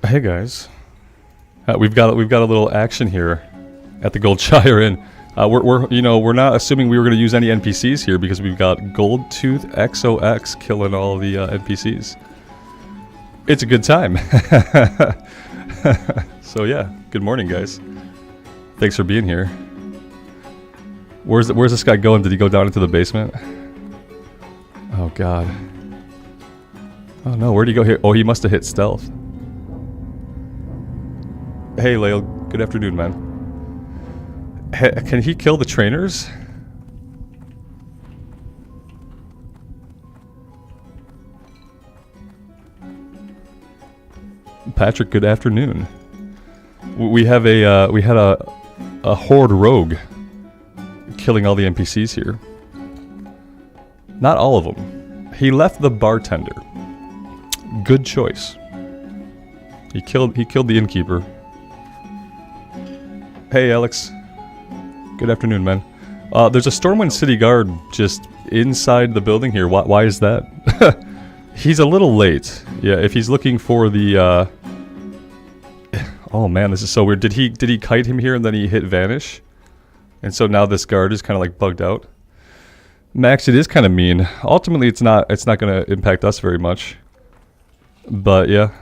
Hey guys, we've got a little action here at the Goldshire Inn. We're not assuming we were going to use any NPCs here because we've got Goldtooth XOX killing all the NPCs. It's a good time. So yeah, good morning guys. Thanks for being here. Where's this guy going? Did he go down into the basement? Oh god. Oh no, where'd he go here? Oh, he must have hit stealth. Hey Lael, good afternoon, man. Can he kill the trainers? Patrick, good afternoon. We had a horde rogue killing all the NPCs here. Not all of them. He left the bartender. Good choice. He killed the innkeeper. Hey Alex. Good afternoon, man. There's a Stormwind City Guard just inside the building here. Why is that? He's a little late. Yeah, if he's looking for the oh man, this is so weird. Did he kite him here and then he hit vanish? And so now this guard is kind of like bugged out. Max, it is kind of mean. Ultimately, it's not going to impact us very much. But yeah,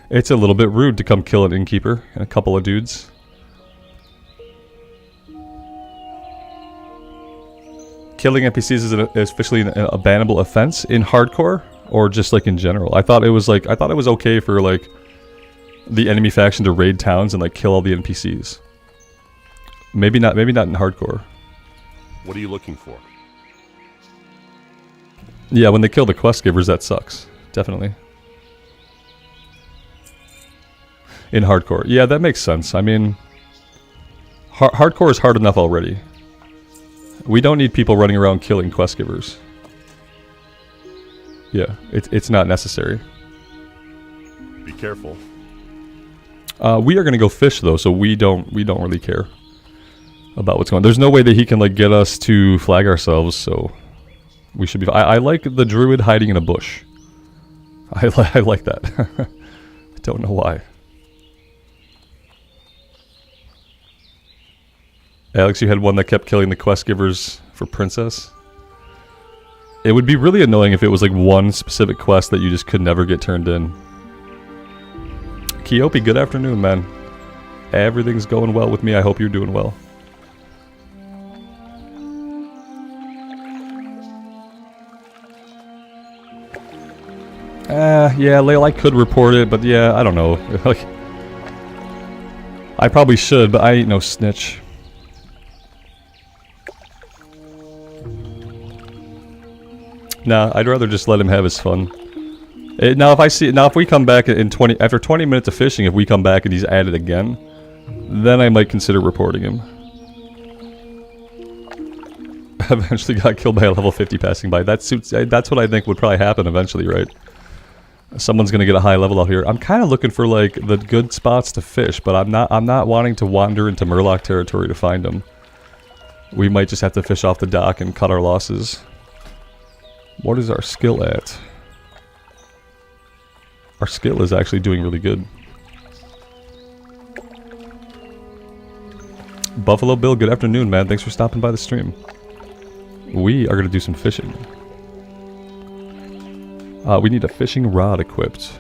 it's a little bit rude to come kill an innkeeper and a couple of dudes. Killing NPCs is officially an bannable offense in hardcore, or just like in general. I thought it was okay for like the enemy faction to raid towns and like kill all the NPCs. Maybe not in hardcore. What are you looking for? Yeah, when they kill the quest givers, that sucks. Definitely. In hardcore. Yeah, that makes sense. I mean, hardcore is hard enough already. We don't need people running around killing quest givers. Yeah, it's not necessary. Be careful. We are gonna go fish though, so we don't really care about what's going on. There's no way that he can like get us to flag ourselves, so we should be. I like the druid hiding in a bush. I like that. I don't know why. Alex, you had one that kept killing the quest givers for Princess. It would be really annoying if it was like one specific quest that you just could never get turned in. Kiopi, good afternoon, man. Everything's going well with me. I hope you're doing well. Yeah, Lael, I could report it, but yeah, I don't know. Like, I probably should, but I ain't no snitch. Nah, I'd rather just let him have his fun. Now if we come back in after 20 minutes of fishing, if we come back and he's at it again, then I might consider reporting him. Eventually got killed by a level 50 passing by. That's what I think would probably happen eventually, right? Someone's gonna get a high level out here. I'm kind of looking for like the good spots to fish, but I'm not wanting to wander into Murloc territory to find them. We might just have to fish off the dock and cut our losses. What is our skill at? Our skill is actually doing really good. Buffalo Bill, good afternoon, man. Thanks for stopping by the stream. We are going to do some fishing. We need a fishing rod equipped.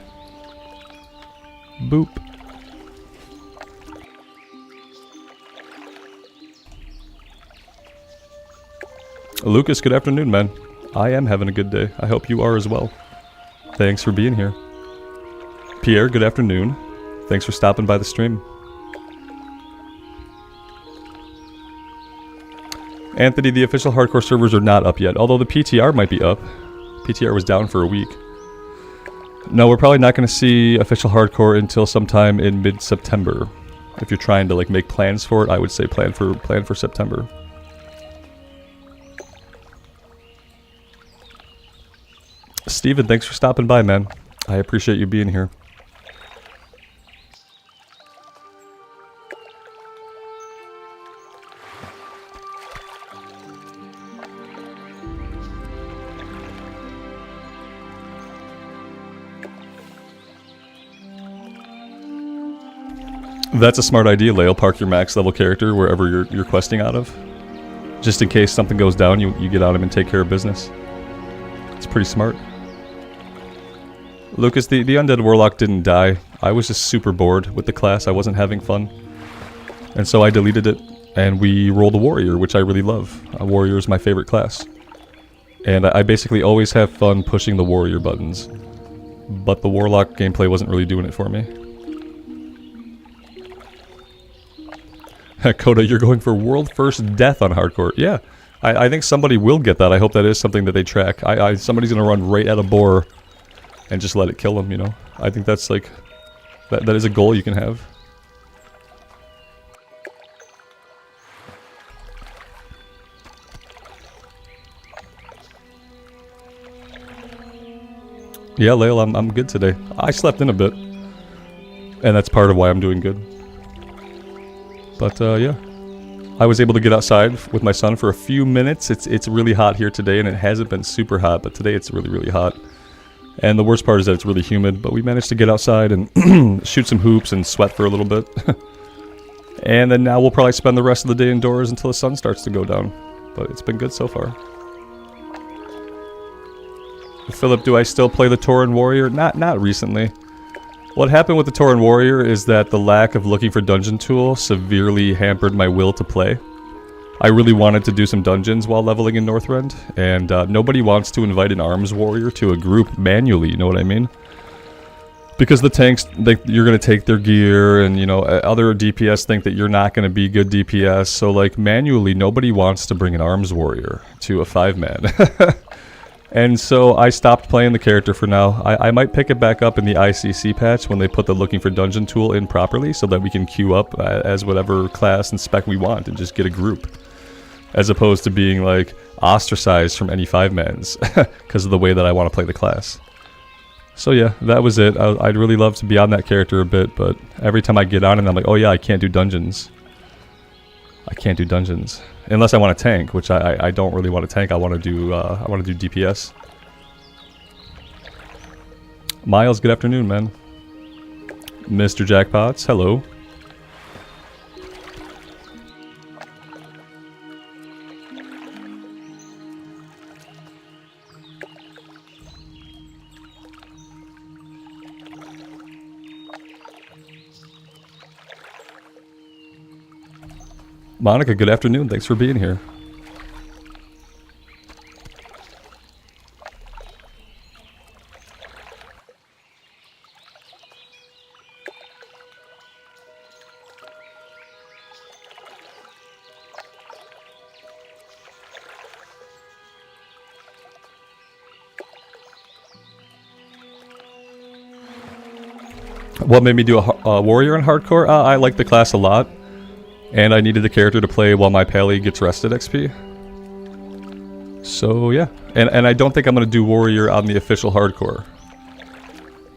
Boop. Lucas, good afternoon, man. I am having a good day. I hope you are as well. Thanks for being here. Pierre, good afternoon. Thanks for stopping by the stream. Anthony, the official hardcore servers are not up yet, although the PTR might be up. PTR was down for a week. No, we're probably not going to see official hardcore until sometime in mid-September. If you're trying to like make plans for it, I would say plan for September. Steven, thanks for stopping by, man. I appreciate you being here. That's a smart idea, Lale. Park your max level character wherever you're questing out of. Just in case something goes down, you get on him and take care of business. It's pretty smart. Lucas, the undead warlock didn't die. I was just super bored with the class. I wasn't having fun. And so I deleted it, and we rolled a warrior, which I really love. A warrior is my favorite class. And I basically always have fun pushing the warrior buttons. But the warlock gameplay wasn't really doing it for me. Coda, you're going for world first death on hardcore. Yeah, I think somebody will get that. I hope that is something that they track. Somebody's gonna run right at a boar and just let it kill them, you know? I think that's like... That is a goal you can have. Yeah, Lael, I'm good today. I slept in a bit. And that's part of why I'm doing good. But, yeah. I was able to get outside with my son for a few minutes. It's really hot here today, and it hasn't been super hot, but today it's really, really hot. And the worst part is that it's really humid, but we managed to get outside and shoot some hoops and sweat for a little bit. And then now we'll probably spend the rest of the day indoors until the sun starts to go down. But it's been good so far. Philip, do I still play the Tauren Warrior? Not recently. What happened with the Tauren Warrior is that the lack of looking for dungeon tool severely hampered my will to play. I really wanted to do some dungeons while leveling in Northrend, and nobody wants to invite an arms warrior to a group manually, you know what I mean? Because the tanks think you're going to take their gear, and you know, other DPS think that you're not going to be good DPS, so like manually nobody wants to bring an arms warrior to a 5-man. And so I stopped playing the character for now. I might pick it back up in the ICC patch when they put the looking for dungeon tool in properly so that we can queue up as whatever class and spec we want and just get a group. As opposed to being like ostracized from any 5-mans because of the way that I want to play the class. So yeah, that was it. I'd really love to be on that character a bit, but every time I get on it I'm like, oh yeah, I can't do dungeons. I can't do dungeons. Unless I want to tank, which I don't really want to tank. I want to do DPS. Miles, good afternoon, man. Mr. Jackpots, hello. Monica, good afternoon. Thanks for being here. What made me do a warrior in hardcore? I like the class a lot. And I needed the character to play while my Pally gets rested XP. So yeah. And I don't think I'm going to do warrior on the official hardcore.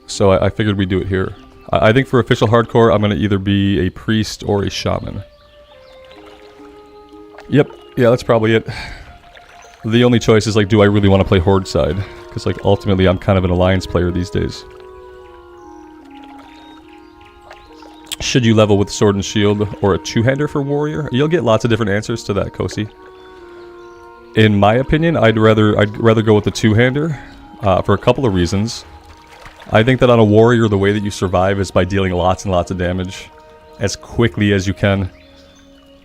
So I figured we'd do it here. I think for official hardcore I'm going to either be a priest or a shaman. Yep. Yeah, that's probably it. The only choice is like, do I really want to play horde side? Because like ultimately I'm kind of an alliance player these days. Should you level with sword and shield or a two-hander for warrior? You'll get lots of different answers to that, Kosi. In my opinion, I'd rather go with the two-hander for a couple of reasons. I think that on a warrior, the way that you survive is by dealing lots and lots of damage as quickly as you can.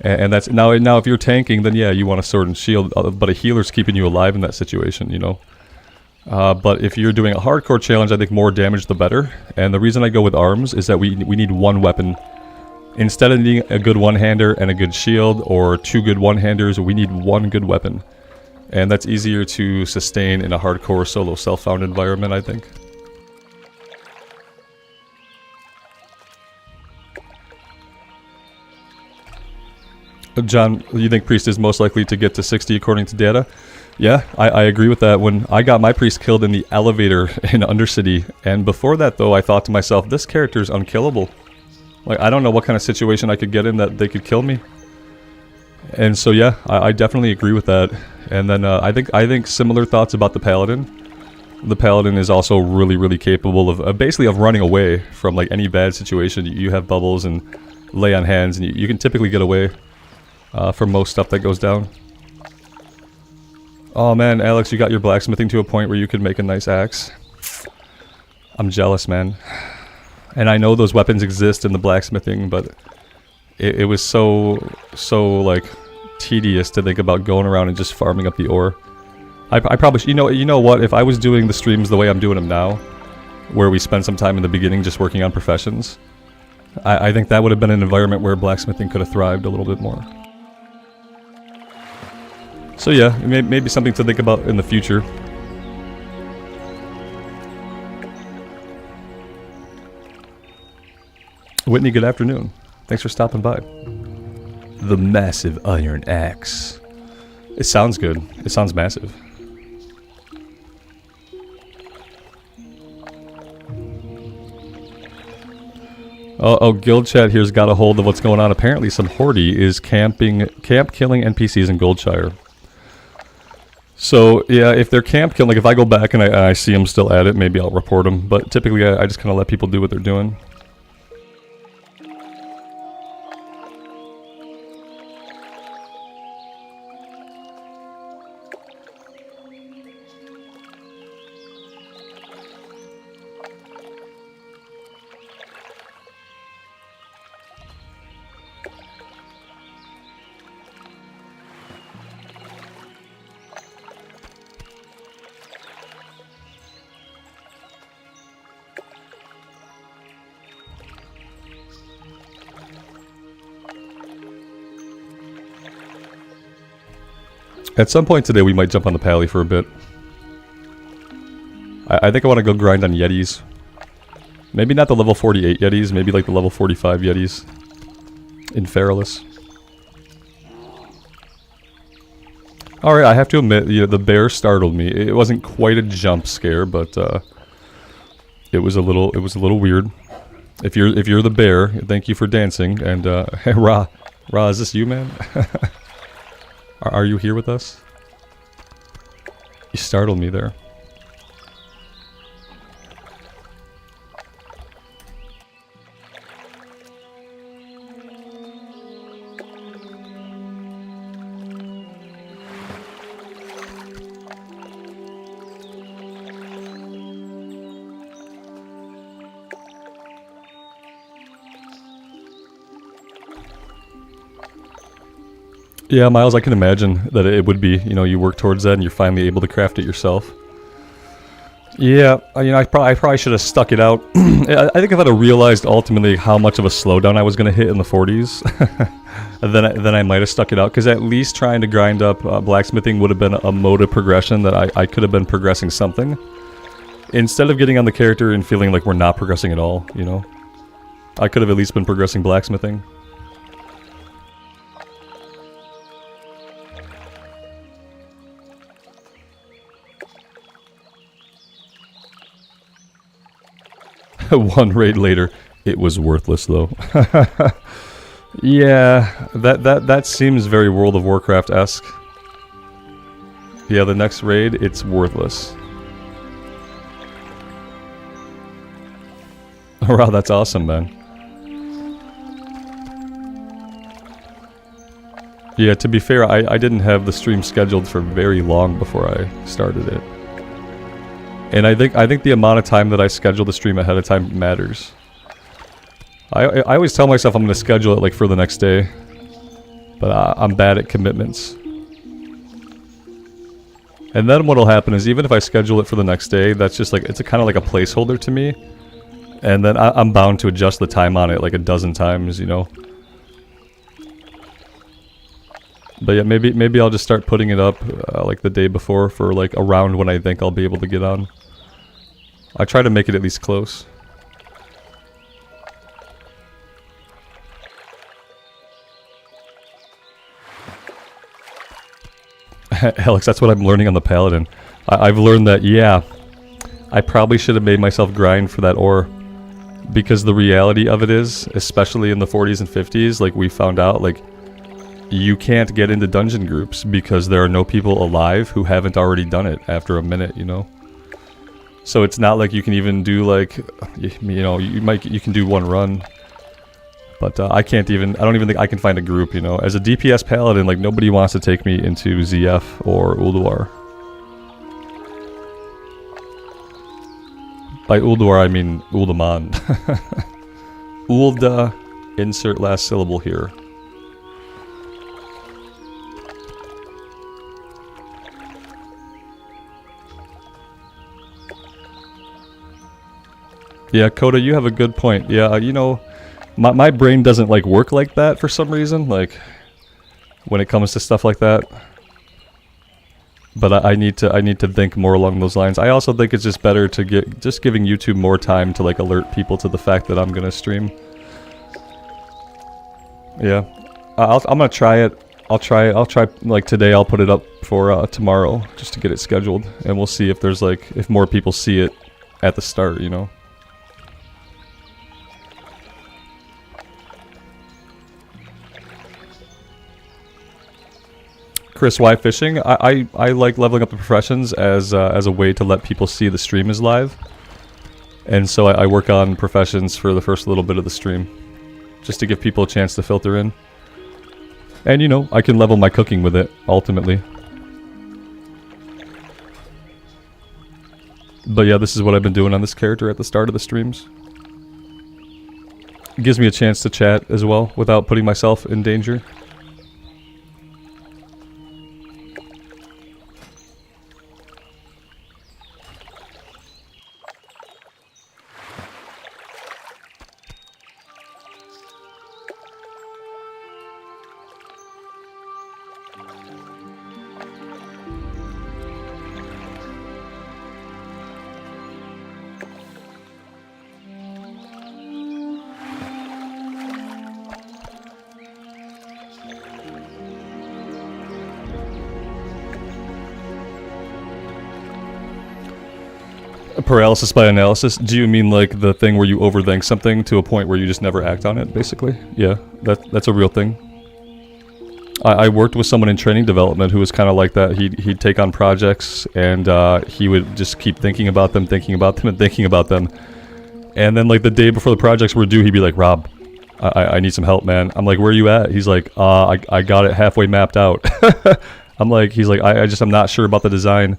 And that's now if you're tanking, then yeah, you want a sword and shield, but a healer's keeping you alive in that situation, you know. But if you're doing a hardcore challenge, I think more damage the better. And the reason I go with arms is that we need one weapon. Instead of needing a good one-hander and a good shield, or two good one-handers, we need one good weapon. And that's easier to sustain in a hardcore solo self-found environment, I think. John, you think priest is most likely to get to 60 according to data? Yeah, I agree with that. When I got my priest killed in the elevator in Undercity, and before that though, I thought to myself, this character is unkillable. Like, I don't know what kind of situation I could get in that they could kill me. And so yeah, I definitely agree with that. And then I think similar thoughts about the Paladin. The Paladin is also really, really capable of basically of running away from like any bad situation. You have bubbles and lay on hands, and you can typically get away from most stuff that goes down. Oh man, Alex, you got your blacksmithing to a point where you could make a nice axe. I'm jealous, man. And I know those weapons exist in the blacksmithing, but it was so like tedious to think about going around and just farming up the ore. I probably you know what, if I was doing the streams the way I'm doing them now, where we spend some time in the beginning just working on professions, I think that would have been an environment where blacksmithing could have thrived a little bit more. So yeah, maybe something to think about in the future. Whitney, good afternoon. Thanks for stopping by. The massive iron axe. It sounds good. It sounds massive. Oh, Guild Chat here's got a hold of what's going on. Apparently some Horde is camp killing NPCs in Goldshire. So, yeah, if they're camp killing, like if I go back and I see them still at it, maybe I'll report them. But typically I just kind of let people do what they're doing. At some point today, we might jump on the Pally for a bit. I think I want to go grind on Yetis. Maybe not the level 48 Yetis, maybe like the level 45 Yetis. In Feralis. Alright, I have to admit, the bear startled me. It wasn't quite a jump scare, but it was a little weird. If you're the bear, thank you for dancing. And hey, Ra, is this you, man? Are you here with us? You startled me there. Yeah, Miles, I can imagine that it would be, you work towards that and you're finally able to craft it yourself. Yeah, I probably should have stuck it out. I think if I'd have realized ultimately how much of a slowdown I was going to hit in the 40s, then I might have stuck it out, because at least trying to grind up blacksmithing would have been a mode of progression that I could have been progressing something. Instead of getting on the character and feeling like we're not progressing at all, I could have at least been progressing blacksmithing. One raid later, it was worthless though. Yeah, that seems very World of Warcraft-esque. Yeah, the next raid, it's worthless. Oh, wow, that's awesome, man. Yeah, to be fair, I didn't have the stream scheduled for very long before I started it. And I think the amount of time that I schedule the stream ahead of time matters. I always tell myself I'm going to schedule it like for the next day. But I'm bad at commitments. And then what'll happen is, even if I schedule it for the next day, that's just like, it's kind of like a placeholder to me. And then I'm bound to adjust the time on it like a dozen times, But yeah, maybe I'll just start putting it up like the day before for like around when I think I'll be able to get on. I try to make it at least close. Alex, that's what I'm learning on the Paladin. I've learned that, yeah, I probably should have made myself grind for that ore. Because the reality of it is, especially in the 40s and 50s, like we found out, like, you can't get into dungeon groups because there are no people alive who haven't already done it after a minute, So it's not like you can even do like, you can do one run. But I don't even think I can find a group, you know. As a DPS Paladin, like, nobody wants to take me into ZF or Ulduar. By Ulduar, I mean Uldaman. Ulda, insert last syllable here. Yeah, Coda, you have a good point. Yeah, you know, my brain doesn't, like, work like that for some reason, like, when it comes to stuff like that. But I need to think more along those lines. I also think it's just better to just giving YouTube more time to, like, alert people to the fact that I'm gonna stream. Yeah, I'm gonna try it. I'll try, like, today I'll put it up for tomorrow, just to get it scheduled. And we'll see if there's, like, if more people see it at the start, you know? Chris, why fishing? I like leveling up the professions as a way to let people see the stream is live. And so I work on professions for the first little bit of the stream. Just to give people a chance to filter in. And, you know, I can level my cooking with it, ultimately. But yeah, this is what I've been doing on this character at the start of the streams. It gives me a chance to chat as well, without putting myself in danger. Paralysis by analysis? Do you mean like the thing where you overthink something to a point where you just never act on it, basically? Yeah, that's a real thing. I worked with someone in training development who was kind of like that. He'd take on projects and he would just keep thinking about them, and thinking about them. And then like the day before the projects were due, he'd be like, Rob, I need some help, man. I'm like, where are you at? He's like, I got it halfway mapped out. He's like, I'm not sure about the design.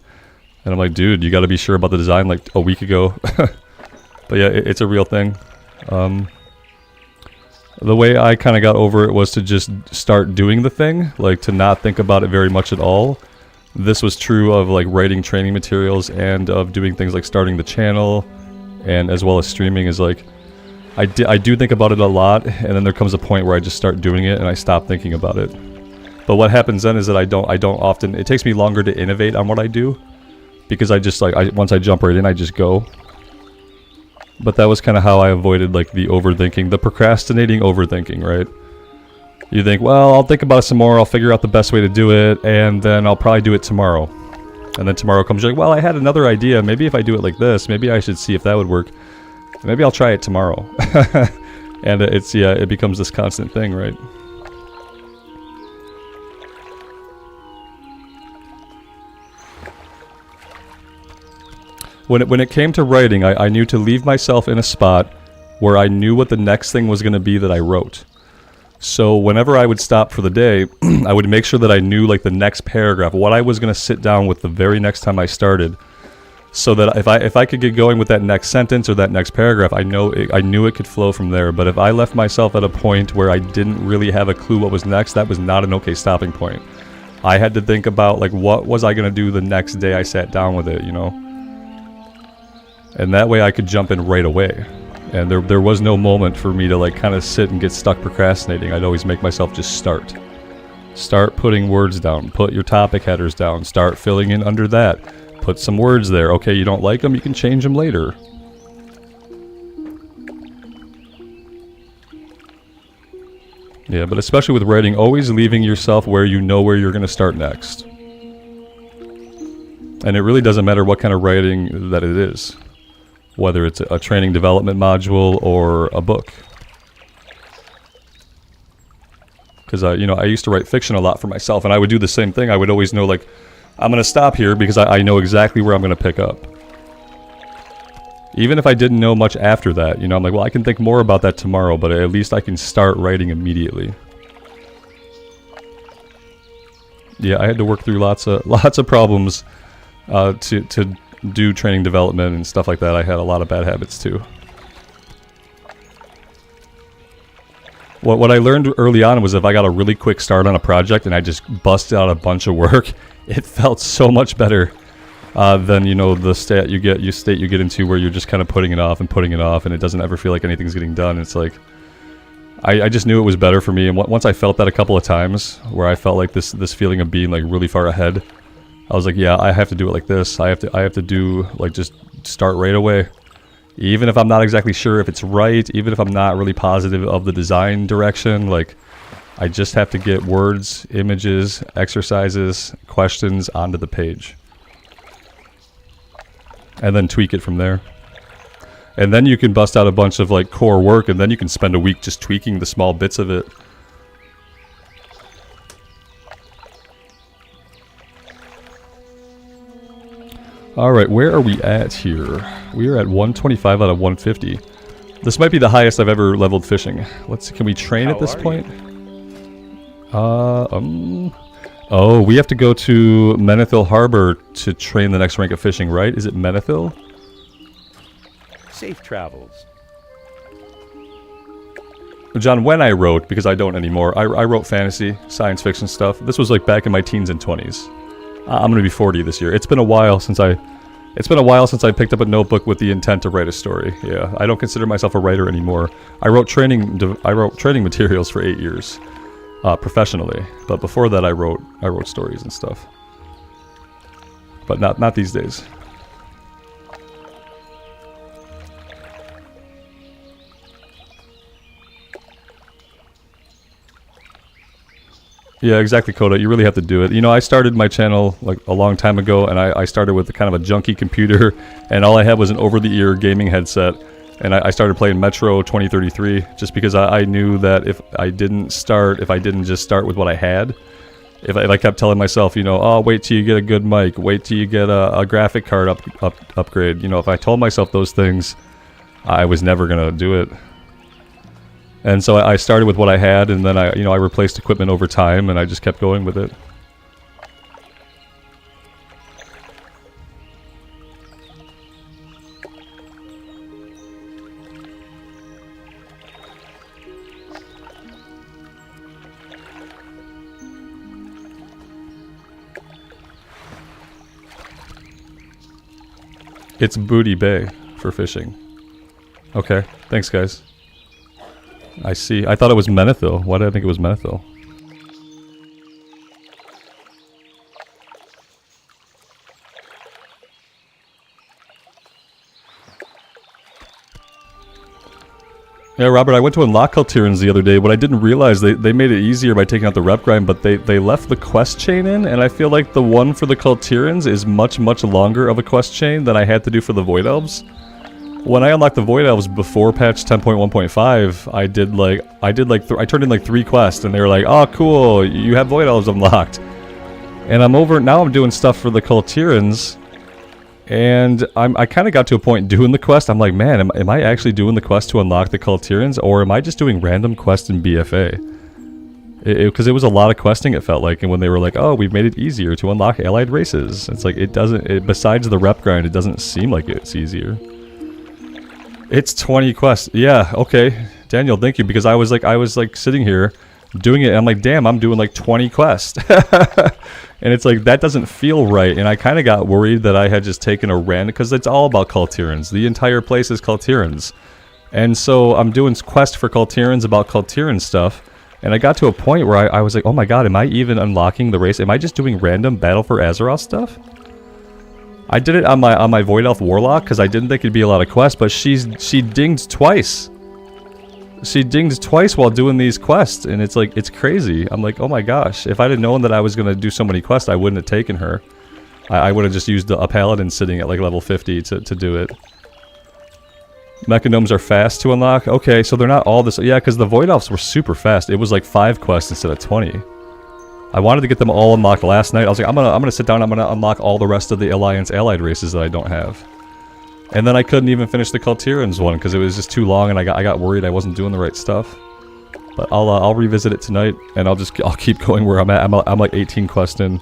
And I'm like, dude, you gotta be sure about the design like a week ago. But yeah, it's a real thing. The way I kind of got over it was to just start doing the thing, like to not think about it very much at all. This was true of like writing training materials and of doing things like starting the channel, and as well as streaming. Is like, I do think about it a lot, and then there comes a point where I just start doing it and I stop thinking about it. But what happens then is that I don't often, it takes me longer to innovate on what I do. Because I just like, once I jump right in, I just go. But that was kind of how I avoided like the overthinking, the procrastinating overthinking, right? You think, well, I'll think about it some more, I'll figure out the best way to do it, and then I'll probably do it tomorrow. And then tomorrow comes, you're like, well, I had another idea, maybe if I do it like this, maybe I should see if that would work. Maybe I'll try it tomorrow. And it becomes this constant thing, right? When it came to writing, I knew to leave myself in a spot where I knew what the next thing was going to be that I wrote. So whenever I would stop for the day, I would make sure that I knew like the next paragraph, what I was going to sit down with the very next time I started, so that if I could get going with that next sentence or that next paragraph, I knew it could flow from there. But if I left myself at a point where I didn't really have a clue what was next, that was not an okay stopping point. I had to think about like what was I going to do the next day I sat down with it, you know? And that way I could jump in right away. And there was no moment for me to like kind of sit and get stuck procrastinating. I'd always make myself just start. Start putting words down. Put your topic headers down. Start filling in under that. Put some words there. Okay, you don't like them, you can change them later. Yeah, but especially with writing, always leaving yourself where you know where you're going to start next. And it really doesn't matter what kind of writing that it is. Whether it's a training development module or a book. Because, you know, I used to write fiction a lot for myself, and I would do the same thing. I would always know, like, I'm going to stop here because I know exactly where I'm going to pick up. Even if I didn't know much after that, you know, I'm like, well, I can think more about that tomorrow, but at least I can start writing immediately. Yeah, I had to work through lots of problems to do training development and stuff like that. I had a lot of bad habits too. What I learned early on was if I got a really quick start on a project and I just busted out a bunch of work, it felt so much better than, you know, the state you get into where you're just kind of putting it off and it doesn't ever feel like anything's getting done. It's like I just knew it was better for me, and once I felt that a couple of times where I felt like this feeling of being like really far ahead, I was like, yeah, I have to do it like this. I have to do like just start right away. Even if I'm not exactly sure if it's right, even if I'm not really positive of the design direction, like I just have to get words, images, exercises, questions onto the page. And then tweak it from there. And then you can bust out a bunch of like core work, and then you can spend a week just tweaking the small bits of it. Alright, where are we at here? We are at 125 out of 150. This might be the highest I've ever leveled fishing. Let's see, can we train at this point? Oh, we have to go to Menethil Harbor to train the next rank of fishing, right? Is it Menethil? Safe travels. John, when I wrote, because I don't anymore, I wrote fantasy, science fiction stuff. This was like back in my teens and 20s. I'm gonna be 40 this year. It's been a while since I picked up a notebook with the intent to write a story. Yeah, I don't consider myself a writer anymore. I wrote training materials for 8 years, professionally. But before that, I wrote stories and stuff. But not these days. Yeah, exactly, Coda. You really have to do it. You know, I started my channel like a long time ago, and I started with kind of a junky computer, and all I had was an over-the-ear gaming headset, and I started playing Metro 2033 just because I knew that if I didn't just start with what I had, if I kept telling myself, you know, oh, wait till you get a good mic, wait till you get a graphic card upgrade, you know, if I told myself those things, I was never gonna do it. And so I started with what I had, and then I replaced equipment over time, and I just kept going with it. It's Booty Bay for fishing. Okay, thanks guys. I see. I thought it was Menethil. Why did I think it was Menethil? Yeah, Robert, I went to unlock Cultirans the other day. What I didn't realize, they made it easier by taking out the rep grind, but they left the quest chain in, and I feel like the one for the Cultirans is much, much longer of a quest chain than I had to do for the Void Elves. When I unlocked the Void Elves before patch 10.1.5, I turned in like 3 quests, and they were like, oh cool, you have Void Elves unlocked. And now I'm doing stuff for the Cultirans, and I kind of got to a point doing the quest, I'm like, man, am I actually doing the quest to unlock the Cultirans, or am I just doing random quests in BFA? Because it was a lot of questing, it felt like, and when they were like, oh, we've made it easier to unlock allied races, it's like, besides the rep grind, it doesn't seem like it's easier. It's 20 quests. Yeah, okay. Daniel, thank you, because I was like sitting here doing it, and I'm like, damn, I'm doing like 20 quests. And it's like, that doesn't feel right, and I kind of got worried that I had just taken a random, because it's all about Cultirans. The entire place is Cultirans. And so I'm doing quests for Cultirans about Cultiran stuff, and I got to a point where I was like, oh my god, am I even unlocking the race? Am I just doing random Battle for Azeroth stuff? I did it on my Void Elf Warlock because I didn't think it'd be a lot of quests, but she dinged twice. She dinged twice while doing these quests, and it's like, it's crazy. I'm like, oh my gosh, if I'd have known that I was gonna do so many quests, I wouldn't have taken her. I would have just used a Paladin sitting at like level 50 to do it. Mecha Gnomes are fast to unlock. Okay, so they're not all this. Yeah, because the Void Elves were super fast. It was like 5 quests instead of 20. I wanted to get them all unlocked last night. I was like, I'm gonna sit down, I'm gonna unlock all the rest of the Alliance allied races that I don't have. And then I couldn't even finish the Cultirans one because it was just too long, and I got worried I wasn't doing the right stuff. But I'll revisit it tonight, and I'll keep going where I'm at. I'm like 18 quests in.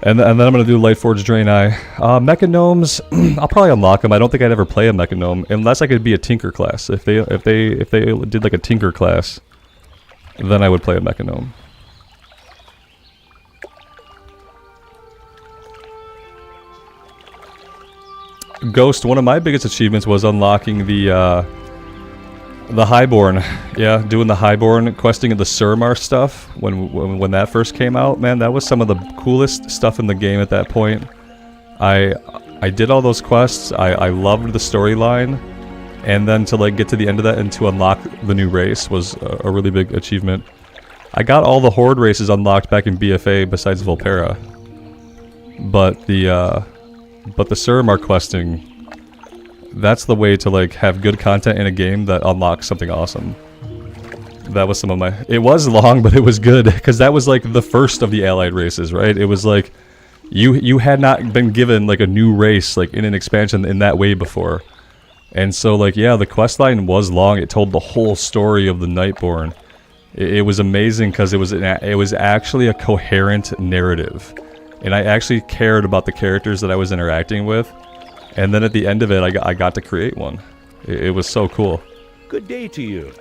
And then I'm gonna do Lightforged Draenei. Mecha Gnomes, I'll probably unlock them. I don't think I'd ever play a Mecha Gnome unless I could be a Tinker class. If they did like a Tinker class, then I would play a Mecha Gnome. Ghost, one of my biggest achievements was unlocking the Highborn. Yeah, doing the Highborn, questing of the Suramar stuff when that first came out. Man, that was some of the coolest stuff in the game at that point. I did all those quests. I loved the storyline, and then to like get to the end of that and to unlock the new race was a really big achievement. I got all the Horde races unlocked back in BFA besides Volpera, but the Suramar questing, that's the way to like have good content in a game that unlocks something awesome. That was some of my... It was long, but it was good, because that was like the first of the allied races, right? It was like, you had not been given like a new race like in an expansion in that way before. And so like, yeah, the quest line was long. It told the whole story of the Nightborn. It was amazing because it was actually a coherent narrative. And I actually cared about the characters that I was interacting with. And then at the end of it, I got to create one. It was so cool. Good day to you.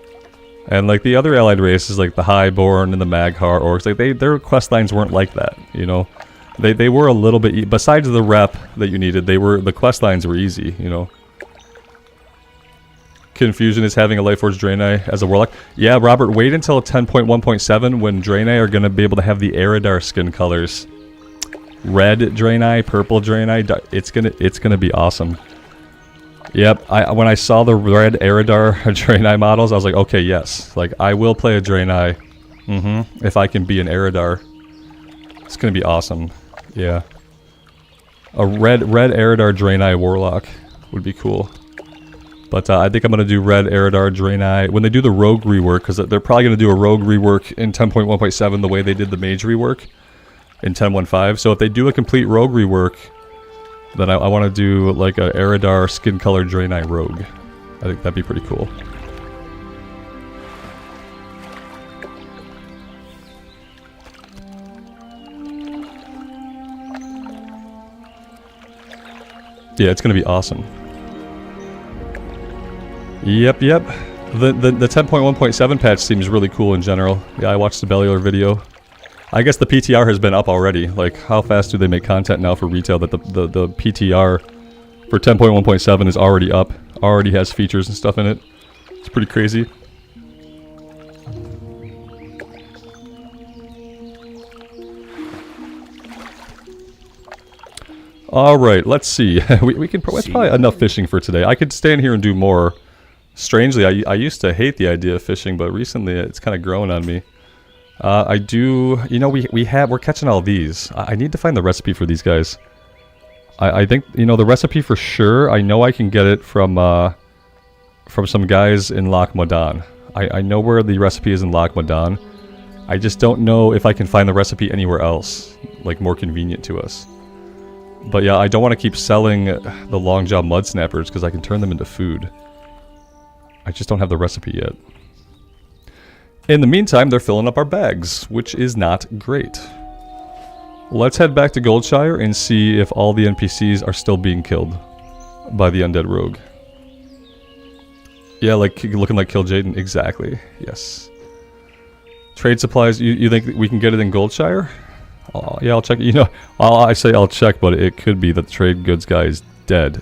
And like the other allied races, like the Highborn and the Mag'har orcs, like their quest lines weren't like that, you know. They were a little bit besides the rep that you needed. The quest lines were easy, you know. Confusion is having a Lightforged Draenei as a warlock. Yeah, Robert, wait until 10.1.7 when Draenei are gonna be able to have the Eridar skin colors. Red Draenei, purple Draenei, it's gonna be awesome. Yep, when I saw the red Eridar Draenei models, I was like, okay, yes, like I will play a Draenei. If I can be an Eridar, it's gonna be awesome. Yeah, a red Eridar Draenei warlock would be cool. But I think I'm gonna do red Eridar Draenei when they do the rogue rework, because they're probably gonna do a rogue rework in 10.1.7 the way they did the mage rework in 10.1.5. So if they do a complete rogue rework, then I want to do like a Eridar skin colored Draenei rogue. I think that'd be pretty cool. Yeah, it's gonna be awesome. Yep. The 10.1.7 patch seems really cool in general. Yeah, I watched the Bellular video. I guess the PTR has been up already. Like, how fast do they make content now for retail that the PTR for 10.1.7 is already up? Already has features and stuff in it. It's pretty crazy. Alright, let's see. we can... That's probably enough fishing for today. I could stay in here and do more. Strangely, I used to hate the idea of fishing, but recently it's kind of grown on me. I do, you know, we're catching all these. I need to find the recipe for these guys. I think, you know, the recipe for sure, I know I can get it from some guys in Loch Modan. I know where the recipe is in Loch Modan. I just don't know if I can find the recipe anywhere else, like more convenient to us. But yeah, I don't want to keep selling the long jaw mud snappers because I can turn them into food. I just don't have the recipe yet. In the meantime, they're filling up our bags, which is not great. Let's head back to Goldshire and see if all the NPCs are still being killed by the undead rogue. Yeah, like looking like Kill Jaden. Exactly. Yes. Trade supplies. You think we can get it in Goldshire? Oh, yeah, I'll check. You know, I say I'll check, but it could be that the trade goods guy is dead.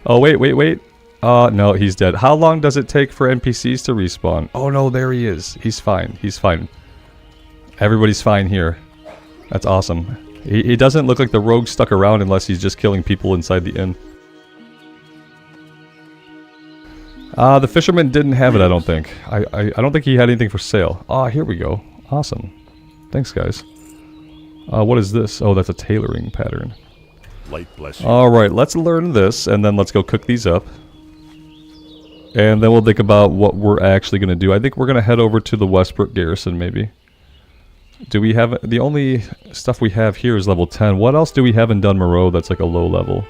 Oh wait. No, he's dead. How long does it take for NPCs to respawn? Oh no, there he is. He's fine. He's fine. Everybody's fine here. That's awesome. He doesn't look like the rogue stuck around unless he's just killing people inside the inn. The fisherman didn't have it, I don't think. I don't think he had anything for sale. Ah, here we go. Awesome. Thanks, guys. What is this? Oh, that's a tailoring pattern. Light bless you. Alright, let's learn this, and then let's go cook these up. And then we'll think about what we're actually going to do. I think we're going to head over to the Westbrook Garrison, maybe. Do we have... The only stuff we have here is level 10. What else do we have in Dunmoreau that's like a low level?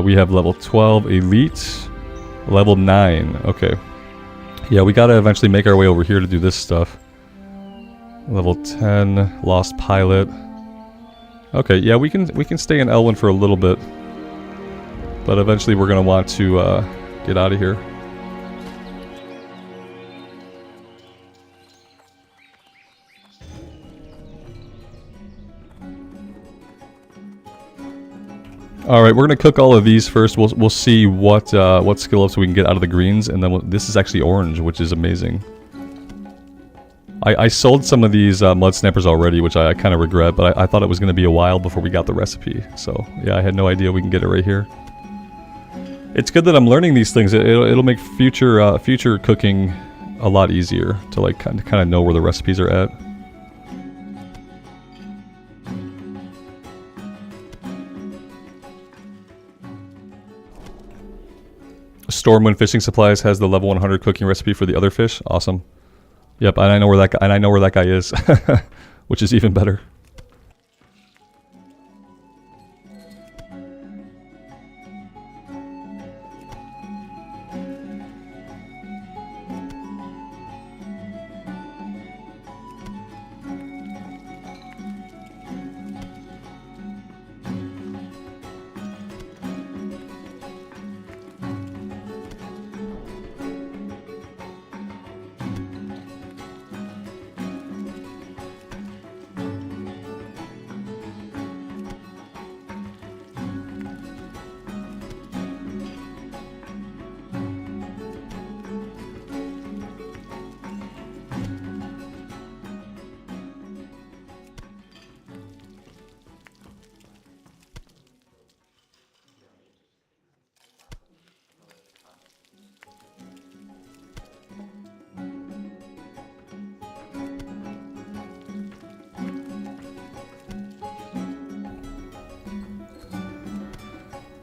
We have level 12 elite, level 9. Okay. Yeah, we gotta eventually make our way over here to do this stuff. Level 10, lost pilot. Okay, yeah, we can stay in Elwynn for a little bit, but eventually we're gonna want to get out of here. All right, we're gonna cook all of these first. We'll see what skill ups we can get out of the greens, and then this is actually orange, which is amazing. I sold some of these mud snappers already, which I kind of regret, but I thought it was gonna be a while before we got the recipe. So yeah, I had no idea we can get it right here. It's good that I'm learning these things. It'll make future cooking a lot easier to like kind of know where the recipes are at. Stormwind Fishing Supplies has the level 100 cooking recipe for the other fish. Awesome. Yep, and I know where that guy is, which is even better.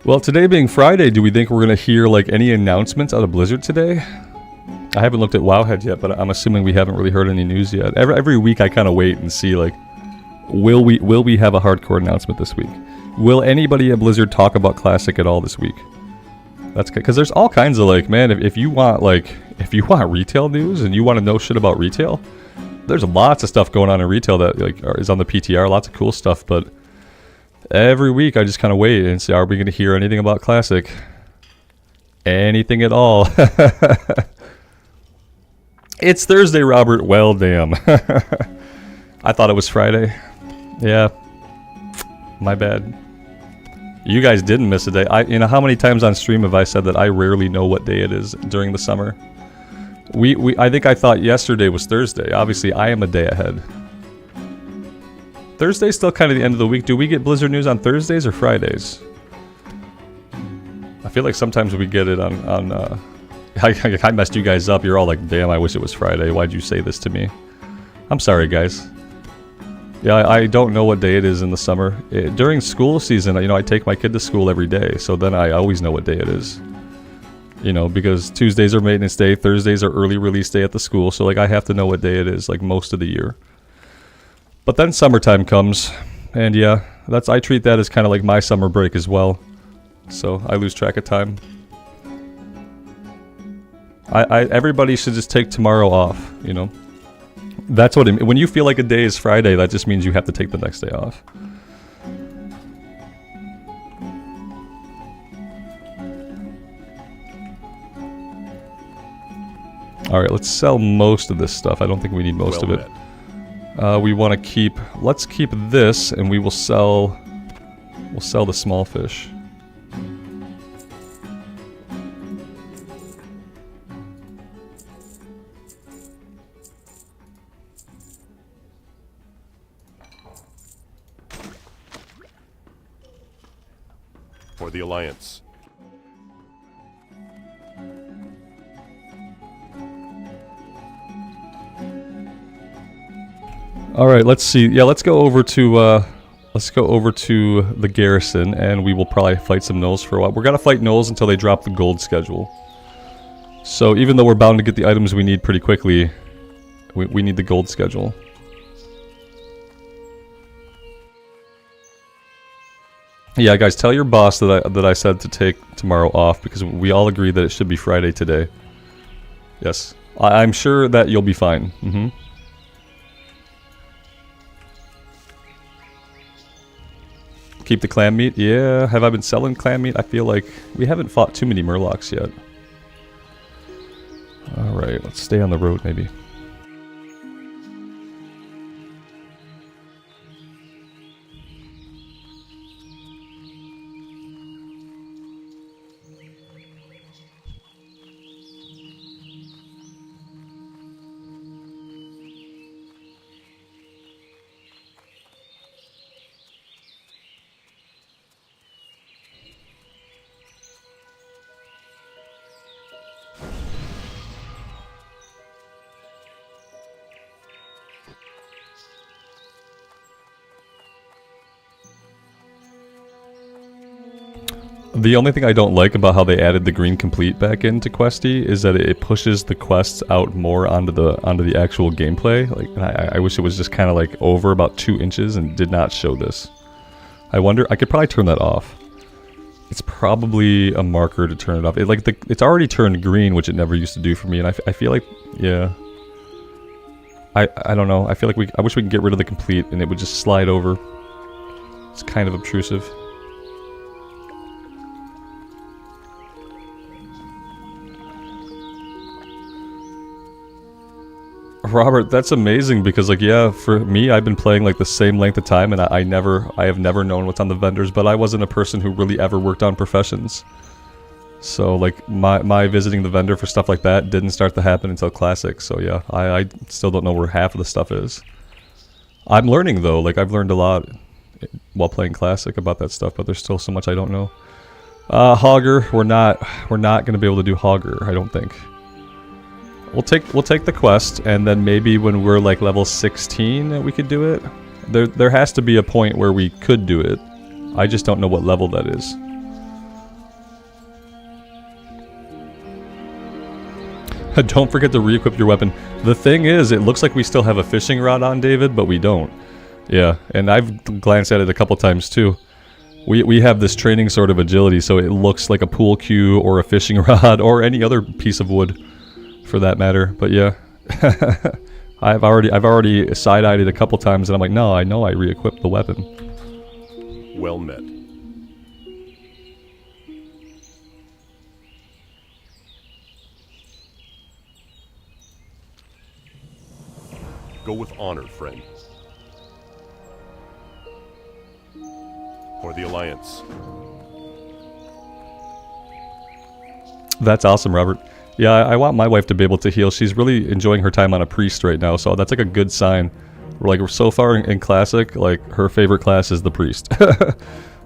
Well, today being Friday, do we think we're going to hear like any announcements out of Blizzard today? I haven't looked at Wowhead yet, but I'm assuming we haven't really heard any news yet. Every week I kind of wait and see like, will we have a hardcore announcement this week? Will anybody at Blizzard talk about Classic at all this week? That's because there's all kinds of like, man, if you want retail news and you want to know shit about retail, there's lots of stuff going on in retail that like is on the PTR, lots of cool stuff, but every week I just kind of wait and say, are we going to hear anything about Classic? Anything at all? It's Thursday, Robert. Well, damn. I thought it was Friday. Yeah. My bad. You guys didn't miss a day. You know how many times on stream have I said that I rarely know what day it is during the summer? I think I thought yesterday was Thursday. Obviously, I am a day ahead. Thursday's still kind of the end of the week. Do we get Blizzard news on Thursdays or Fridays? I feel like sometimes we get it on I messed you guys up. You're all like, damn, I wish it was Friday. Why'd you say this to me? I'm sorry, guys. Yeah, I don't know what day it is in the summer. During school season, you know, I take my kid to school every day, so then I always know what day it is. You know, because Tuesdays are maintenance day, Thursdays are early release day at the school, so like I have to know what day it is, like most of the year. But then summertime comes, and yeah, I treat that as kind of like my summer break as well. So I lose track of time. Everybody should just take tomorrow off, you know. That's what it means. When you feel like a day is Friday, that just means you have to take the next day off. Alright, let's sell most of this stuff. I don't think we need most of it. We want to keep, let's keep this, and we'll sell the small fish. For the Alliance. All right, let's see. Yeah, let's go over to the garrison, and we will probably fight some gnolls for a while. We're gonna fight gnolls until they drop the gold schedule. So even though we're bound to get the items we need pretty quickly, we need the gold schedule. Yeah, guys, tell your boss that I said to take tomorrow off because we all agree that it should be Friday today. Yes. I'm sure that you'll be fine. Keep the clam meat? Yeah, have I been selling clam meat? I feel like we haven't fought too many murlocs yet. Alright, let's stay on the road maybe. The only thing I don't like about how they added the green complete back into Questie is that it pushes the quests out more onto the actual gameplay. Like, I wish it was just kind of like over about 2 inches and did not show this. I wonder, I could probably turn that off. It's probably a marker to turn it off. It's already turned green, which it never used to do for me, and I feel like, yeah. I don't know. I feel like I wish we could get rid of the complete and it would just slide over. It's kind of obtrusive. Robert, that's amazing because, like, yeah, for me, I've been playing like the same length of time, and I have never known what's on the vendors, but I wasn't a person who really ever worked on professions. So, like, my visiting the vendor for stuff like that didn't start to happen until Classic. So yeah, I still don't know where half of the stuff is. I'm learning though, like I've learned a lot while playing Classic about that stuff, but there's still so much I don't know. Hogger, we're not gonna be able to do Hogger, I don't think. We'll take the quest, and then maybe when we're like level 16 we could do it. There has to be a point where we could do it. I just don't know what level that is. Don't forget to re-equip your weapon. The thing is, it looks like we still have a fishing rod on David, but we don't. Yeah, and I've glanced at it a couple times too. We have this training sort of agility, so it looks like a pool cue or a fishing rod or any other piece of wood, for that matter. But yeah, I've already side-eyed it a couple times, and I'm like, no, I know I re-equipped the weapon. Well met. Go with honor, friend. For the Alliance. That's awesome, Robert. Yeah, I want my wife to be able to heal. She's really enjoying her time on a priest right now, so that's like a good sign. We're so far in Classic, like her favorite class is the priest.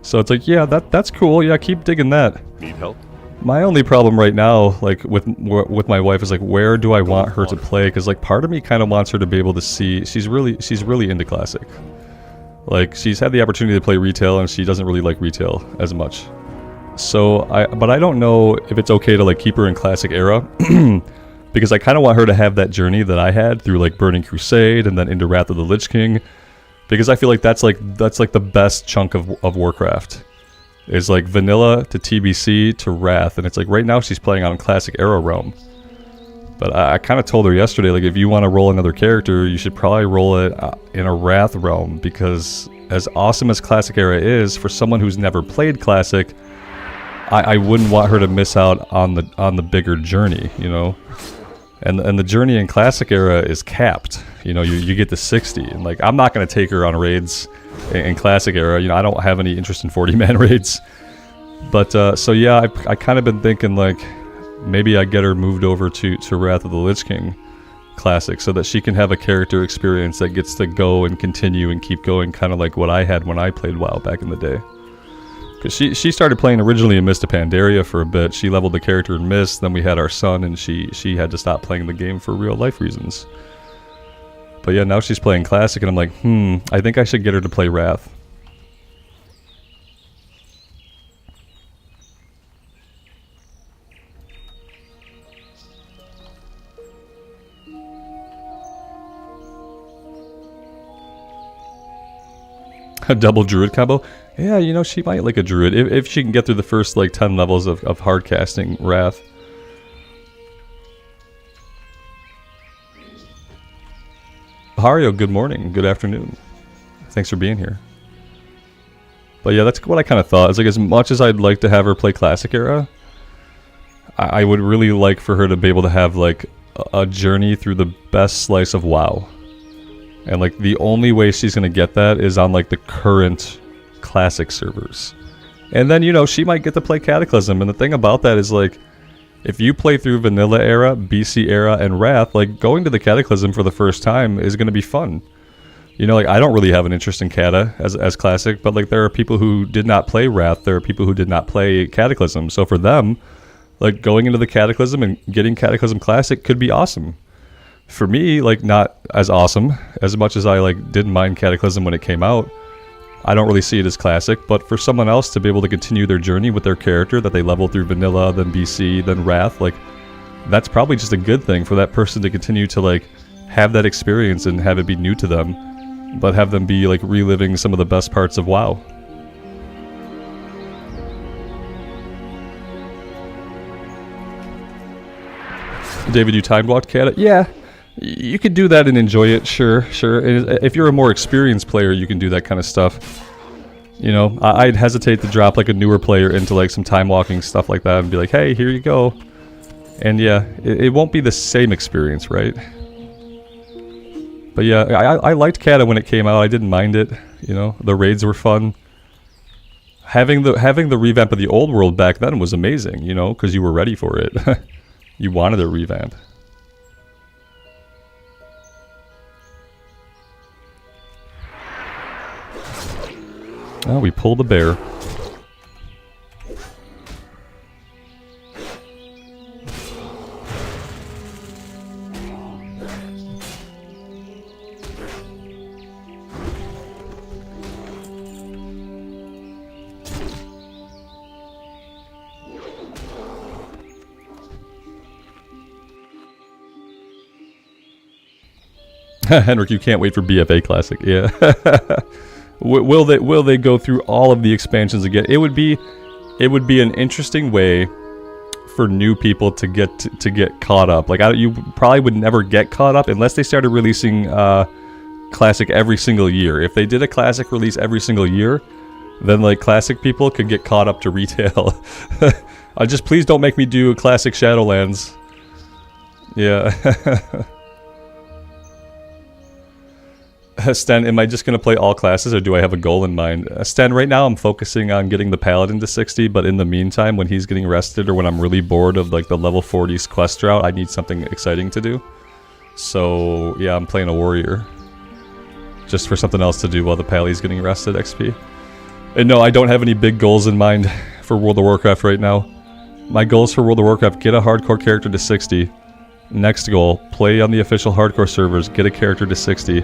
So it's like, yeah, that's cool. Yeah, keep digging that. Need help? My only problem right now, like with my wife, is like, where do I want her to play? Because like part of me kind of wants her to be able to see. She's really into Classic. Like, she's had the opportunity to play retail, and she doesn't really like retail as much. So but I don't know if it's okay to like keep her in Classic era, because I kind of want her to have that journey that I had through like Burning Crusade and then into Wrath of the Lich King, because I feel like that's like the best chunk of Warcraft. Is like vanilla to TBC to Wrath, and it's like right now she's playing on Classic era realm. But I kind of told her yesterday, like, if you want to roll another character, you should probably roll it in a Wrath realm, because as awesome as Classic era is, for someone who's never played Classic, I wouldn't want her to miss out on the bigger journey, you know. And the journey in Classic era is capped. You know, you get to 60, and like I'm not gonna take her on raids in Classic era. You know, I don't have any interest in 40-man raids. But so yeah, I kind of been thinking like maybe I get her moved over to Wrath of the Lich King Classic, so that she can have a character experience that gets to go and continue and keep going, kind of like what I had when I played WoW back in the day. Because she started playing originally in Mist of Pandaria for a bit. She leveled the character in Mist, then we had our son, and she had to stop playing the game for real life reasons. But yeah, now she's playing Classic, and I'm like, I think I should get her to play Wrath. A double druid combo? Yeah, you know, she might like a druid if she can get through the first like 10 levels of hard casting Wrath. Hario, good morning, good afternoon. Thanks for being here. But yeah, that's what I kind of thought. It's like, as much as I'd like to have her play Classic Era, I would really like for her to be able to have like a journey through the best slice of WoW. And like the only way she's going to get that is on like the current Classic servers. And then, you know, she might get to play Cataclysm. And the thing about that is like, if you play through Vanilla Era, BC Era, and Wrath, like going to the Cataclysm for the first time is going to be fun. You know, like I don't really have an interest in Cata as Classic, but like there are people who did not play Wrath, there are people who did not play Cataclysm. So for them, like going into the Cataclysm and getting Cataclysm Classic could be awesome. For me, like not as awesome, as much as I like didn't mind Cataclysm when it came out. I don't really see it as Classic, but for someone else to be able to continue their journey with their character that they leveled through Vanilla, then BC, then Wrath, like that's probably just a good thing for that person to continue to like have that experience and have it be new to them, but have them be like reliving some of the best parts of WoW. David, you time walked Cata? Yeah. You could do that and enjoy it, sure. If you're a more experienced player, you can do that kind of stuff. You know, I'd hesitate to drop like a newer player into like some time walking stuff like that and be like, hey, here you go. And yeah, it won't be the same experience, right? But yeah, I liked Cata when it came out. I didn't mind it. You know, the raids were fun. Having the revamp of the old world back then was amazing, you know, because you were ready for it. You wanted a revamp. Oh, we pulled the bear. Henrik, you can't wait for BFA Classic. Yeah. Will they go through all of the expansions again? It would be an interesting way for new people to get caught up. Like you probably would never get caught up unless they started releasing Classic every single year. If they did a Classic release every single year, then like Classic people could get caught up to retail. Just please don't make me do a Classic Shadowlands. Yeah. Sten, am I just going to play all classes, or do I have a goal in mind? Sten, right now I'm focusing on getting the Paladin to 60, but in the meantime, when he's getting rested, or when I'm really bored of like the level 40s quest route, I need something exciting to do. So, yeah, I'm playing a warrior. Just for something else to do while the Pally's getting rested XP. And no, I don't have any big goals in mind for World of Warcraft right now. My goals for World of Warcraft, get a hardcore character to 60. Next goal, play on the official hardcore servers, get a character to 60.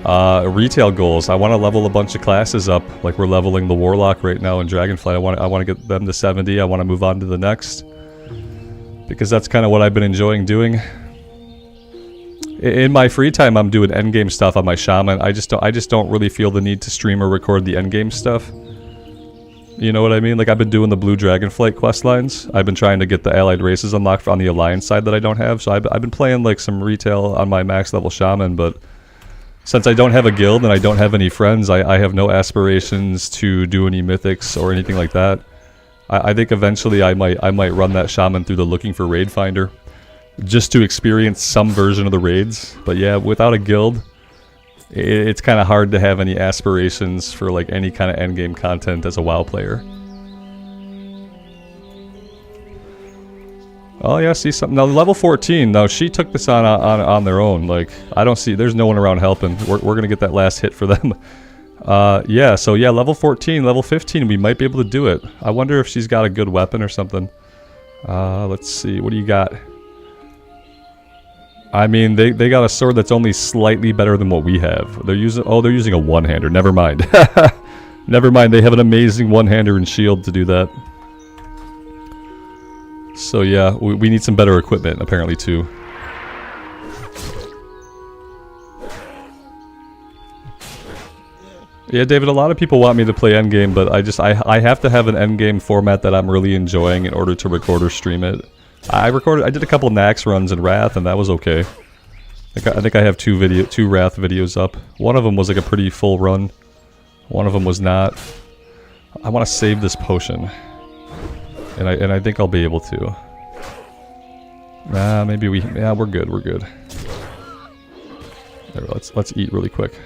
Retail goals. I want to level a bunch of classes up, like we're leveling the Warlock right now in Dragonflight. I want to get them to 70. I want to move on to the next, because that's kind of what I've been enjoying doing. In my free time, I'm doing endgame stuff on my shaman. I just don't really feel the need to stream or record the endgame stuff. You know what I mean? Like I've been doing the Blue Dragonflight quest lines. I've been trying to get the allied races unlocked on the Alliance side that I don't have. So I've been playing like some retail on my max level shaman, but since I don't have a guild and I don't have any friends, I have no aspirations to do any mythics or anything like that. I think eventually I might run that shaman through the looking for raid finder, just to experience some version of the raids. But yeah, without a guild, it's kind of hard to have any aspirations for like any kind of endgame content as a WoW player. Oh yeah, see something. Now level 14, now she took this on their own. Like, I don't see, there's no one around helping. We're gonna get that last hit for them. Yeah, so yeah, level 14, level 15, we might be able to do it. I wonder if she's got a good weapon or something. Let's see, what do you got? I mean, they got a sword that's only slightly better than what we have. They're using a one-hander, never mind. Never mind, they have an amazing one-hander and shield to do that. So yeah, we need some better equipment, apparently, too. Yeah, David, a lot of people want me to play endgame, but I have to have an endgame format that I'm really enjoying in order to record or stream it. I did a couple Nax runs in Wrath, and that was okay. I think I have two Wrath videos up. One of them was like a pretty full run. One of them was not. I want to save this potion. And I think I'll be able to. Maybe we're good, we're good. There, let's eat really quick.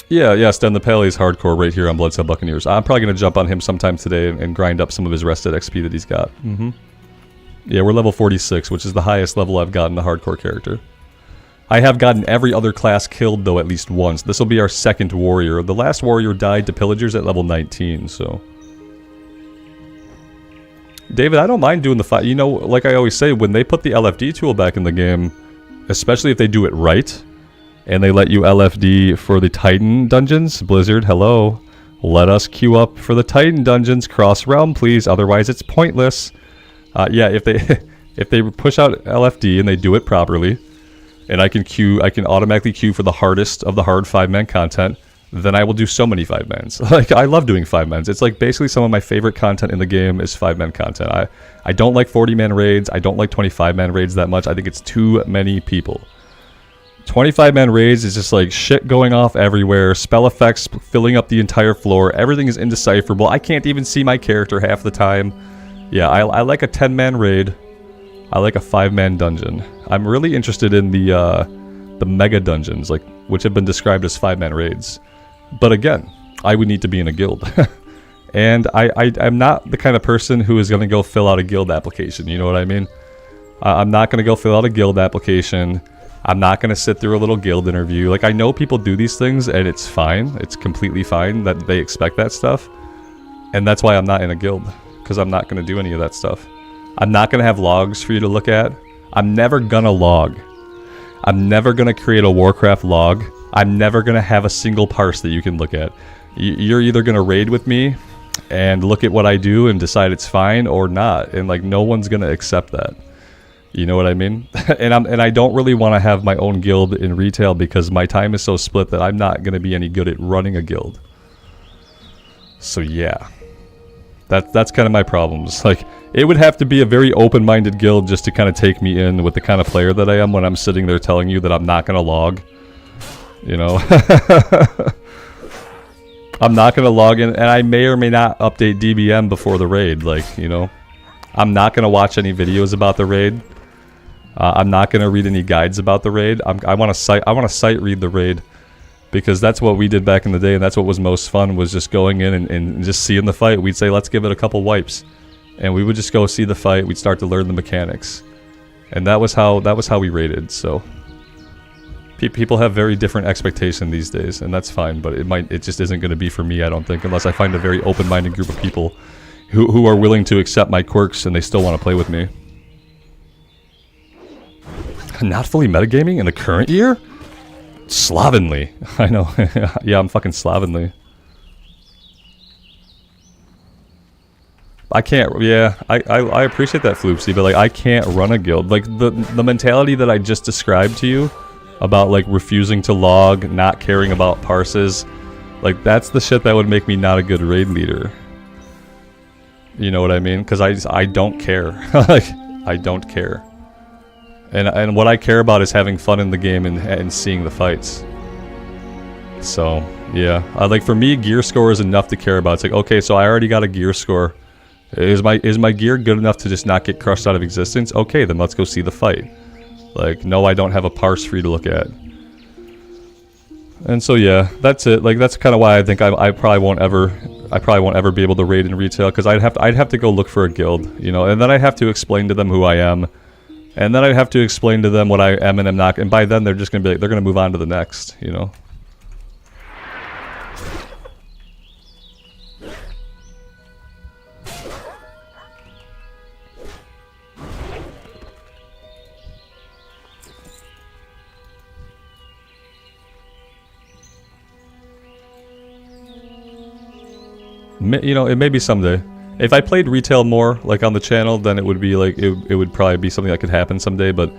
Yeah, Sten the Paley's hardcore right here on Bloodsail Buccaneers. I'm probably going to jump on him sometime today and grind up some of his rested XP that he's got. Yeah, we're level 46, which is the highest level I've gotten a hardcore character. I have gotten every other class killed, though, at least once. This will be our second warrior. The last warrior died to pillagers at level 19, so... David, I don't mind doing the fight. You know, like I always say, when they put the LFD tool back in the game, especially if they do it right, and they let you LFD for the Titan dungeons. Blizzard, hello. Let us queue up for the Titan dungeons. Cross realm, please. Otherwise, it's pointless. Yeah, if they if they push out LFD and they do it properly, and I can automatically queue for the hardest of the hard 5-man content, then I will do so many 5-mans. Like, I love doing 5-mans. It's like basically some of my favorite content in the game is 5-man content. I don't like 40-man raids. I don't like 25-man raids that much. I think it's too many people. 25-man raids is just like shit going off everywhere, spell effects filling up the entire floor, everything is indecipherable, I can't even see my character half the time. Yeah, I like a 10-man raid, I like a 5-man dungeon. I'm really interested in the mega dungeons, like which have been described as 5-man raids. But again, I would need to be in a guild. And I'm not the kind of person who is going to go fill out a guild application, you know what I mean? I'm not going to go fill out a guild application. I'm not going to sit through a little guild interview. Like, I know people do these things, and it's fine. It's completely fine that they expect that stuff. And that's why I'm not in a guild, because I'm not going to do any of that stuff. I'm not going to have logs for you to look at. I'm never going to log. I'm never going to create a Warcraft log. I'm never going to have a single parse that you can look at. You're either going to raid with me and look at what I do and decide it's fine or not. And, like, no one's going to accept that. You know what I mean? and I don't really want to have my own guild in retail because my time is so split that I'm not going to be any good at running a guild. So yeah. That's kind of my problems. Like, it would have to be a very open-minded guild just to kind of take me in with the kind of player that I am when I'm sitting there telling you that I'm not going to log. You know? I'm not going to log in, and I may or may not update DBM before the raid, like, you know? I'm not going to watch any videos about the raid. I'm not going to read any guides about the raid. I want to sight read the raid, because that's what we did back in the day, and that's what was most fun, was just going in and just seeing the fight. We'd say, let's give it a couple wipes, and we would just go see the fight. We'd start to learn the mechanics, and that was how we raided. So people have very different expectations these days, and that's fine. But it just isn't going to be for me, I don't think, unless I find a very open-minded group of people who are willing to accept my quirks and they still want to play with me. Not fully metagaming in the current year? Slovenly. I know. Yeah, I'm fucking slovenly. I can't, yeah, I appreciate that, Floopsy, but like, I can't run a guild. Like, the mentality that I just described to you about, like, refusing to log, not caring about parses, like, that's the shit that would make me not a good raid leader. You know what I mean? Because I don't care. Like, I don't care. And what I care about is having fun in the game and seeing the fights. So, yeah. Like, for me, gear score is enough to care about. It's like, okay, so I already got a gear score. Is my gear good enough to just not get crushed out of existence? Okay, then let's go see the fight. Like, no, I don't have a parse for you to look at. And so, yeah, that's it. Like, that's kind of why I think I probably won't ever be able to raid in retail, because I'd have to go look for a guild, you know, and then I'd have to explain to them who I am, and then I'd have to explain to them what I am and am not, and by then they're just gonna be like, they're gonna move on to the next, you know. You know, it may be someday. If I played retail more, like on the channel, then it would be like, it would probably be something that could happen someday, but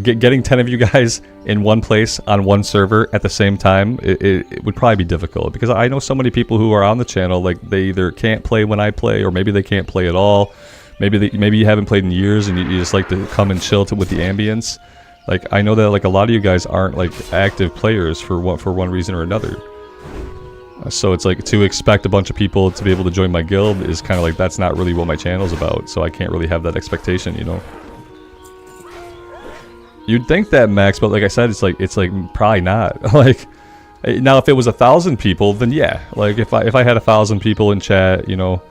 getting 10 of you guys in one place on one server at the same time, it would probably be difficult, because I know so many people who are on the channel, like they either can't play when I play, or maybe they can't play at all. Maybe you haven't played in years and you just like to come and chill with the ambience. Like, I know that like a lot of you guys aren't like active players for one reason or another. So it's like, to expect a bunch of people to be able to join my guild is kind of like, that's not really what my channel's about, so I can't really have that expectation, you know. You'd think that, Max, but like I said, it's like probably not. Like, now if it was 1,000 people, then yeah. Like if I had 1,000 people in chat, you know,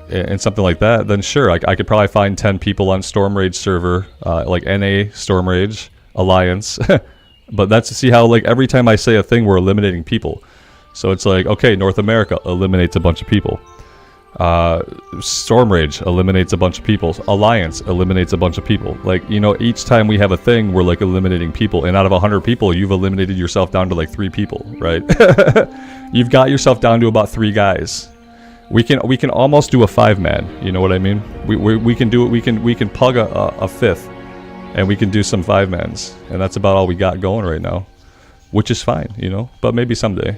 and something like that, then sure, I could probably find 10 people on Stormrage server, like NA Stormrage Alliance. But that's to see how, like, every time I say a thing, we're eliminating people. So it's like, okay, North America eliminates a bunch of people. Stormrage eliminates a bunch of people. Alliance eliminates a bunch of people. Like, you know, each time we have a thing, we're like eliminating people. And out of 100 people, you've eliminated yourself down to like 3 people, right? You've got yourself down to about 3 guys. We can almost do a 5-man. You know what I mean? We can do it. We can pug a 5th, and we can do some 5-mans. And that's about all we got going right now, which is fine, you know. But maybe someday.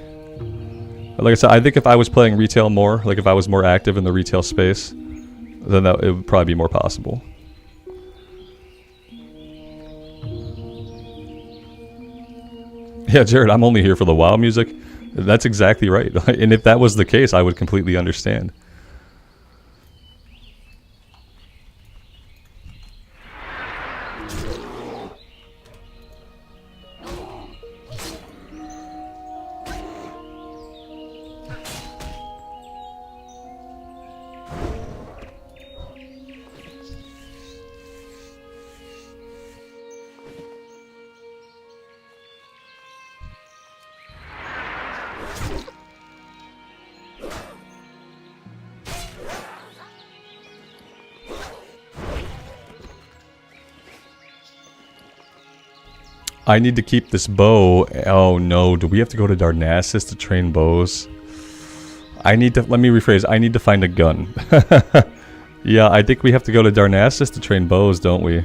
Like I said, I think if I was playing retail more, like if I was more active in the retail space, then it would probably be more possible. Yeah, Jared, I'm only here for the WoW music. That's exactly right. And if that was the case, I would completely understand. I need to keep this bow. Oh no, do we have to go to Darnassus to train bows? Let me rephrase, I need to find a gun. Yeah, I think we have to go to Darnassus to train bows, don't we?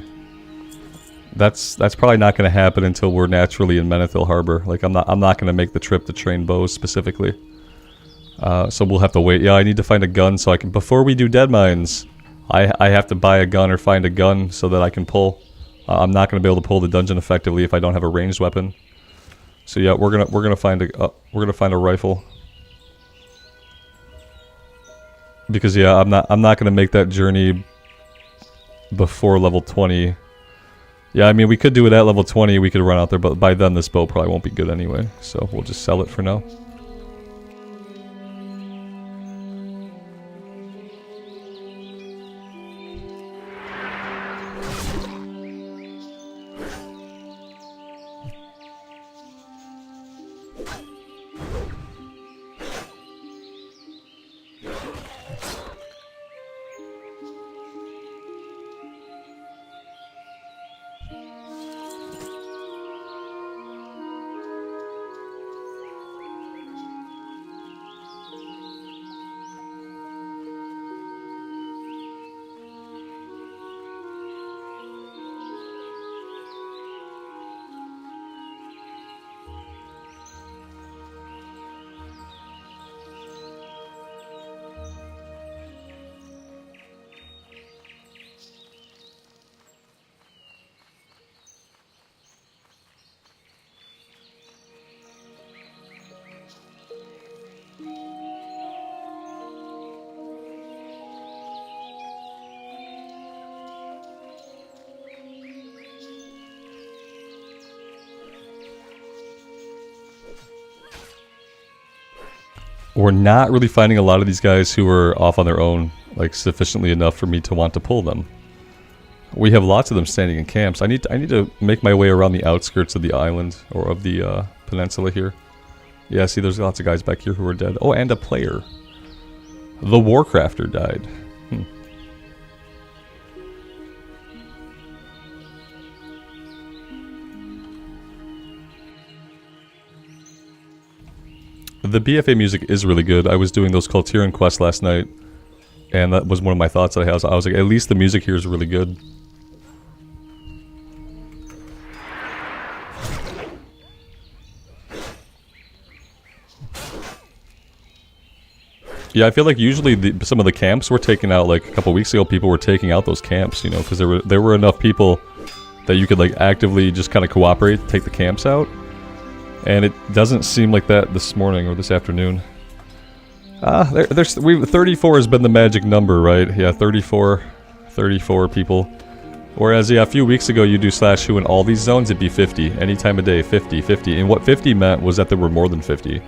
That's probably not going to happen until we're naturally in Menethil Harbor. Like, I'm not going to make the trip to train bows specifically. So we'll have to wait. Yeah, I need to find a gun so I can, before we do dead mines, I have to buy a gun or find a gun so that I can pull. I'm not going to be able to pull the dungeon effectively if I don't have a ranged weapon. So yeah, we're gonna find a rifle. Because yeah, I'm not going to make that journey before level 20. Yeah, I mean, we could do it at level 20. We could run out there, but by then this bow probably won't be good anyway. So we'll just sell it for now. We're not really finding a lot of these guys who are off on their own, like, sufficiently enough for me to want to pull them. We have lots of them standing in camps. I need to make my way around the outskirts of the island, or of the peninsula here. Yeah, see, there's lots of guys back here who are dead. Oh, and a player. The Warcrafter died. The BFA music is really good. I was doing those Cultiran quests last night, and that was one of my thoughts that I had. I was like, at least the music here is really good. Yeah, I feel like usually some of the camps were taken out, like a couple weeks ago, people were taking out those camps, you know, because there were enough people that you could like actively just kind of cooperate, take the camps out. And it doesn't seem like that this morning or this afternoon. 34 has been the magic number, right? Yeah, 34 people. Whereas, yeah, a few weeks ago you do /who in all these zones, it'd be 50. Any time of day, 50, 50. And what 50 meant was that there were more than 50.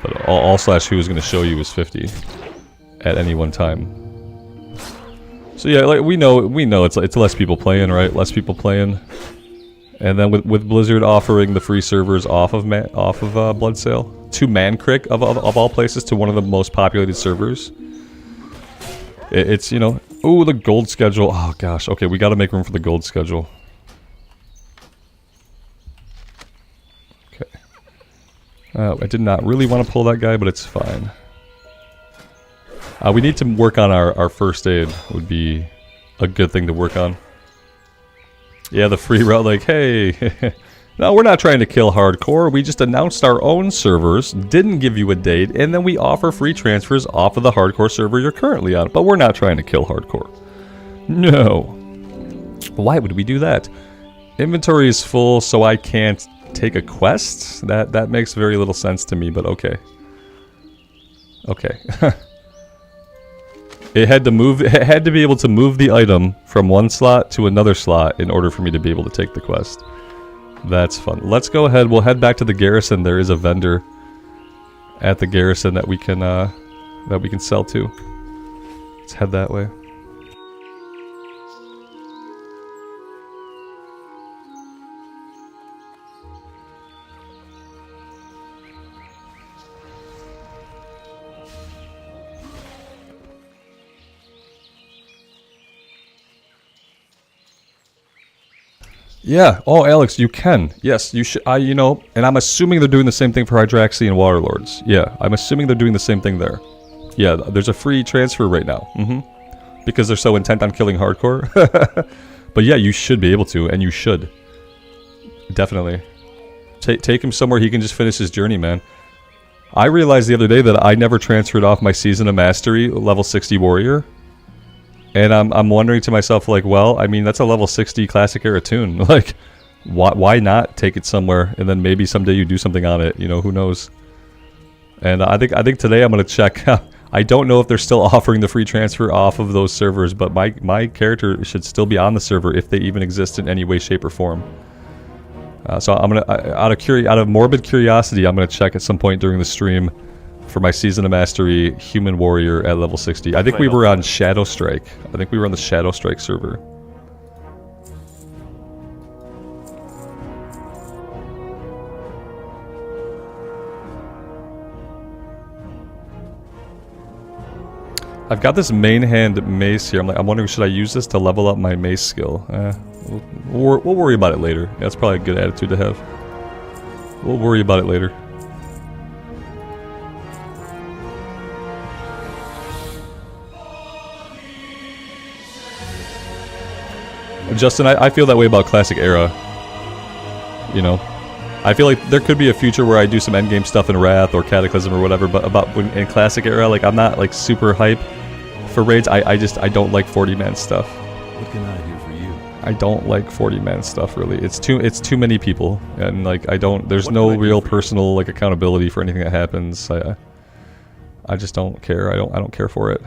But all /who is going to show you is 50 at any one time. So yeah, like we know it's less people playing, right? Less people playing. And then with Blizzard offering the free servers off of Bloodsail to Mancrick of all places, to one of the most populated servers. It's, you know, ooh, the gold schedule. Oh gosh, okay, we got to make room for the gold schedule. Okay. I did not really want to pull that guy, but it's fine. We need to work on our first aid. Would be a good thing to work on. Yeah, the free route, like, hey, no, we're not trying to kill hardcore. We just announced our own servers, didn't give you a date, and then we offer free transfers off of the hardcore server you're currently on. But we're not trying to kill hardcore. No. Why would we do that? Inventory is full, so I can't take a quest? That makes very little sense to me, but okay. Okay. It had to be able to move the item from one slot to another slot in order for me to be able to take the quest. That's fun. Let's go ahead. We'll head back to the garrison. There is a vendor at the garrison that we can sell to. Let's head that way. Yeah. Oh, Alex, you can. Yes, you should. You know, and I'm assuming they're doing the same thing for Hydraxi and Waterlords. Yeah, I'm assuming they're doing the same thing there. Yeah, there's a free transfer right now. Because they're so intent on killing hardcore. But yeah, you should be able to, and you should. Definitely. Take him somewhere he can just finish his journey, man. I realized the other day that I never transferred off my Season of Mastery level 60 warrior. And I'm wondering to myself, like, well, I mean, that's a level 60 classic era tune. Like, why not take it somewhere, and then maybe someday you do something on it. You know, who knows? And I think today I'm gonna check. I don't know if they're still offering the free transfer off of those servers, but my character should still be on the server if they even exist in any way, shape, or form. So I'm gonna, out of morbid curiosity, I'm gonna check at some point during the stream for my Season of Mastery Human Warrior at level 60. I think we were on Shadow Strike. I think we were on the Shadow Strike server. I've got this main hand mace here. I'm wondering, should I use this to level up my mace skill? We'll worry about it later. That's probably a good attitude to have. We'll worry about it later. Justin, I feel that way about Classic Era. You know, I feel like there could be a future where I do some endgame stuff in Wrath or Cataclysm or whatever, but in Classic Era, like, I'm not like super hype for raids. I don't like 40-man stuff. What can I do for you? I don't like 40-man stuff, really. It's too many people, and like there's no real personal like accountability for anything that happens. I just don't care. I don't care for it.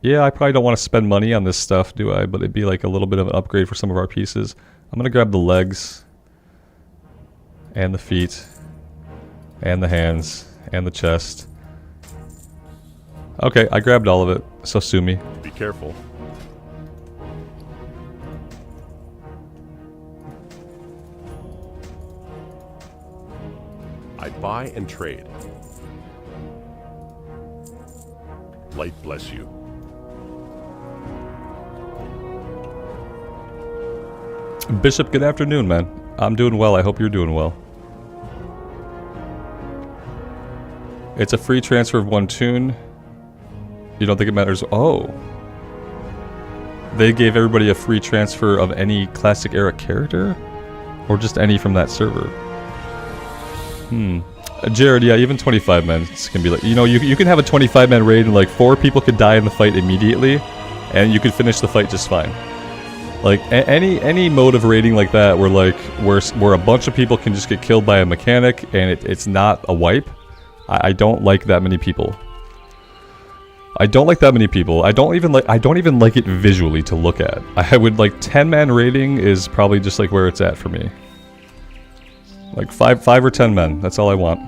Yeah, I probably don't want to spend money on this stuff, do I? But it'd be like a little bit of an upgrade for some of our pieces. I'm gonna grab the legs, and the feet, and the hands, and the chest. Okay, I grabbed all of it, so sue me. Be careful. I buy and trade. Light bless you. Bishop, good afternoon, man. I'm doing well. I hope you're doing well. It's a free transfer of one tune. You don't think it matters? Oh. They gave everybody a free transfer of any Classic Era character? Or just any from that server? Jared, yeah, even 25 men can be like, you know, you can have a 25 man raid and like 4 people could die in the fight immediately, and you could finish the fight just fine. Like any mode of raiding like that, where like where a bunch of people can just get killed by a mechanic and it's not a wipe. I don't like that many people. I don't like that many people. I don't even like it visually to look at. I would like 10 man raiding is probably just like where it's at for me. Like 5 or 10 men. That's all I want.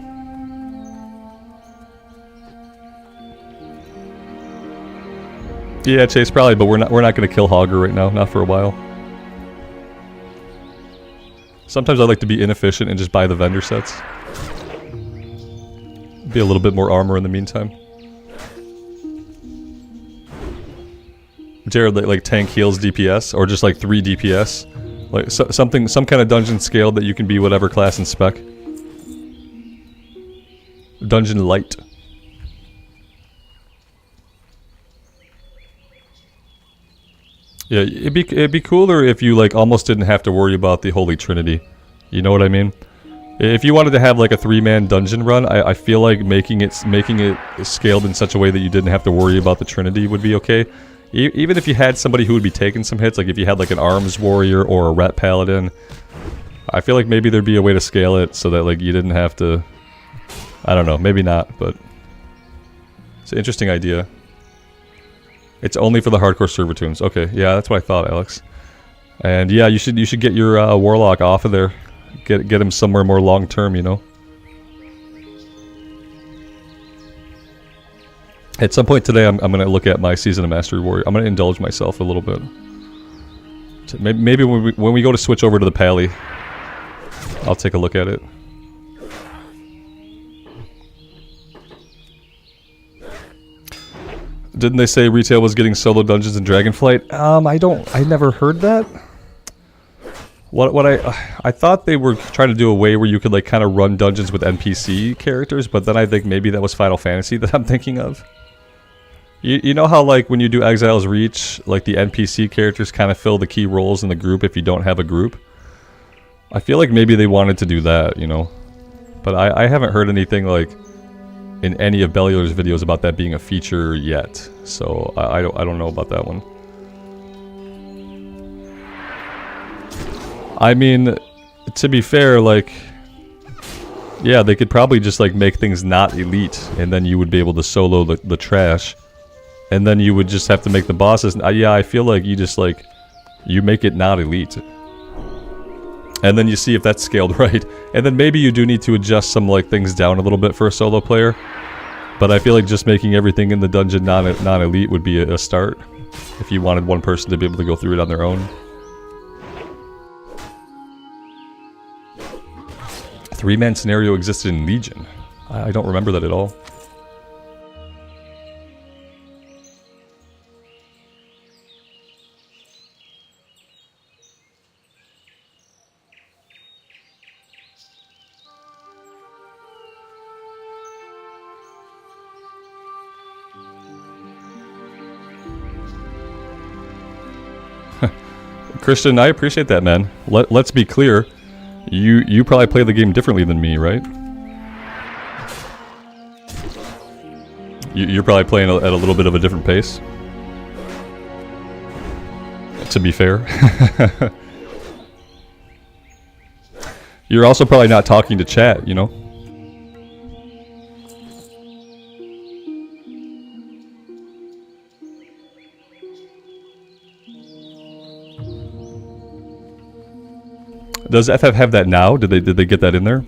Yeah, Chase, probably, but we're not gonna kill Hogger right now, not for a while. Sometimes I like to be inefficient and just buy the vendor sets. Be a little bit more armor in the meantime. Jared, like tank heals DPS, or just like 3 DPS, like some kind of dungeon scale that you can be whatever class and spec. Dungeon light. Yeah, it'd be cooler if you like almost didn't have to worry about the Holy Trinity. You know what I mean? If you wanted to have like a 3-man dungeon run, I feel like making it scaled in such a way that you didn't have to worry about the Trinity would be okay. Even if you had somebody who would be taking some hits, like if you had like an arms warrior or a ret paladin, I feel like maybe there'd be a way to scale it so that like you didn't have to. I don't know, maybe not, but it's an interesting idea. It's only for the hardcore server tunes. Okay, yeah, that's what I thought, Alex. And yeah, you should get your warlock off of there, get him somewhere more long term, you know. At some point today, I'm gonna look at my Season of Mastery Warrior. I'm gonna indulge myself a little bit. Maybe when we go to switch over to the Pally, I'll take a look at it. Didn't they say retail was getting solo dungeons in Dragonflight? I never heard that. What I thought they were trying to do a way where you could like kind of run dungeons with NPC characters, but then I think maybe that was Final Fantasy that I'm thinking of. You know how like when you do Exile's Reach, like the NPC characters kind of fill the key roles in the group if you don't have a group? I feel like maybe they wanted to do that, you know. But I haven't heard anything like in any of Bellular's videos about that being a feature yet. So I don't know about that one. I mean, to be fair, like, yeah, they could probably just like make things not elite, and then you would be able to solo the trash. And then you would just have to make the bosses. Yeah, I feel like you just like, you make it not elite. And then you see if that's scaled right. And then maybe you do need to adjust some like things down a little bit for a solo player. But I feel like just making everything in the dungeon non-elite would be a start. If you wanted one person to be able to go through it on their own. 3-man scenario existed in Legion. I don't remember that at all. Christian, I appreciate that, man. Let's be clear. You probably play the game differently than me, right? You're probably playing at a little bit of a different pace. To be fair. You're also probably not talking to chat, you know? Does FF have that now? Did they get that in there?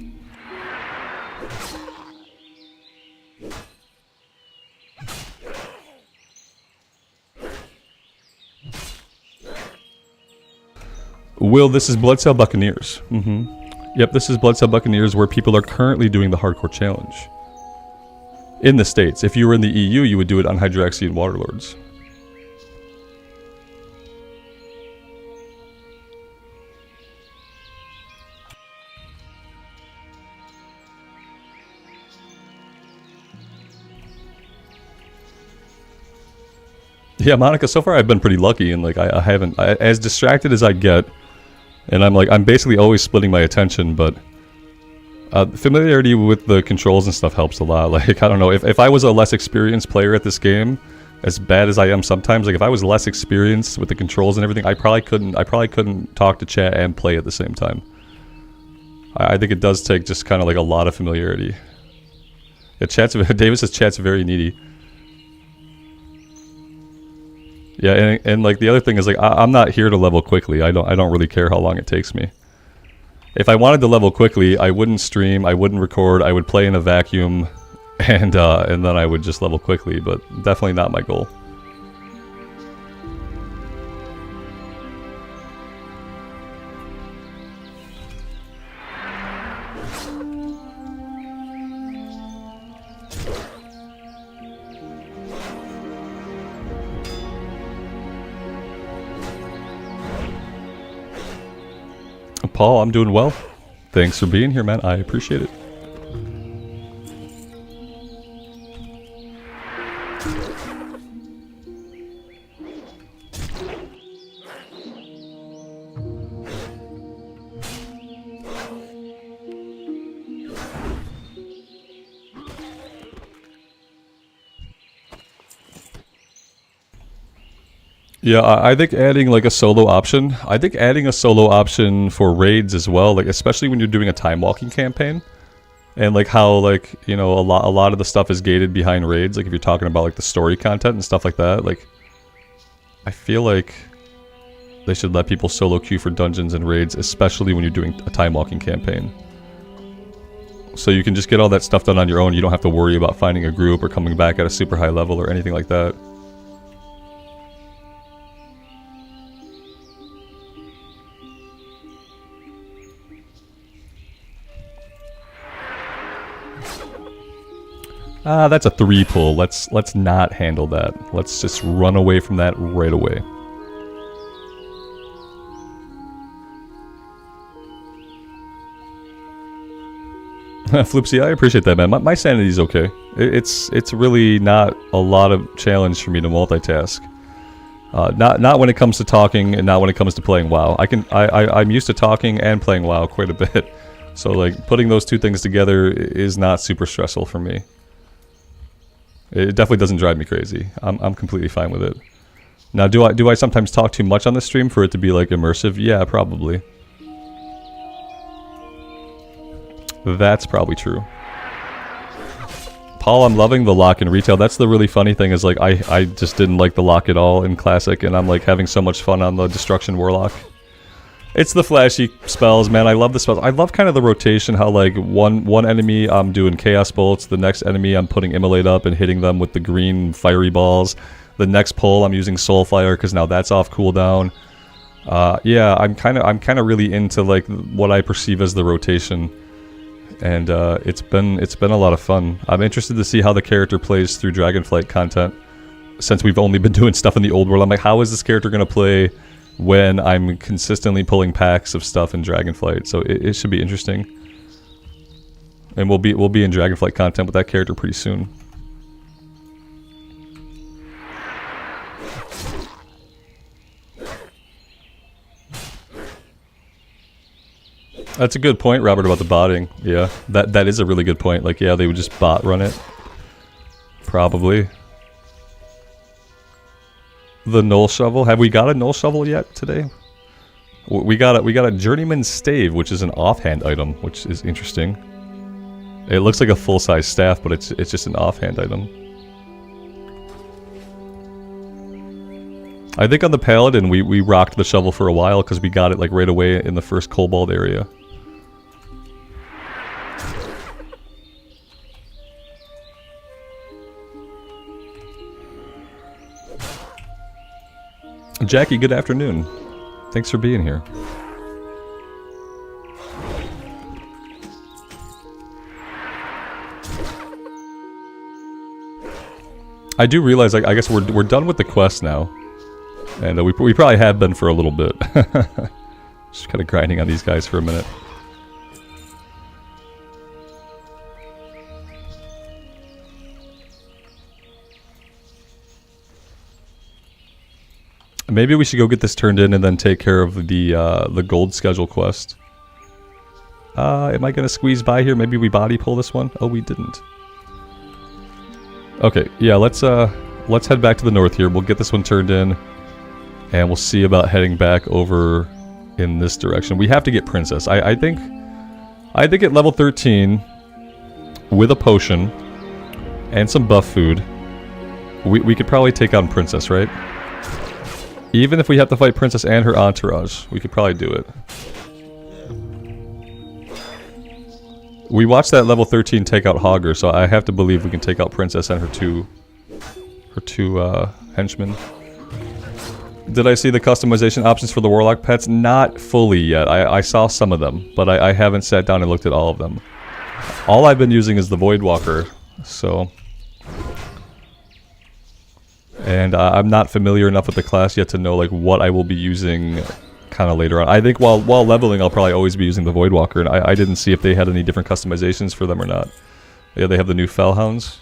Will, this is Bloodsail Buccaneers. Yep, this is Bloodsail Buccaneers, where people are currently doing the hardcore challenge. In the States. If you were in the EU, you would do it on Hydraxian Waterlords. Yeah, Monica, so far I've been pretty lucky, and like I haven't, as distracted as I get, and I'm basically always splitting my attention, but Familiarity with the controls and stuff helps a lot. Like, I don't know, if I was a less experienced player at this game, as bad as I am sometimes, like if I was less experienced with the controls and everything, I probably couldn't talk to chat and play at the same time. I think it does take just kind of like a lot of familiarity. Yeah, Davis says chat's very needy. Yeah, and like the other thing is like I'm not here to level quickly. I don't really care how long it takes me. If I wanted to level quickly, I wouldn't stream, I wouldn't record, I would play in a vacuum, and then I would just level quickly, but definitely not my goal. Paul, I'm doing well. Thanks for being here, man. I appreciate it. Yeah, I think adding like a solo option. I think adding a solo option for raids as well, like especially when you're doing a time walking campaign, and like how like you know a lot of the stuff is gated behind raids. Like if you're talking about like the story content and stuff like that, like I feel like they should let people solo queue for dungeons and raids, especially when you're doing a time walking campaign. So you can just get all that stuff done on your own. You don't have to worry about finding a group or coming back at a super high level or anything like that. Ah, that's a 3 pull. Let's not handle that. Let's just run away from that right away. Floopsy, I appreciate that, man. My sanity's okay. It's really not a lot of challenge for me to multitask. Not when it comes to talking and not when it comes to playing WoW. I'm used to talking and playing WoW quite a bit. So like putting those two things together is not super stressful for me. It definitely doesn't drive me crazy. I'm completely fine with it. Now, do I sometimes talk too much on the stream for it to be like immersive? Yeah, probably. That's probably true. Paul, I'm loving the lock in retail. That's the really funny thing is like I just didn't like the lock at all in classic, and I'm like having so much fun on the destruction warlock. It's the flashy spells, man. I love the spells. I love kind of the rotation, how like one enemy I'm doing chaos bolts, the next enemy I'm putting immolate up and hitting them with the green fiery balls. The next pull I'm using soulfire because now that's off cooldown. Yeah, I'm kind of really into like what I perceive as the rotation, and it's been a lot of fun. I'm interested to see how the character plays through Dragonflight content, since we've only been doing stuff in the old world. I'm like, how is this character gonna play when I'm consistently pulling packs of stuff in Dragonflight? So it should be interesting. And we'll be in Dragonflight content with that character pretty soon. That's a good point, Robert, about the botting. Yeah, that is a really good point. Like, yeah, they would just bot run it. Probably. The Null Shovel. Have we got a Null Shovel yet today? We got a Journeyman's Stave, which is an offhand item, which is interesting. It looks like a full-size staff, but it's just an offhand item. I think on the Paladin we rocked the shovel for a while because we got it like right away in the first Kobold area. Jackie, good afternoon. Thanks for being here. I do realize, I guess we're done with the quest now, and we probably have been for a little bit. Just kind of grinding on these guys for a minute. Maybe we should go get this turned in and then take care of the gold schedule quest. Am I going to squeeze by here? Maybe we body pull this one? Oh, we didn't. Okay, yeah, let's head back to the north here. We'll get this one turned in. And we'll see about heading back over in this direction. We have to get Princess. I think at level 13, with a potion and some buff food, we could probably take on Princess, right? Even if we have to fight Princess and her entourage, we could probably do it. We watched that level 13 take out Hogger, so I have to believe we can take out Princess and her two henchmen. Did I see the customization options for the Warlock pets? Not fully yet. I saw some of them, but I haven't sat down and looked at all of them. All I've been using is the Voidwalker, so... And I'm not familiar enough with the class yet to know like what I will be using kind of later on. I think while leveling, I'll probably always be using the Voidwalker, and I didn't see if they had any different customizations for them or not. Yeah, they have the new Fellhounds.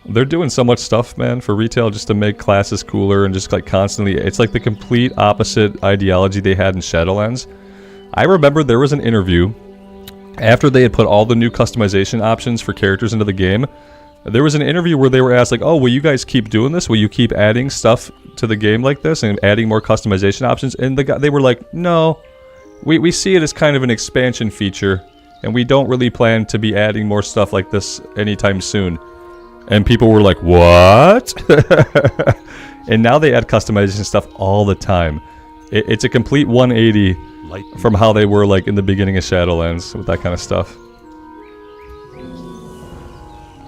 They're doing so much stuff, man, for retail just to make classes cooler and just like constantly... It's like the complete opposite ideology they had in Shadowlands. I remember there was an interview after they had put all the new customization options for characters into the game. There was an interview where they were asked like, oh, will you guys keep doing this? Will you keep adding stuff to the game like this and adding more customization options? And they were like, no, we see it as kind of an expansion feature, and we don't really plan to be adding more stuff like this anytime soon. And people were like, what? And now they add customization stuff all the time. It's a complete 180 from how they were like in the beginning of Shadowlands with that kind of stuff.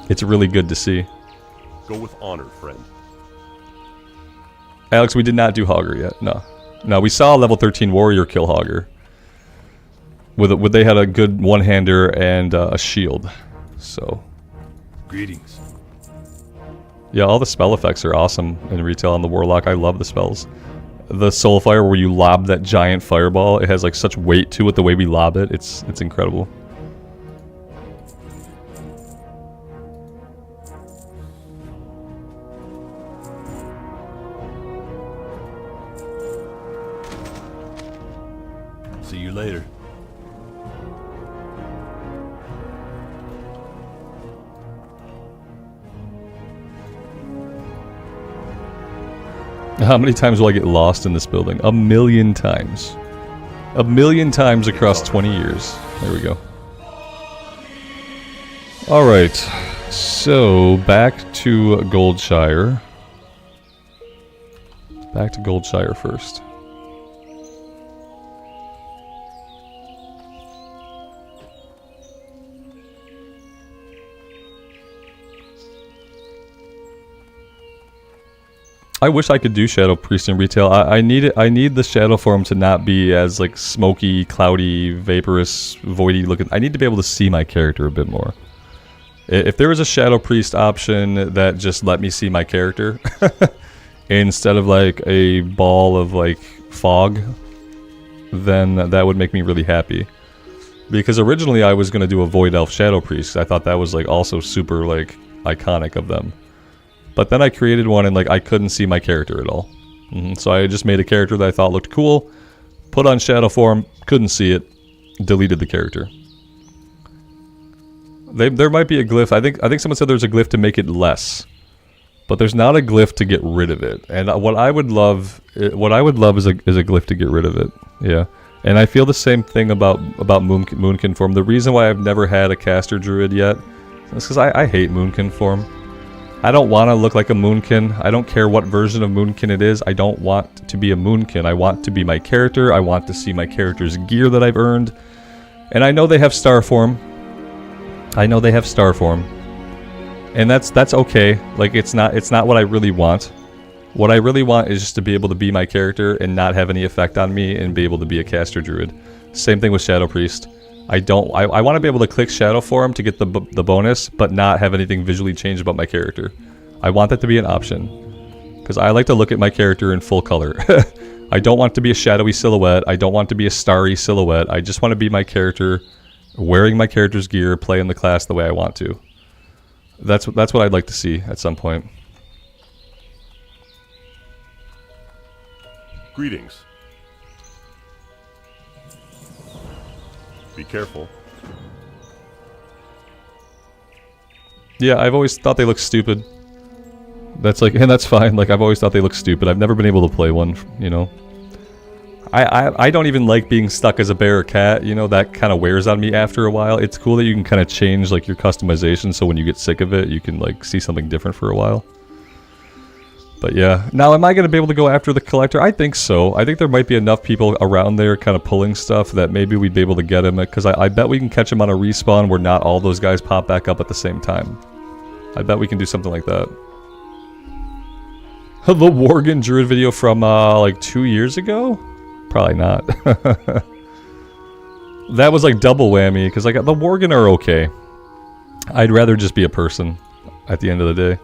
It's really good to see. Go with honor, friend. Alex, we did not do Hogger yet. No. No, we saw a level 13 warrior kill Hogger. They had a good one-hander and a shield. So. Greetings. Yeah, all the spell effects are awesome in retail on the Warlock. I love the spells. The Soulfire where you lob that giant fireball, it has like such weight to it the way we lob it. It's incredible. See you later. How many times will I get lost in this building? 1,000,000 times. 1,000,000 times across 20 years. There we go. Alright. So, back to Goldshire. Back to Goldshire first. I wish I could do Shadow Priest in retail. I need it. I need the shadow form to not be as like smoky, cloudy, vaporous, voidy looking. I need to be able to see my character a bit more. If there was a Shadow Priest option that just let me see my character instead of like a ball of like fog, then that would make me really happy. Because originally I was gonna do a Void Elf Shadow Priest. I thought that was like also super like iconic of them. But then I created one and like I couldn't see my character at all. So I just made a character that I thought looked cool, put on shadow form, couldn't see it, deleted the character. There might be a glyph. I think someone said there's a glyph to make it less, but there's not a glyph to get rid of it. And what I would love is a glyph to get rid of it. Yeah. And I feel the same thing about Moonkin form. The reason why I've never had a caster druid yet is because I hate Moonkin form. I don't want to look like a Moonkin. I don't care what version of Moonkin it is. I don't want to be a Moonkin. I want to be my character. I want to see my character's gear that I've earned. And I know they have star form. And that's okay. Like it's not what I really want. What I really want is just to be able to be my character and not have any effect on me and be able to be a caster druid. Same thing with Shadow Priest. I want to be able to click shadow form to get the bonus, but not have anything visually change about my character. I want that to be an option. Because I like to look at my character in full color. I don't want to be a shadowy silhouette. I don't want to be a starry silhouette. I just want to be my character, wearing my character's gear, playing the class the way I want to. That's what I'd like to see at some point. Greetings. Be careful. Yeah, I've always thought they look stupid. That's like, and that's fine. Like, I've always thought they look stupid. I've never been able to play one, you know. I don't even like being stuck as a bear or cat, you know, that kind of wears on me after a while. It's cool that you can kind of change, like, your customization, so when you get sick of it, you can, like, see something different for a while. But yeah. Now, am I going to be able to go after the collector? I think so. I think there might be enough people around there kind of pulling stuff that maybe we'd be able to get him, because I bet we can catch him on a respawn where not all those guys pop back up at the same time. I bet we can do something like that. The Worgen Druid video from, like 2 years ago? Probably not. That was like double whammy, because like the Worgen are okay. I'd rather just be a person at the end of the day.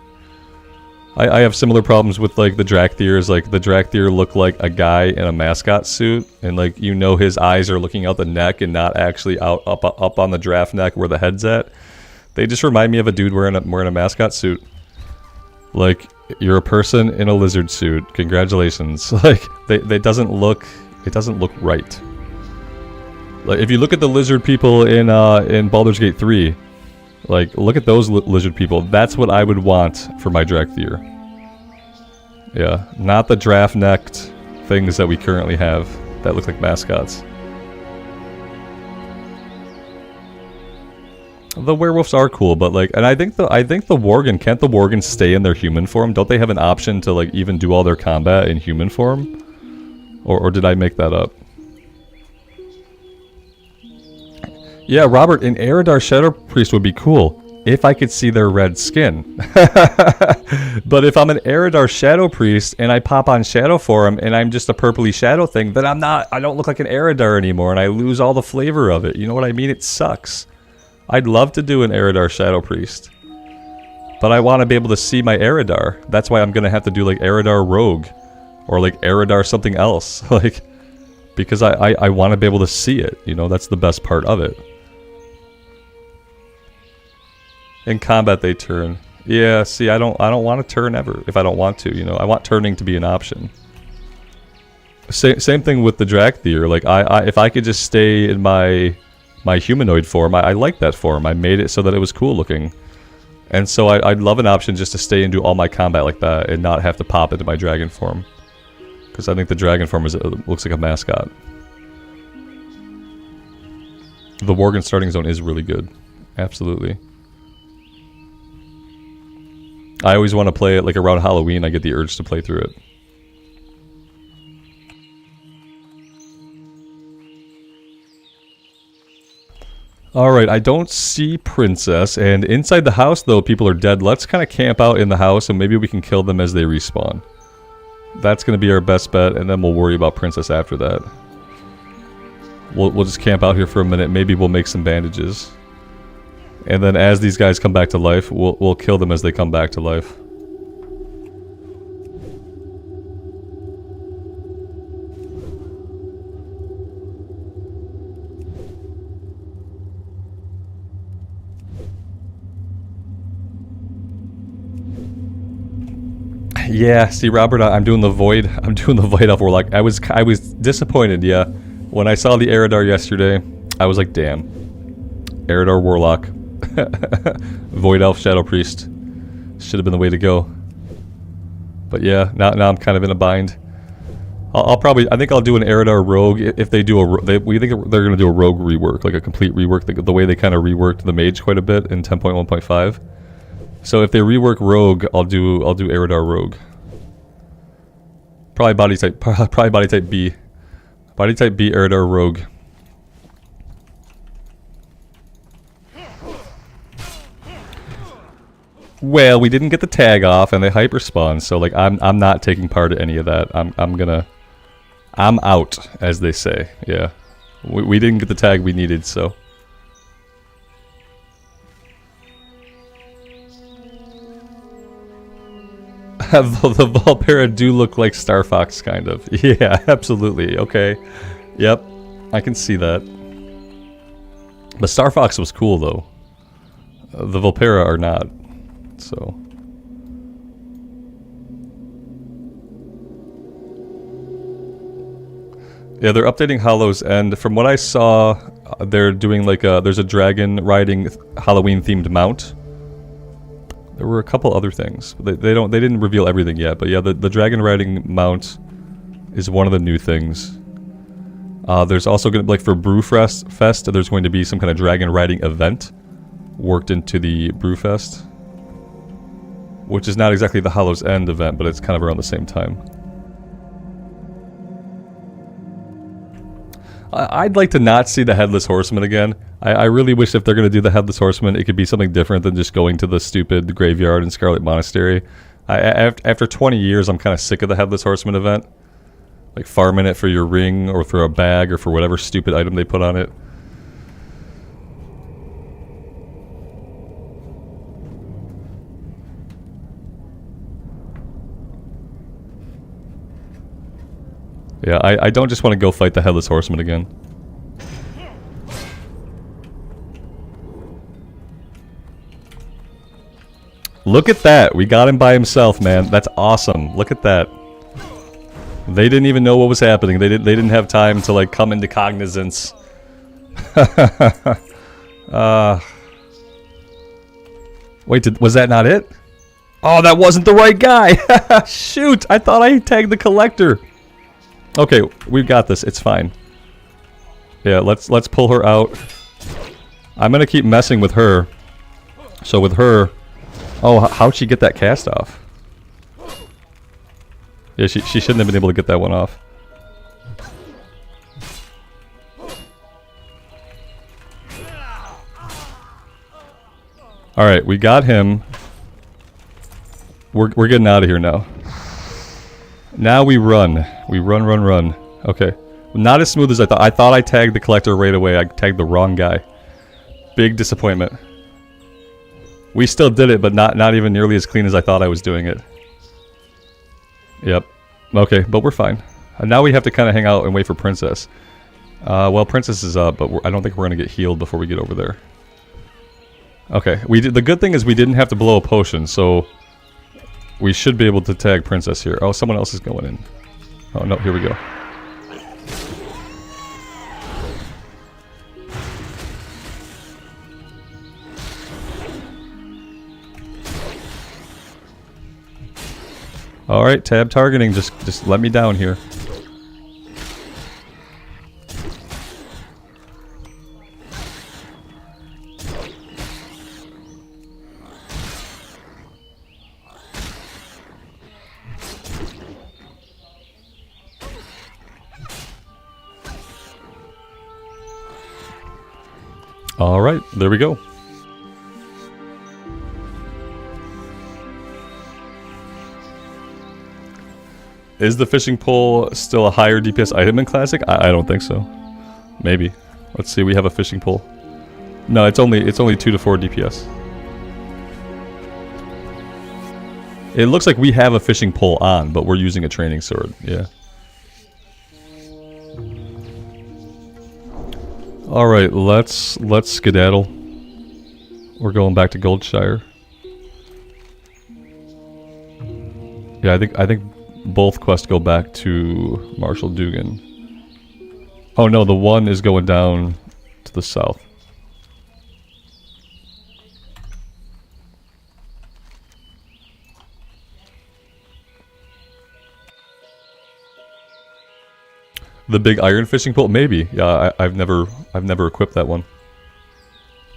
I have similar problems with like the Draktheirs. Like the Draktheir look like a guy in a mascot suit, and like you know his eyes are looking out the neck and not actually up on the draft neck where the head's at. They just remind me of a dude wearing a mascot suit. Like, you're a person in a lizard suit. Congratulations. Like, it doesn't look right. Like, if you look at the lizard people in Baldur's Gate 3, like, look at those lizard people. That's what I would want for my Drakthir. Yeah, not the draft-necked things that we currently have that look like mascots. The werewolves are cool, but like, and I think the Worgen, can't the Worgen stay in their human form? Don't they have an option to like even do all their combat in human form? Or did I make that up? Yeah, Robert, an Eredar Shadow Priest would be cool if I could see their red skin. But if I'm an Eredar Shadow Priest and I pop on Shadow Form and I'm just a purpley shadow thing, then I don't look like an Eredar anymore and I lose all the flavor of it. You know what I mean? It sucks. I'd love to do an Eredar Shadow Priest, but I want to be able to see my Eredar. That's why I'm going to have to do like Eredar Rogue, or like Eredar something else, like, because I want to be able to see it, you know, that's the best part of it. In combat they turn. Yeah, see, I don't want to turn ever, if I don't want to, you know, I want turning to be an option. Same thing with the Drakthir, like, if I could just stay in my humanoid form, I like that form. I made it so that it was cool looking. And so I'd love an option just to stay and do all my combat like that and not have to pop into my dragon form. Because I think the dragon form looks like a mascot. The Worgen starting zone is really good. Absolutely. I always want to play it like around Halloween. I get the urge to play through it. Alright, I don't see Princess, and inside the house though people are dead. Let's kind of camp out in the house and maybe we can kill them as they respawn. That's going to be our best bet, and then we'll worry about Princess after that. We'll just camp out here for a minute, maybe we'll make some bandages. And then as these guys come back to life, we'll kill them as they come back to life. Yeah, see, Robert, I'm doing the void. I'm doing the void elf warlock. I was disappointed. Yeah, when I saw the Eredar yesterday, I was like, damn, Eredar warlock, void elf shadow priest, should have been the way to go. But yeah, now I'm kind of in a bind. I think I'll do an Eredar rogue if they do we think they're gonna do a rogue rework, like a complete rework, the way they kind of reworked the mage quite a bit in 10.1.5. So if they rework Rogue, I'll do Eredar Rogue. Probably body type B. Body type B, Eredar Rogue. Well, we didn't get the tag off and they hyper spawn, so like I'm not taking part in any of that. I'm out, as they say. Yeah. We didn't get the tag we needed, so. The Valpera do look like Star Fox, kind of. Yeah, absolutely. Okay. Yep. I can see that. The Star Fox was cool, though. The Valpera are not. So. Yeah, they're updating Hollow's End. From what I saw, they're doing like there's a dragon riding Halloween themed mount. There were a couple other things. They didn't reveal everything yet, but yeah, the dragon riding mount is one of the new things. There's also going to be, like, for Brewfest, there's going to be some kind of dragon riding event worked into the Brewfest, which is not exactly the Hollow's End event, but it's kind of around the same time. I'd like to not see the Headless Horseman again. I really wish if they're going to do the Headless Horseman, it could be something different than just going to the stupid graveyard in Scarlet Monastery. After 20 years, I'm kind of sick of the Headless Horseman event. Like farming it for your ring, or for a bag, or for whatever stupid item they put on it. Yeah, I don't just want to go fight the Headless Horseman again. Look at that! We got him by himself, man. That's awesome. Look at that. They didn't even know what was happening. They didn't have time to, like, come into cognizance. Wait, was that not it? Oh, that wasn't the right guy! Shoot! I thought I tagged the collector. Okay, we've got this. It's fine. Yeah, let's pull her out. I'm gonna keep messing with her. So with her... Oh, how'd she get that cast off? Yeah, she shouldn't have been able to get that one off. Alright, we got him. We're getting out of here now. Now we run. We run. Okay. Not as smooth as I thought. I thought I tagged the collector right away. I tagged the wrong guy. Big disappointment. We still did it, but not even nearly as clean as I thought I was doing it. Yep. Okay, but we're fine. And now we have to kind of hang out and wait for Princess. Well, Princess is up, but I don't think we're going to get healed before we get over there. Okay. The good thing is we didn't have to blow a potion, so... We should be able to tag Princess here. Oh, someone else is going in. Oh, no, here we go. Alright, tab targeting. Just let me down here. Alright, there we go. Is the fishing pole still a higher DPS item in Classic? I don't think so. Maybe. Let's see, we have a fishing pole. No, it's only 2 to 4 DPS. It looks like we have a fishing pole on, but we're using a training sword. Yeah. Alright, let's skedaddle. We're going back to Goldshire. Yeah, I think both quests go back to Marshal Dugan. Oh no, the one is going down to the south. The big iron fishing pole? Maybe. Yeah, I've never equipped that one.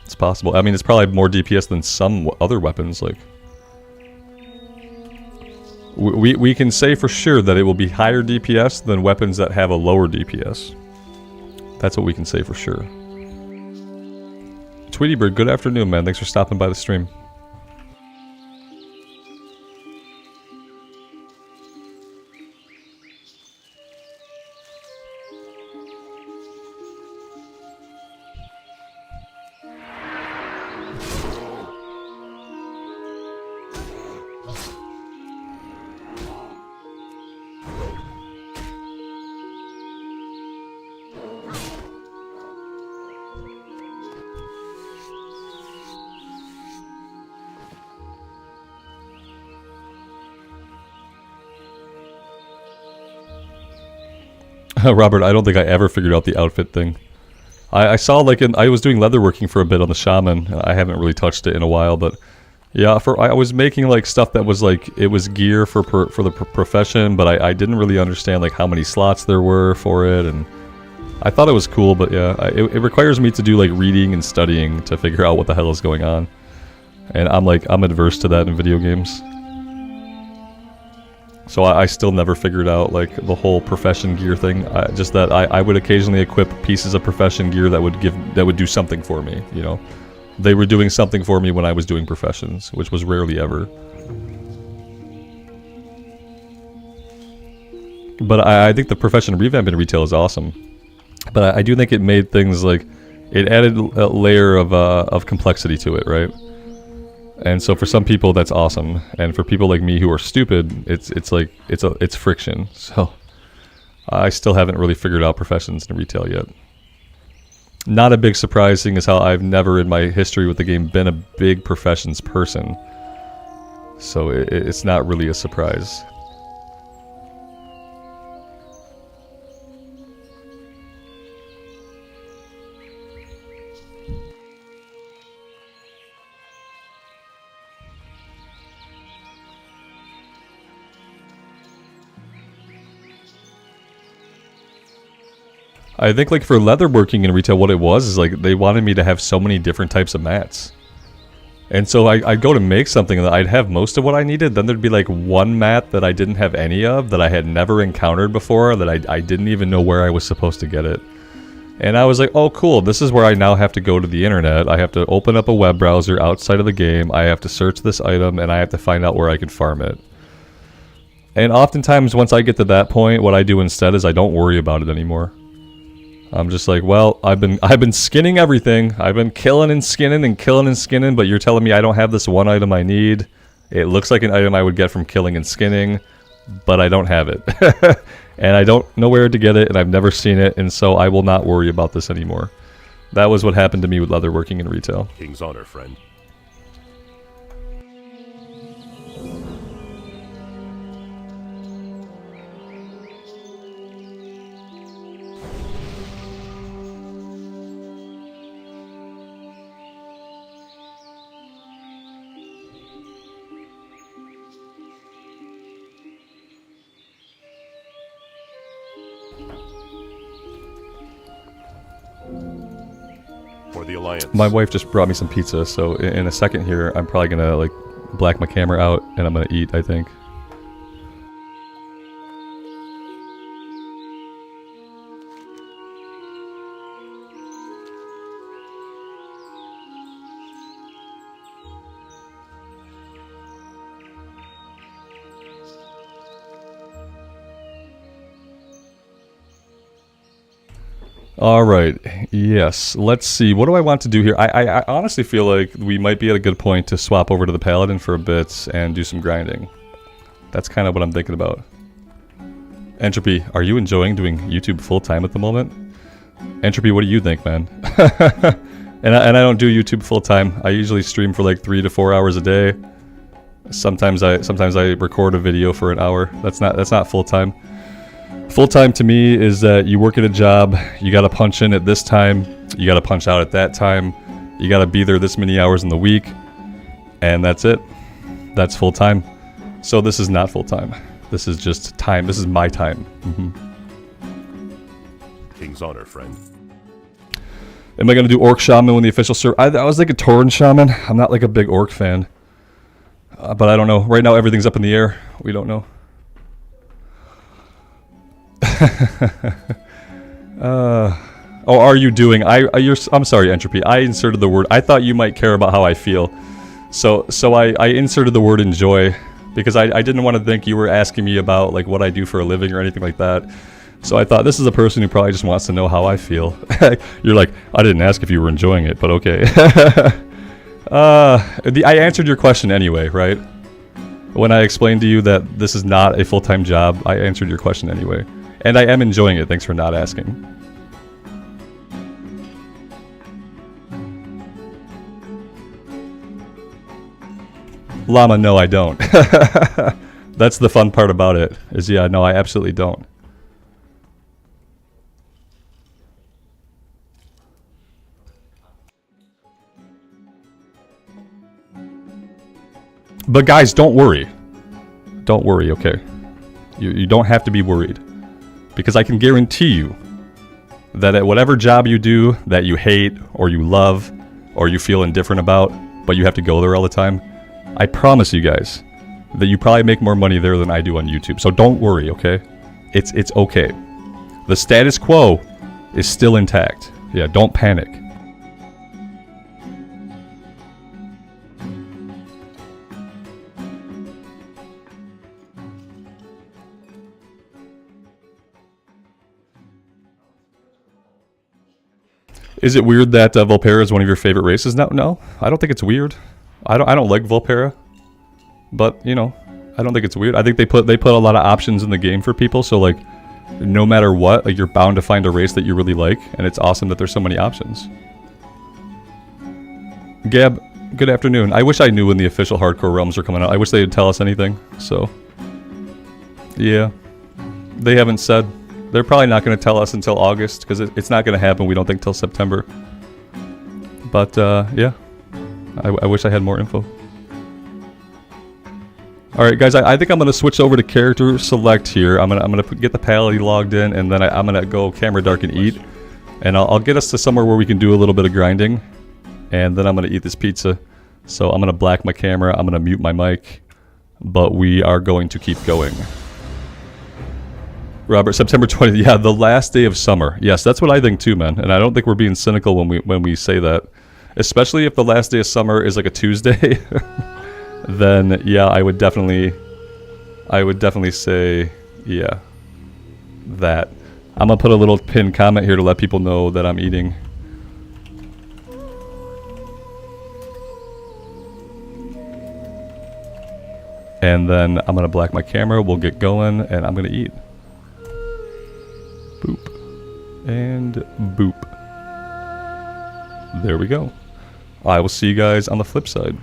It's possible. I mean, it's probably more DPS than some other weapons. Like, we can say for sure that it will be higher DPS than weapons that have a lower DPS. That's what we can say for sure. Tweety Bird, good afternoon, man. Thanks for stopping by the stream. Robert, I don't think I ever figured out the outfit thing. I saw like I was doing leatherworking for a bit on the shaman. I haven't really touched it in a while, but yeah, I was making like stuff that was like it was gear for the profession, but I didn't really understand like how many slots there were for it, and I thought it was cool, but yeah, it requires me to do like reading and studying to figure out what the hell is going on, and I'm adverse to that in video games. So I still never figured out like the whole profession gear thing. Just that I would occasionally equip pieces of profession gear that would do something for me. You know, they were doing something for me when I was doing professions, which was rarely ever. But I think the profession revamp in retail is awesome. But I do think it made things like it added a layer of complexity to it, right? And so for some people that's awesome, and for people like me who are stupid, it's friction. So I still haven't really figured out professions in retail yet. Not a big surprise, seeing as how I've never in my history with the game been a big professions person. So it's not really a surprise. I think like for leatherworking in retail, what it was is like they wanted me to have so many different types of mats. And so I'd go to make something and I'd have most of what I needed, then there'd be like one mat that I didn't have any of, that I had never encountered before, that I didn't even know where I was supposed to get it. And I was like, oh cool, this is where I now have to go to the internet, I have to open up a web browser outside of the game, I have to search this item, and I have to find out where I can farm it. And oftentimes once I get to that point, what I do instead is I don't worry about it anymore. I'm just like, well, I've been skinning everything. I've been killing and skinning, but you're telling me I don't have this one item I need. It looks like an item I would get from killing and skinning, but I don't have it. And I don't know where to get it, and I've never seen it, and so I will not worry about this anymore. That was what happened to me with leatherworking in retail. King's honor, friend. For the Alliance. My wife just brought me some pizza, so in a second here, I'm probably gonna like black my camera out and I'm gonna eat, I think. Alright, yes, let's see, what do I want to do here? I honestly feel like we might be at a good point to swap over to the Paladin for a bit and do some grinding. That's kind of what I'm thinking about. Entropy, are you enjoying doing YouTube full-time at the moment? Entropy, what do you think, man? and I don't do YouTube full-time. I usually stream for like 3 to 4 hours a day. Sometimes I record a video for an hour. That's not full-time. Full-time to me is that you work at a job, you gotta punch in at this time, you gotta punch out at that time, you gotta be there this many hours in the week, and that's it. That's full-time. So this is not full-time. This is just time. This is my time. King's honor, friend. Am I gonna do Orc Shaman when the official server? I was like a Tauren Shaman. I'm not like a big Orc fan. But I don't know. Right now everything's up in the air. We don't know. Oh, are you doing? I'm sorry, Entropy. I inserted the word. I thought you might care about how I feel, so I inserted the word enjoy because I didn't want to think you were asking me about like what I do for a living or anything like that. So I thought this is a person who probably just wants to know how I feel. You're like, I didn't ask if you were enjoying it, but okay. I answered your question anyway, right? When I explained to you that this is not a full-time job, I answered your question anyway. And I am enjoying it, thanks for not asking. Llama, no I don't. That's the fun part about it, is yeah, no I absolutely don't. But guys, don't worry. Don't worry, okay? You don't have to be worried. Because I can guarantee you that at whatever job you do that you hate or you love or you feel indifferent about, but you have to go there all the time, I promise you guys that you probably make more money there than I do on YouTube. So don't worry, okay? It's okay. The status quo is still intact. Yeah, don't panic. Is it weird that Volpera is one of your favorite races? No, I don't think it's weird. I don't like Volpera, but you know, I don't think it's weird. I think they put a lot of options in the game for people, so like, no matter what, like you're bound to find a race that you really like, and it's awesome that there's so many options. Gab, good afternoon. I wish I knew when the official Hardcore Realms are coming out. I wish they'd tell us anything. So, yeah, they haven't said. They're probably not going to tell us until August, because it's not going to happen, we don't think, till September. But, yeah. I wish I had more info. Alright, guys, I think I'm going to switch over to character select here. I'm gonna get the Paladin logged in, and then I'm going to go camera dark and eat. And I'll get us to somewhere where we can do a little bit of grinding. And then I'm going to eat this pizza. So I'm going to black my camera, I'm going to mute my mic. But we are going to keep going. Robert, September 20th. Yeah, the last day of summer. Yes, that's what I think too, man. And I don't think we're being cynical when we say that. Especially if the last day of summer is like a Tuesday. Then yeah, I would definitely say, yeah, that. I'm gonna put a little pinned comment here to let people know that I'm eating. And then I'm gonna black my camera, we'll get going, and I'm gonna eat. Boop. And boop. There we go. I will see you guys on the flip side.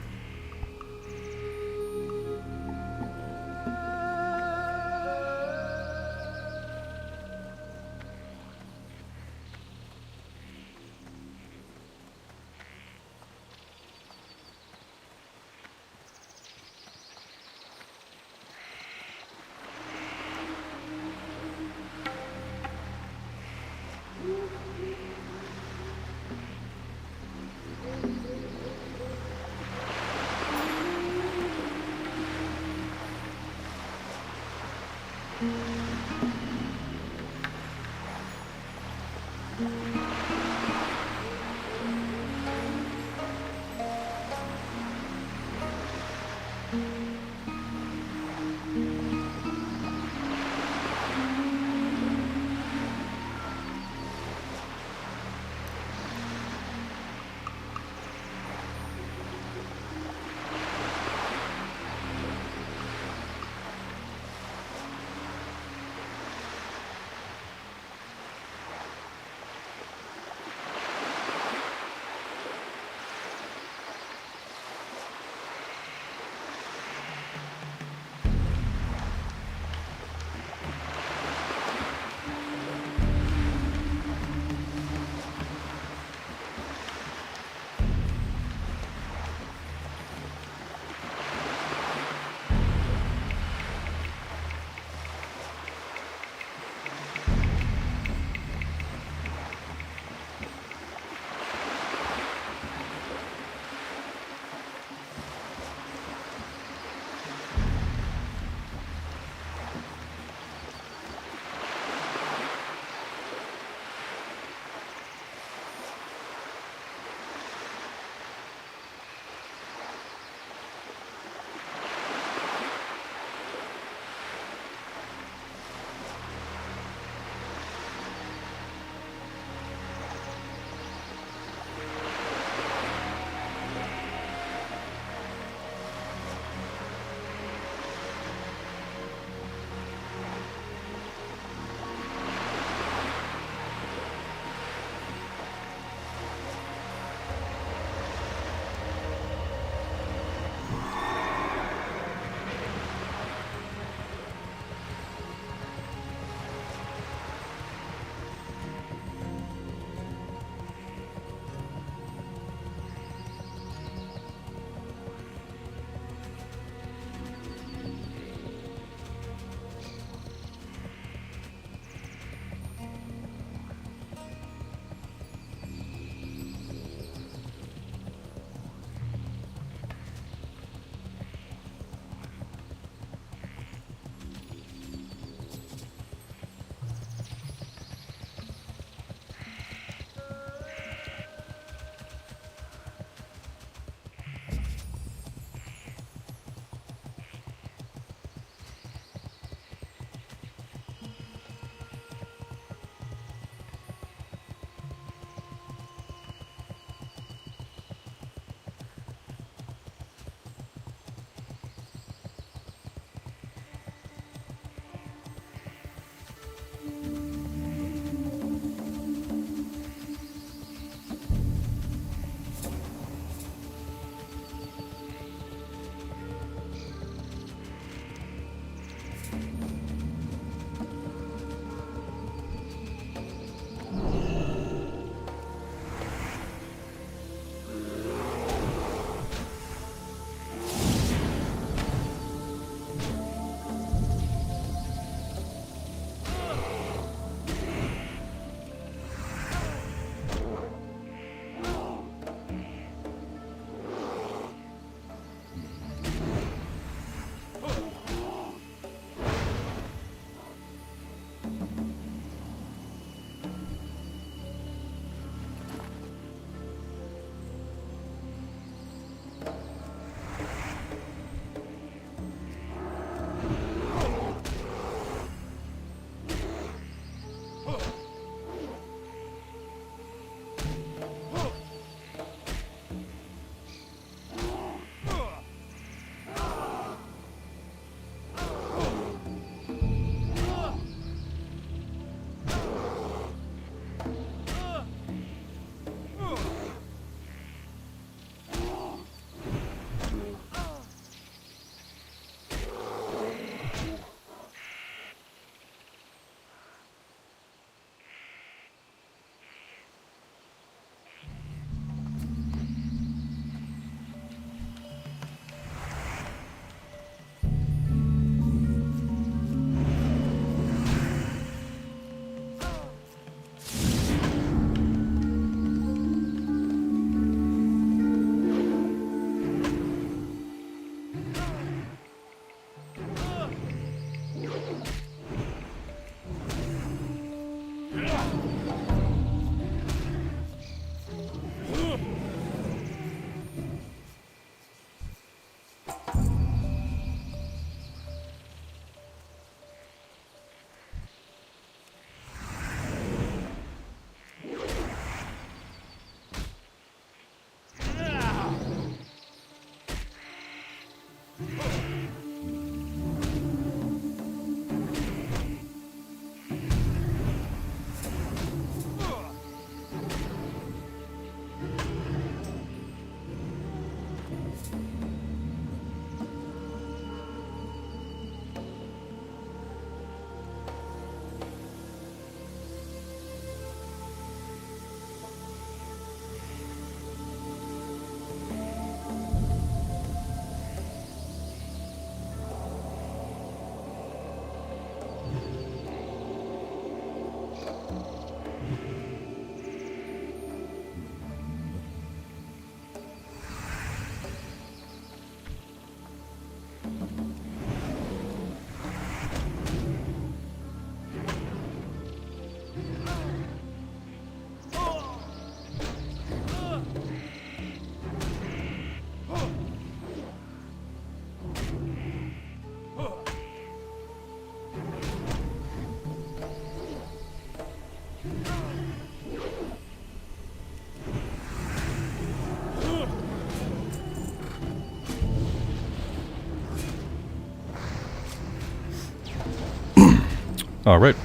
Alright.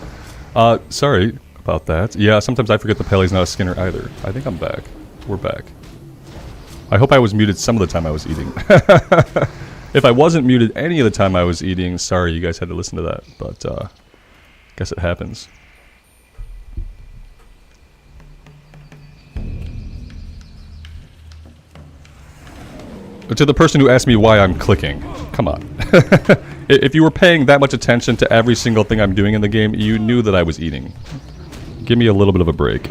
Sorry about that. Yeah, sometimes I forget the Pally's not a Skinner either. I think I'm back. We're back. I hope I was muted some of the time I was eating. If I wasn't muted any of the time I was eating, sorry you guys had to listen to that. But, guess it happens. To the person who asked me why I'm clicking, come on. If you were paying that much attention to every single thing I'm doing in the game, you knew that I was eating. Give me a little bit of a break.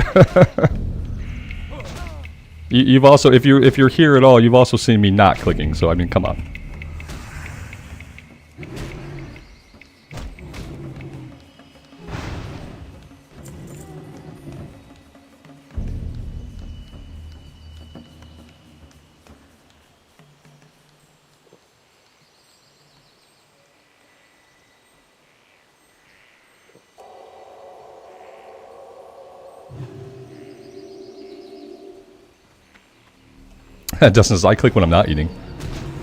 You've also, if you're here at all, you've also seen me not clicking, so I mean, come on. Justin says, I click when I'm not eating.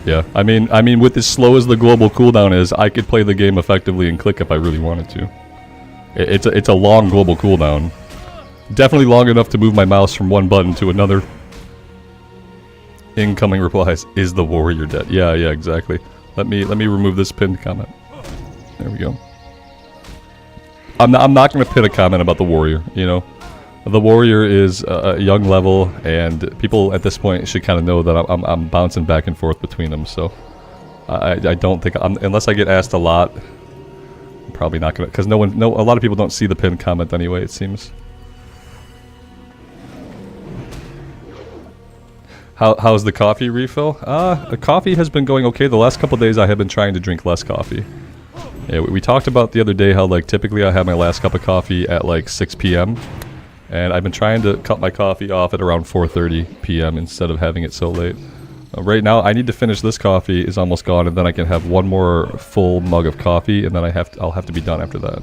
Yeah, I mean, with as slow as the global cooldown is, I could play the game effectively and click if I really wanted to. It's a long global cooldown. Definitely long enough to move my mouse from one button to another. Incoming replies, is the warrior dead? Yeah, exactly. Let me remove this pinned comment. There we go. I'm not going to pin a comment about the warrior, you know. The warrior is a young level, and people at this point should kind of know that I'm bouncing back and forth between them. So I don't think unless I get asked a lot, I'm probably not gonna, because a lot of people don't see the pinned comment anyway. It seems. How's the coffee refill? The coffee has been going okay. The last couple days I have been trying to drink less coffee. Yeah, we talked about the other day how like typically I have my last cup of coffee at like 6 p.m. And I've been trying to cut my coffee off at around 4:30 p.m. instead of having it so late. Right now, I need to finish this coffee. It's almost gone, and then I can have one more full mug of coffee, and then I'll have to be done after that.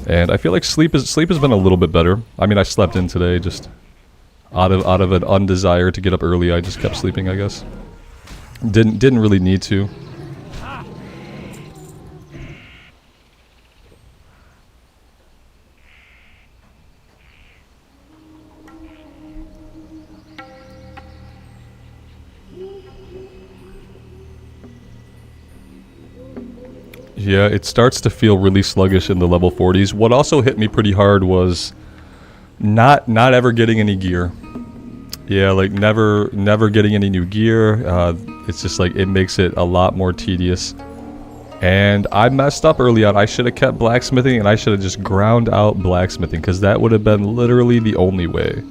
And I feel like sleep has been a little bit better. I mean, I slept in today, just out of an undesire to get up early. I just kept sleeping, I guess. Didn't really need to. Yeah, it starts to feel really sluggish in the level 40s. What also hit me pretty hard was not ever getting any gear. Yeah, like never getting any new gear. It's just like it makes it a lot more tedious. And I messed up early on. I should have kept blacksmithing, and I should have just ground out blacksmithing, because that would have been literally the only way.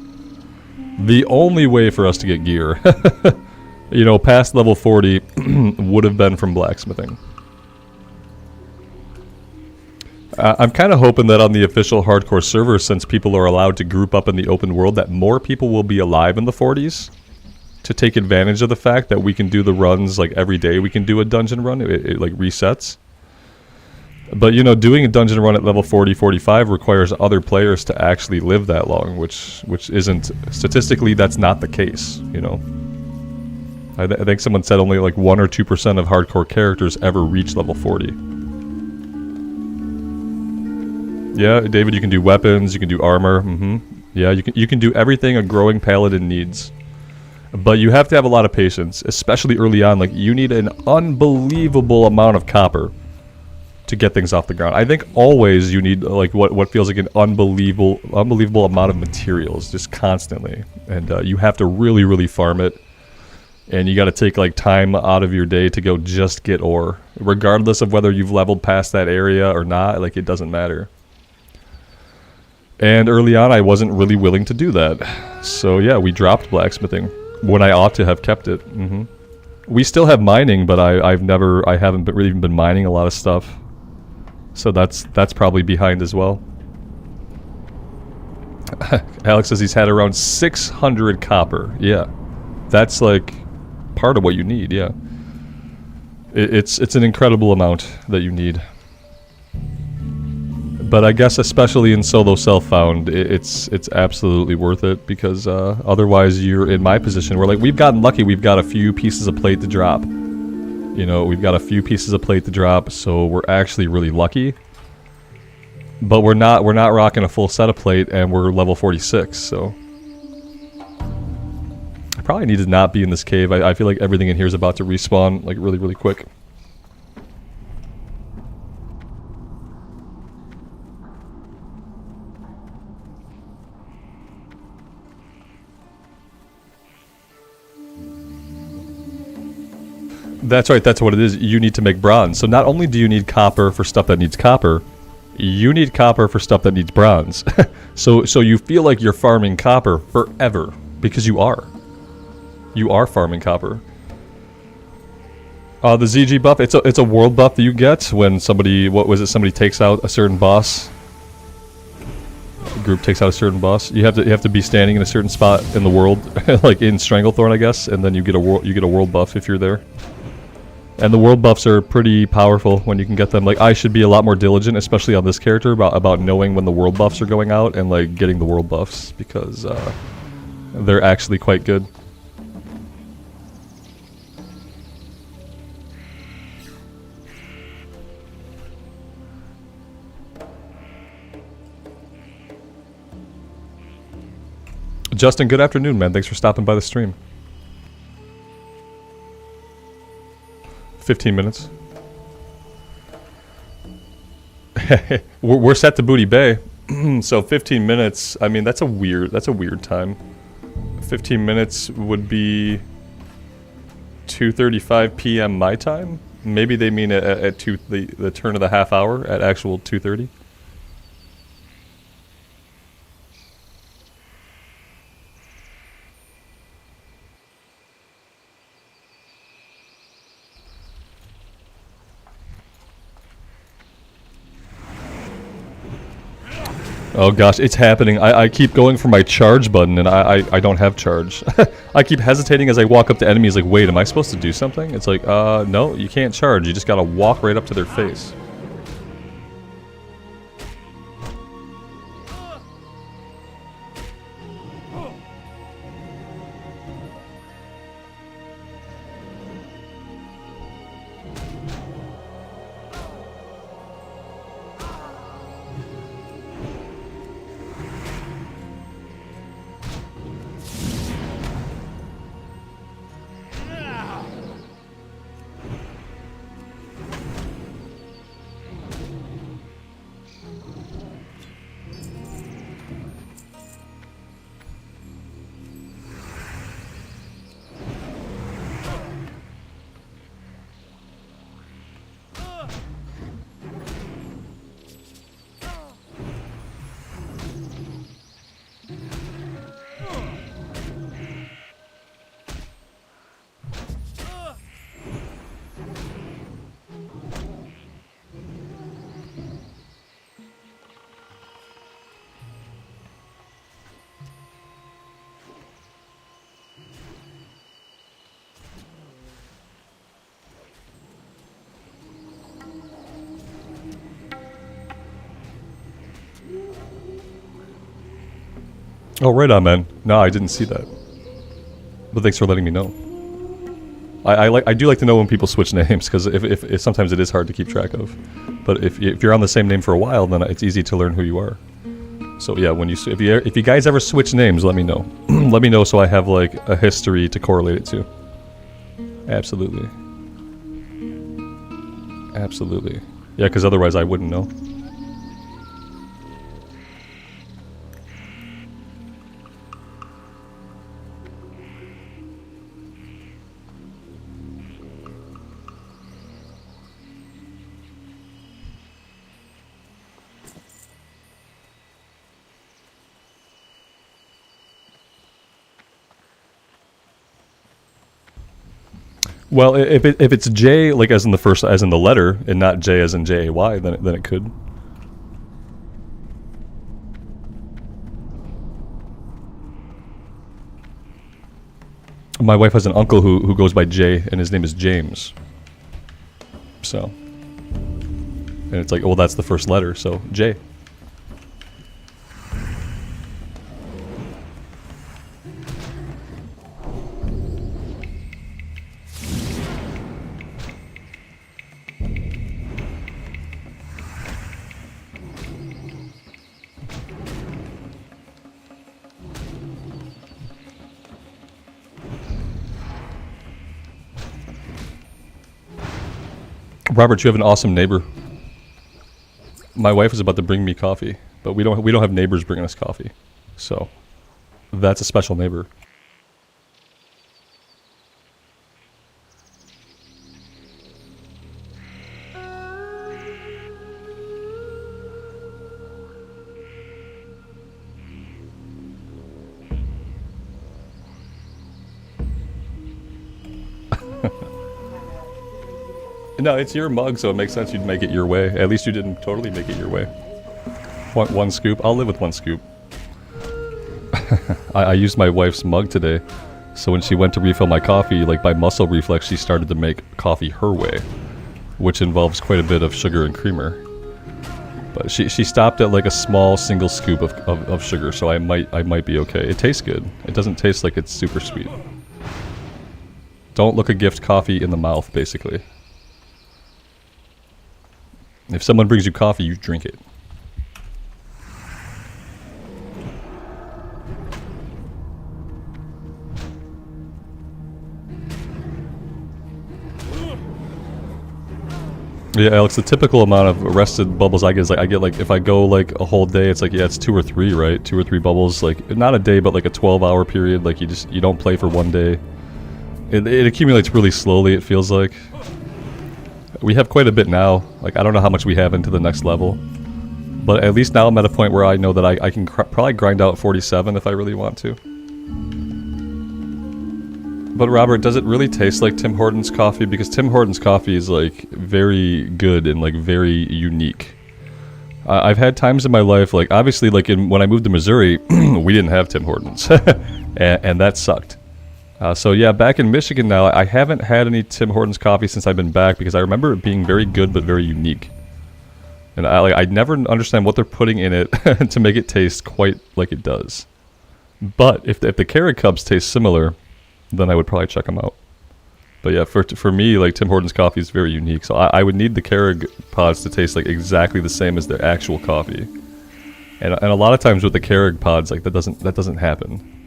The only way for us to get gear, you know, past level 40 would have been from blacksmithing. I'm kind of hoping that on the official hardcore server, since people are allowed to group up in the open world, that more people will be alive in the 40s to take advantage of the fact that we can do the runs like every day. We can do a dungeon run, it like resets. But you know, doing a dungeon run at level 40, 45 requires other players to actually live that long, which isn't, statistically that's not the case, you know. I think someone said only like 1 or 2% of hardcore characters ever reach level 40. Yeah, David, you can do weapons, you can do armor, Yeah, you can do everything a growing paladin needs. But you have to have a lot of patience, especially early on. Like, you need an unbelievable amount of copper to get things off the ground. I think always you need, like, what feels like an unbelievable amount of materials, just constantly. And you have to really, really farm it. And you got to take, like, time out of your day to go just get ore. Regardless of whether you've leveled past that area or not, like, it doesn't matter. And early on, I wasn't really willing to do that. So yeah, we dropped blacksmithing when I ought to have kept it. We still have mining, but I haven't really been mining a lot of stuff. So that's probably behind as well. Alex says he's had around 600 copper. Yeah, that's like part of what you need. Yeah, it's an incredible amount that you need. But I guess especially in solo self-found, it's absolutely worth it, because otherwise you're in my position where, like, we've gotten lucky. We've got a few pieces of plate to drop. You know, we've got a few pieces of plate to drop, so we're actually really lucky. But we're not rocking a full set of plate, and we're level 46, so I probably need to not be in this cave. I feel like everything in here is about to respawn like really, really quick. That's right, that's what it is. You need to make bronze. So not only do you need copper for stuff that needs copper, you need copper for stuff that needs bronze. so you feel like you're farming copper forever, because you are. You are farming copper. The ZG buff, it's a world buff that you get when somebody, somebody takes out a certain boss. The group takes out a certain boss. You have to be standing in a certain spot in the world, like in Stranglethorn, I guess, and then you get a world buff if you're there. And the world buffs are pretty powerful when you can get them. Like, I should be a lot more diligent, especially on this character, about knowing when the world buffs are going out and, like, getting the world buffs, because they're actually quite good. Justin, good afternoon, man. Thanks for stopping by the stream. 15 minutes. we're set to Booty Bay, so 15 minutes. I mean, that's a weird time. 15 minutes would be 2:35 p.m. my time. Maybe they mean at the turn of the half hour at actual 2:30. Oh gosh, it's happening. I keep going for my charge button and I don't have charge. I keep hesitating as I walk up to enemies like, wait, am I supposed to do something? It's like, no, you can't charge. You just gotta walk right up to their face. Oh, right on, man. No, I didn't see that. But thanks for letting me know. I do like to know when people switch names, because if sometimes it is hard to keep track of. But if you're on the same name for a while, then it's easy to learn who you are. So yeah, if you guys ever switch names, let me know. Let me know so I have like a history to correlate it to. Absolutely. Absolutely. Yeah, because otherwise I wouldn't know. Well, if it's J, like as in the letter, and not J as in J-A-Y, then it could. My wife has an uncle who goes by J, and his name is James. So, and it's like, well, that's the first letter, so J. Robert, you have an awesome neighbor. My wife is about to bring me coffee, but we don't have neighbors bringing us coffee. So, that's a special neighbor. No, it's your mug, so it makes sense you'd make it your way. At least you didn't totally make it your way. One scoop? I'll live with one scoop. I used my wife's mug today, so when she went to refill my coffee, like by muscle reflex, she started to make coffee her way, which involves quite a bit of sugar and creamer. But she stopped at like a small single scoop of sugar, so I might be okay. It tastes good. It doesn't taste like it's super sweet. Don't look a gift coffee in the mouth, basically. If someone brings you coffee, you drink it. Yeah, Alex, the typical amount of rested bubbles I get is like, if I go like a whole day, it's like, yeah, it's 2 or 3, right? 2 or 3 bubbles, like, not a day, but like a 12-hour period, like you don't play for one day. It accumulates really slowly, it feels like. We have quite a bit now. Like, I don't know how much we have into the next level. But at least now I'm at a point where I know that I can probably grind out 47 if I really want to. But Robert, does it really taste like Tim Hortons coffee? Because Tim Hortons coffee is like very good and like very unique. I've had times in my life, like obviously like when I moved to Missouri, we didn't have Tim Hortons. and that sucked. So yeah, back in Michigan now, I haven't had any Tim Hortons coffee since I've been back because I remember it being very good but very unique. And I never understand what they're putting in it to make it taste quite like it does. But if the Keurig cups taste similar, then I would probably check them out. But yeah, for me, like Tim Hortons coffee is very unique. So I would need the Keurig pods to taste like exactly the same as their actual coffee. And a lot of times with the Keurig pods, like that doesn't happen.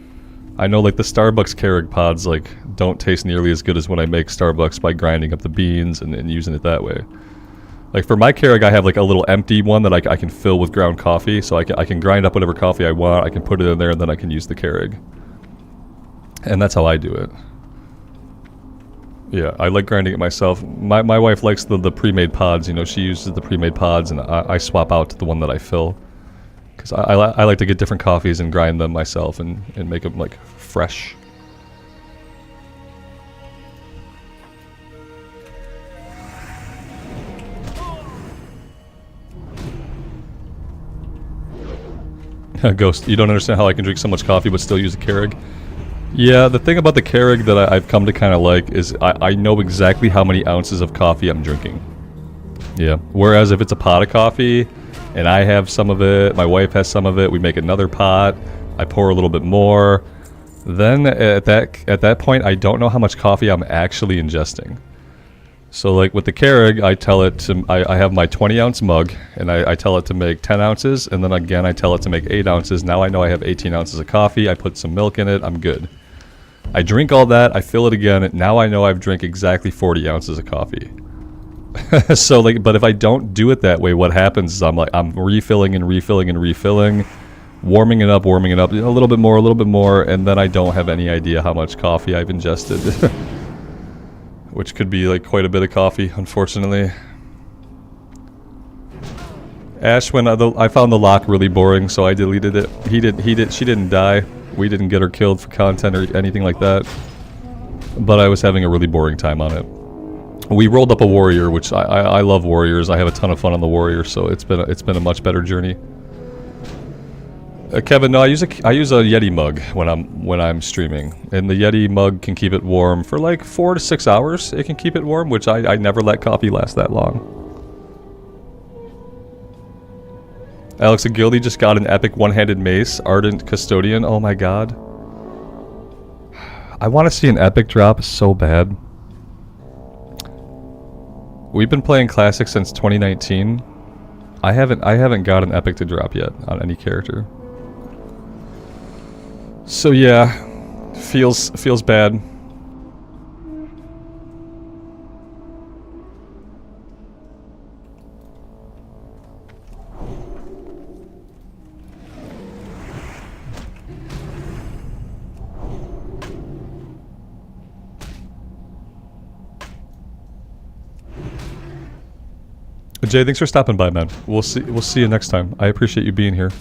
I know like the Starbucks Keurig pods like don't taste nearly as good as when I make Starbucks by grinding up the beans and using it that way. Like for my Keurig, I have like a little empty one that I can fill with ground coffee, so I can grind up whatever coffee I want, I can put it in there, and then I can use the Keurig. And that's how I do it. Yeah, I like grinding it myself. My wife likes the pre-made pods, you know, she uses the pre-made pods, and I swap out to the one that I fill. Because I like to get different coffees and grind them myself and make them like fresh. Ghost, you don't understand how I can drink so much coffee but still use a Keurig? Yeah, the thing about the Keurig that I've come to kind of like is I know exactly how many ounces of coffee I'm drinking. Yeah, whereas if it's a pot of coffee and I have some of it, my wife has some of it, we make another pot, I pour a little bit more, then at that point I don't know how much coffee I'm actually ingesting. So like with the Keurig, I tell it to, I have my 20-ounce mug, and I tell it to make 10 ounces, and then again I tell it to make 8 ounces. Now I know I have 18 ounces of coffee, I put some milk in it, I'm good. I drink all that, I fill it again, now I know I've drank exactly 40 ounces of coffee. So like, but if I don't do it that way, what happens is I'm refilling and refilling and refilling, warming it up, a little bit more, and then I don't have any idea how much coffee I've ingested. Which could be like quite a bit of coffee, unfortunately. Ash, when I found the lock really boring, so I deleted it. She didn't die. We didn't get her killed for content or anything like that. But I was having a really boring time on it. We rolled up a warrior, which I love warriors. I have a ton of fun on the warrior, so it's been a much better journey. Kevin, no, I use a Yeti mug when I'm streaming, and the Yeti mug can keep it warm for like 4 to 6 hours. It can keep it warm, which I never let coffee last that long. Alex, a guildie just got an epic one-handed mace, Ardent Custodian. Oh my god. I want to see an epic drop so bad. We've been playing Classic since 2019. I haven't got an epic to drop yet on any character. So yeah, feels bad. Jay, thanks for stopping by, man. We'll see you next time. I appreciate you being here.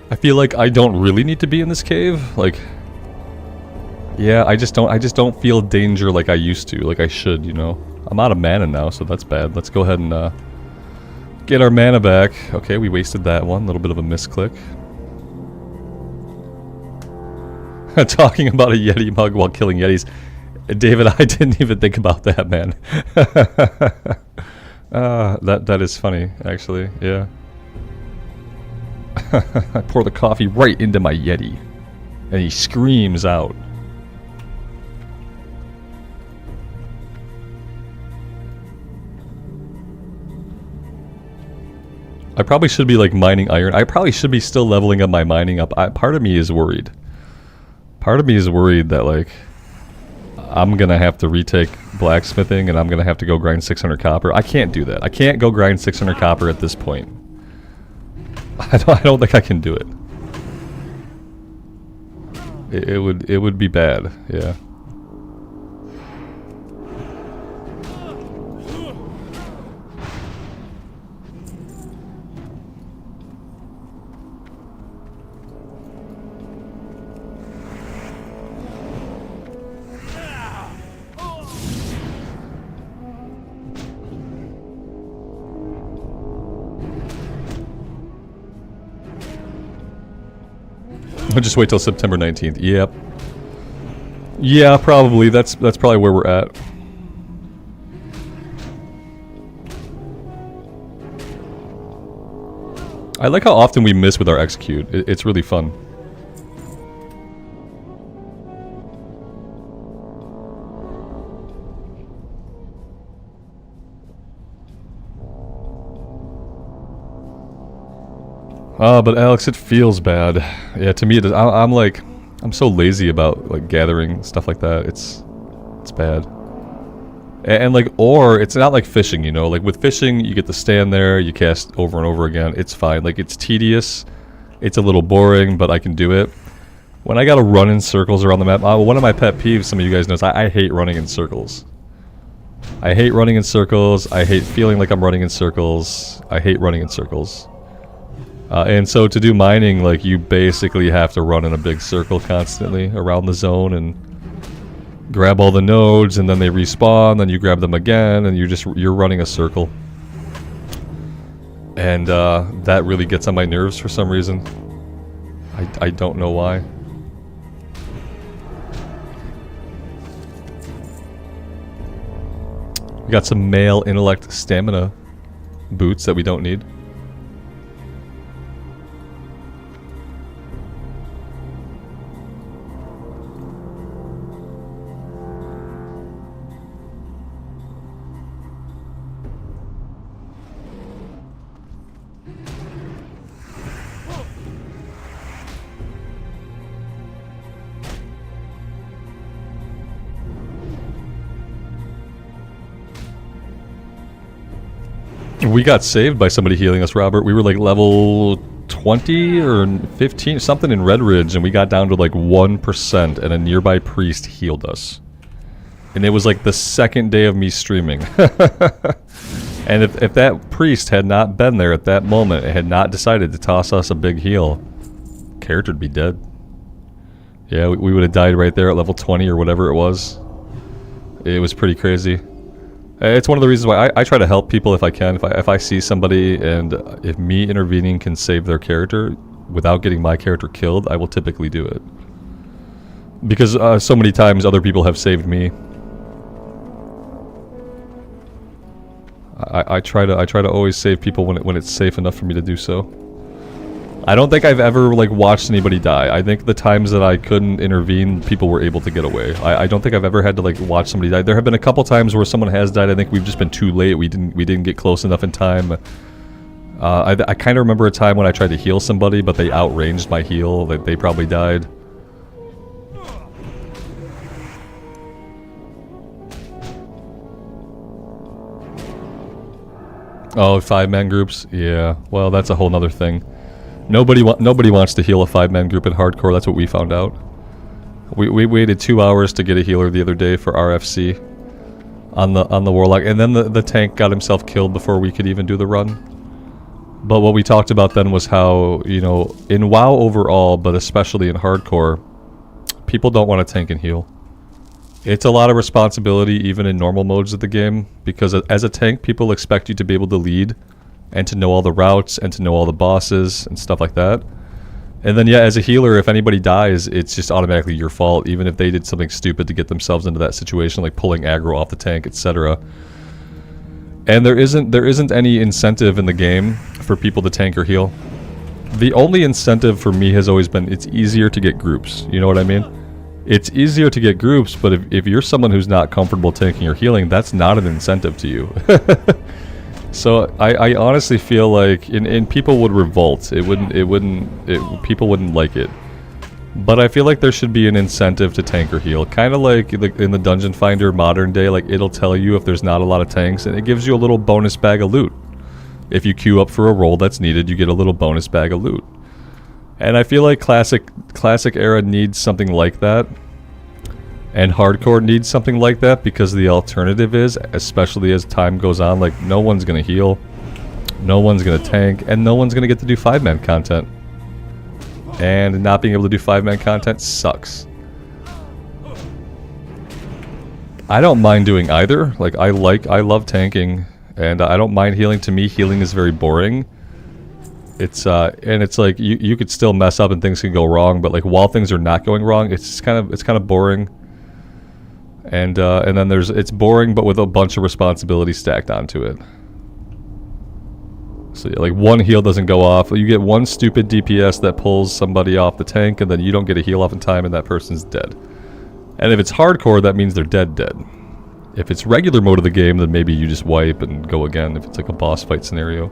I feel like I don't really need to be in this cave. Like, yeah, I just don't feel danger like I used to, like I should, you know. I'm out of mana now, so that's bad. Let's go ahead and get our mana back. Okay, we wasted that one. A little bit of a misclick. Talking about a Yeti mug while killing Yetis. David, I didn't even think about that, man. That is funny, actually. Yeah. I pour the coffee right into my Yeti, and he screams out. I probably should be like mining iron. I probably should be still leveling up my mining up. Part of me is worried. Part of me is worried that like I'm gonna have to retake blacksmithing and I'm gonna have to go grind 600 copper. I can't do that. I can't go grind 600 copper at this point. I don't think I can do it. It would be bad. Yeah. I'll just wait till September 19th. Yep. Yeah, probably. That's probably where we're at. I like how often we miss with our execute. It's really fun. But Alex, it feels bad. Yeah, to me it does. I'm so lazy about like gathering stuff like that. It's bad. And like, or it's not like fishing, you know. Like with fishing, you get to stand there, you cast over and over again. It's fine. Like it's tedious. It's a little boring, but I can do it. When I gotta run in circles around the map, one of my pet peeves, some of you guys know, is I hate running in circles. I hate running in circles. I hate feeling like I'm running in circles. I hate running in circles. And so to do mining, like you basically have to run in a big circle constantly around the zone and grab all the nodes, and then they respawn, then you grab them again, and you're running a circle. And that really gets on my nerves for some reason. I don't know why. We got some male intellect stamina boots that we don't need. We got saved by somebody healing us, Robert. We were like level 20 or 15, something in Red Ridge, and we got down to like 1%, and a nearby priest healed us. And it was like the second day of me streaming. And if that priest had not been there at that moment, and had not decided to toss us a big heal, character would be dead. Yeah, we would have died right there at level 20 or whatever it was. It was pretty crazy. It's one of the reasons why I try to help people if I can. If I see somebody and if me intervening can save their character without getting my character killed, I will typically do it. Because so many times other people have saved me. I try to always save people when it's safe enough for me to do so. I don't think I've ever like watched anybody die. I think the times that I couldn't intervene, people were able to get away. I don't think I've ever had to like watch somebody die. There have been a couple times where someone has died. I think we've just been too late. We didn't get close enough in time. I kind of remember a time when I tried to heal somebody, but they outranged my heal. They probably died. Oh, 5-man groups? Yeah, well, that's a whole nother thing. Nobody wants to heal a 5-man group in hardcore, that's what we found out. We waited 2 hours to get a healer the other day for RFC on the warlock, and then the tank got himself killed before we could even do the run. But what we talked about then was how, you know, in WoW overall, but especially in hardcore, people don't want to tank and heal. It's a lot of responsibility even in normal modes of the game, because as a tank, people expect you to be able to lead and to know all the routes and to know all the bosses and stuff like that. And then, yeah, as a healer, if anybody dies, it's just automatically your fault, even if they did something stupid to get themselves into that situation, like pulling aggro off the tank, etc. And there isn't any incentive in the game for people to tank or heal. The only incentive for me has always been it's easier to get groups. You know what I mean? It's easier to get groups, but if you're someone who's not comfortable tanking or healing, that's not an incentive to you. So I honestly feel like and people would revolt. People wouldn't like it. But I feel like there should be an incentive to tank or heal. Kind of like in the Dungeon Finder modern day, like it'll tell you if there's not a lot of tanks, and it gives you a little bonus bag of loot. If you queue up for a role that's needed, you get a little bonus bag of loot. And I feel like classic era needs something like that. And hardcore needs something like that, because the alternative is, especially as time goes on, like no one's gonna heal, no one's gonna tank, and no one's gonna get to do 5-man content. And not being able to do 5-man content sucks. I don't mind doing either. Like I love tanking, and I don't mind healing. To me, healing is very boring. It's and it's like you could still mess up and things can go wrong, but like while things are not going wrong, it's kind of boring. And then it's boring, but with a bunch of responsibility stacked onto it. So yeah, like one heal doesn't go off. You get one stupid DPS that pulls somebody off the tank, and then you don't get a heal off in time, and that person's dead. And if it's hardcore, that means they're dead. If it's regular mode of the game, then maybe you just wipe and go again. If it's like a boss fight scenario.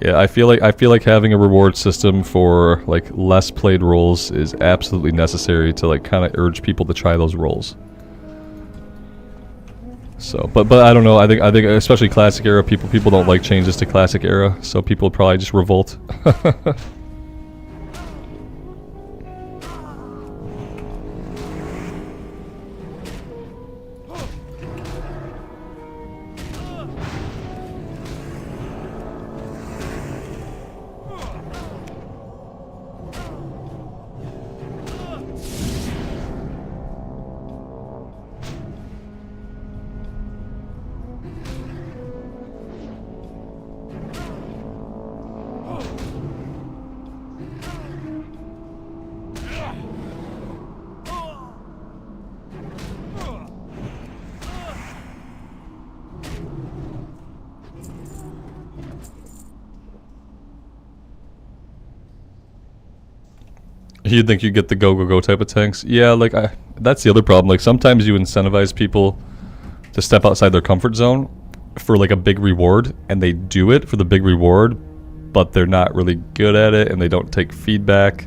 Yeah, I feel like having a reward system for like less played roles is absolutely necessary to like kind of urge people to try those roles. So, but I don't know. I think especially classic era people don't like changes to classic era, so people probably just revolt. You'd think you'd get the go type of tanks. Yeah, like that's the other problem. Like sometimes you incentivize people to step outside their comfort zone for like a big reward, and they do it for the big reward, but they're not really good at it, and they don't take feedback,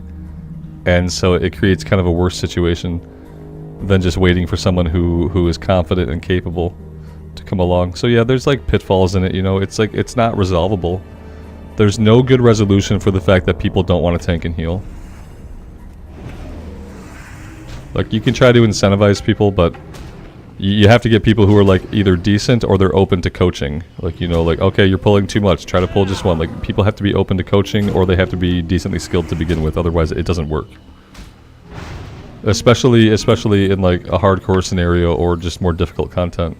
and so it creates kind of a worse situation than just waiting for someone who is confident and capable to come along. So yeah, there's like pitfalls in it, you know. It's like it's not resolvable. There's no good resolution for the fact that people don't want to tank and heal. Like, you can try to incentivize people, but you have to get people who are, like, either decent or they're open to coaching. Like, you know, like, okay, you're pulling too much, try to pull just one. Like, people have to be open to coaching, or they have to be decently skilled to begin with, otherwise it doesn't work. Especially in, like, a hardcore scenario or just more difficult content.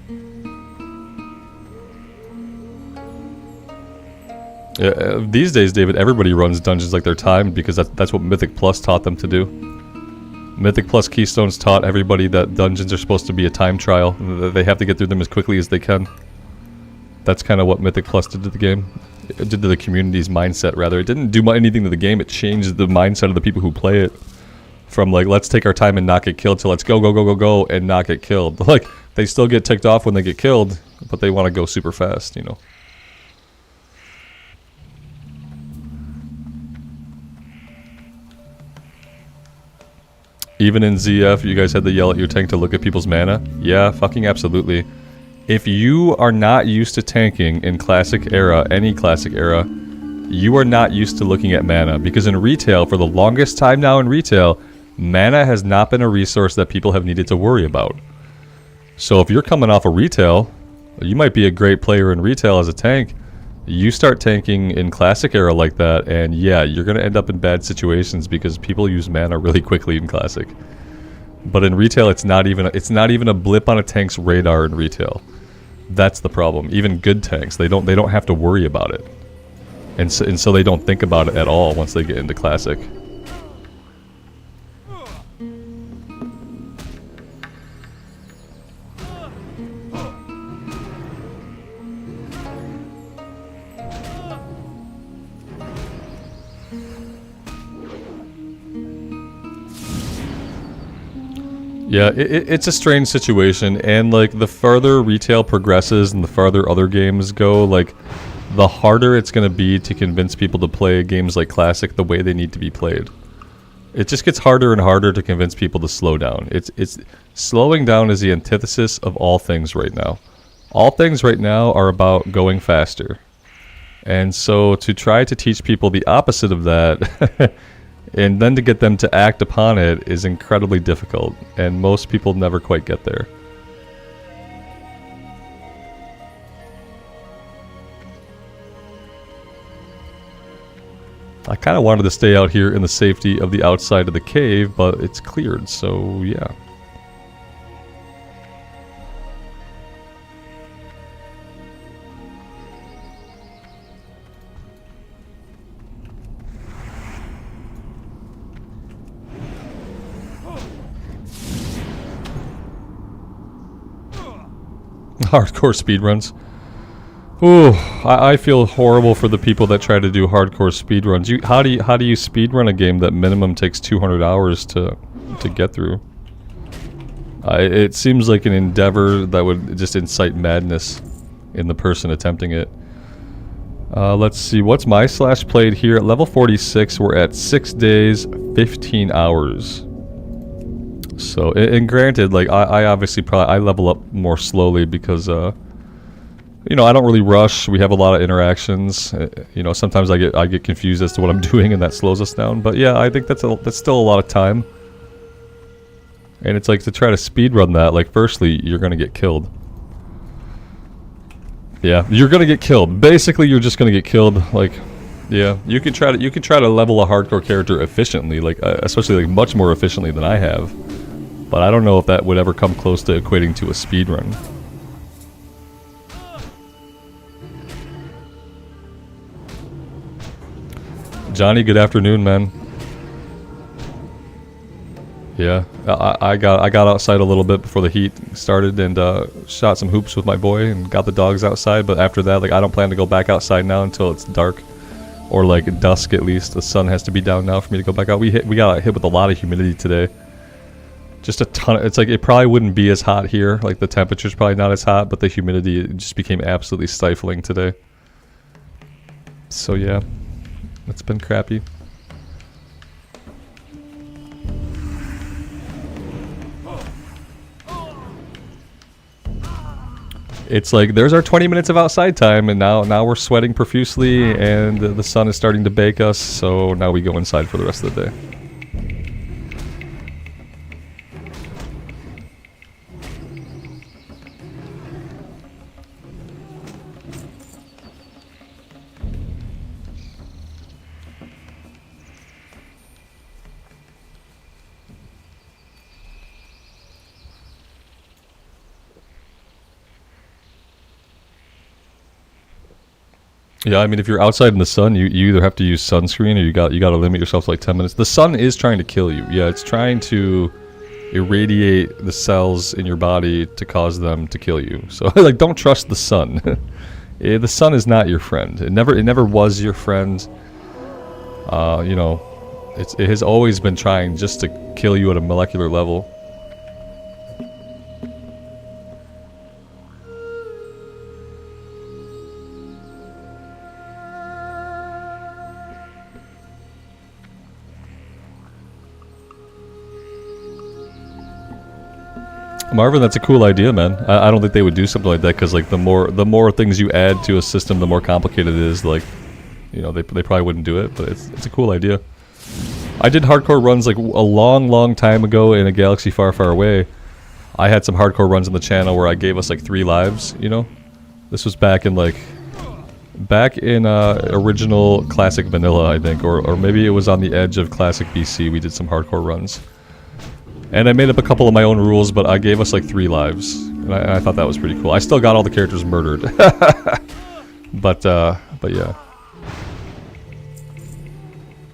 Yeah, these days, David, everybody runs dungeons like they're timed, because that's what Mythic Plus taught them to do. Mythic Plus Keystones taught everybody that dungeons are supposed to be a time trial. They have to get through them as quickly as they can. That's kind of what Mythic Plus did to the game. It did to the community's mindset, rather. It didn't do anything to the game. It changed the mindset of the people who play it. From, like, let's take our time and not get killed, to let's go, and not get killed. Like, they still get ticked off when they get killed, but they want to go super fast, you know. Even in ZF, you guys had to yell at your tank to look at people's mana? Yeah, fucking absolutely. If you are not used to tanking in Classic Era, any Classic Era, you are not used to looking at mana. Because in retail, for the longest time now in retail, mana has not been a resource that people have needed to worry about. So if you're coming off a retail, you might be a great player in retail as a tank. You start tanking in Classic Era like that, and yeah, you're going to end up in bad situations because people use mana really quickly in Classic. But in retail, it's not even a blip on a tank's radar in retail. That's the problem. Even good tanks, they don't have to worry about it, and so they don't think about it at all once they get into Classic. Yeah, it's a strange situation, and like the further retail progresses and the farther other games go, like the harder it's going to be to convince people to play games like Classic the way they need to be played. It just gets harder and harder to convince people to slow down. It's slowing down is the antithesis of all things right now. All things right now are about going faster. And so to try to teach people the opposite of that and then to get them to act upon it is incredibly difficult, and most people never quite get there. I kind of wanted to stay out here in the safety of the outside of the cave, but it's cleared, so yeah. Hardcore speedruns. Ooh, I feel horrible for the people that try to do hardcore speedruns. How do you speedrun a game that minimum takes 200 hours to get through? It seems like an endeavor that would just incite madness in the person attempting it. Let's see, what's my slash played here? At level 46, we're at 6 days, 15 hours. So, and granted, like, I obviously I level up more slowly because, you know, I don't really rush. We have a lot of interactions. You know, sometimes I get confused as to what I'm doing, and that slows us down. But yeah, I think that's still a lot of time. And it's like, to try to speedrun that, like, firstly, you're gonna get killed. Yeah, you're gonna get killed. Basically, you're just gonna get killed. Like, yeah, you can try to level a hardcore character efficiently, like, especially like much more efficiently than I have. But I don't know if that would ever come close to equating to a speedrun. Johnny, good afternoon, man. Yeah, I got outside a little bit before the heat started and shot some hoops with my boy and got the dogs outside. But after that, like, I don't plan to go back outside now until it's dark, or like dusk at least. The sun has to be down now for me to go back out. We got hit with a lot of humidity today. Just a ton. It's like, it probably wouldn't be as hot here. Like, the temperature's probably not as hot, but the humidity just became absolutely stifling today. So yeah, it's been crappy. It's like, there's our 20 minutes of outside time, and now we're sweating profusely, and the sun is starting to bake us, so now we go inside for the rest of the day. Yeah, I mean, if you're outside in the sun, you either have to use sunscreen, or you got to limit yourself to like 10 minutes. The sun is trying to kill you. Yeah, it's trying to irradiate the cells in your body to cause them to kill you. So like, don't trust the sun. The sun is not your friend. It never was your friend. You know, it has always been trying just to kill you at a molecular level. Marvin, that's a cool idea, man. I don't think they would do something like that because like the more things you add to a system, the more complicated it is. Like, you know, they probably wouldn't do it, but it's a cool idea. I did hardcore runs like a long time ago in a galaxy far away. I had some hardcore runs on the channel where I gave us like 3 lives. You know, this was back in original classic vanilla, I think, or maybe it was on the edge of classic BC. We did some hardcore runs. And I made up a couple of my own rules, but I gave us like 3 lives. And I thought that was pretty cool. I still got all the characters murdered. but yeah.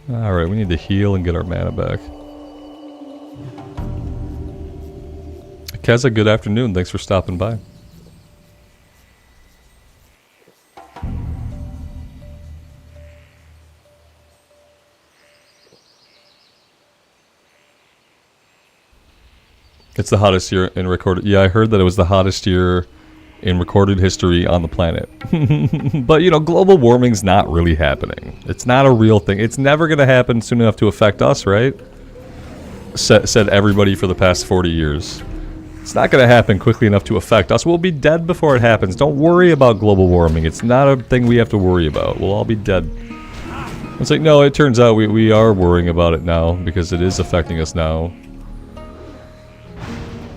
Alright, we need to heal and get our mana back. Keza, good afternoon. Thanks for stopping by. It's the hottest year in recorded... Yeah, I heard that it was the hottest year in recorded history on the planet. But, you know, global warming's not really happening. It's not a real thing. It's never going to happen soon enough to affect us, right? Said everybody for the past 40 years. It's not going to happen quickly enough to affect us. We'll be dead before it happens. Don't worry about global warming. It's not a thing we have to worry about. We'll all be dead. It's like, no, it turns out we are worrying about it now because it is affecting us now.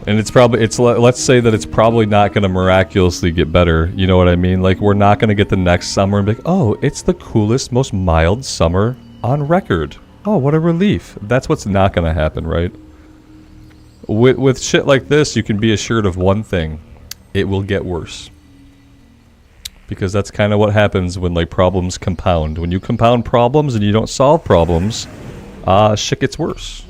And let's say that it's probably not going to miraculously get better, you know what I mean? Like, we're not going to get the next summer and be like, oh, it's the coolest, most mild summer on record. Oh, what a relief. That's what's not going to happen, right? With shit like this, you can be assured of one thing. It will get worse. Because that's kind of what happens when, like, problems compound. When you compound problems and you don't solve problems, shit gets worse.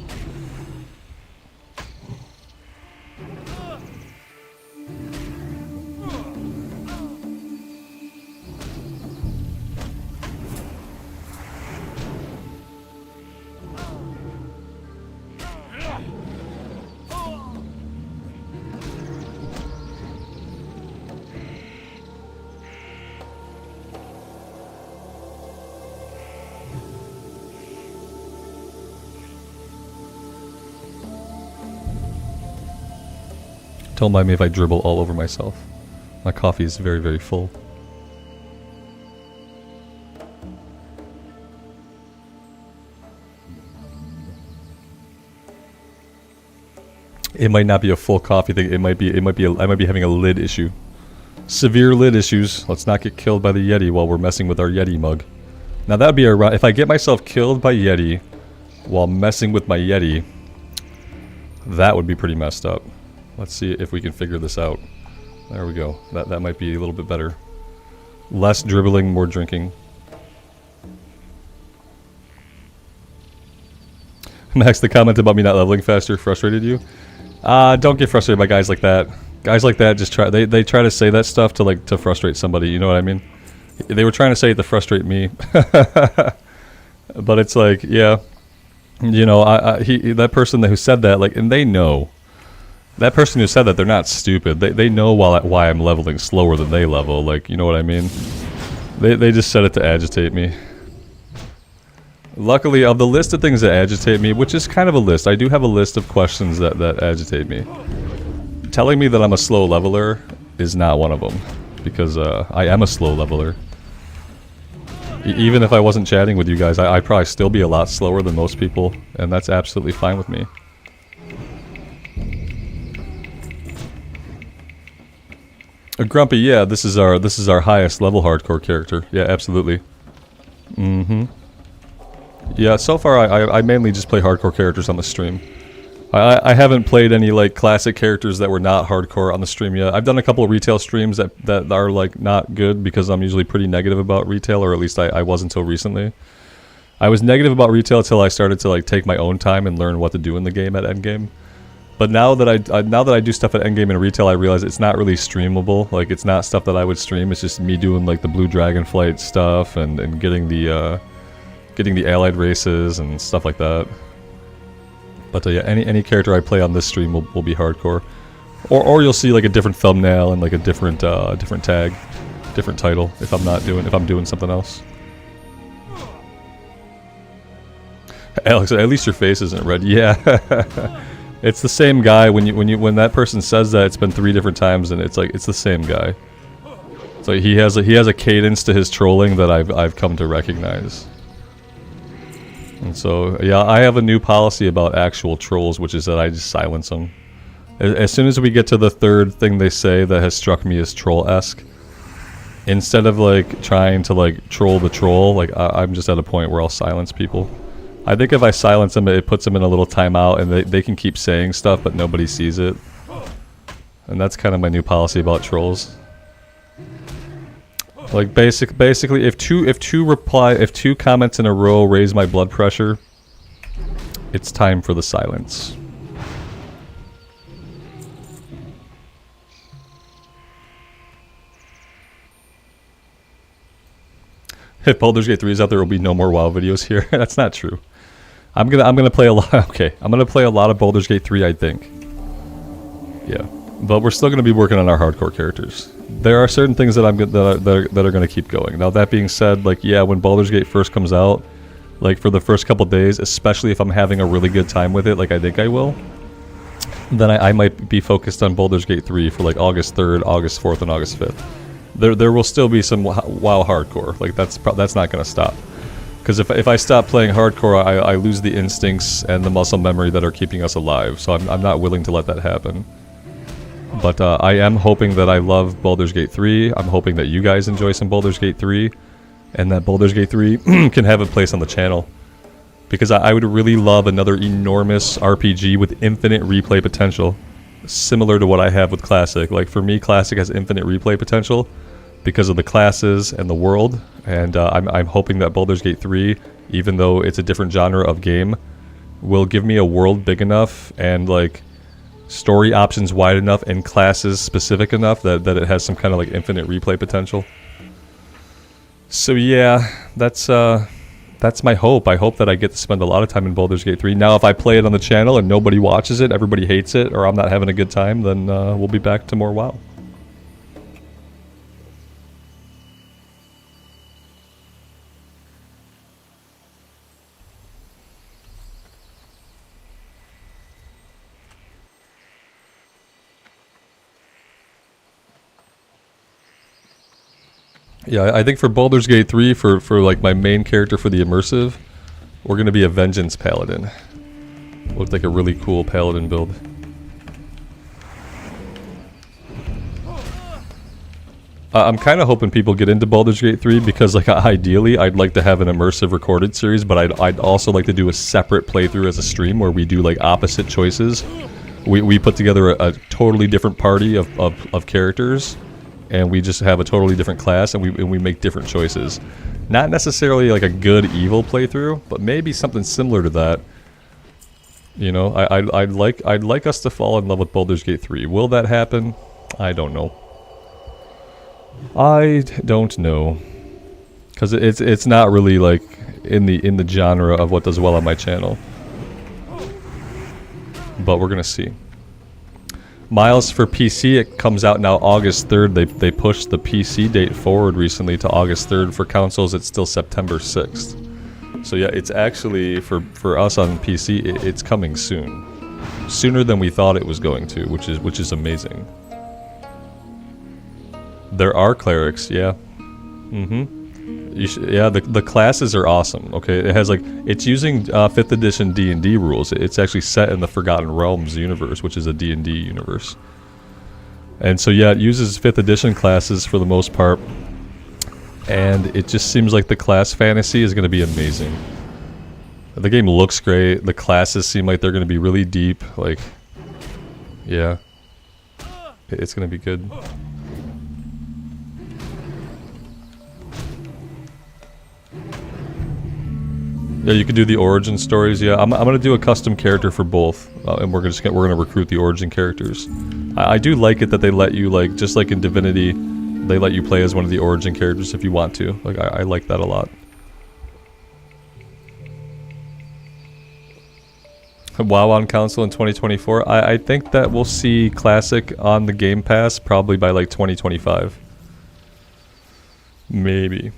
Don't mind me if I dribble all over myself. My coffee is very, very full. It might not be a full coffee thing. I might be having a lid issue. Severe lid issues. Let's not get killed by the Yeti while we're messing with our Yeti mug. Now that'd be a... If I get myself killed by Yeti while messing with my Yeti, that would be pretty messed up. Let's see if we can figure this out. There we go. That might be a little bit better. Less dribbling, more drinking. Max, the comment about me not leveling faster frustrated you? Don't get frustrated by guys like that. Guys like that just try. They try to say that stuff to frustrate somebody. You know what I mean? They were trying to say it to frustrate me. But it's like, yeah, you know, that person who said that, like, and they know. That person who said that, they're not stupid. They know why I'm leveling slower than they level. Like, you know what I mean? They just said it to agitate me. Luckily, of the list of things that agitate me, which is kind of a list, I do have a list of questions that agitate me. Telling me that I'm a slow leveler is not one of them. Because I am a slow leveler. Even if I wasn't chatting with you guys, I'd probably still be a lot slower than most people. And that's absolutely fine with me. Grumpy, yeah, this is our highest level hardcore character. Yeah, absolutely. Mm-hmm. Yeah, so far I mainly just play hardcore characters on the stream. I haven't played any like classic characters that were not hardcore on the stream yet. I've done a couple of retail streams that are like not good because I'm usually pretty negative about retail, or at least I was until recently. I was negative about retail until I started to like take my own time and learn what to do in the game at endgame. But now that I do stuff at endgame and retail, I realize it's not really streamable. Like, it's not stuff that I would stream. It's just me doing like the blue dragonflight stuff and getting the allied races and stuff like that. But yeah, any character I play on this stream will be hardcore, or you'll see like a different thumbnail and like a different tag, different title if I'm doing something else. Alex, at least your face isn't red. Yeah. It's the same guy. When that person says that, it's been 3 different times, and it's like it's the same guy. So he has a cadence to his trolling that I've come to recognize. And so yeah, I have a new policy about actual trolls, which is that I just silence them. As soon as we get to the 3rd thing they say that has struck me as troll-esque, instead of like trying to like troll the troll, like I'm just at a point where I'll silence people. I think if I silence them, it puts them in a little timeout, and they can keep saying stuff, but nobody sees it. And that's kind of my new policy about trolls. Like basically, if two comments in a row raise my blood pressure, it's time for the silence. If Baldur's Gate 3 is out, there will be no more WoW videos here. That's not true. I'm gonna play a lot. Okay, I'm gonna play a lot of Baldur's Gate 3, I think. Yeah, but we're still gonna be working on our hardcore characters. There are certain things that that are gonna keep going. Now that being said, like yeah, when Baldur's Gate first comes out, like for the first couple days, especially if I'm having a really good time with it, like I think I will, then I might be focused on Baldur's Gate 3 for like August 3rd, August 4th, and August 5th. There will still be some WoW hardcore. Like that's not gonna stop. Because if I stop playing hardcore, I lose the instincts and the muscle memory that are keeping us alive. So I'm not willing to let that happen. But I am hoping that I love Baldur's Gate 3. I'm hoping that you guys enjoy some Baldur's Gate 3. And that Baldur's Gate 3 can have a place on the channel. Because I would really love another enormous RPG with infinite replay potential. Similar to what I have with Classic. Like for me, Classic has infinite replay potential because of the classes and the world. And I'm hoping that Baldur's Gate 3, even though it's a different genre of game, will give me a world big enough and like story options wide enough and classes specific enough that it has some kind of like infinite replay potential. So yeah, that's my hope. I hope that I get to spend a lot of time in Baldur's Gate 3. Now if I play it on the channel and nobody watches it, everybody hates it, or I'm not having a good time, then we'll be back to more WoW. Yeah, I think for Baldur's Gate 3, for like my main character for the immersive, we're gonna be a Vengeance Paladin. Looks like a really cool Paladin build. I'm kind of hoping people get into Baldur's Gate 3 because, like, ideally, I'd like to have an immersive recorded series, but I'd also like to do a separate playthrough as a stream where we do like opposite choices. We put together a totally different party of characters. And we just have a totally different class, and we make different choices. Not necessarily like a good evil playthrough, but maybe something similar to that. You know, I'd like us to fall in love with Baldur's Gate 3. Will that happen? I don't know. I don't know, because it's not really like in the genre of what does well on my channel. But we're gonna see. Miles for PC, it comes out now August 3rd. They pushed the PC date forward recently to August 3rd. For consoles, it's still September 6th. So yeah, it's actually, for us on PC, it's coming soon. Sooner than we thought it was going to, which is amazing. There are clerics, yeah. Yeah, the classes are awesome. Okay, it has like, it's using 5th edition D&D rules. It's actually set in the Forgotten Realms universe, which is a D&D universe. And so yeah, it uses 5th edition classes for the most part. And it just seems like the class fantasy is going to be amazing. The game looks great. The classes seem like they're going to be really deep. Like, yeah, it's going to be good. Yeah, you can do the origin stories. Yeah, I'm gonna do a custom character for both, and we're gonna recruit the origin characters. I do like it that they let you, like, just like in Divinity, they let you play as one of the origin characters if you want to. Like, I like that a lot. WoW on console in 2024. I think that we'll see Classic on the Game Pass probably by like 2025. Maybe.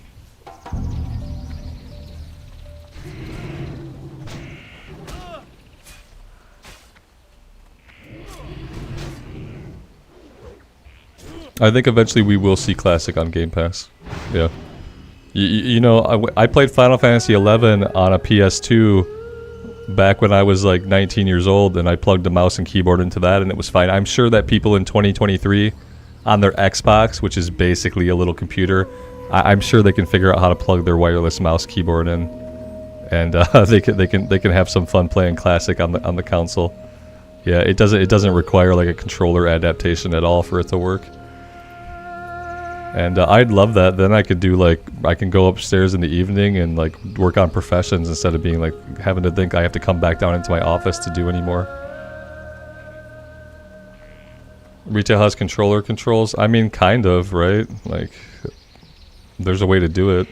I think eventually we will see Classic on Game Pass. Yeah. You know, I played Final Fantasy XI on a PS2 back when I was like 19 years old, and I plugged a mouse and keyboard into that, and it was fine. I'm sure that people in 2023 on their Xbox, which is basically a little computer, I'm sure they can figure out how to plug their wireless mouse keyboard in, and they can have some fun playing Classic on the console. Yeah, it doesn't require like a controller adaptation at all for it to work. And I'd love that. Then I could do like, I can go upstairs in the evening and like work on professions instead of being like having to think I have to come back down into my office to do anymore. Retail has controller controls. I mean, kind of, right? Like, there's a way to do it.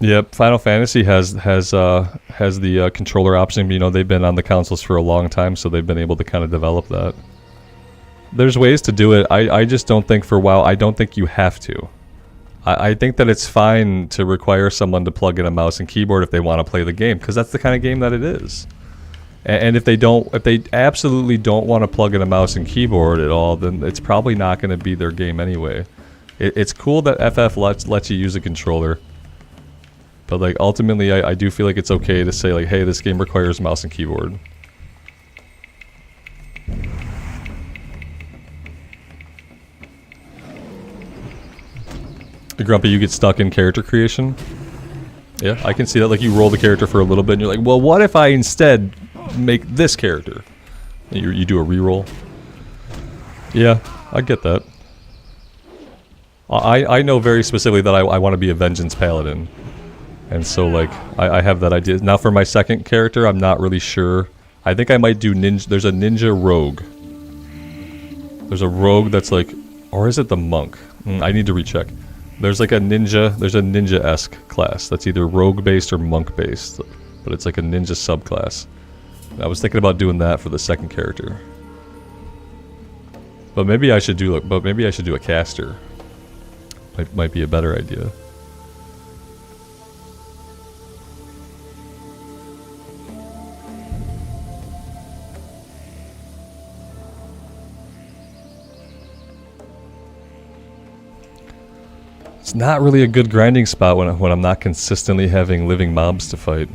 Yep, Final Fantasy has the controller option. You know, they've been on the consoles for a long time, so they've been able to kind of develop that. There's ways to do it. I just don't think for WoW, I don't think you have to. I think that it's fine to require someone to plug in a mouse and keyboard if they want to play the game, because that's the kind of game that it is. And if they absolutely don't want to plug in a mouse and keyboard at all, then it's probably not going to be their game anyway. It's cool that FF lets you use a controller, but like ultimately I do feel like it's okay to say like, hey, this game requires mouse and keyboard. Grumpy, you get stuck in character creation? Yeah, I can see that. Like, you roll the character for a little bit and you're like, well, what if I instead make this character? And you do a reroll. Yeah, I get that. I know very specifically that I want to be a Vengeance Paladin. And so, like, I have that idea. Now, for my second character, I'm not really sure. I think I might do ninja. There's a ninja rogue. There's a rogue that's like, or is it the monk? I need to recheck. There's like a ninja, there's a ninja-esque class that's either rogue-based or monk-based, but it's like a ninja subclass. I was thinking about doing that for the second character. But maybe I should do a caster. Might be a better idea. It's not really a good grinding spot when I'm not consistently having living mobs to fight.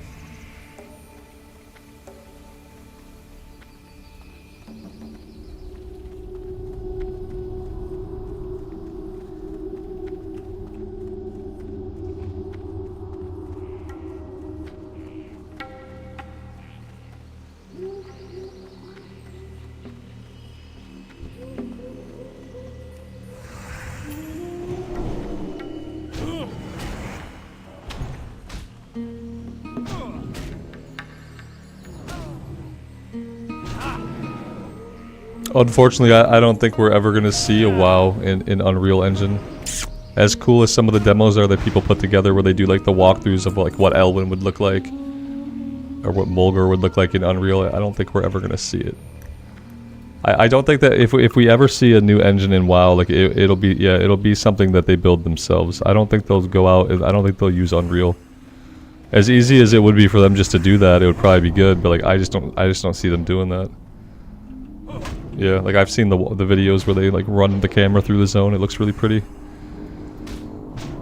Unfortunately, I don't think we're ever going to see a WoW in Unreal Engine. As cool as some of the demos are that people put together where they do like the walkthroughs of like what Elwynn would look like, or what Mulgar would look like in Unreal, I don't think we're ever going to see it. I don't think that if we ever see a new engine in WoW, like it'll be something that they build themselves. I don't think they'll go out, I don't think they'll use Unreal. As easy as it would be for them just to do that, it would probably be good, but like I just don't see them doing that. Yeah, like I've seen the videos where they like run the camera through the zone. It looks really pretty.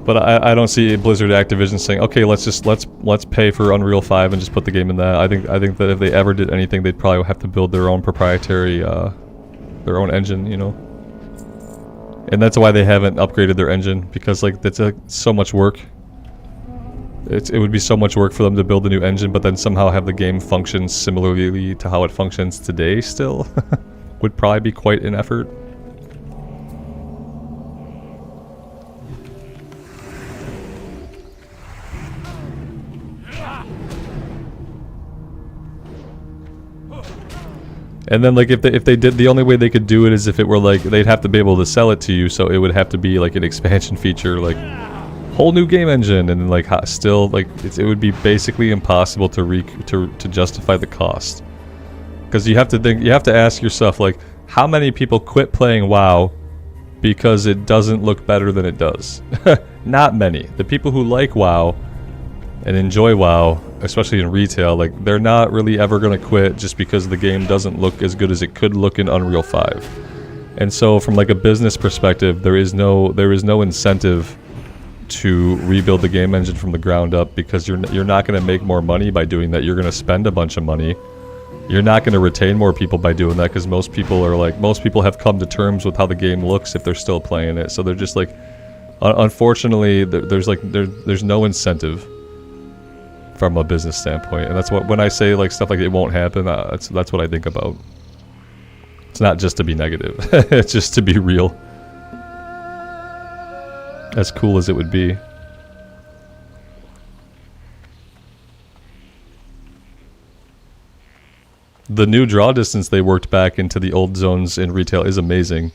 But I don't see Blizzard Activision saying, okay, let's pay for Unreal 5 and just put the game in that. I think that if they ever did anything, they'd probably have to build their own proprietary their own engine, you know. And that's why they haven't upgraded their engine, because like that's so much work. It would be so much work for them to build a new engine, but then somehow have the game function similarly to how it functions today still. Would probably be quite an effort. And then like if they did, the only way they could do it is if it were like, they'd have to be able to sell it to you, so it would have to be like an expansion feature, like whole new game engine, and like still like it would be basically impossible to justify the cost. Because you have to ask yourself, like, how many people quit playing WoW because it doesn't look better than it does? Not many. The people who like WoW and enjoy WoW, especially in retail, like, they're not really ever going to quit just because the game doesn't look as good as it could look in Unreal 5. And so from like a business perspective, there is no incentive to rebuild the game engine from the ground up, because you're not going to make more money by doing that. You're going to spend a bunch of money. You're not going to retain more people by doing that, because most people have come to terms with how the game looks if they're still playing it. So they're just like, unfortunately, there's no incentive from a business standpoint, and that's what, when I say like stuff like it won't happen, that's what I think about. It's not just to be negative; it's just to be real. As cool as it would be. The new draw distance they worked back into the old zones in retail is amazing.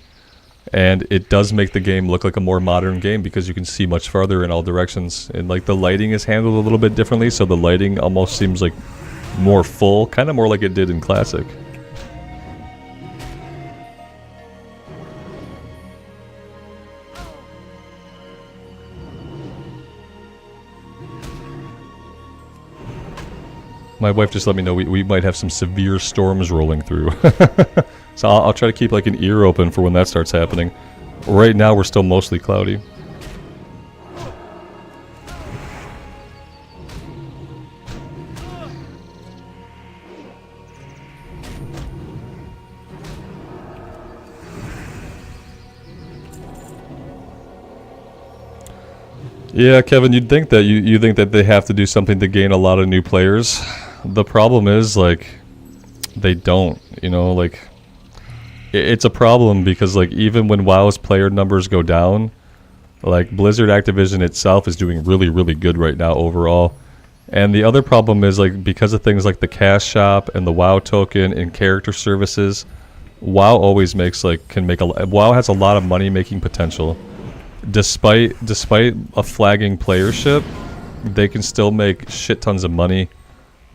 And it does make the game look like a more modern game, because you can see much farther in all directions. And like the lighting is handled a little bit differently, so the lighting almost seems like more full, kind of more like it did in Classic. My wife just let me know we might have some severe storms rolling through. So I'll try to keep like an ear open for when that starts happening. Right now we're still mostly cloudy. Yeah, Kevin, you'd think that you think that they have to do something to gain a lot of new players. The problem is, like, they don't, you know, like, it's a problem because, like, even when WoW's player numbers go down, like, Blizzard Activision itself is doing really, really good right now overall. And the other problem is, like, because of things like the cash shop and the WoW token and character services, WoW always makes, like, WoW has a lot of money-making potential. Despite a flagging playership, they can still make shit tons of money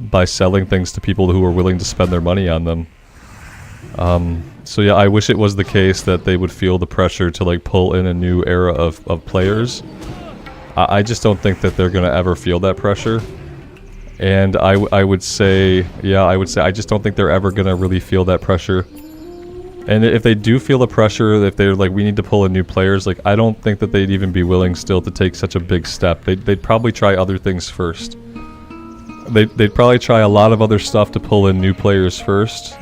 by selling things to people who are willing to spend their money on them. So yeah, I wish it was the case that they would feel the pressure to like pull in a new era of players. I just don't think that they're gonna ever feel that pressure. And I would say I just don't think they're ever gonna really feel that pressure. And if they do feel the pressure, if they're like, we need to pull in new players, like, I don't think that they'd even be willing still to take such a big step. They'd probably try other things first. They'd probably try a lot of other stuff to pull in new players first,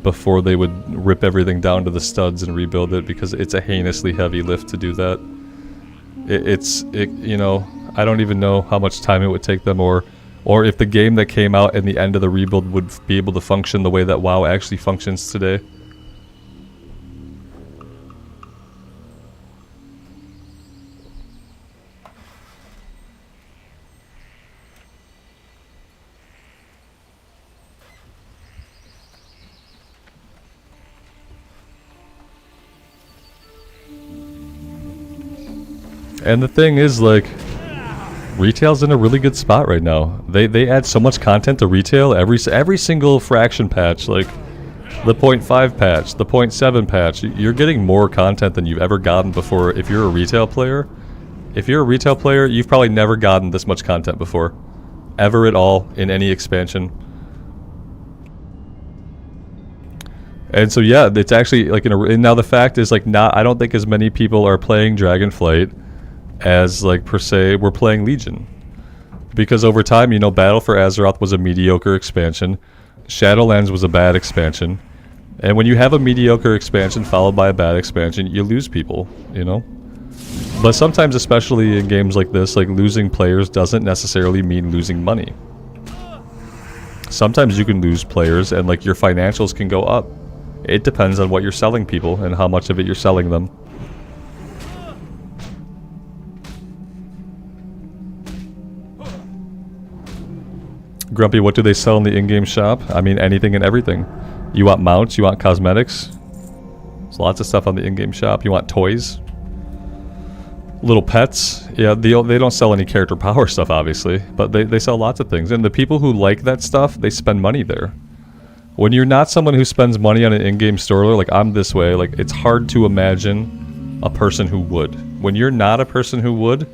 before they would rip everything down to the studs and rebuild it, because it's a heinously heavy lift to do that. You know, I don't even know how much time it would take them, or if the game that came out in the end of the rebuild would be able to function the way that WoW actually functions today. And the thing is, like, retail's in a really good spot right now. They add so much content to retail every single fraction patch, like the 0.5 patch, the 0.7 patch. You're getting more content than you've ever gotten before if you're a retail player. If you're a retail player, you've probably never gotten this much content before. Ever at all in any expansion. And so yeah, it's actually like and now the fact is, like, I don't think as many people are playing Dragonflight as, like, per se we're playing Legion, because over time, you know, Battle for Azeroth was a mediocre expansion, Shadowlands was a bad expansion, and when you have a mediocre expansion followed by a bad expansion, you lose people, you know. But sometimes, especially in games like this, like, losing players doesn't necessarily mean losing money. Sometimes you can lose players and, like, your financials can go up. It depends on what you're selling people and how much of it you're selling them. Grumpy, what do they sell in the in-game shop? I mean, anything and everything. You want mounts, you want cosmetics. There's lots of stuff on the in-game shop. You want toys. Little pets. Yeah, they don't sell any character power stuff, obviously. But they sell lots of things. And the people who like that stuff, they spend money there. When you're not someone who spends money on an in-game store, like I'm this way, like, it's hard to imagine a person who would. When you're not a person who would,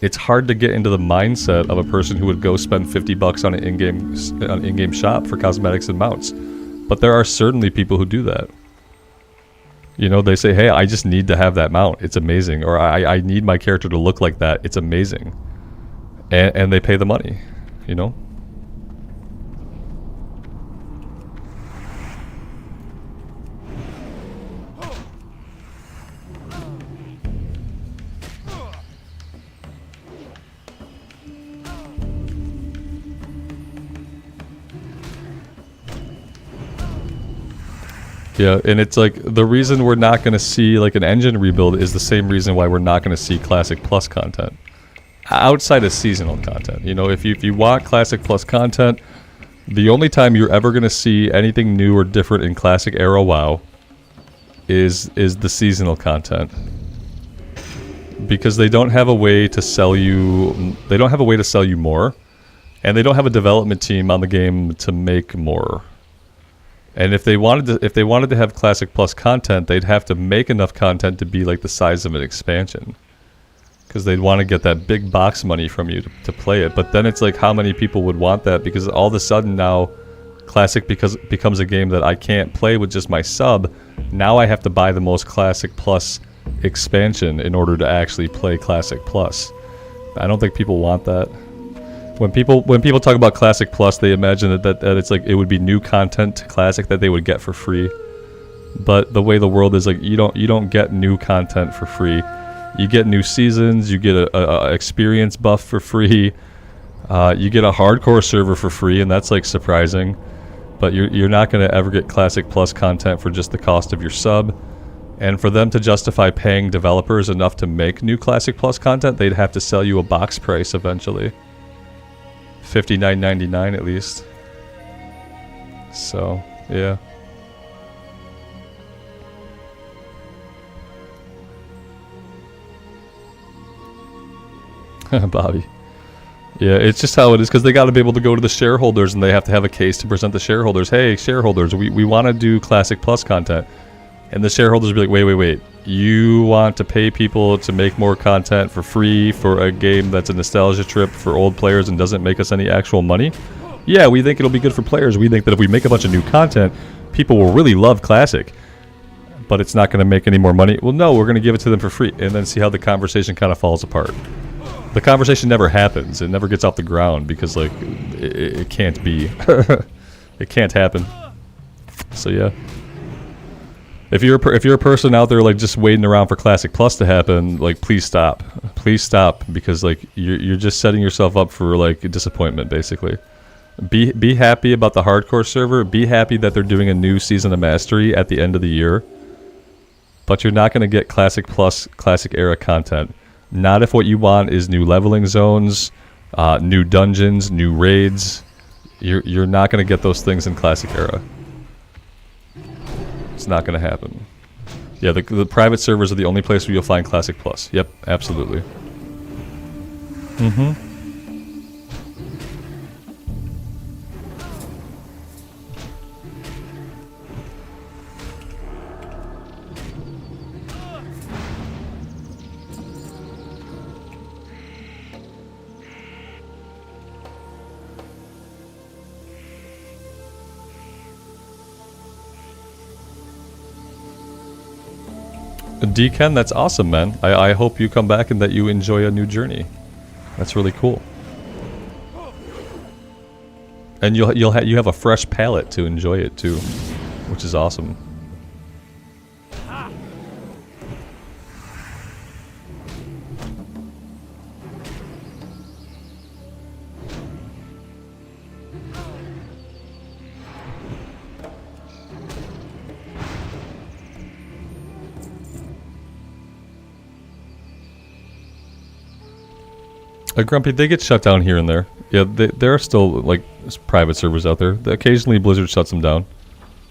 it's hard to get into the mindset of a person who would go spend $50 on an in-game shop for cosmetics and mounts. But there are certainly people who do that. You know, they say, hey, I just need to have that mount. It's amazing. Or I need my character to look like that. It's amazing. And they pay the money, you know? Yeah, and it's like the reason we're not going to see like an engine rebuild is the same reason why we're not going to see Classic Plus content outside of seasonal content. You know, if you want Classic Plus content, the only time you're ever going to see anything new or different in Classic Era WoW is the seasonal content, because they don't have a way to sell you. They don't have a way to sell you more, and they don't have a development team on the game to make more. And if they wanted to have Classic Plus content, they'd have to make enough content to be like the size of an expansion, because they'd want to get that big box money from you to play it. But then it's like, how many people would want that? Because all of a sudden now, Classic becomes a game that I can't play with just my sub. Now I have to buy the most Classic Plus expansion in order to actually play Classic Plus. I don't think people want that. When people talk about Classic Plus, they imagine that it's like it would be new content to Classic that they would get for free. But the way the world is, like, you don't get new content for free. You get new seasons, you get a experience buff for free, you get a hardcore server for free, and that's like surprising. But you're not going to ever get Classic Plus content for just the cost of your sub. And for them to justify paying developers enough to make new Classic Plus content, they'd have to sell you a box price eventually. $59.99 at least. So, yeah. Bobby. Yeah, it's just how it is, because they got to be able to go to the shareholders, and they have to have a case to present the shareholders. Hey, shareholders, we want to do Classic Plus content. And the shareholders will be like, wait. You want to pay people to make more content for free for a game that's a nostalgia trip for old players and doesn't make us any actual money? Yeah, we think it'll be good for players. We think that if we make a bunch of new content, people will really love Classic. But it's not going to make any more money. Well, no, we're going to give it to them for free. And then see how the conversation kind of falls apart. The conversation never happens. It never gets off the ground because, like, it can't be. It can't happen. So, yeah. If you're a person out there like just waiting around for Classic Plus to happen, like, please stop. Please stop, because like you're just setting yourself up for like disappointment basically. Be happy about the hardcore server. Be happy that they're doing a new season of Mastery at the end of the year. But you're not going to get Classic Plus, Classic Era content. Not if what you want is new leveling zones, new dungeons, new raids. You're not going to get those things in Classic Era. It's not going to happen. Yeah, the private servers are the only place where you'll find Classic Plus. Yep, absolutely. Mm-hmm. Deacon, that's awesome, man. I hope you come back and that you enjoy a new journey. That's really cool. And you have a fresh palate to enjoy it too, which is awesome. Grumpy, they get shut down here and there. Yeah, there are still like private servers out there. Occasionally Blizzard shuts them down.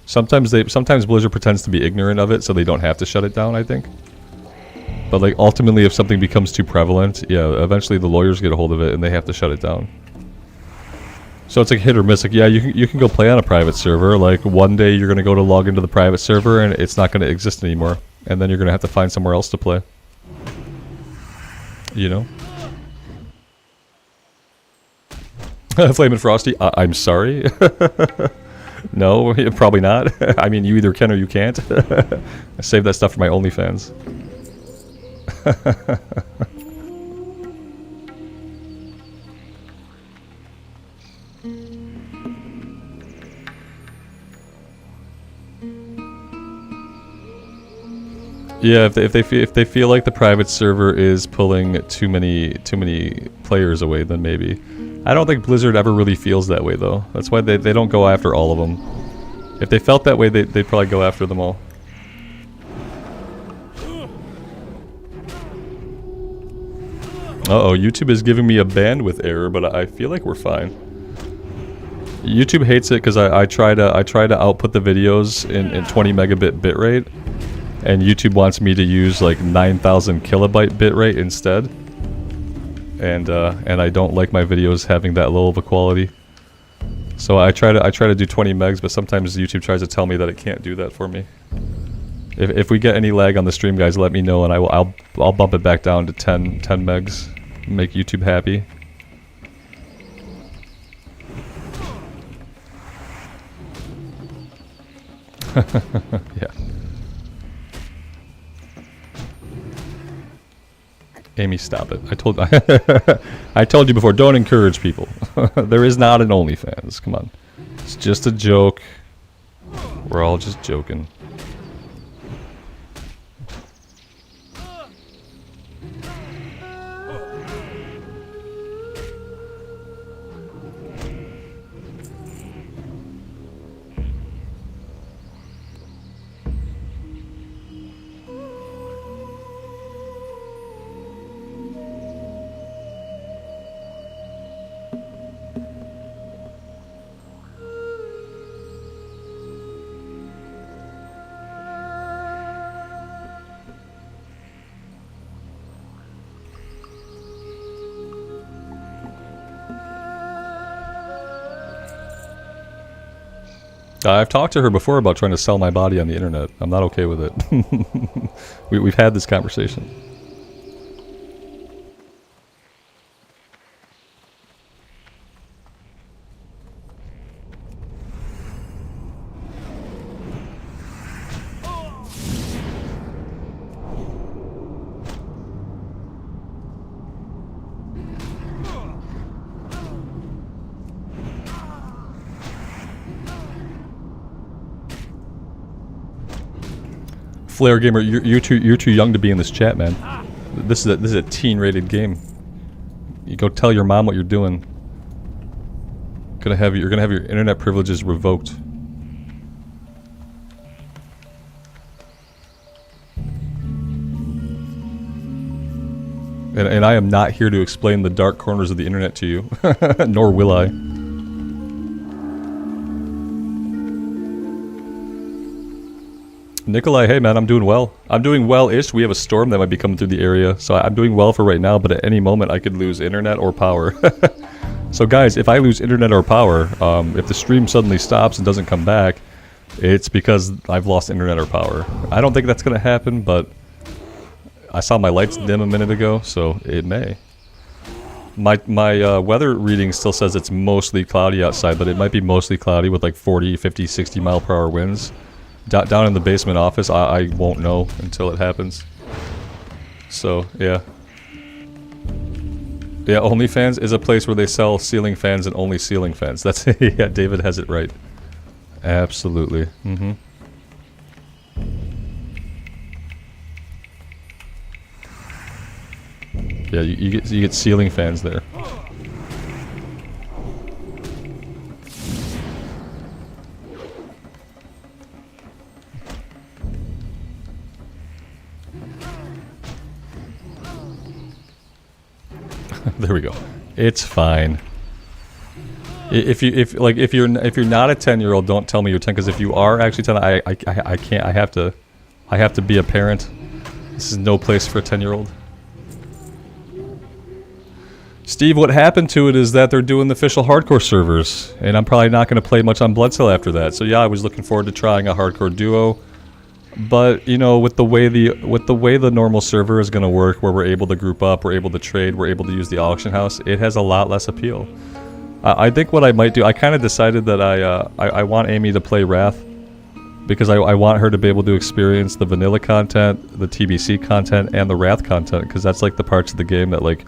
Sometimes Blizzard pretends to be ignorant of it, so they don't have to shut it down, I think. But like ultimately, if something becomes too prevalent, yeah, eventually the lawyers get a hold of it and they have to shut it down. So it's like hit or miss. Like, yeah, you can go play on a private server. Like one day you're gonna go to log into the private server and it's not gonna exist anymore, and then you're gonna have to find somewhere else to play. You know. Flamin' Frosty, I'm sorry. No, probably not. I mean, you either can or you can't. I save that stuff for my OnlyFans. Yeah, if they feel like the private server is pulling too many players away, then maybe. I don't think Blizzard ever really feels that way though. That's why they don't go after all of them. If they felt that way, they'd probably go after them all. Uh-oh, YouTube is giving me a bandwidth error, but I feel like we're fine. YouTube hates it because I try to output the videos in 20 megabit bitrate. And YouTube wants me to use like 9,000 kilobyte bitrate instead, and I don't like my videos having that low of a quality. So I try to do 20 megs, but sometimes YouTube tries to tell me that it can't do that for me. If we get any lag on the stream, guys, let me know, and I'll bump it back down to 10 megs, make YouTube happy. Yeah. Amy, stop it. I told you before, don't encourage people. There is not an OnlyFans. Come on. It's just a joke. We're all just joking. I've talked to her before about trying to sell my body on the internet. I'm not okay with it. We've had this conversation. Flare Gamer, you're too young to be in this chat, man. This is a teen-rated game. You go tell your mom what you're doing. You're gonna have your internet privileges revoked. And I am not here to explain the dark corners of the internet to you, nor will I. Nikolai, hey man, I'm doing well. I'm doing well-ish. We have a storm that might be coming through the area, so I'm doing well for right now, but at any moment I could lose internet or power. So guys, if I lose internet or power, if the stream suddenly stops and doesn't come back, it's because I've lost internet or power. I don't think that's going to happen, but I saw my lights dim a minute ago, so it may. My weather reading still says it's mostly cloudy outside, but it might be mostly cloudy with like 40, 50, 60 mile per hour winds. Down in the basement office, I won't know until it happens. So, yeah. Yeah, OnlyFans is a place where they sell ceiling fans and only ceiling fans. That's, yeah, David has it right. Absolutely. Mm-hmm. Yeah, you get ceiling fans there. There we go. It's fine. If you're not a 10-year-old, don't tell me you're 10. Because if you are actually 10, I can't. I have to be a parent. This is no place for a 10-year-old. Steve, what happened to it is that they're doing the official hardcore servers, and I'm probably not going to play much on Bloodsail after that. So yeah, I was looking forward to trying a hardcore duo. But you know, with the way the normal server is going to work, where we're able to group up, we're able to trade, we're able to use the auction house, it has a lot less appeal. I think what I might do, I kind of decided that I want Amy to play Wrath. Because I want her to be able to experience the vanilla content, the TBC content, and the Wrath content. Because that's like the parts of the game that like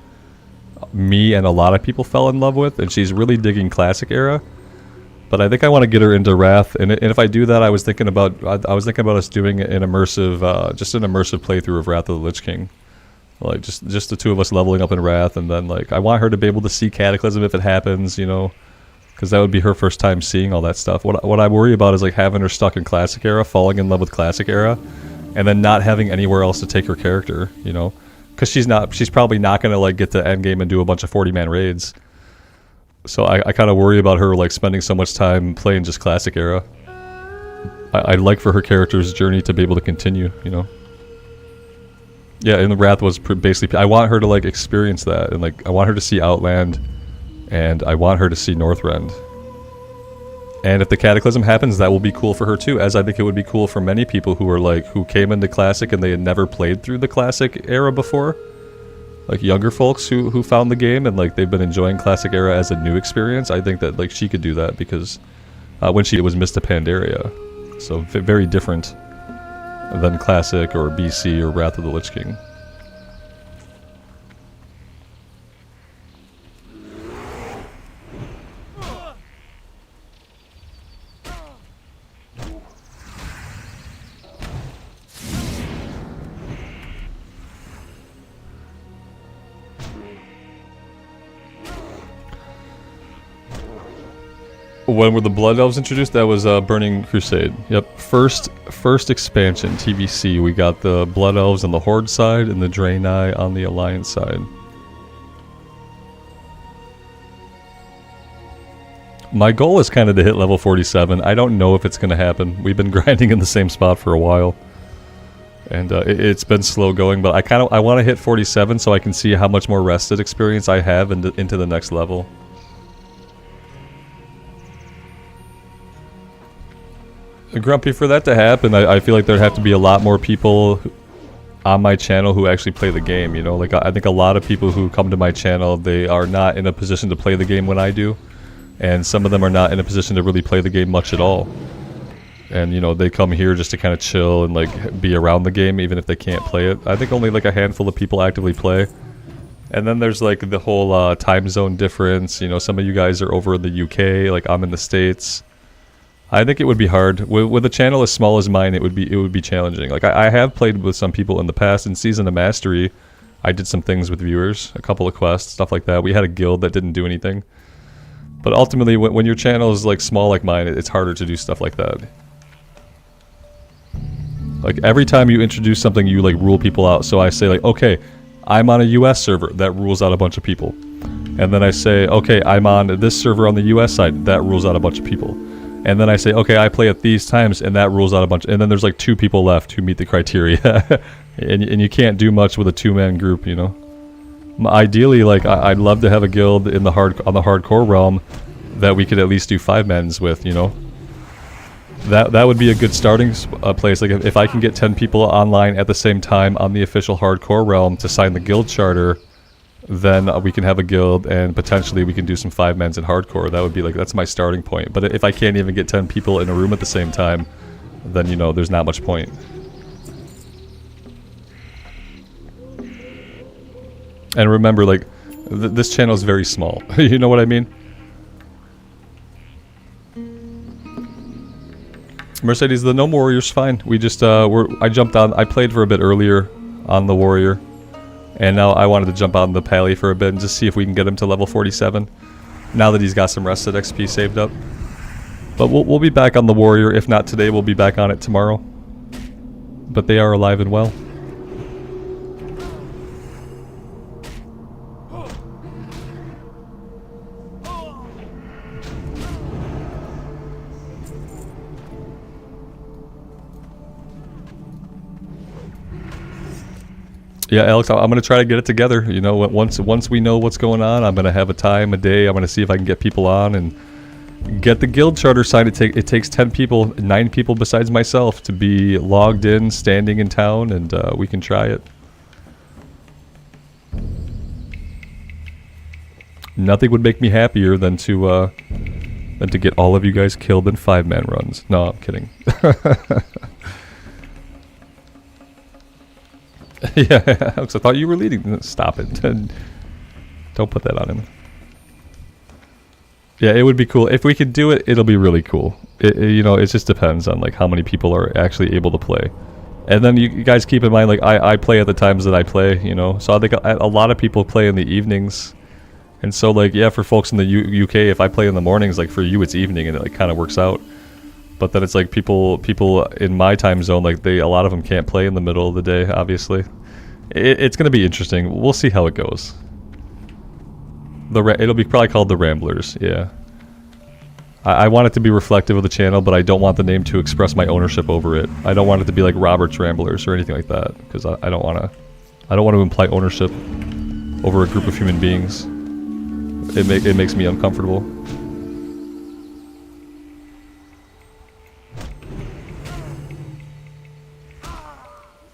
me and a lot of people fell in love with. And she's really digging Classic Era. But I think I want to get her into Wrath. And if I do that, I was thinking about us doing an immersive, just an immersive playthrough of Wrath of the Lich King. Like just the two of us leveling up in Wrath, and then like I want her to be able to see Cataclysm if it happens, you know. Because that would be her first time seeing all that stuff. What I worry about is like having her stuck in Classic Era, falling in love with Classic Era, and then not having anywhere else to take her character, you know? Because she's probably not going to like get to endgame and do a bunch of 40-man raids. So I kind of worry about her like spending so much time playing just Classic Era. I'd like for her character's journey to be able to continue, you know? Yeah, and the Wrath was basically... I want her to like experience that, and like I want her to see Outland, and I want her to see Northrend. And if the Cataclysm happens, that will be cool for her too, as I think it would be cool for many people who are like, who came into Classic and they had never played through the Classic Era before. Like younger folks who found the game and like they've been enjoying Classic Era as a new experience. I think that like she could do that because when it was Mista Pandaria. So very different than Classic or BC or Wrath of the Lich King. When were the Blood Elves introduced? That was Burning Crusade. Yep, first expansion, TBC. We got the Blood Elves on the Horde side and the Draenei on the Alliance side. My goal is kind of to hit level 47. I don't know if it's going to happen. We've been grinding in the same spot for a while. And it's been slow going, but I want to hit 47 so I can see how much more rested experience I have into the next level. Grumpy, for that to happen, I feel like there'd have to be a lot more people on my channel who actually play the game, you know? Like, I think a lot of people who come to my channel, they are not in a position to play the game when I do. And some of them are not in a position to really play the game much at all. And, you know, they come here just to kind of chill and, like, be around the game, even if they can't play it. I think only, like, a handful of people actively play. And then there's, like, the whole time zone difference. You know, some of you guys are over in the UK, like, I'm in the States. I think it would be hard. With a channel as small as mine, it would be challenging. Like I have played with some people in the past. In Season of Mastery, I did some things with viewers, a couple of quests, stuff like that. We had a guild that didn't do anything. But ultimately, when your channel is like small like mine, it's harder to do stuff like that. Like every time you introduce something, you like rule people out. So I say like, okay, I'm on a US server, that rules out a bunch of people. And then I say, okay, I'm on this server on the US side, that rules out a bunch of people. And then I say, okay, I play at these times, and that rules out a bunch. And then there's like 2 people left who meet the criteria. and you can't do much with a 2-man group, you know? Ideally, like, I'd love to have a guild in the on the hardcore realm that we could at least do 5-mans with, you know? That would be a good starting place. Like, if I can get 10 people online at the same time on the official hardcore realm to sign the guild charter, then we can have a guild and potentially we can do some 5-mans in hardcore. That would be like, that's my starting point. But if I can't even get 10 people in a room at the same time, then, you know, there's not much point. And remember, like, this channel is very small. You know what I mean? Mercedes, the Gnome Warrior's fine. We just, I jumped on, I played for a bit earlier on the Warrior. And now I wanted to jump out in the Pally for a bit and just see if we can get him to level 47. Now that he's got some rested XP saved up. But we'll be back on the Warrior. If not today, we'll be back on it tomorrow. But they are alive and well. Yeah, Alex, I'm going to try to get it together. You know, once we know what's going on, I'm going to have a time, a day. I'm going to see if I can get people on and get the guild charter signed. It takes 10 people, 9 people besides myself to be logged in, standing in town, and we can try it. Nothing would make me happier than to get all of you guys killed in 5-man runs. No, I'm kidding. Yeah, I thought you were leading. Stop it. Don't put that on him. Yeah, it would be cool. If we could do it, it'll be really cool. You know, it just depends on like how many people are actually able to play. And then you guys keep in mind, like I play at the times that I play, you know. So I think a lot of people play in the evenings. And so like, yeah, for folks in the UK, if I play in the mornings, like for you it's evening and it like kind of works out. But then it's like people in my time zone, like a lot of them can't play in the middle of the day, obviously. It's going to be interesting. We'll see how it goes. It'll be probably called the Ramblers, yeah. I want it to be reflective of the channel, but I don't want the name to express my ownership over it. I don't want it to be like Robert's Ramblers or anything like that, because I don't want to imply ownership over a group of human beings. It makes me uncomfortable.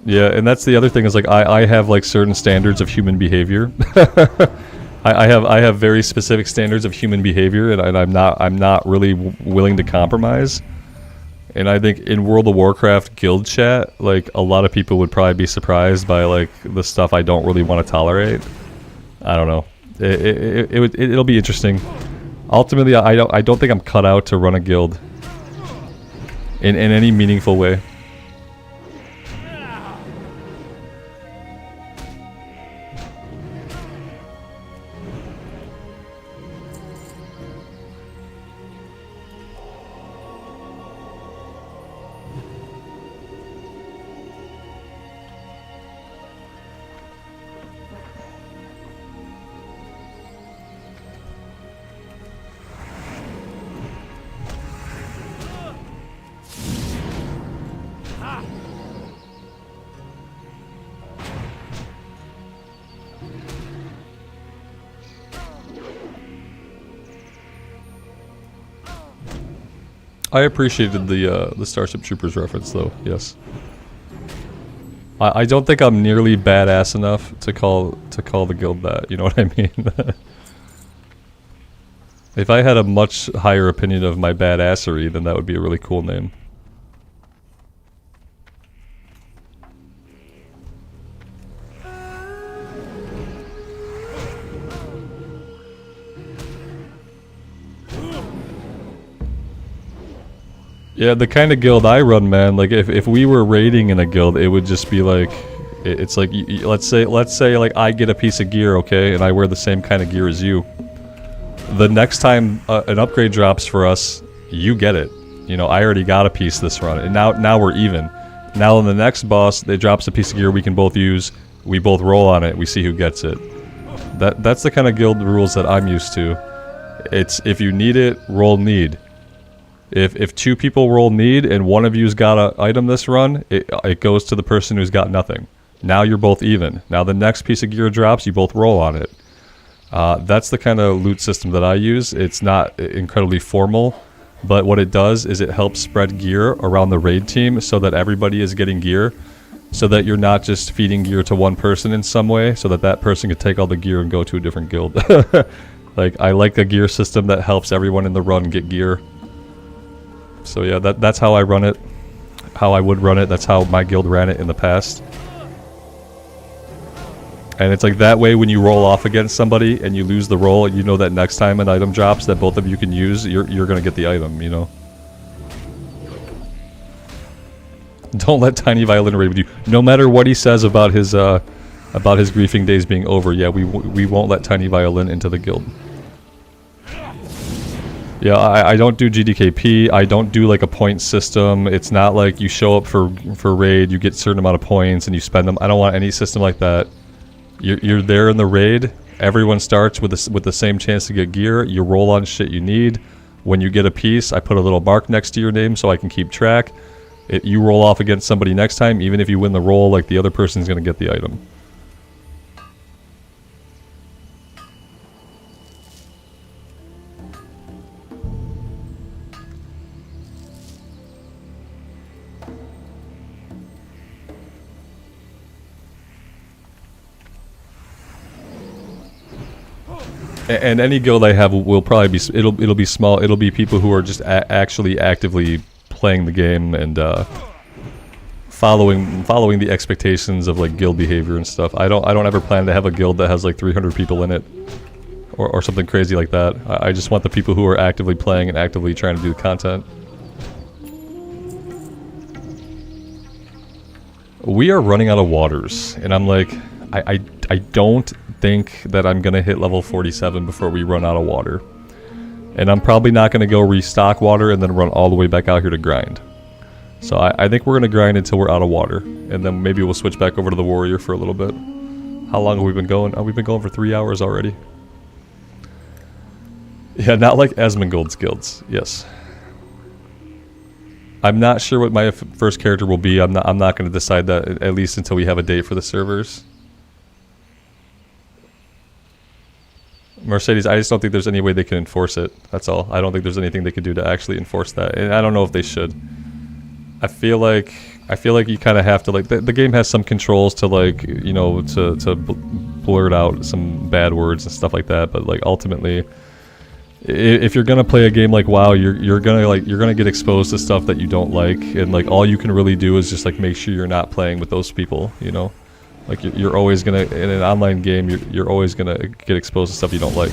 Yeah, and that's the other thing is like I have like certain standards of human behavior. I have very specific standards of human behavior, and I'm not really willing to compromise. And I think in World of Warcraft guild chat, like a lot of people would probably be surprised by like the stuff I don't really want to tolerate. I don't know. It'll be interesting. Ultimately, I don't think I'm cut out to run a guild in any meaningful way. I appreciated the Starship Troopers reference, though. Yes. I don't think I'm nearly badass enough to call the guild that. You know what I mean? If I had a much higher opinion of my badassery, then that would be a really cool name. Yeah, the kind of guild I run, man, like if we were raiding in a guild, it would just be like, it's like, let's say like I get a piece of gear, okay, and I wear the same kind of gear as you. The next time an upgrade drops for us, you get it. You know, I already got a piece this run, and now we're even. Now in the next boss, they drops a piece of gear we can both use, we both roll on it, we see who gets it. That's the kind of guild rules that I'm used to. It's, if you need it, roll need. If two people roll need and one of you's got an item this run, it goes to the person who's got nothing. Now you're both even. Now the next piece of gear drops, you both roll on it. That's the kind of loot system that I use. It's not incredibly formal, but what it does is it helps spread gear around the raid team so that everybody is getting gear, so that you're not just feeding gear to one person in some way, so that that person could take all the gear and go to a different guild. Like, I like a gear system that helps everyone in the run get gear. So yeah, that's how I run it, how I would run it. That's how my guild ran it in the past. And it's like that way when you roll off against somebody and you lose the roll, you know that next time an item drops that both of you can use, you're gonna get the item, you know. Don't let Tiny Violin raid with you. No matter what he says about his griefing days being over, yeah, we won't let Tiny Violin into the guild. Yeah, I don't do GDKP, I don't do like a point system. It's not like you show up for raid, you get a certain amount of points and you spend them. I don't want any system like that. You're there in the raid, everyone starts with the same chance to get gear, you roll on shit you need. When you get a piece, I put a little mark next to your name so I can keep track. You roll off against somebody next time, even if you win the roll, like the other person's gonna get the item. And any guild I have will probably be it'll be small. It'll be people who are just actually actively playing the game and following the expectations of like guild behavior and stuff. I don't ever plan to have a guild that has like 300 people in it or something crazy like that. I just want the people who are actively playing and actively trying to do the content. We are running out of waters, and I'm like, I don't think that I'm gonna hit level 47 before we run out of water. And I'm probably not gonna go restock water and then run all the way back out here to grind. So I think we're gonna grind until we're out of water, and then maybe we'll switch back over to the warrior for a little bit. How long have we been going? Oh, we've been going for 3 hours already. Yeah, not like Asmongold's guilds. Yes. I'm not sure what my first character will be. I'm not going to decide that at least until we have a date for the servers. Mercedes, I just don't think there's any way they can enforce it. That's all. I don't think there's anything they could do to actually enforce that, and I don't know if they should. I feel like you kind of have to, like, the game has some controls to, like, you know, to blurt out some bad words and stuff like that, but like ultimately, if you're gonna play a game like WoW, you're gonna get exposed to stuff that you don't like, and like all you can really do is just like make sure you're not playing with those people, you know. Like you're always gonna, in an online game, you're always gonna get exposed to stuff you don't like.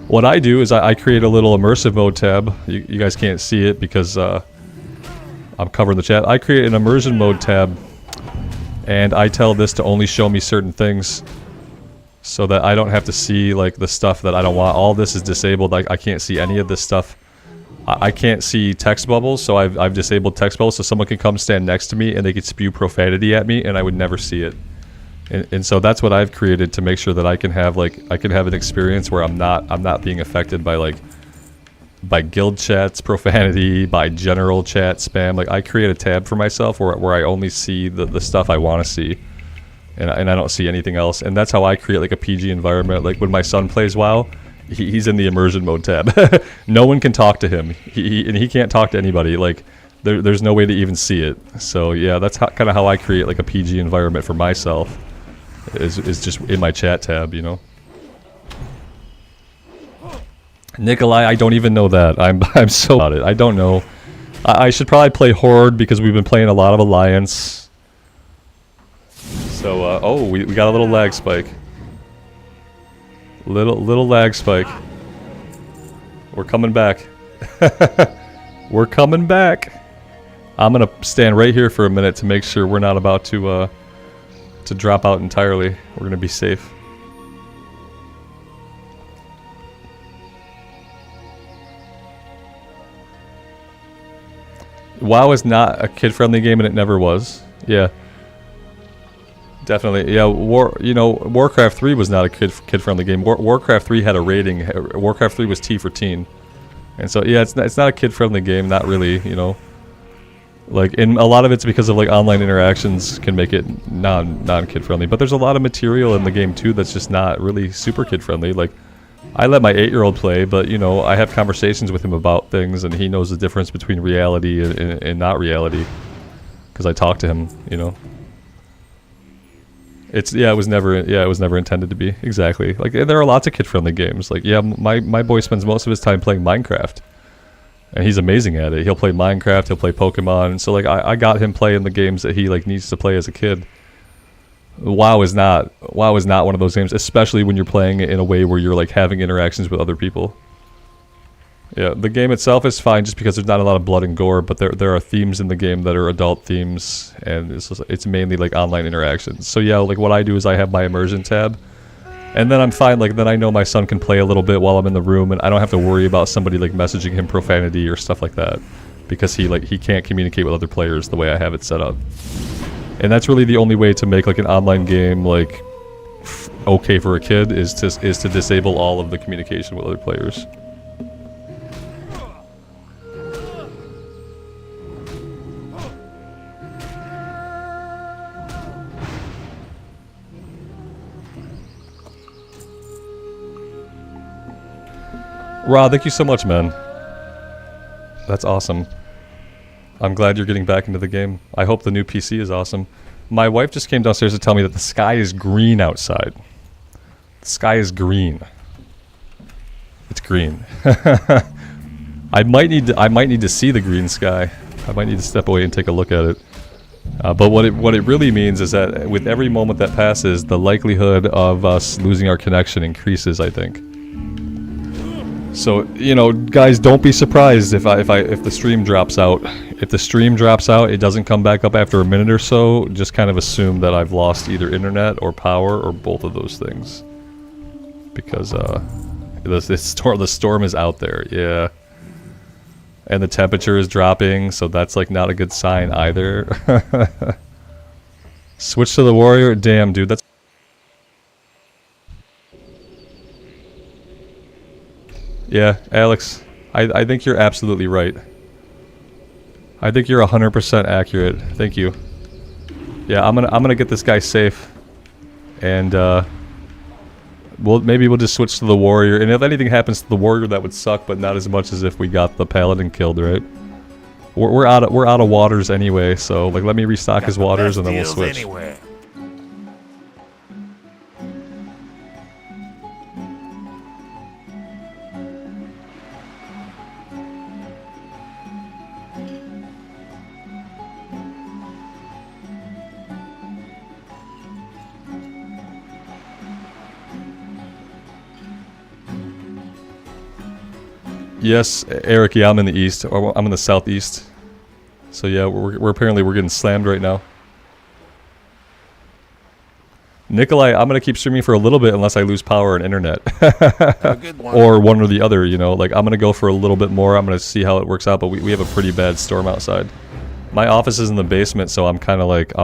What I do is I create a little immersive mode tab. You guys can't see it because I'm covering the chat. I create an immersion mode tab, and I tell this to only show me certain things, so that I don't have to see like the stuff that I don't want. All this is disabled. I can't see any of this stuff. I can't see text bubbles, so I've disabled text bubbles, so someone can come stand next to me and they could spew profanity at me, and I would never see it. And so that's what I've created to make sure that I can have an experience where I'm not being affected by guild chats, profanity, by general chat spam. Like I create a tab for myself where I only see the stuff I want to see. And I don't see anything else, and that's how I create like a PG environment. Like when my son plays WoW, he's in the immersion mode tab. No one can talk to him. He can't talk to anybody. Like there's no way to even see it. So yeah, that's kind of how I create like a PG environment for myself. Is just in my chat tab, you know. Nikolai, I don't even know that. I'm so about it. I don't know. I should probably play Horde because we've been playing a lot of Alliance. So, oh, we got a little lag spike. Little lag spike. We're coming back. We're coming back. I'm gonna stand right here for a minute to make sure we're not about to drop out entirely. We're gonna be safe. WoW is not a kid-friendly game, and it never was. Yeah. Definitely, yeah. Warcraft 3 was not a kid-friendly game. Warcraft 3 had a rating. Warcraft 3 was T for teen, and so yeah, it's not a kid-friendly game. Not really, you know. Like, and a lot of it's because of like online interactions can make it non-kid-friendly. But there's a lot of material in the game too that's just not really super kid-friendly. Like, I let my 8-year-old play, but you know, I have conversations with him about things, and he knows the difference between reality and not reality, because I talk to him, you know. It was never intended to be. Exactly. Like, there are lots of kid-friendly games. Like, yeah, my boy spends most of his time playing Minecraft, and he's amazing at it. He'll play Minecraft, he'll play Pokemon, and so like I got him playing the games that he like needs to play as a kid. WoW is not one of those games, especially when you're playing it in a way where you're like having interactions with other people. Yeah, the game itself is fine just because there's not a lot of blood and gore, but there are themes in the game that are adult themes, and it's mainly like online interactions. So yeah, like what I do is I have my immersion tab, and then I'm fine. Like then I know my son can play a little bit while I'm in the room, and I don't have to worry about somebody like messaging him profanity or stuff like that, because he can't communicate with other players the way I have it set up. And that's really the only way to make like an online game like okay for a kid is to disable all of the communication with other players. Rod, thank you so much, man. That's awesome. I'm glad you're getting back into the game. I hope the new PC is awesome. My wife just came downstairs to tell me that the sky is green outside. The sky is green. It's green. I might need to see the green sky. I might need to step away and take a look at it. But what it really means is that with every moment that passes, the likelihood of us losing our connection increases, I think. So, you know, guys, don't be surprised if the stream drops out. If the stream drops out, it doesn't come back up after a minute or so, just kind of assume that I've lost either internet or power or both of those things. Because the storm is out there, yeah. And the temperature is dropping, so that's like not a good sign either. Switch to the warrior? Damn, dude, that's... Yeah, Alex, I think you're absolutely right. I think you're 100% accurate. Thank you. Yeah, I'm gonna get this guy safe. And maybe we'll just switch to the warrior. And if anything happens to the warrior, that would suck, but not as much as if we got the paladin killed, right? We're out of waters anyway, so like let me restock his waters and then we'll switch. Anywhere. Yes, Eric, yeah, I'm in the east, or I'm in the southeast. So yeah, we're apparently getting slammed right now. Nikolai, I'm gonna keep streaming for a little bit unless I lose power and internet. Or one or the other, you know, like I'm gonna go for a little bit more, I'm gonna see how it works out, but we have a pretty bad storm outside. My office is in the basement, so I'm kinda like,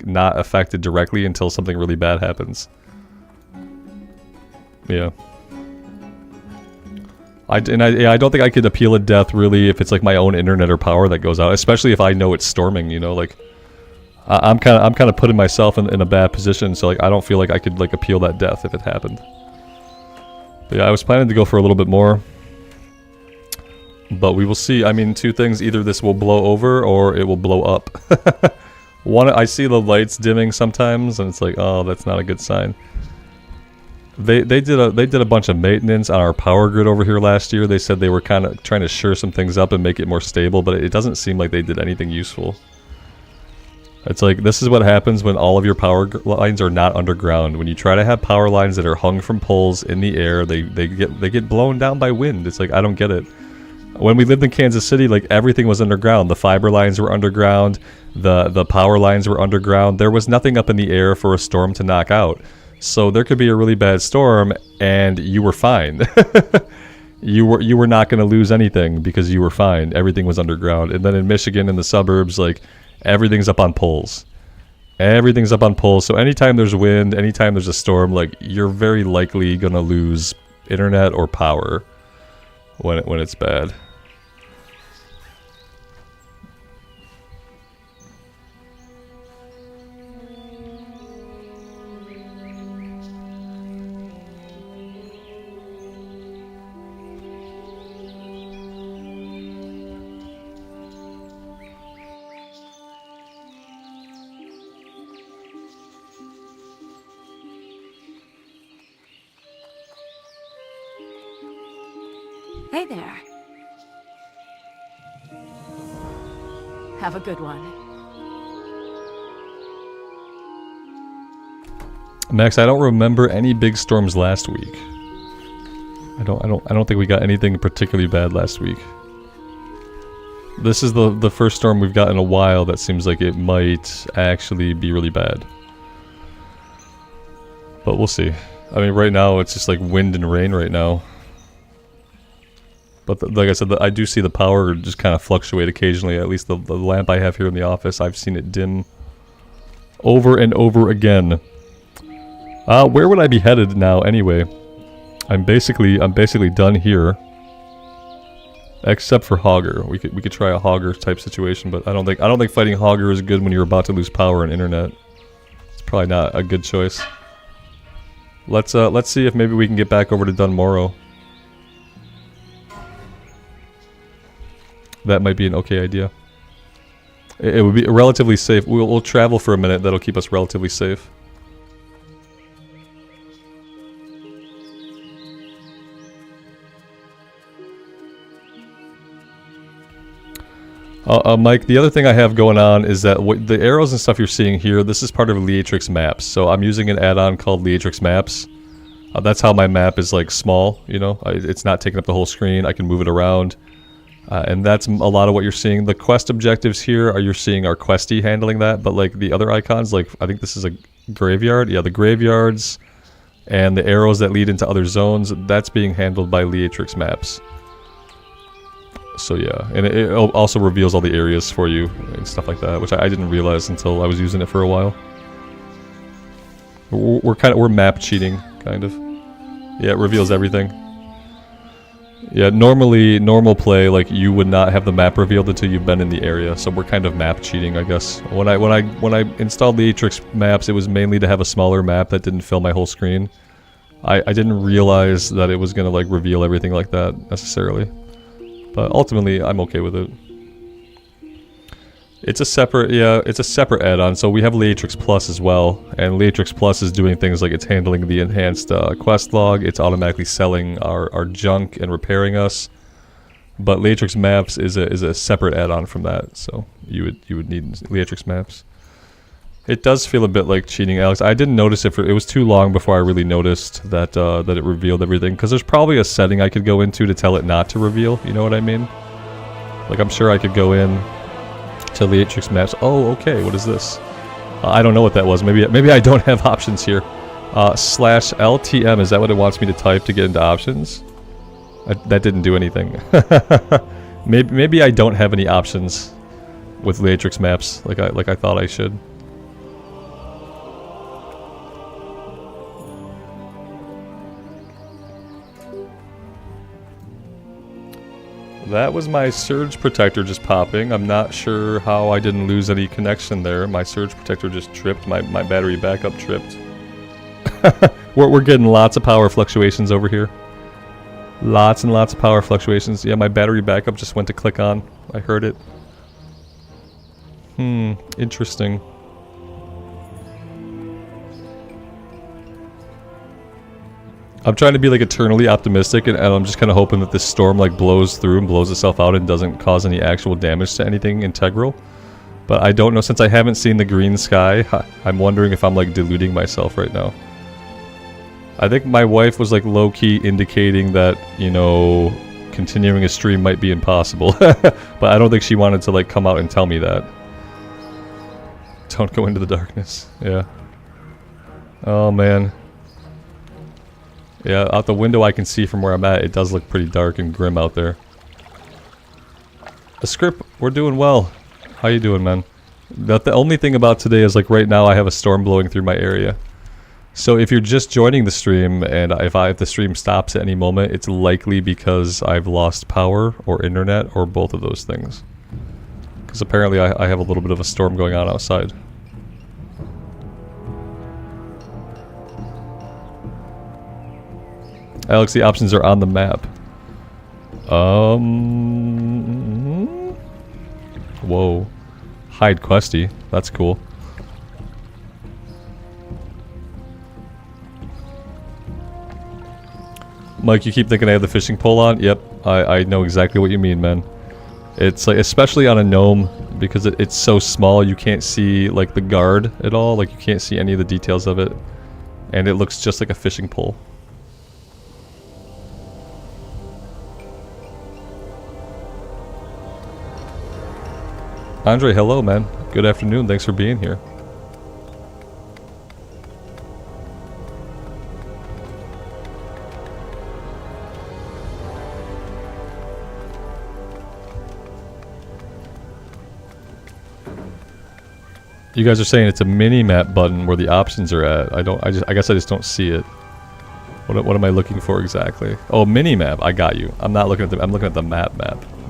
not affected directly until something really bad happens. Yeah. I don't think I could appeal a death really if it's like my own internet or power that goes out, especially if I know it's storming, you know, like I'm kind of putting myself in a bad position, so like I don't feel like I could like appeal that death if it happened. But yeah, I was planning to go for a little bit more, but we will see. I mean, two things: either this will blow over or it will blow up. One, I see the lights dimming sometimes, and it's like, oh, that's not a good sign. They did a bunch of maintenance on our power grid over here last year. They said they were kind of trying to shore some things up and make it more stable, but it doesn't seem like they did anything useful. It's like, this is what happens when all of your power lines are not underground. When you try to have power lines that are hung from poles in the air, they get blown down by wind. It's like, I don't get it. When we lived in Kansas City, like everything was underground. The fiber lines were underground, the power lines were underground. There was nothing up in the air for a storm to knock out. So there could be a really bad storm, and you were fine. you were not going to lose anything because you were fine. Everything was underground. And then in Michigan, in the suburbs, like everything's up on poles. Everything's up on poles. So anytime there's wind, anytime there's a storm, like you're very likely going to lose internet or power when it's bad. Hey there. Have a good one. Max, I don't remember any big storms last week. I don't think we got anything particularly bad last week. This is the first storm we've got in a while that seems like it might actually be really bad. But we'll see. I mean, right now it's just like wind and rain right now. But like I said, I do see the power just kind of fluctuate occasionally. At least the lamp I have here in the office, I've seen it dim over and over again. Where would I be headed now anyway? I'm basically done here. Except for Hogger. We could try a Hogger type situation, but I don't think fighting Hogger is good when you're about to lose power and internet. It's probably not a good choice. Let's see if maybe we can get back over to Dunmorrow. That might be an okay idea. It would be relatively safe. We'll travel for a minute. That'll keep us relatively safe. Mike, the other thing I have going on is that the arrows and stuff you're seeing here, this is part of Leatrix Maps. So I'm using an add-on called Leatrix Maps. That's how my map is like small, you know, it's not taking up the whole screen, I can move it around. And that's a lot of what you're seeing. The quest objectives here you're seeing are Questie handling that, but like the other icons, like I think this is a graveyard. Yeah, the graveyards and the arrows that lead into other zones, that's being handled by Leatrix Maps. So yeah, and it also reveals all the areas for you and stuff like that, which I didn't realize until I was using it for a while. We're map cheating, kind of. Yeah, it reveals everything. Yeah, normal play, like you would not have the map revealed until you've been in the area. So we're kind of map cheating, I guess. When I installed the Leatrix Maps, it was mainly to have a smaller map that didn't fill my whole screen. I didn't realize that it was gonna like reveal everything like that necessarily. But ultimately, I'm okay with it. It's a separate add-on. So we have Leatrix Plus as well, and Leatrix Plus is doing things like it's handling the enhanced quest log. It's automatically selling our junk and repairing us. But Leatrix Maps is a separate add-on from that. So you would need Leatrix Maps. It does feel a bit like cheating, Alex. I didn't notice it. It was too long before I really noticed that that it revealed everything. Because there's probably a setting I could go into to tell it not to reveal. You know what I mean? Like I'm sure I could go in to Leatrix Maps. Oh, okay. What is this? I don't know what that was. Maybe I don't have options here. /LTM. Is that what it wants me to type to get into options? That didn't do anything. maybe I don't have any options with Leatrix Maps like I thought I should. That was my surge protector just popping. I'm not sure how I didn't lose any connection there. My surge protector just tripped. My battery backup tripped. we're getting lots of power fluctuations over here. Lots and lots of power fluctuations. Yeah, my battery backup just went to click on. I heard it. Interesting. I'm trying to be like eternally optimistic, and I'm just kind of hoping that this storm like blows through and blows itself out and doesn't cause any actual damage to anything integral. But I don't know, since I haven't seen the green sky, I'm wondering if I'm like deluding myself right now. I think my wife was like low-key indicating that, you know, continuing a stream might be impossible. But I don't think she wanted to like come out and tell me that. Don't go into the darkness. Yeah. Oh man. Yeah, out the window I can see from where I'm at, it does look pretty dark and grim out there. The script, we're doing well. How you doing, man? The only thing about today is like right now I have a storm blowing through my area. So if you're just joining the stream and if the stream stops at any moment, it's likely because I've lost power or internet or both of those things. Because apparently I have a little bit of a storm going on outside. Alex, the options are on the map. Whoa. Hide Questie. That's cool. Mike, you keep thinking I have the fishing pole on? Yep. I know exactly what you mean, man. It's like, especially on a gnome, because it's so small, you can't see like the guard at all. Like you can't see any of the details of it. And it looks just like a fishing pole. Andre, hello, man. Good afternoon. Thanks for being here. You guys are saying it's a mini-map button where the options are at. I guess I just don't see it. What am I looking for exactly? Oh, mini-map. I got you. I'm not looking at I'm looking at the map.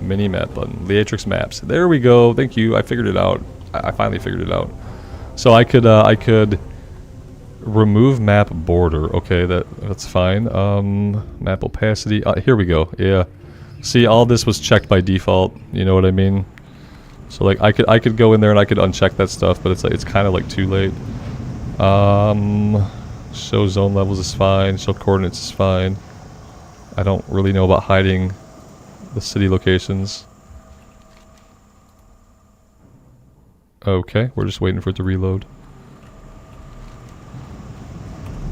Mini-map button. Leatrix Maps. There we go. Thank you. I figured it out. I finally figured it out. So I could remove map border. Okay, that's fine. Map opacity. Here we go. Yeah. See, all this was checked by default. You know what I mean? So like I could go in there and I could uncheck that stuff, but it's kind of like too late. Show zone levels is fine. Show coordinates is fine. I don't really know about hiding the city locations. Okay, we're just waiting for it to reload.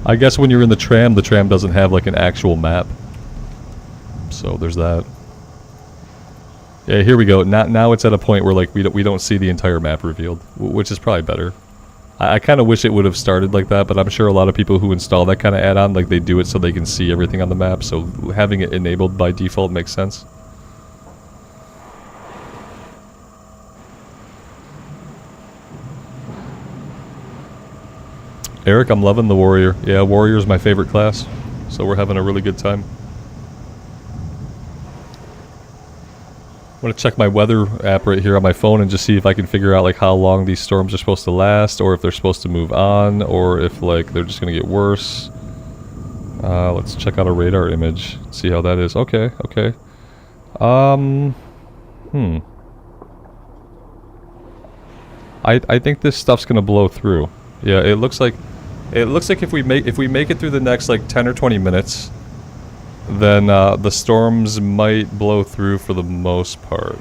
I guess when you're in the tram doesn't have like an actual map. So there's that. Yeah, here we go. Now it's at a point where like we don't see the entire map revealed, which is probably better. I kind of wish it would have started like that, but I'm sure a lot of people who install that kind of add-on, like they do it so they can see everything on the map, so having it enabled by default makes sense. Eric, I'm loving the warrior. Yeah, warrior is my favorite class, so we're having a really good time. I'm gonna check my weather app right here on my phone and just see if I can figure out like how long these storms are supposed to last, or if they're supposed to move on, or if like they're just gonna get worse. Let's check out a radar image, see how that is. Okay, okay. I think this stuff's gonna blow through. Yeah, it looks like if we make it through the next like 10 or 20 minutes, then the storms might blow through for the most part.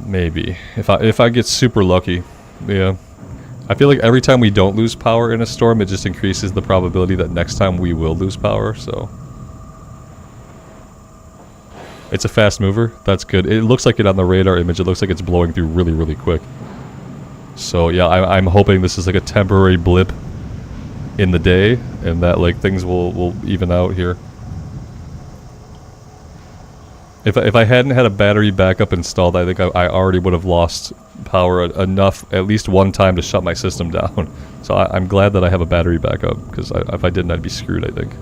Maybe. If I get super lucky. Yeah. I feel like every time we don't lose power in a storm, it just increases the probability that next time we will lose power, so. It's a fast mover. That's good. It looks like it on the radar image. It looks like it's blowing through really, really quick. So yeah, I'm hoping this is like a temporary blip in the day, and that like things will even out here. If I hadn't had a battery backup installed, I think I already would have lost power enough at least one time to shut my system down. So I'm glad that I have a battery backup, because if I didn't, I'd be screwed, I think.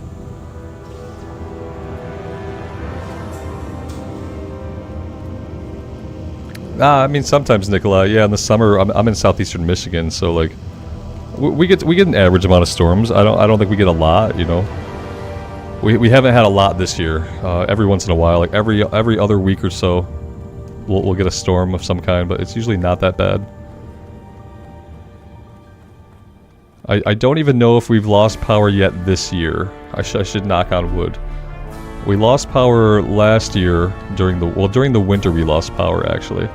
I mean sometimes, Nikolai. Yeah, in the summer I'm in southeastern Michigan, so like we get an average amount of storms. I don't think we get a lot, you know. We haven't had a lot this year. Every once in a while, like every other week or so, we'll get a storm of some kind, but it's usually not that bad. I don't even know if we've lost power yet this year. I should knock on wood. We lost power last year during the winter. We lost power actually.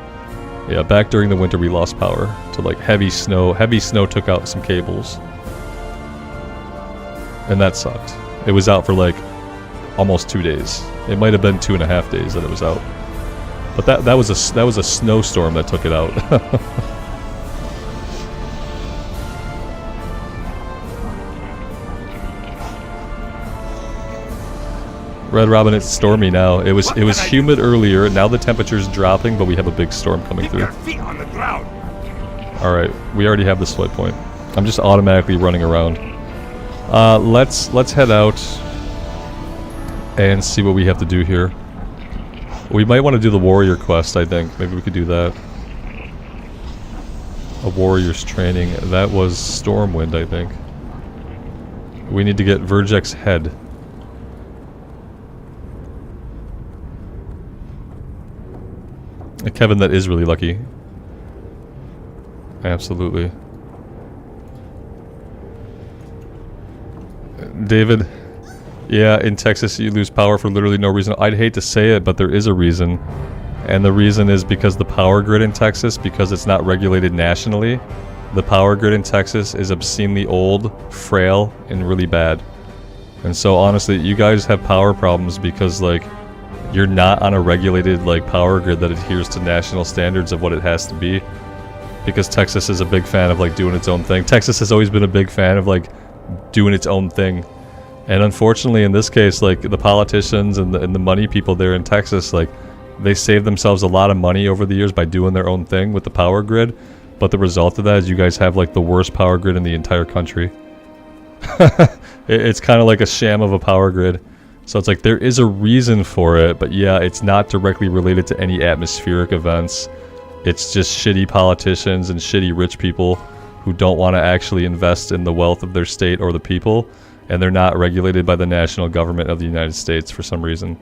Yeah, back during the winter we lost power to like heavy snow. Heavy snow took out some cables, and that sucked. It was out for like almost 2 days. It might have been 2.5 days that it was out. But that was a snowstorm that took it out. Red Robin, it's stormy now. It was humid earlier. Now the temperature's dropping, but we have a big storm coming through. All right, we already have the sweat point. I'm just automatically running around. Let's head out and see what we have to do here. We might want to do the warrior quest, I think. Maybe we could do that. A warrior's training. That was Stormwind, I think. We need to get Vergek's head. Kevin, that is really lucky. Absolutely. David, yeah, in Texas you lose power for literally no reason. I'd hate to say it, but there is a reason. And the reason is because the power grid in Texas, because it's not regulated nationally, the power grid in Texas is obscenely old, frail, and really bad. And so honestly, you guys have power problems because like you're not on a regulated like power grid that adheres to national standards of what it has to be. Because Texas is a big fan of like doing its own thing. Texas has always been a big fan of like doing its own thing. And unfortunately in this case, like the politicians and the money people there in Texas, like they saved themselves a lot of money over the years by doing their own thing with the power grid. But the result of that is you guys have like the worst power grid in the entire country. It's kind of like a sham of a power grid. So it's like there is a reason for it, but yeah, it's not directly related to any atmospheric events. It's just shitty politicians and shitty rich people who don't want to actually invest in the wealth of their state or the people, and they're not regulated by the national government of the United States for some reason.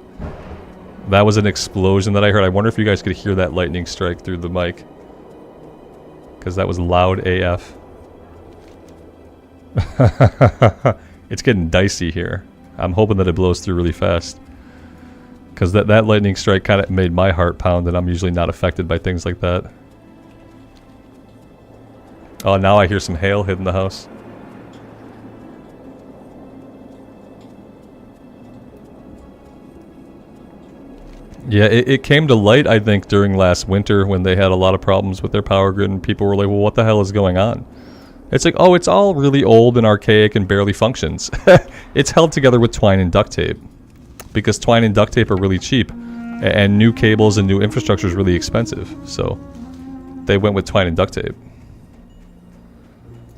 That was an explosion that I heard. I wonder if you guys could hear that lightning strike through the mic, because that was loud AF. It's getting dicey here. I'm hoping that it blows through really fast, because that lightning strike kind of made my heart pound, and I'm usually not affected by things like that. Oh, now I hear some hail hitting the house. Yeah, it came to light, I think, during last winter when they had a lot of problems with their power grid and people were like, well, what the hell is going on? It's like, oh, it's all really old and archaic and barely functions. It's held together with twine and duct tape. Because twine and duct tape are really cheap. And new cables and new infrastructure is really expensive. So, they went with twine and duct tape.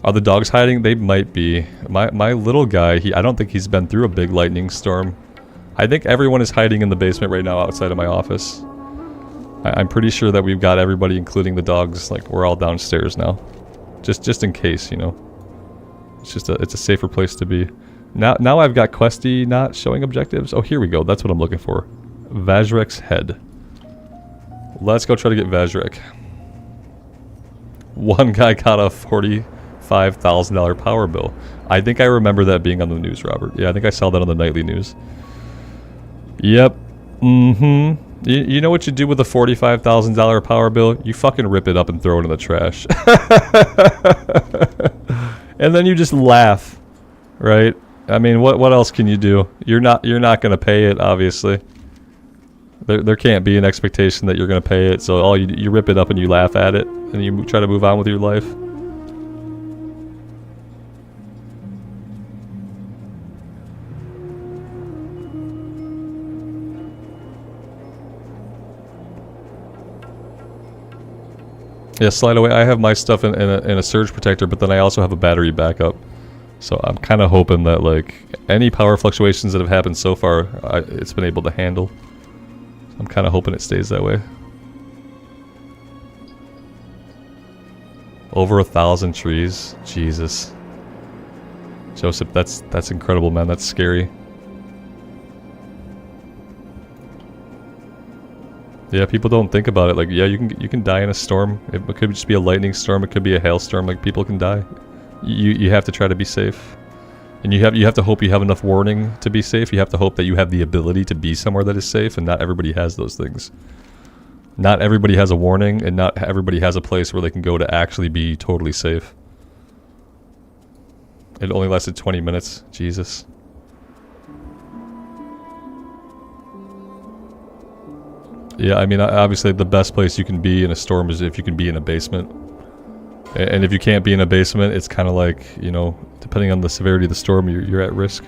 Are the dogs hiding? They might be. My little guy, I don't think he's been through a big lightning storm. I think everyone is hiding in the basement right now outside of my office. I'm pretty sure that we've got everybody, including the dogs, like we're all downstairs now. Just in case, you know. It's a safer place to be. Now I've got Questie not showing objectives. Oh, here we go. That's what I'm looking for. Vajrek's head. Let's go try to get Vajrek. One guy got a $45,000 power bill. I think I remember that being on the news, Robert. Yeah, I think I saw that on the nightly news. Yep. Mm-hmm. You know what you do with a $45,000 power bill? You fucking rip it up and throw it in the trash. And then you just laugh, right? I mean, what else can you do? You're not gonna pay it, obviously. There can't be an expectation that you're gonna pay it, so all you rip it up and you laugh at it, and you try to move on with your life. Yeah, slide away. I have my stuff in a surge protector, but then I also have a battery backup. So I'm kind of hoping that, like, any power fluctuations that have happened so far, it's been able to handle. I'm kind of hoping it stays that way. Over 1,000 trees. Jesus. Joseph, that's incredible, man. That's scary. Yeah, people don't think about it. Like, yeah, you can die in a storm. It could just be a lightning storm. It could be a hailstorm. Like, people can die. You have to try to be safe, and you have to hope you have enough warning to be safe. You have to hope that you have the ability to be somewhere that is safe, and not everybody has those things. Not everybody has a warning, and not everybody has a place where they can go to actually be totally safe. It only lasted 20 minutes. Jesus. Yeah, I mean, obviously the best place you can be in a storm is if you can be in a basement. And if you can't be in a basement, it's kind of like, you know, depending on the severity of the storm, you're at risk.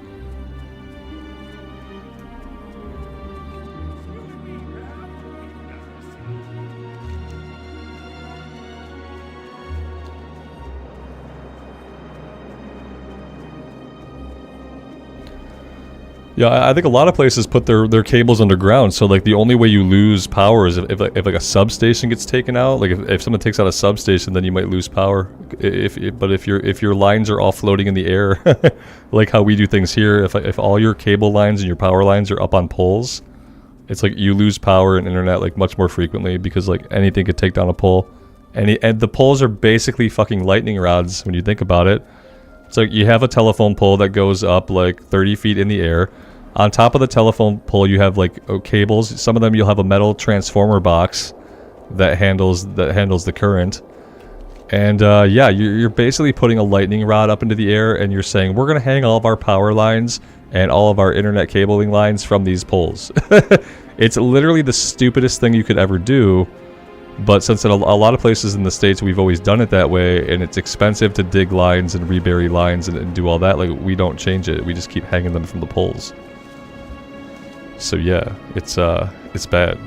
Yeah, I think a lot of places put their cables underground, so like the only way you lose power is if like a substation gets taken out. Like if someone takes out a substation, then you might lose power. But if your lines are all floating in the air, like how we do things here, if all your cable lines and your power lines are up on poles, it's like you lose power and internet like much more frequently because like anything could take down a pole. And the poles are basically fucking lightning rods when you think about it. It's like you have a telephone pole that goes up like 30 feet in the air. On top of the telephone pole, you have like cables. Some of them you'll have a metal transformer box that handles the current. And yeah, you're basically putting a lightning rod up into the air, and you're saying we're gonna hang all of our power lines and all of our internet cabling lines from these poles. It's literally the stupidest thing you could ever do. But since in a lot of places in the States we've always done it that way, and it's expensive to dig lines and rebury lines and do all that, like we don't change it. We just keep hanging them from the poles. So yeah, it's bad.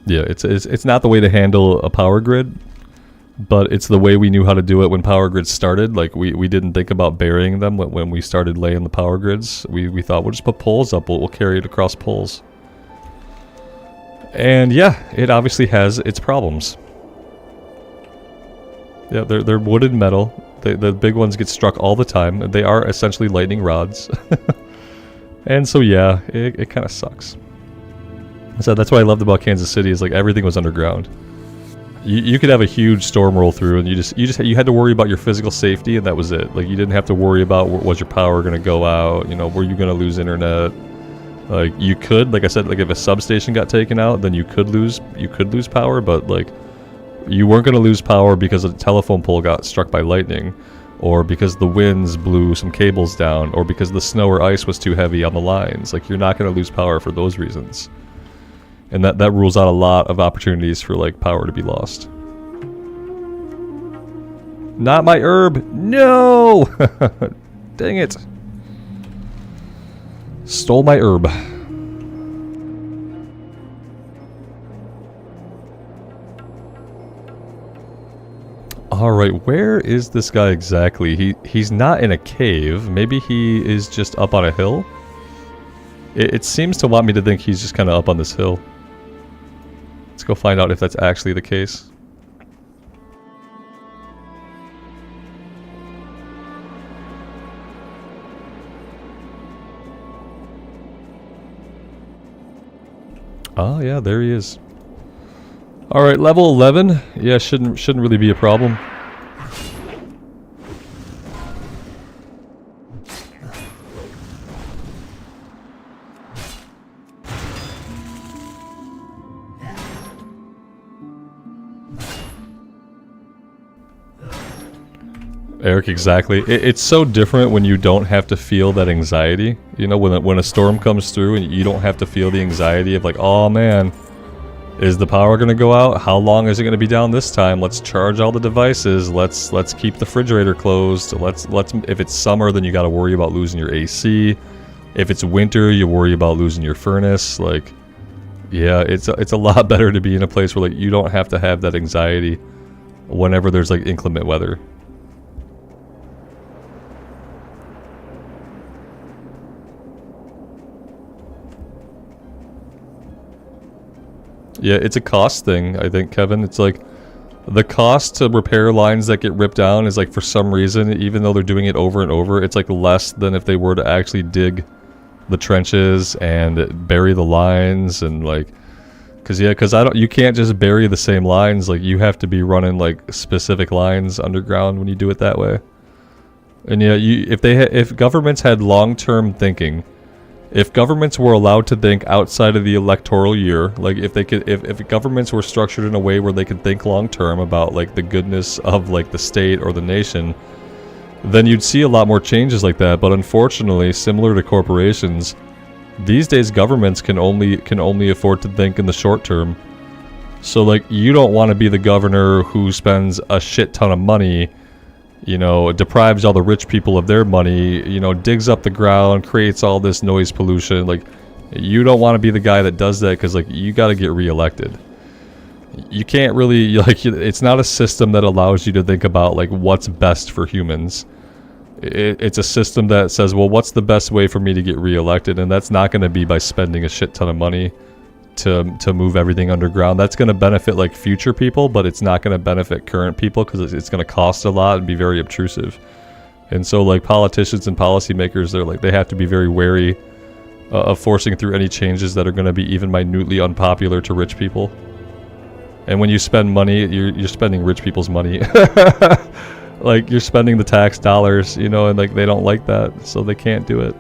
Yeah, it's not the way to handle a power grid, but it's the way we knew how to do it when power grids started. Like we didn't think about burying them when we started laying the power grids. We thought we'll just put poles up. We'll carry it across poles. And yeah, it obviously has its problems. Yeah, they're wood and metal. The big ones get struck all the time. They are essentially lightning rods. And so yeah, it kind of sucks. So that's what I loved about Kansas City is like everything was underground. You could have a huge storm roll through, and you had to worry about your physical safety, and that was it. Like, you didn't have to worry about was your power going to go out, you know, were you going to lose internet. Like, you could, like I said, like if a substation got taken out, then you could lose power, but like you weren't going to lose power because a telephone pole got struck by lightning, or because the winds blew some cables down, or because the snow or ice was too heavy on the lines. Like, you're not going to lose power for those reasons. And that rules out a lot of opportunities for, like, power to be lost. Not my herb! No! Dang it. Stole my herb. Alright, where is this guy exactly? He's not in a cave. Maybe he is just up on a hill? It seems to want me to think he's just kind of up on this hill. Let's go find out if that's actually the case. Oh yeah, there he is. Alright, level 11. Yeah, shouldn't really be a problem. Eric, exactly. It's so different when you don't have to feel that anxiety. You know, when a storm comes through and you don't have to feel the anxiety of like, oh man, is the power going to go out? How long is it going to be down this time? Let's charge all the devices. Let's keep the refrigerator closed. Let's if it's summer, then you got to worry about losing your AC. If it's winter, you worry about losing your furnace. Like, yeah, it's a lot better to be in a place where like you don't have to have that anxiety whenever there's like inclement weather. Yeah, it's a cost thing, I think, Kevin. It's like the cost to repair lines that get ripped down is like, for some reason, even though they're doing it over and over, it's like less than if they were to actually dig the trenches and bury the lines and like, because you can't just bury the same lines. Like, you have to be running like specific lines underground when you do it that way. And yeah, if governments had long-term thinking, if governments were allowed to think outside of the electoral year, like if governments were structured in a way where they could think long term about like the goodness of like the state or the nation, then you'd see a lot more changes like that. But unfortunately, similar to corporations, these days governments can only afford to think in the short term. So like, you don't want to be the governor who spends a shit ton of money, you know, deprives all the rich people of their money, you know, digs up the ground, creates all this noise pollution. Like, you don't want to be the guy that does that, because like, you got to get reelected. You can't really, like, it's not a system that allows you to think about like what's best for humans. It's a system that says, well, what's the best way for me to get reelected? And that's not going to be by spending a shit ton of money to move everything underground. That's going to benefit like future people, but it's not going to benefit current people, because it's going to cost a lot and be very obtrusive. And so like, politicians and policymakers, they have to be very wary of forcing through any changes that are going to be even minutely unpopular to rich people. And when you spend money, you're spending rich people's money. Like, you're spending the tax dollars, you know, and like, they don't like that, so they can't do it.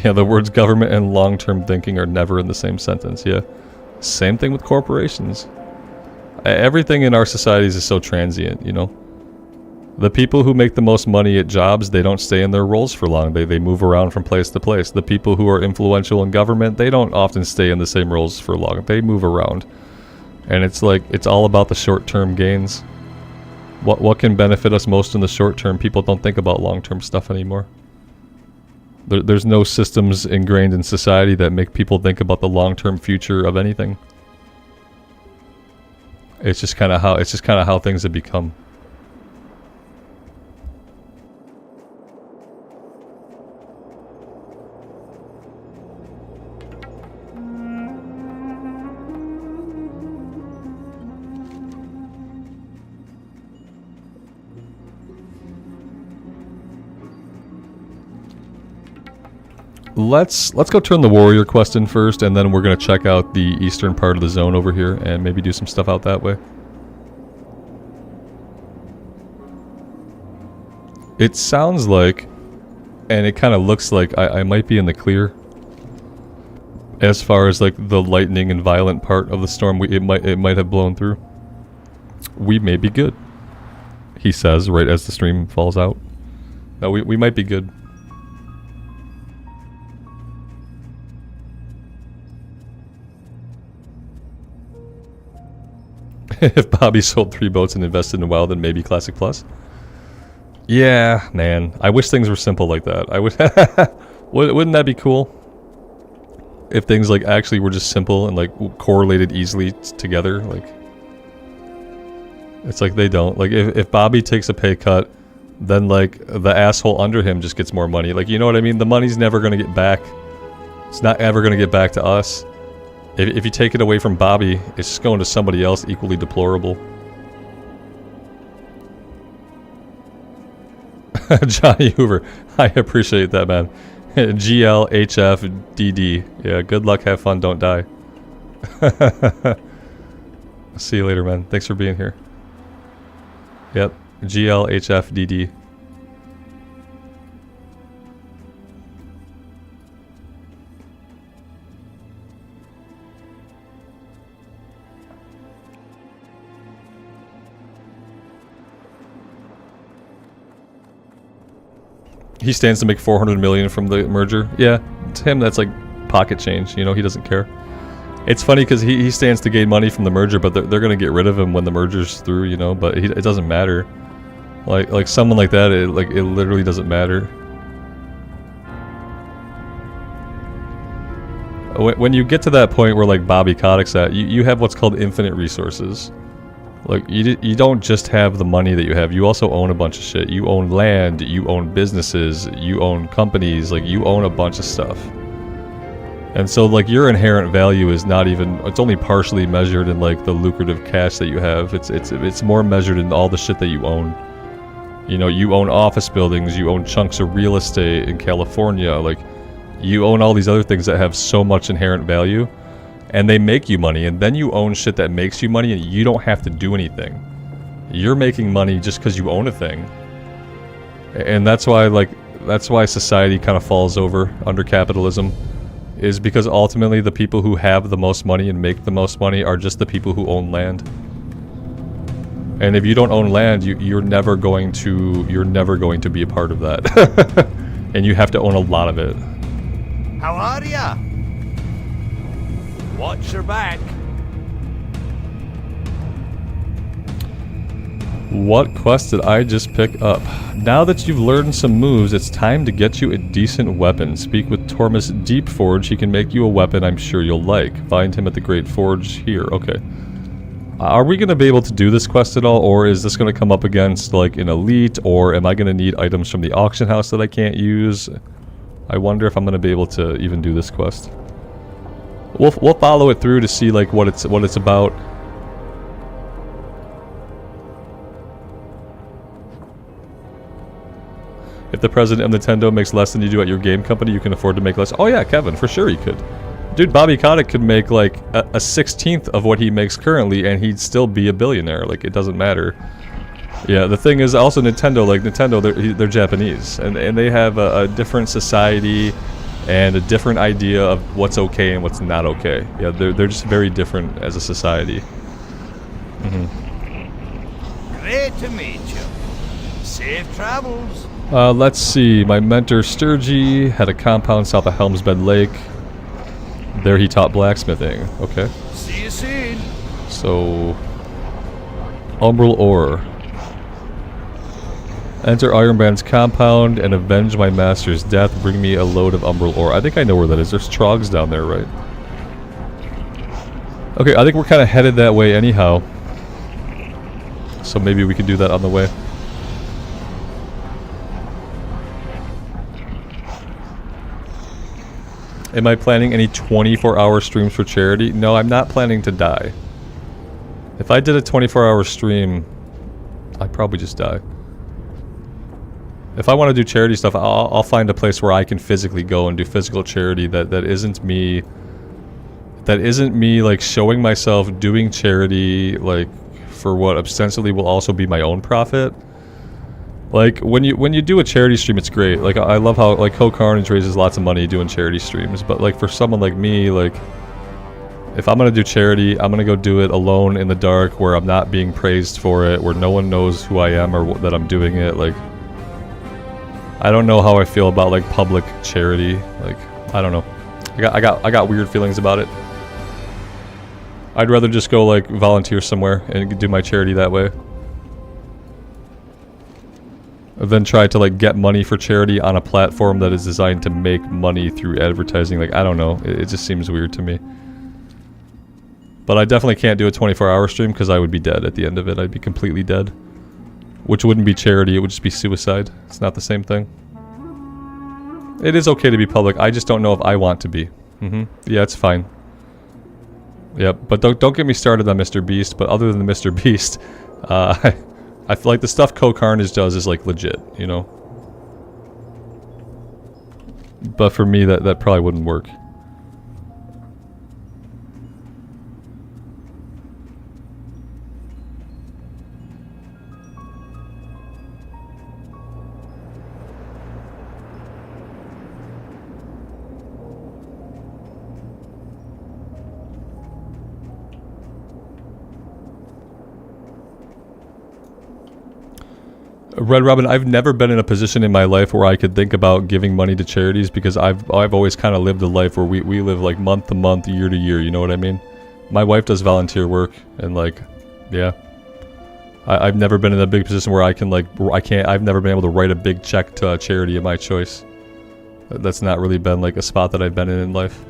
Yeah, the words government and long-term thinking are never in the same sentence, yeah. Same thing with corporations. Everything in our societies is so transient, you know. The people who make the most money at jobs, they don't stay in their roles for long. They move around from place to place. The people who are influential in government, they don't often stay in the same roles for long. They move around. And it's like, it's all about the short-term gains. What can benefit us most in the short term? People don't think about long-term stuff anymore. There's no systems ingrained in society that make people think about the long-term future of anything. It's just kind of how things have become. let's go turn the warrior quest in first, and then we're gonna check out the eastern part of the zone over here, and maybe do some stuff out that way. It sounds like, and it kind of looks like I might be in the clear. As far as like the lightning and violent part of the storm, it might have blown through. We may be good, he says right as the stream falls out. No, we might be good. If Bobby sold 3 boats and invested in WoW, then maybe Classic Plus. Yeah, man. I wish things were simple like that. I would. Wouldn't that be cool? If things like actually were just simple and like correlated easily together, like. It's like they don't. Like if Bobby takes a pay cut, then like the asshole under him just gets more money. Like, you know what I mean? The money's never gonna get back. It's not ever gonna get back to us. If you take it away from Bobby, it's just going to somebody else equally deplorable. Johnny Hoover, I appreciate that, man. GLHFDD. Yeah, good luck, have fun, don't die. See you later, man. Thanks for being here. Yep, GLHFDD. He stands to make 400 million from the merger. Yeah, to him that's like pocket change, you know, he doesn't care. It's funny because he stands to gain money from the merger, but they're going to get rid of him when the merger's through, you know, but it doesn't matter. Like someone like that, it literally doesn't matter. When you get to that point where like Bobby Kotick's at, you have what's called infinite resources. Like, you don't just have the money that you have, you also own a bunch of shit. You own land, you own businesses, you own companies, like, you own a bunch of stuff. And so, like, your inherent value is not even, it's only partially measured in, like, the lucrative cash that you have. It's more measured in all the shit that you own. You know, you own office buildings, you own chunks of real estate in California, like, you own all these other things that have so much inherent value. And they make you money, and then you own shit that makes you money, and you don't have to do anything. You're making money just because you own a thing. And that's why, like, that's why society kind of falls over under capitalism, is because ultimately the people who have the most money and make the most money are just the people who own land. And if you don't own land, you're never going to be a part of that. And you have to own a lot of it. How are ya? Watch your back. What quest did I just pick up? Now that you've learned some moves, it's time to get you a decent weapon. Speak with Tormus Deepforge. He can make you a weapon I'm sure you'll like. Find him at the Great Forge here. Okay. Are we going to be able to do this quest at all, or is this going to come up against like an elite, or am I going to need items from the auction house that I can't use? I wonder if I'm going to be able to even do this quest. We'll follow it through to see like what it's about. If the president of Nintendo makes less than you do at your game company, you can afford to make less. Oh yeah, Kevin, for sure he could. Dude, Bobby Kotick could make like a 16th of what he makes currently, and he'd still be a billionaire. Like, it doesn't matter. Yeah, the thing is also Nintendo. Like Nintendo, they're Japanese, and they have a different society. And a different idea of what's okay and what's not okay. Yeah, they're just very different as a society. Great to meet you. Safe travels. Let's see. My mentor Sturgy had a compound south of Helmsbed Lake. There he taught blacksmithing. Okay. See you soon. So, Umbral Ore. Enter Ironbrand's compound and avenge my master's death. Bring me a load of Umbral Ore. I think I know where that is. There's trogs down there, right? Okay, I think we're kind of headed that way anyhow. So maybe we can do that on the way. Am I planning any 24-hour streams for charity? No, I'm not planning to die. If I did a 24-hour stream, I'd probably just die. If I want to do charity stuff, I'll find a place where I can physically go and do physical charity that isn't me. That isn't me like showing myself doing charity like for what ostensibly will also be my own profit. Like when you do a charity stream, it's great. Like I love how like Carnage raises lots of money doing charity streams, but like for someone like me, like if I'm gonna do charity, I'm gonna go do it alone in the dark where I'm not being praised for it, where no one knows who I am or that I'm doing it. Like I don't know how I feel about like public charity. Like I don't know. I got weird feelings about it. I'd rather just go like volunteer somewhere and do my charity that way. Than try to like get money for charity on a platform that is designed to make money through advertising. Like I don't know, it just seems weird to me. But I definitely can't do a 24-hour stream because I would be dead at the end of it. I'd be completely dead. Which wouldn't be charity, it would just be suicide. It's not the same thing. It is okay to be public, I just don't know if I want to be. Yeah, it's fine. Yep, but don't get me started on Mr. Beast, but other than Mr. Beast, I feel like the stuff Carnage does is like legit, you know? But for me, that probably wouldn't work. Red Robin, I've never been in a position in my life where I could think about giving money to charities because I've always kind of lived a life where we live like month to month, year to year, you know what I mean? My wife does volunteer work and like, yeah. I've never been in a big position where I can like, I've never been able to write a big check to a charity of my choice. That's not really been like a spot that I've been in life.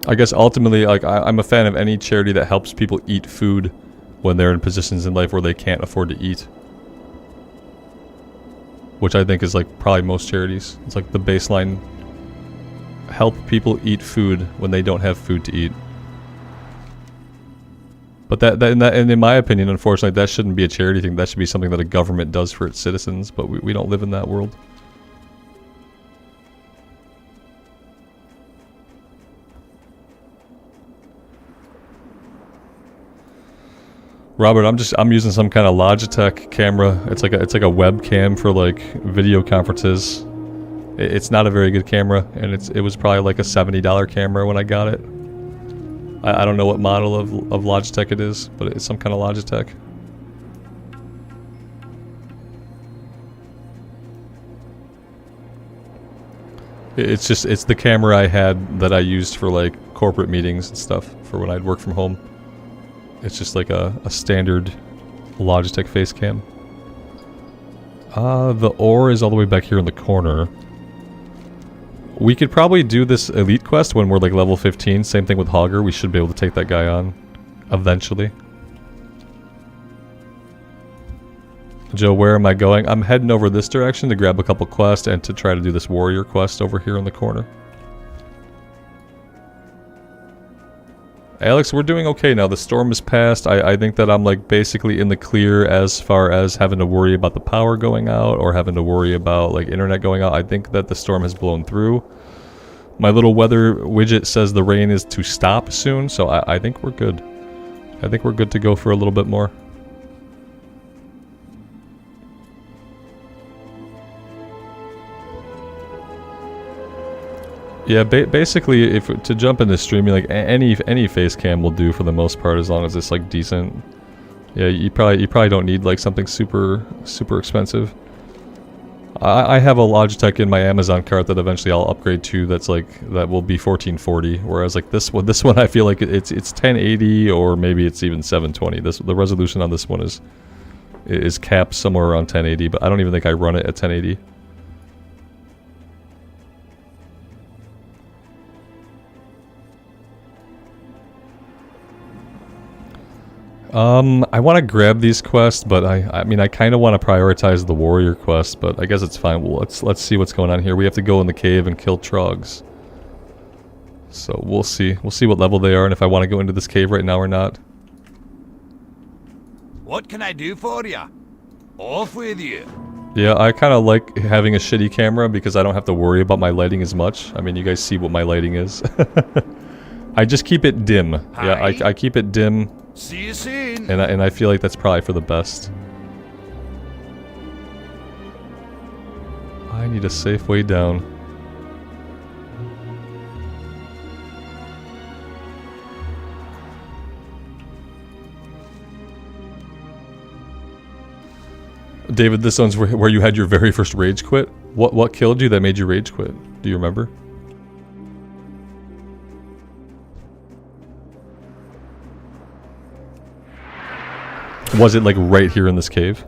I guess ultimately, like, I'm a fan of any charity that helps people eat food when they're in positions in life where they can't afford to eat. Which I think is, like, probably most charities. It's like the baseline. Help people eat food when they don't have food to eat. But and in my opinion, unfortunately, that shouldn't be a charity thing. That should be something that a government does for its citizens, but we don't live in that world. Robert, I'm using some kind of Logitech camera. It's like a webcam for like video conferences. It's not a very good camera, and it was probably like a $70 camera when I got it. I don't know what model of Logitech it is, but it's some kind of Logitech. It's the camera I had that I used for like corporate meetings and stuff for when I'd work from home. It's just like a standard Logitech face cam. The ore is all the way back here in the corner. We could probably do this elite quest when we're like level 15. Same thing with Hogger. We should be able to take that guy on eventually. Joe, where am I going? I'm heading over this direction to grab a couple quests and to try to do this warrior quest over here in the corner. Alex, we're doing okay now. The storm is past. I think that I'm like basically in the clear as far as having to worry about the power going out or having to worry about like internet going out. I think that the storm has blown through. My little weather widget says the rain is to stop soon, so I think we're good. I think we're good to go for a little bit more. Yeah, basically, to jump into streaming, like any face cam will do for the most part, as long as it's like decent. Yeah, you probably don't need like something super expensive. I have a Logitech in my Amazon cart that eventually I'll upgrade to. That will be 1440. Whereas like this one I feel like it's 1080 or maybe it's even 720. The resolution on this one is capped somewhere around 1080, but I don't even think I run it at 1080. I want to grab these quests, but I mean, I kind of want to prioritize the warrior quest, but I guess it's fine. Well, let's see what's going on here. We have to go in the cave and kill trogs. So we'll see. We'll see what level they are and if I want to go into this cave right now or not. What can I do for you? Off with you. Yeah, I kind of like having a shitty camera because I don't have to worry about my lighting as much. I mean, you guys see what my lighting is. I just keep it dim. Yeah, I keep it dim. See you soon. And I feel like that's probably for the best. I need a safe way down. David, this one's where you had your very first rage quit. What killed you that made you rage quit? Do you remember? Was it like right here in this cave?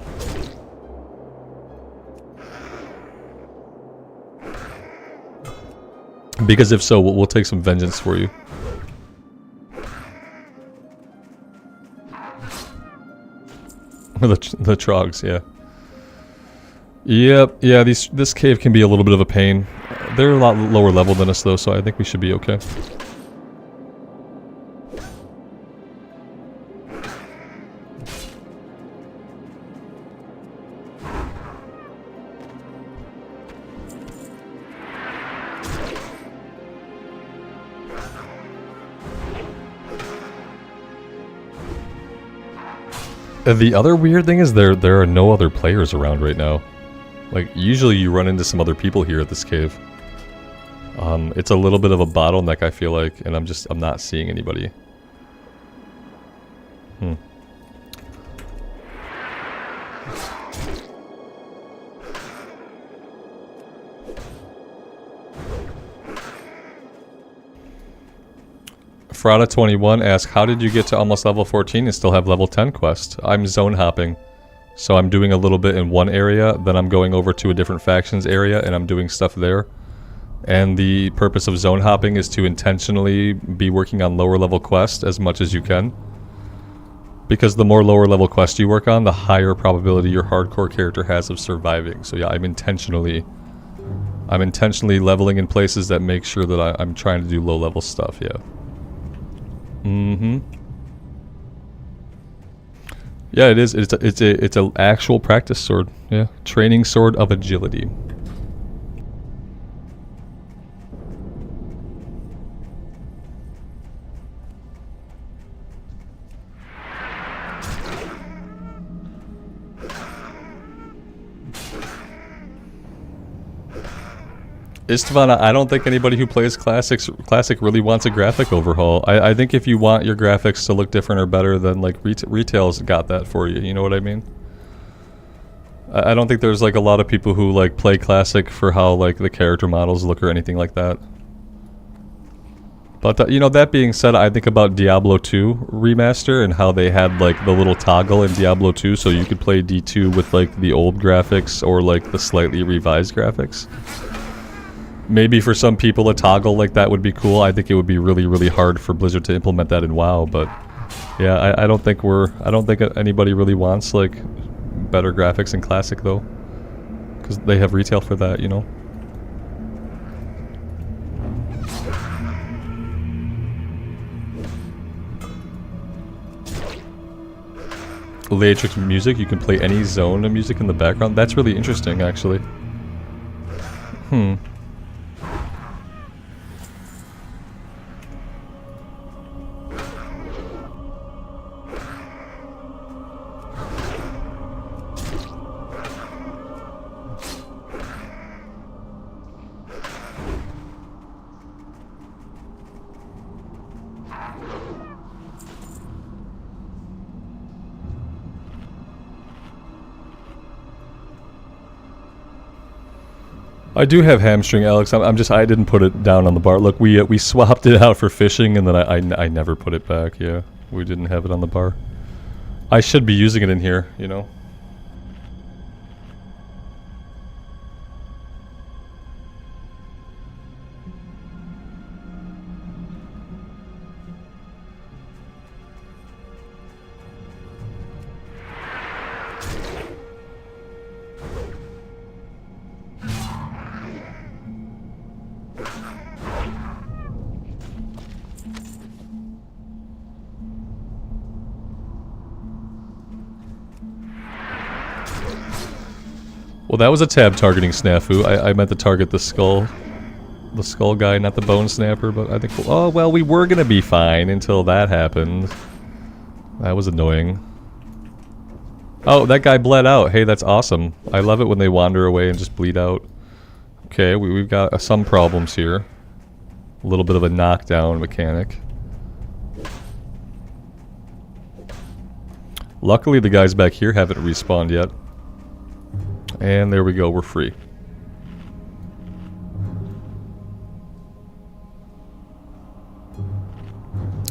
Because if so, we'll take some vengeance for you. The trogs, yeah. Yep, yeah, this cave can be a little bit of a pain. They're a lot lower level than us though, so I think we should be okay. The other weird thing is there are no other players around right now. Like, usually you run into some other people here at this cave. It's a little bit of a bottleneck, I feel like, and I'm not seeing anybody. Frada21 asks, how did you get to almost level 14 and still have level 10 quest? I'm zone hopping. So I'm doing a little bit in one area, then I'm going over to a different factions area and I'm doing stuff there. And the purpose of zone hopping is to intentionally be working on lower level quests as much as you can. Because the more lower level quests you work on, the higher probability your hardcore character has of surviving. So yeah, I'm intentionally leveling in places that make sure that I'm trying to do low level stuff, yeah. Yeah, it is. It's an actual practice sword. Yeah, training sword of agility. Istvan, I don't think anybody who plays Classic really wants a graphic overhaul. I think if you want your graphics to look different or better, then like Retail's got that for you, you know what I mean? I don't think there's like a lot of people who like play Classic for how like the character models look or anything like that. But you know, that being said, I think about Diablo 2 remaster and how they had like the little toggle in Diablo 2 so you could play D2 with like the old graphics or like the slightly revised graphics. Maybe for some people a toggle like that would be cool. I think it would be really, really hard for Blizzard to implement that in WoW, but yeah, I don't think anybody really wants like better graphics in Classic though. Because they have Retail for that, you know. Leatrix music, you can play any zone of music in the background. That's really interesting actually. I do have hamstring, Alex. I didn't put it down on the bar. Look, we swapped it out for fishing, and then I never put it back. Yeah, we didn't have it on the bar. I should be using it in here, you know. Well, that was a tab targeting snafu. I meant to target the skull guy, not the bone snapper, but I think, oh, well, we were gonna be fine until that happened. That was annoying. Oh, that guy bled out. Hey, that's awesome. I love it when they wander away and just bleed out. Okay, we've got some problems here. A little bit of a knockdown mechanic. Luckily, the guys back here haven't respawned yet. And there we go, we're free.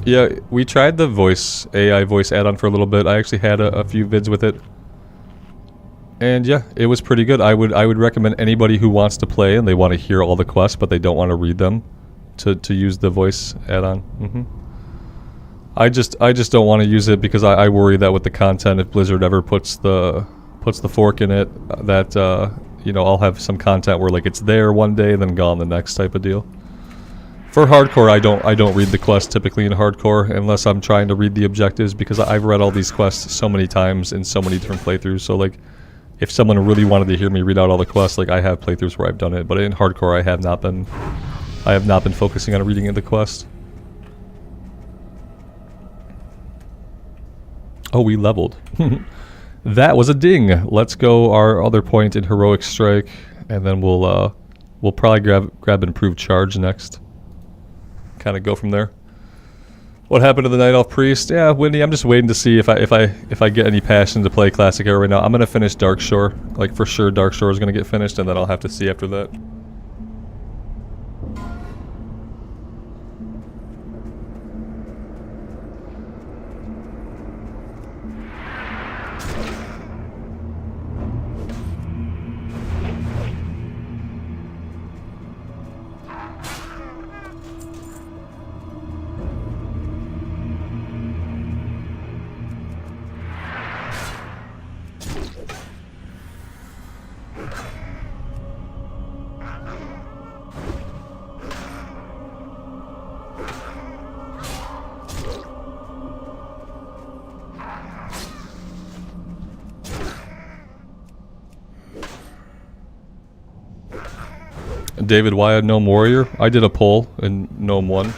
Yeah, we tried the AI voice add-on for a little bit. I actually had a few vids with it. And yeah, it was pretty good. I would recommend anybody who wants to play and they want to hear all the quests but they don't want to read them to use the voice add-on. I just don't want to use it because I worry that with the content, if Blizzard ever puts the fork in it, that you know, I'll have some content where like it's there one day then gone the next type of deal. For hardcore, I don't read the quests typically in hardcore unless I'm trying to read the objectives because I've read all these quests so many times in so many different playthroughs. So like, if someone really wanted to hear me read out all the quests, like I have playthroughs where I've done it, but in hardcore I have not been focusing on reading the quest. Oh, we leveled. That was a ding. Let's go our other point in heroic strike, and then we'll probably grab improved charge next. Kind of go from there. What happened to the Night Elf Priest? Yeah, Windy, I'm just waiting to see if I get any passion to play Classic Era right now. I'm gonna finish Darkshore. Like for sure Darkshore is gonna get finished, and then I'll have to see after that. David, why a Gnome Warrior? I did a poll and Gnome won.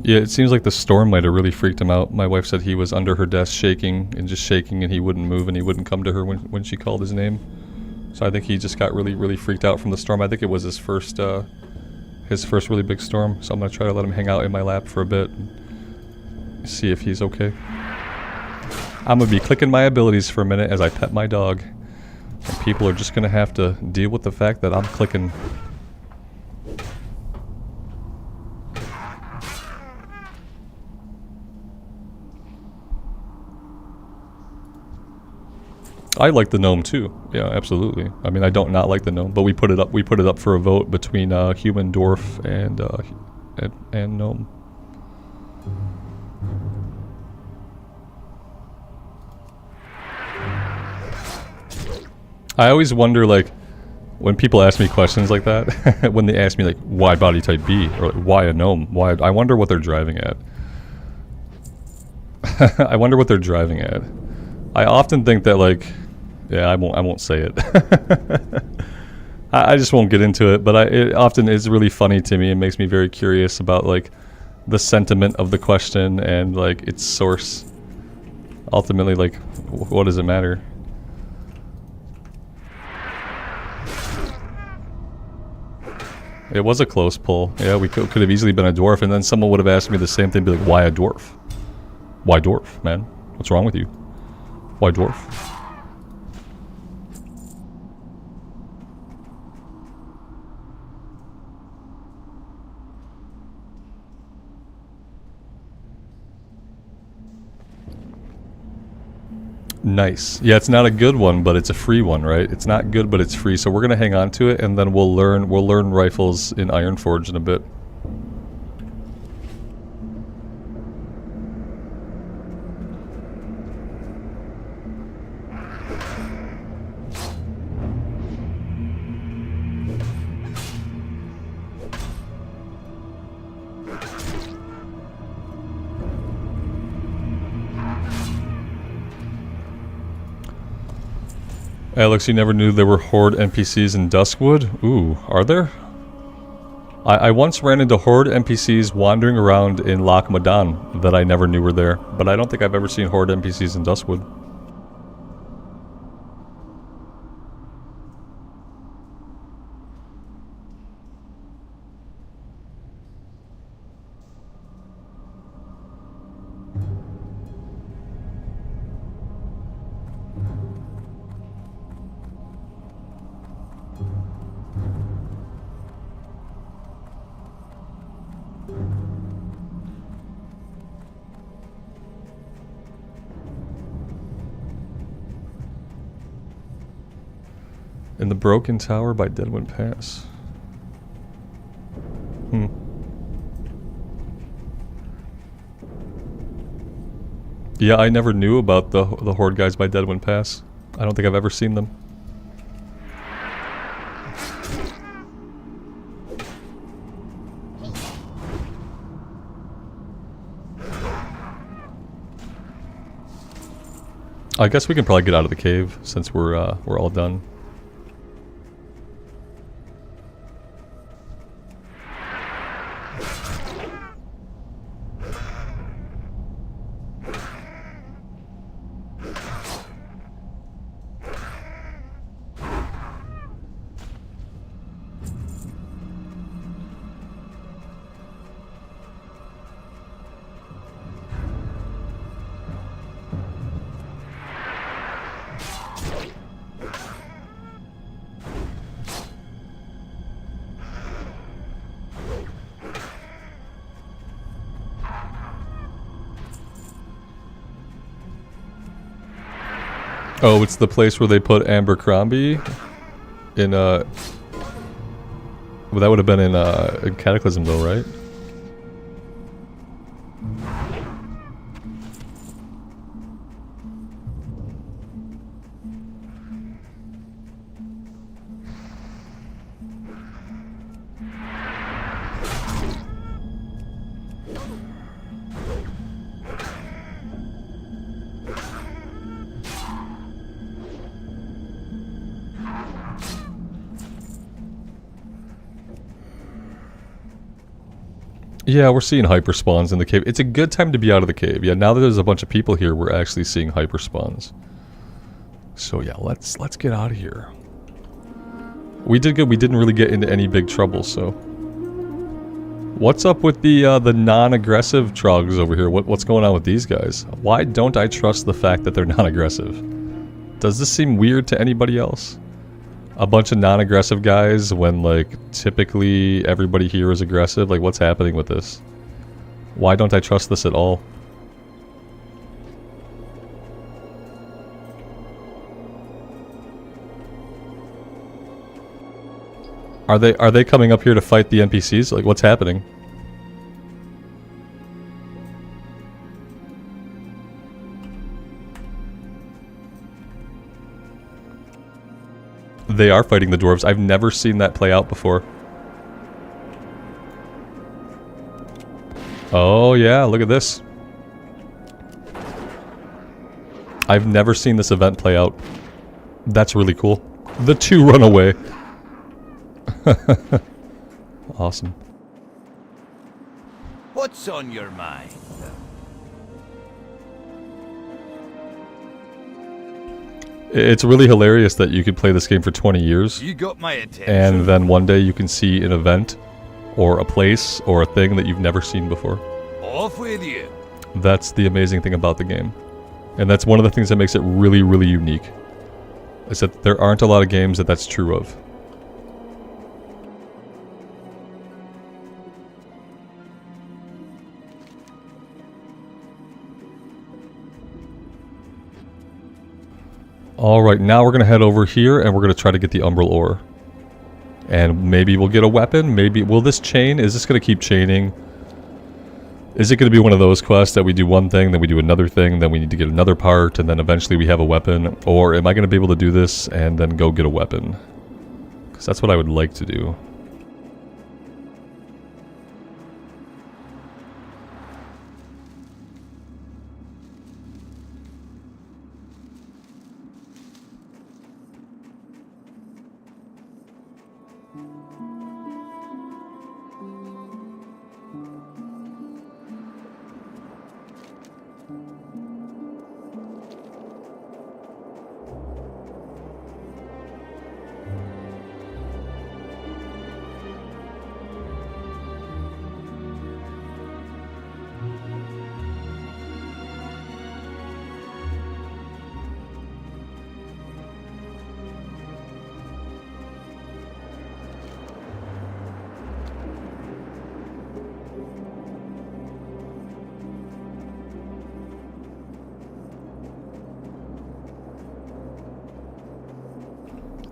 Yeah, it seems like the storm might have really freaked him out. My wife said he was under her desk shaking, and he wouldn't move and he wouldn't come to her when she called his name. So I think he just got really, really freaked out from the storm. I think it was his first really big storm. So I'm gonna try to let him hang out in my lap for a bit and see if he's okay. I'm gonna be clicking my abilities for a minute as I pet my dog. And people are just gonna have to deal with the fact that I'm clicking. I like the gnome too. Yeah, absolutely. I mean, I don't not like the gnome, but we put it up for a vote between human, dwarf, and gnome. I always wonder, like, when people ask me questions like that, when they ask me like, why body type B, or like, why a gnome? Why? I wonder what they're driving at. I wonder what they're driving at. I often think that, like, yeah, I won't say it. I just won't get into it, but it often is really funny to me and makes me very curious about, like, the sentiment of the question and, like, its source. Ultimately, like, what does it matter? It was a close pull. Yeah, we could have easily been a dwarf, and then someone would have asked me the same thing, be like, why a dwarf? Why dwarf, man? What's wrong with you? Why dwarf? Nice. Yeah, it's not a good one, but it's a free one, right? It's not good, but it's free. So we're gonna hang on to it, and then we'll learn rifles in Ironforge in a bit. Alex, you never knew there were Horde NPCs in Duskwood? Ooh, are there? I once ran into Horde NPCs wandering around in Loch Madan that I never knew were there, but I don't think I've ever seen Horde NPCs in Duskwood. In the Broken Tower by Deadwind Pass. Yeah, I never knew about the Horde guys by Deadwind Pass. I don't think I've ever seen them. I guess we can probably get out of the cave since we're all done. Oh, it's the place where they put Abercrombie in well, that would have been in Cataclysm though, right? Yeah, we're seeing hyperspawns in the cave. It's a good time to be out of the cave. Yeah, now that there's a bunch of people here, we're actually seeing hyperspawns. So yeah, let's get out of here. We did good. We didn't really get into any big trouble, so. What's up with the non-aggressive trogs over here? What's going on with these guys? Why don't I trust the fact that they're non-aggressive? Does this seem weird to anybody else? A bunch of non-aggressive guys when, like, typically everybody here is aggressive? Like, what's happening with this? Why don't I trust this at all? Are they coming up here to fight the NPCs? Like, what's happening? They are fighting the dwarves. I've never seen that play out before. Oh yeah, look at this. I've never seen this event play out. That's really cool. The two run away. Awesome. What's on your mind? It's really hilarious that you could play this game for 20 years. You got my attention. And then one day you can see an event or a place or a thing that you've never seen before. Off with you. That's the amazing thing about the game. And that's one of the things that makes it really, really unique. Is that there aren't a lot of games that that's true of. Alright, now we're going to head over here and we're going to try to get the Umbral Ore. And maybe we'll get a weapon, maybe... Will this chain? Is this going to keep chaining? Is it going to be one of those quests that we do one thing, then we do another thing, then we need to get another part, and then eventually we have a weapon? Or am I going to be able to do this and then go get a weapon? Because that's what I would like to do.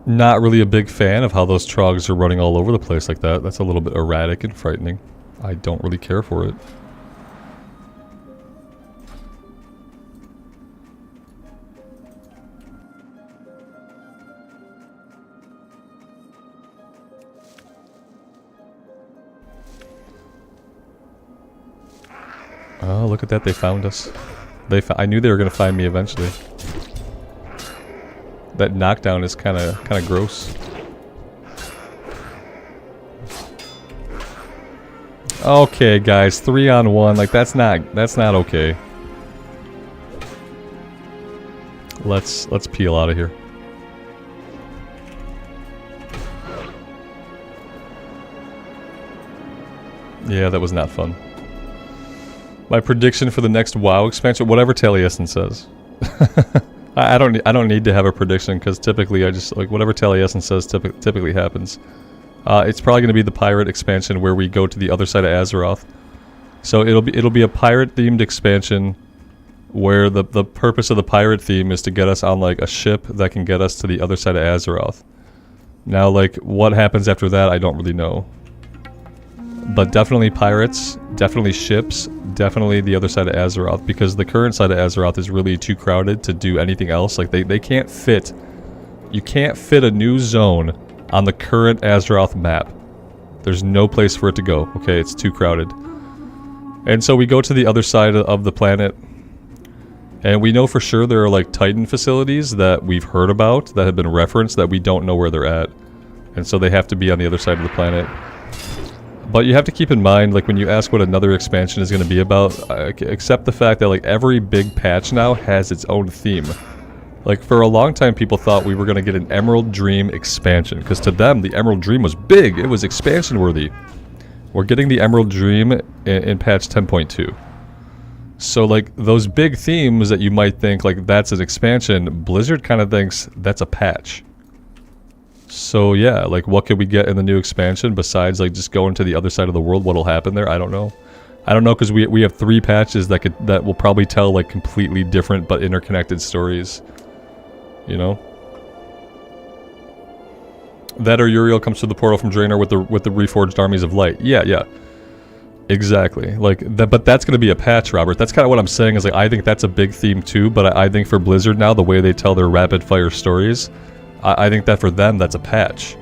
Not really a big fan of how those trogs are running all over the place like that. That's a little bit erratic and frightening. I don't really care for it. Oh, look at that, they found us. I knew they were going to find me eventually. That knockdown is kind of gross. Okay, guys, 3-on-1, like that's not okay. Let's peel out of here. Yeah, that was not fun. My prediction for the next WoW expansion, whatever Taliesin says. I don't need to have a prediction because typically I just like whatever Taliesin says typically happens. It's probably going to be the pirate expansion where we go to the other side of Azeroth. So it'll be a pirate themed expansion where the purpose of the pirate theme is to get us on like a ship that can get us to the other side of Azeroth. Now like what happens after that I don't really know. But definitely pirates, definitely ships, definitely the other side of Azeroth, because the current side of Azeroth is really too crowded to do anything else. Like they can't fit, you can't fit a new zone on the current Azeroth map. There's no place for it to go, okay? It's too crowded. And so we go to the other side of the planet, and we know for sure there are like Titan facilities that we've heard about, that have been referenced, that we don't know where they're at. And so they have to be on the other side of the planet. But you have to keep in mind, like when you ask what another expansion is going to be about, accept the fact that like every big patch now has its own theme. Like for a long time people thought we were going to get an Emerald Dream expansion, because to them the Emerald Dream was big, it was expansion worthy. We're getting the Emerald Dream in patch 10.2. So like those big themes that you might think like that's an expansion, Blizzard kind of thinks that's a patch. So yeah, like what could we get in the new expansion besides like just going to the other side of the world? What'll happen there? I don't know. I don't know, because we have 3 patches that will probably tell like completely different but interconnected stories. You know? That or Uriel comes to the portal from Draenor with the reforged armies of light. Yeah. Exactly. Like that, but that's gonna be a patch, Robert. That's kind of what I'm saying, is like I think that's a big theme too, but I think for Blizzard now, the way they tell their rapid fire stories, I think that for them, that's a patch.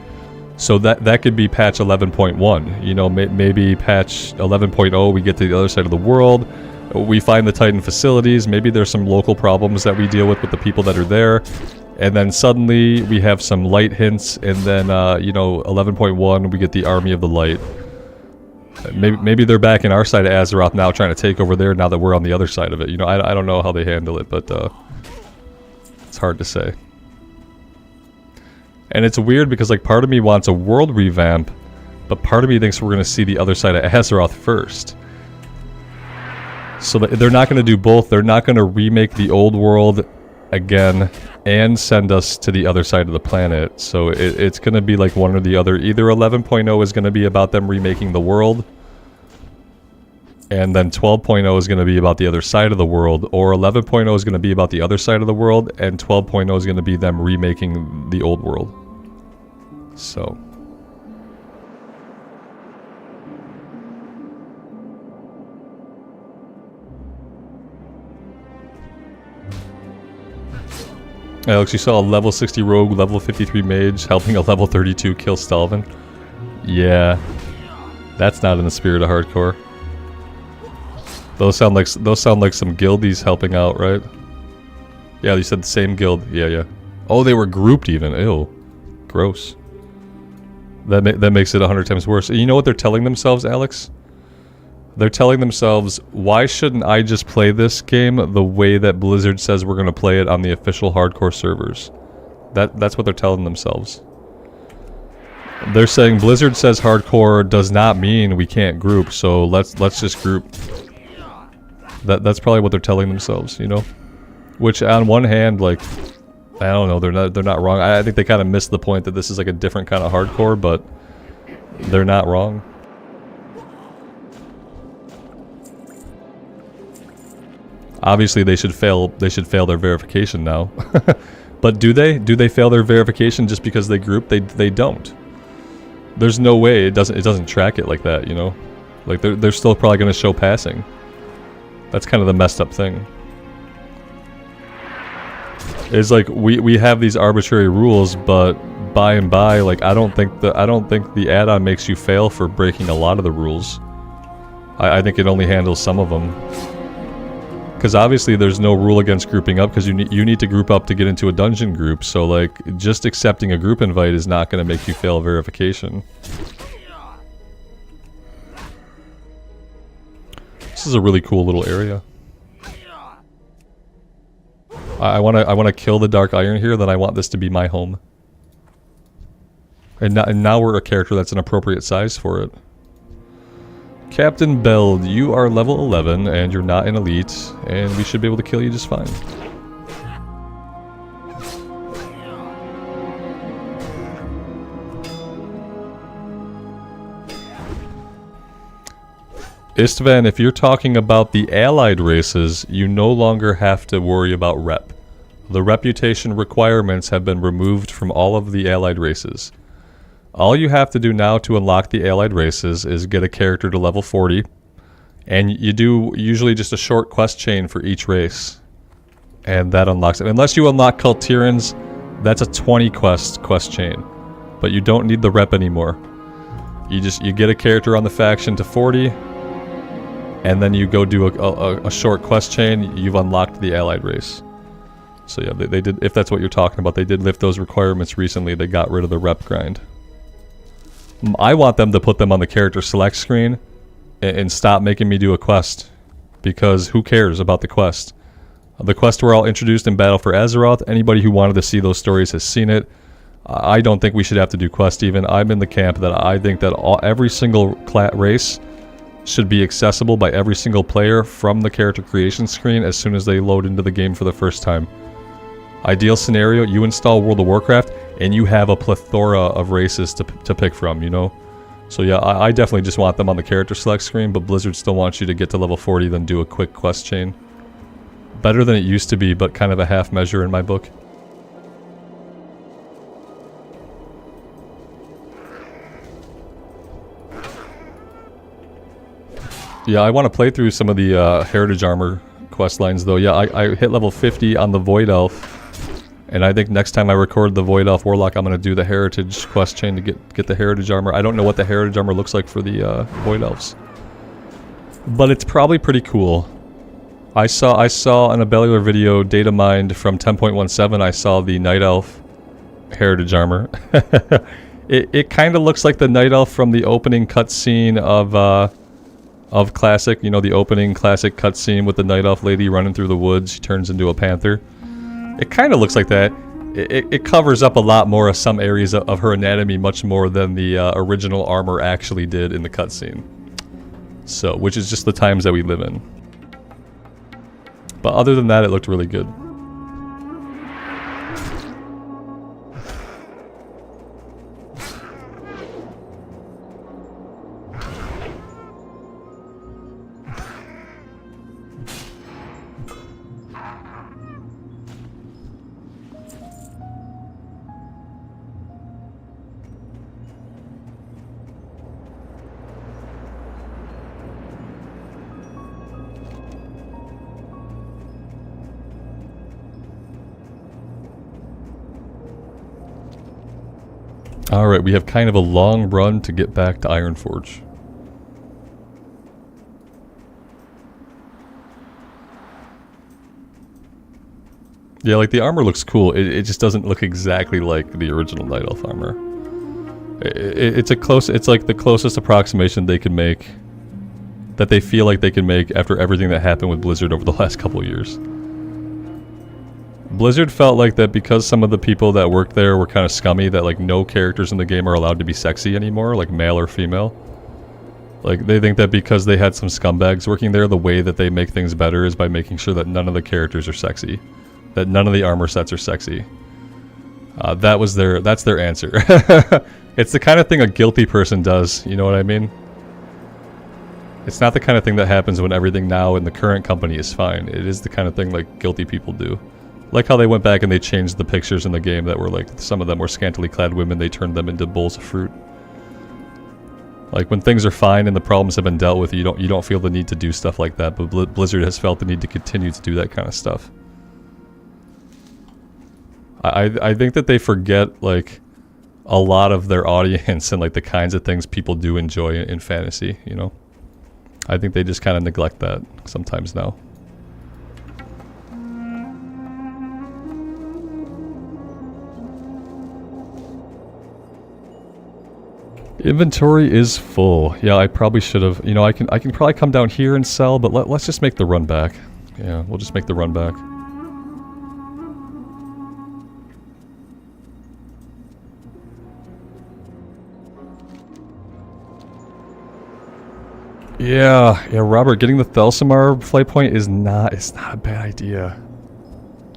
So that could be patch 11.1. You know, maybe patch 11.0, we get to the other side of the world. We find the Titan facilities. Maybe there's some local problems that we deal with the people that are there. And then suddenly we have some light hints. And then, you know, 11.1, we get the Army of the Light. Maybe they're back in our side of Azeroth now trying to take over there now that we're on the other side of it. You know, I don't know how they handle it, but it's hard to say. And it's weird because like part of me wants a world revamp, but part of me thinks we're going to see the other side of Azeroth first. So they're not going to do both. They're not going to remake the old world again and send us to the other side of the planet. So it's going to be like one or the other. Either 11.0 is going to be about them remaking the world, And then 12.0 is going to be about the other side of the world, or 11.0 is going to be about the other side of the world, and 12.0 is going to be them remaking the old world. So... Alex, you saw a level 60 rogue, level 53 mage helping a level 32 kill Stalvin? Yeah. That's not in the spirit of hardcore. Those sound like some guildies helping out, right? Yeah, you said the same guild. Yeah. Oh, they were grouped even. Ew. Gross. That makes it 100 times worse. You know what they're telling themselves, Alex? They're telling themselves, why shouldn't I just play this game the way that Blizzard says we're going to play it on the official hardcore servers? That's what they're telling themselves. They're saying Blizzard says hardcore does not mean we can't group, so let's just group. That's probably what they're telling themselves, you know? Which on one hand, like, I don't know, they're not wrong. I think they kind of missed the point that this is like a different kind of hardcore, but they're not wrong. Obviously, they should fail their verification now. But do they? Do they fail their verification just because they group? They don't. There's no way it doesn't track it like that, you know? Like they're still probably going to show passing. That's kind of the messed up thing. It's like we have these arbitrary rules, but by and by, like I don't think the add-on makes you fail for breaking a lot of the rules. I think it only handles some of them. Because obviously there's no rule against grouping up, because you need to group up to get into a dungeon group, so like just accepting a group invite is not going to make you fail verification. This is a really cool little area. I want to kill the Dark Iron here, then I want this to be my home. And now we're a character that's an appropriate size for it. Captain Beld, you are level 11 and you're not an elite, and we should be able to kill you just fine. Istvan, if you're talking about the allied races, you no longer have to worry about rep. The reputation requirements have been removed from all of the allied races. All you have to do now to unlock the allied races is get a character to level 40, and you do usually just a short quest chain for each race, and that unlocks it. Unless you unlock Cultirans, that's a 20 quest chain, but you don't need the rep anymore. You get a character on the faction to 40, and then you go do a short quest chain. You've unlocked the allied race. So yeah, they did. If that's what you're talking about, they did lift those requirements recently. They got rid of the rep grind. I want them to put them on the character select screen and stop making me do a quest, because who cares about the quest? The quests were all introduced in Battle for Azeroth. Anybody who wanted to see those stories has seen it. I don't think we should have to do quest even. I'm in the camp that I think that every single race should be accessible by every single player from the character creation screen as soon as they load into the game for the first time. Ideal scenario, you install World of Warcraft and you have a plethora of races to pick from, you know? So yeah, I definitely just want them on the character select screen, but Blizzard still wants you to get to level 40 then do a quick quest chain. Better than it used to be, but kind of a half measure in my book. Yeah, I want to play through some of the Heritage Armor quest lines though. Yeah, I hit level 50 on the Void Elf. And I think next time I record the Void Elf Warlock, I'm going to do the Heritage quest chain to get the Heritage Armor. I don't know what the Heritage Armor looks like for the Void Elves. But it's probably pretty cool. I saw in a Bellular video, data mined from 10.17, I saw the Night Elf Heritage Armor. It kind of looks like the Night Elf from the opening cutscene of Classic. You know, the opening Classic cutscene with the Night Elf lady running through the woods. She turns into a panther. It kind of looks like that. It covers up a lot more of some areas of her anatomy, much more than the original armor actually did in the cutscene. So, which is just the times that we live in. But other than that, it looked really good. Alright, we have kind of a long run to get back to Ironforge. Yeah, like the armor looks cool. It just doesn't look exactly like the original Night Elf armor. It's like the closest approximation they can make, that they feel like they can make after everything that happened with Blizzard over the last couple of years. Blizzard felt like that because some of the people that worked there were kind of scummy, that like no characters in the game are allowed to be sexy anymore, like male or female. Like they think that because they had some scumbags working there, the way that they make things better is by making sure that none of the characters are sexy. That none of the armor sets are sexy. That's their answer. It's the kind of thing a guilty person does, you know what I mean? It's not the kind of thing that happens when everything now in the current company is fine. It is the kind of thing like guilty people do. Like how they went back and they changed the pictures in the game that were like, some of them were scantily clad women, they turned them into bowls of fruit. Like when things are fine and the problems have been dealt with, you don't feel the need to do stuff like that, but Blizzard has felt the need to continue to do that kind of stuff. I think that they forget like a lot of their audience and like the kinds of things people do enjoy in fantasy, you know? I think they just kind of neglect that sometimes now. Inventory is full. Yeah, I probably should have, you know, I can probably come down here and sell, but let's just make the run back. Yeah, we'll just make the run back. Yeah, Robert, getting the Thelsamar flight point is not a bad idea.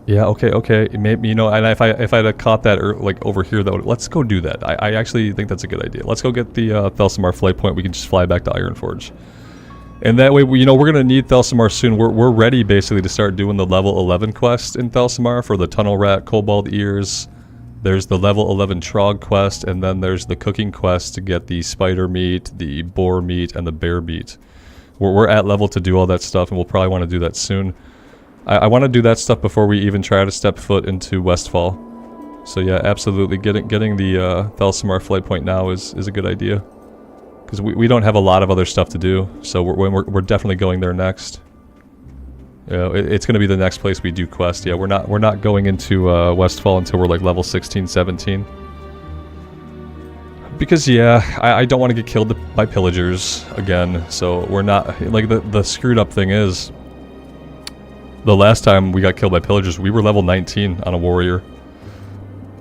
Yeah, okay, maybe, you know, and if I'd have caught that like over here though, let's go do that. I actually think that's a good idea. Let's go get the Thelsamar flight point. We can just fly back to Ironforge. And that way, you know, we're gonna need Thelsamar soon. We're ready basically to start doing the level 11 quest in Thelsamar for the Tunnel Rat Kobold Ears. There's the level 11 Trog quest, and then there's the cooking quest to get the spider meat, the boar meat, and the bear meat. We're at level to do all that stuff, and we'll probably want to do that soon. I want to do that stuff before we even try to step foot into Westfall. So yeah, absolutely, getting the Thelsamar flight point now is a good idea. Because we don't have a lot of other stuff to do, so we're definitely going there next. You know, it's going to be the next place we do quest. Yeah, we're not going into Westfall until we're like level 16, 17. Because yeah, I don't want to get killed by pillagers again. So we're not like the screwed up thing is, the last time we got killed by pillagers, we were level 19 on a warrior.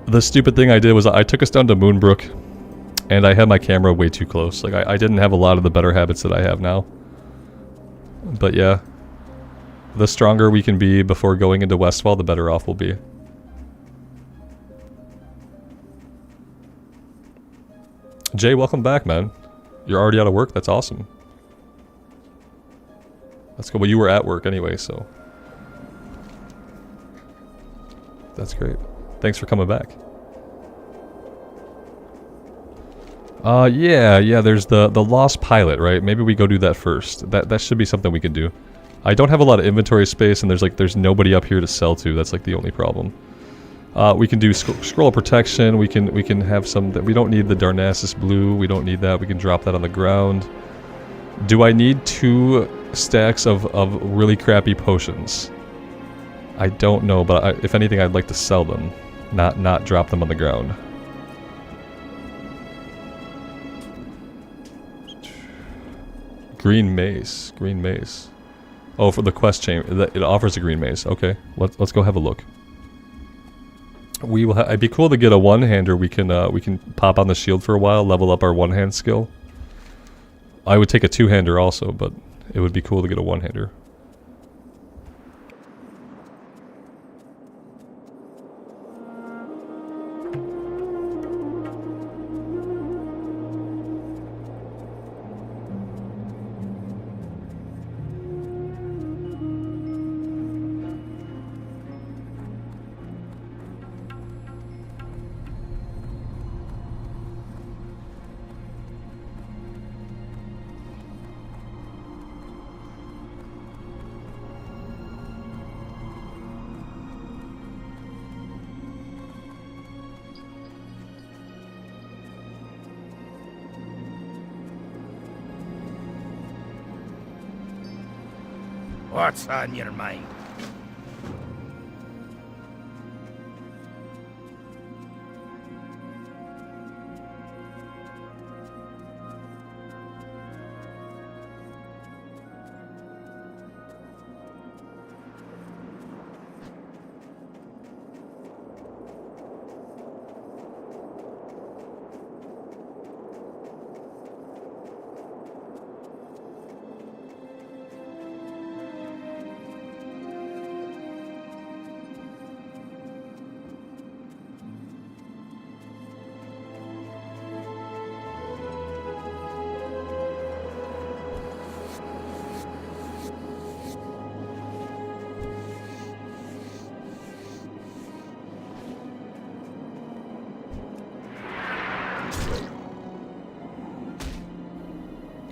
The stupid thing I did was I took us down to Moonbrook, and I had my camera way too close. Like I didn't have a lot of the better habits that I have now. But yeah. The stronger we can be before going into Westfall, the better off we'll be. Jay, welcome back, man. You're already out of work? That's awesome. That's good. Well, you were at work anyway, so... That's great. Thanks for coming back. Yeah, there's the Lost Pilot, right? Maybe we go do that first. That should be something we could do. I don't have a lot of inventory space, and there's nobody up here to sell to. That's like the only problem. We can do scroll of protection. We can have some. We don't need the Darnassus blue. We don't need that. We can drop that on the ground. Do I need 2 stacks of really crappy potions? I don't know, but if anything, I'd like to sell them, not drop them on the ground. Green mace. Oh, for the quest chain, it offers a green mace. Okay, let's go have a look. We will. It'd be cool to get a one-hander. We can pop on the shield for a while, level up our one-hand skill. I would take a two-hander also, but it would be cool to get a one-hander. What's on your mind?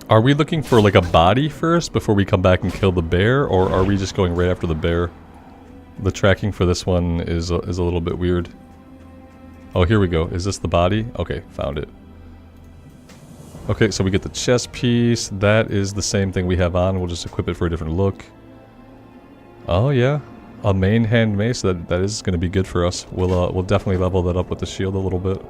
Are we looking for like a body first before we come back and kill the bear, or are we just going right after the bear? The tracking for this one is a little bit weird. Oh, here we go. Is this the body? Okay, found it. Okay, so we get the chest piece. That is the same thing we have on. We'll just equip it for a different look. Oh yeah, a main hand mace. That is going to be good for us. We'll definitely level that up with the shield a little bit.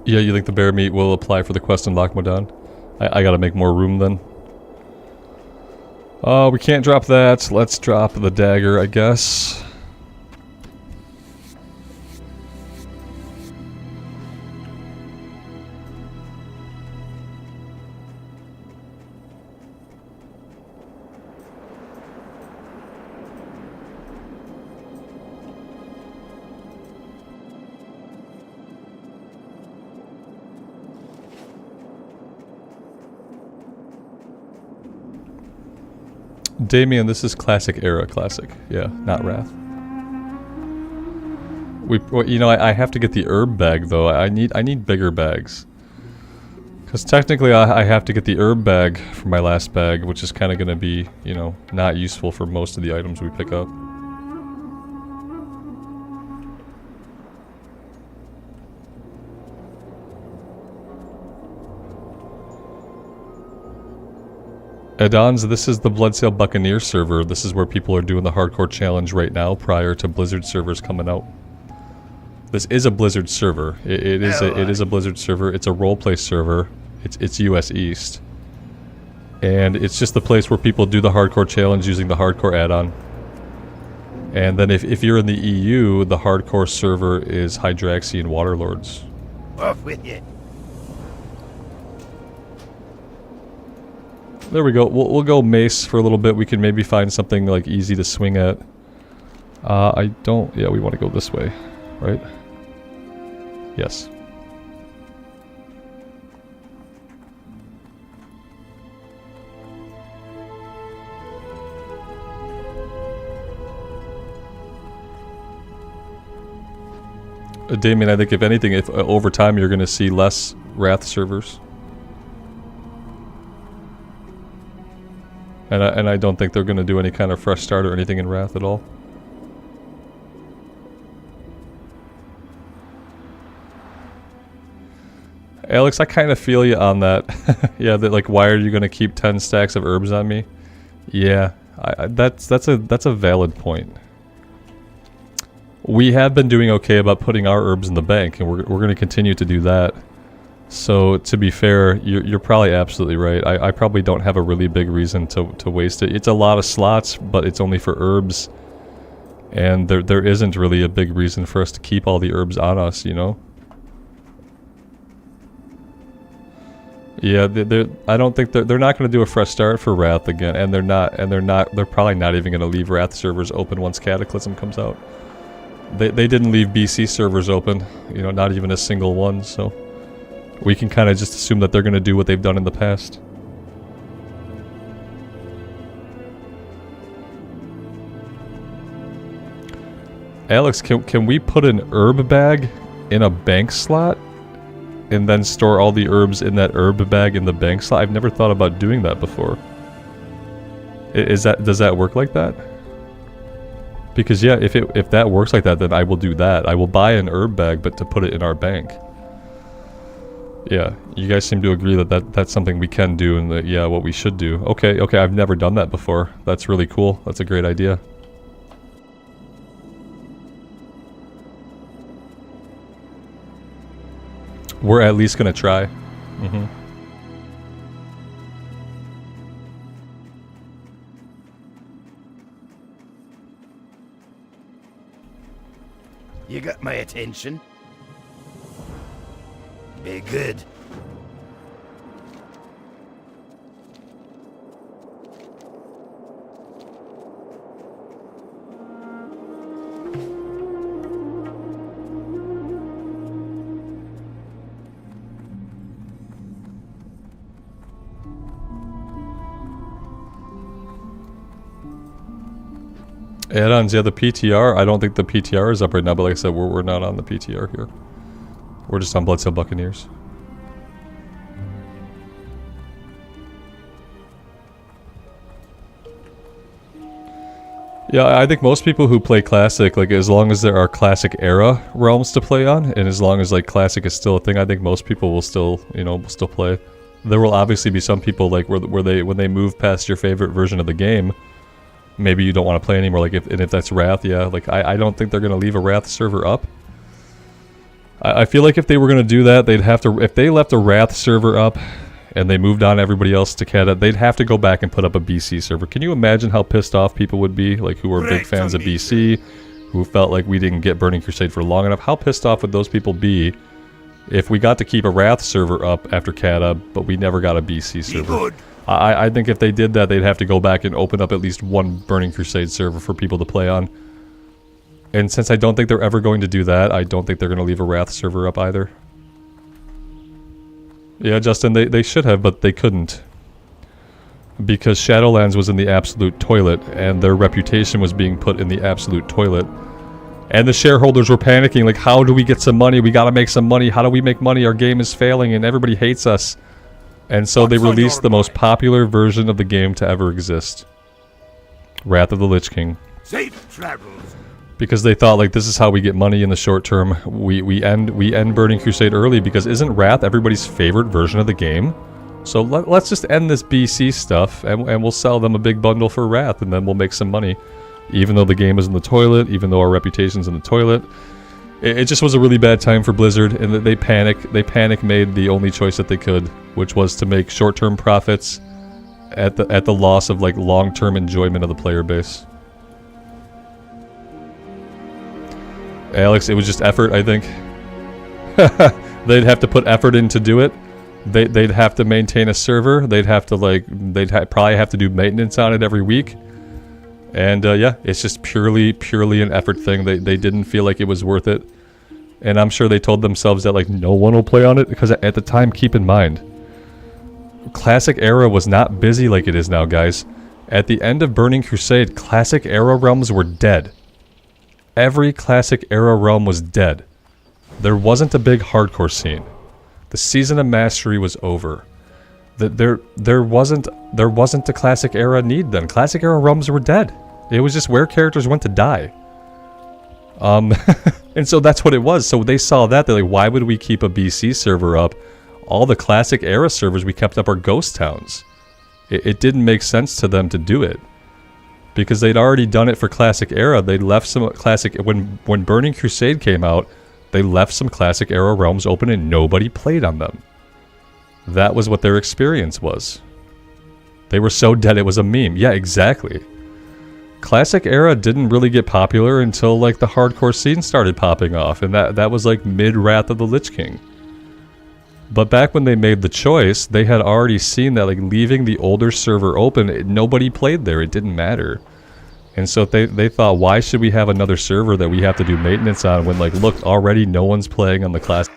Yeah, you think the bear meat will apply for the quest in Lochmodan? I gotta make more room then. We can't drop that. Let's drop the dagger, I guess. Damien, this is classic era classic. Yeah, not Wrath. Well, you know, I have to get the herb bag though. I need bigger bags. Because technically I have to get the herb bag for my last bag, which is kind of going to be, you know, not useful for most of the items we pick up. Addons, this is the Bloodsail Buccaneer server. This is where people are doing the hardcore challenge right now prior to Blizzard servers coming out. This is a Blizzard server. It is a Blizzard server. It's a roleplay server. It's US East. And it's just the place where people do the hardcore challenge using the hardcore add-on. And then if you're in the EU, the hardcore server is Hydraxian Waterlords. Off with you. There we go. We'll go mace for a little bit. We can maybe find something like easy to swing at. I don't... Yeah, we want to go this way, right? Yes. Damien, I think if anything, if over time you're going to see less Wrath servers. And I don't think they're going to do any kind of fresh start or anything in Wrath at all. Alex, I kind of feel you on that. Yeah, that like, why are you going to keep 10 stacks of herbs on me? Yeah, that's a valid point. We have been doing okay about putting our herbs in the bank, and we're going to continue to do that. So, to be fair, you're probably absolutely right. I probably don't have a really big reason to waste it. It's a lot of slots, but it's only for herbs. And there isn't really a big reason for us to keep all the herbs on us, you know? Yeah, I don't think they're not going to do a fresh start for Wrath again, and they're probably not even going to leave Wrath servers open once Cataclysm comes out. They didn't leave BC servers open, you know, not even a single one, so we can kind of just assume that they're going to do what they've done in the past. Alex, can we put an herb bag in a bank slot and then store all the herbs in that herb bag in the bank slot? I've never thought about doing that before. Does that work like that? Because yeah, if that works like that, then I will do that. I will buy an herb bag, but to put it in our bank. Yeah, you guys seem to agree that that's something we can do and that, yeah, what we should do. Okay, I've never done that before. That's really cool. That's a great idea. We're at least gonna try. You got my attention. Be good. Addons, yeah, the PTR, I don't think the PTR is up right now, but like I said, we're not on the PTR here. We're just on Bloodsail Buccaneers. Yeah, I think most people who play Classic, like as long as there are Classic era realms to play on, and as long as like Classic is still a thing, I think most people will still, you know, will still play. There will obviously be some people like where they when they move past your favorite version of the game, maybe you don't want to play anymore. Like if that's Wrath, yeah. Like I don't think they're gonna leave a Wrath server up. I feel like if they were gonna do that, they'd have to. If they left a Wrath server up, and they moved on everybody else to Cata, they'd have to go back and put up a BC server. Can you imagine how pissed off people would be, like who were big fans of BC, who felt like we didn't get Burning Crusade for long enough? How pissed off would those people be if we got to keep a Wrath server up after Cata, but we never got a BC server? I think if they did that, they'd have to go back and open up at least one Burning Crusade server for people to play on. And since I don't think they're ever going to do that, I don't think they're going to leave a Wrath server up either. Yeah, Justin, they should have, but they couldn't. Because Shadowlands was in the absolute toilet, and their reputation was being put in the absolute toilet. And the shareholders were panicking, like, how do we get some money? We gotta make some money. How do we make money? Our game is failing, and everybody hates us. And so they released the most popular version of the game to ever exist. Wrath of the Lich King. Safe travels. Because they thought, like, this is how we get money in the short term. We end Burning Crusade early, because isn't Wrath everybody's favorite version of the game? So let's just end this BC stuff, and we'll sell them a big bundle for Wrath, and then we'll make some money. Even though the game is in the toilet, even though our reputation's in the toilet. It just was a really bad time for Blizzard, and they panic made the only choice that they could, which was to make short-term profits at the loss of, like, long-term enjoyment of the player base. Alex, it was just effort, I think. They'd have to put effort in to do it. They'd have to maintain a server. They'd have to, like, probably have to do maintenance on it every week. And yeah, it's just purely an effort thing. They didn't feel like it was worth it. And I'm sure they told themselves that, like, no one will play on it, because at the time, keep in mind, Classic Era was not busy like it is now, guys. At the end of Burning Crusade, Classic Era realms were dead. Every Classic Era realm was dead. There wasn't a big hardcore scene. The Season of Mastery was over. There wasn't a Classic Era need then. Classic Era realms were dead. It was just where characters went to die. And so that's what it was. So they saw that, they're like, why would we keep a BC server up? All the Classic Era servers we kept up are ghost towns. It didn't make sense to them to do it. Because they'd already done it for Classic Era. They left some Classic... When Burning Crusade came out, they left some Classic Era realms open and nobody played on them. That was what their experience was. They were so dead it was a meme. Yeah, exactly. Classic era didn't really get popular until like the hardcore scene started popping off, and that was like mid Wrath of the Lich King. But back when they made the choice, they had already seen that like leaving the older server open, nobody played there, it didn't matter. And so they thought, why should we have another server that we have to do maintenance on when like, look, already no one's playing on the class.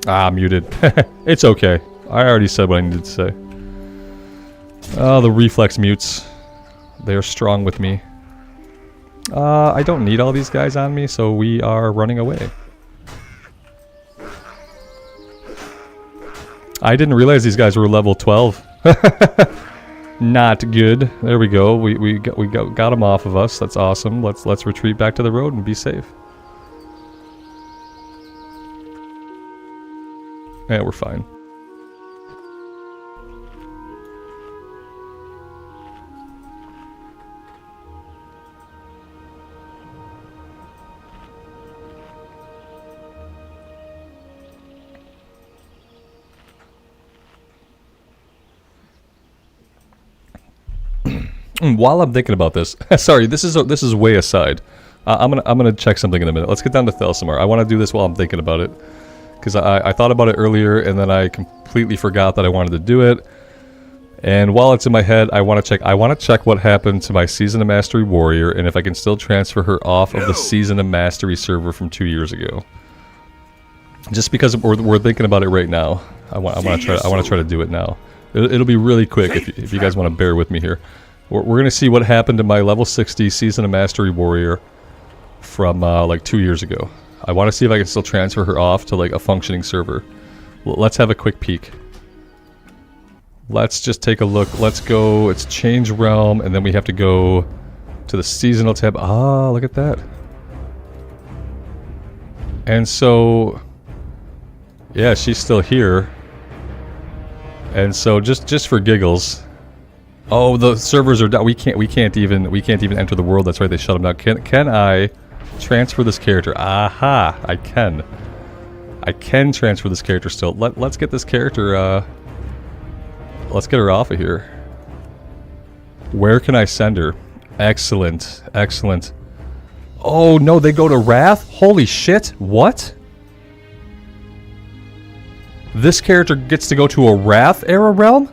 Ah, muted. It's okay. I already said what I needed to say. Oh, the reflex mutes. They're strong with me. I don't need all these guys on me, so we are running away. I didn't realize these guys were level 12. Not good. There we go. We got them off of us. That's awesome. Let's retreat back to the road and be safe. Yeah, we're fine. While I'm thinking about this, sorry, this is way aside. I'm gonna check something in a minute. Let's get down to Thelsamar. I want to do this while I'm thinking about it. Because I thought about it earlier, and then I completely forgot that I wanted to do it. And while it's in my head, I want to check what happened to my Season of Mastery warrior, and if I can still transfer her off of the Season of Mastery server from 2 years ago. Just because we're thinking about it right now, I want to try to do it now. It'll be really quick if you guys want to bear with me here. We're gonna see what happened to my level 60 Season of Mastery warrior from like 2 years ago. I want to see if I can still transfer her off to like a functioning server. Let's have a quick peek. Let's just take a look. Let's go. It's change realm, and then we have to go to the seasonal tab. Ah, look at that. And so, yeah, she's still here. And so, just for giggles. Oh, the servers are down. We can't even enter the world. That's right. They shut them down. Can I transfer this character? Aha! I can. I can transfer this character still. Let's get this character. Let's get her off of here. Where can I send her? Excellent, excellent. Oh no, they go to Wrath? Holy shit! What? This character gets to go to a Wrath era realm?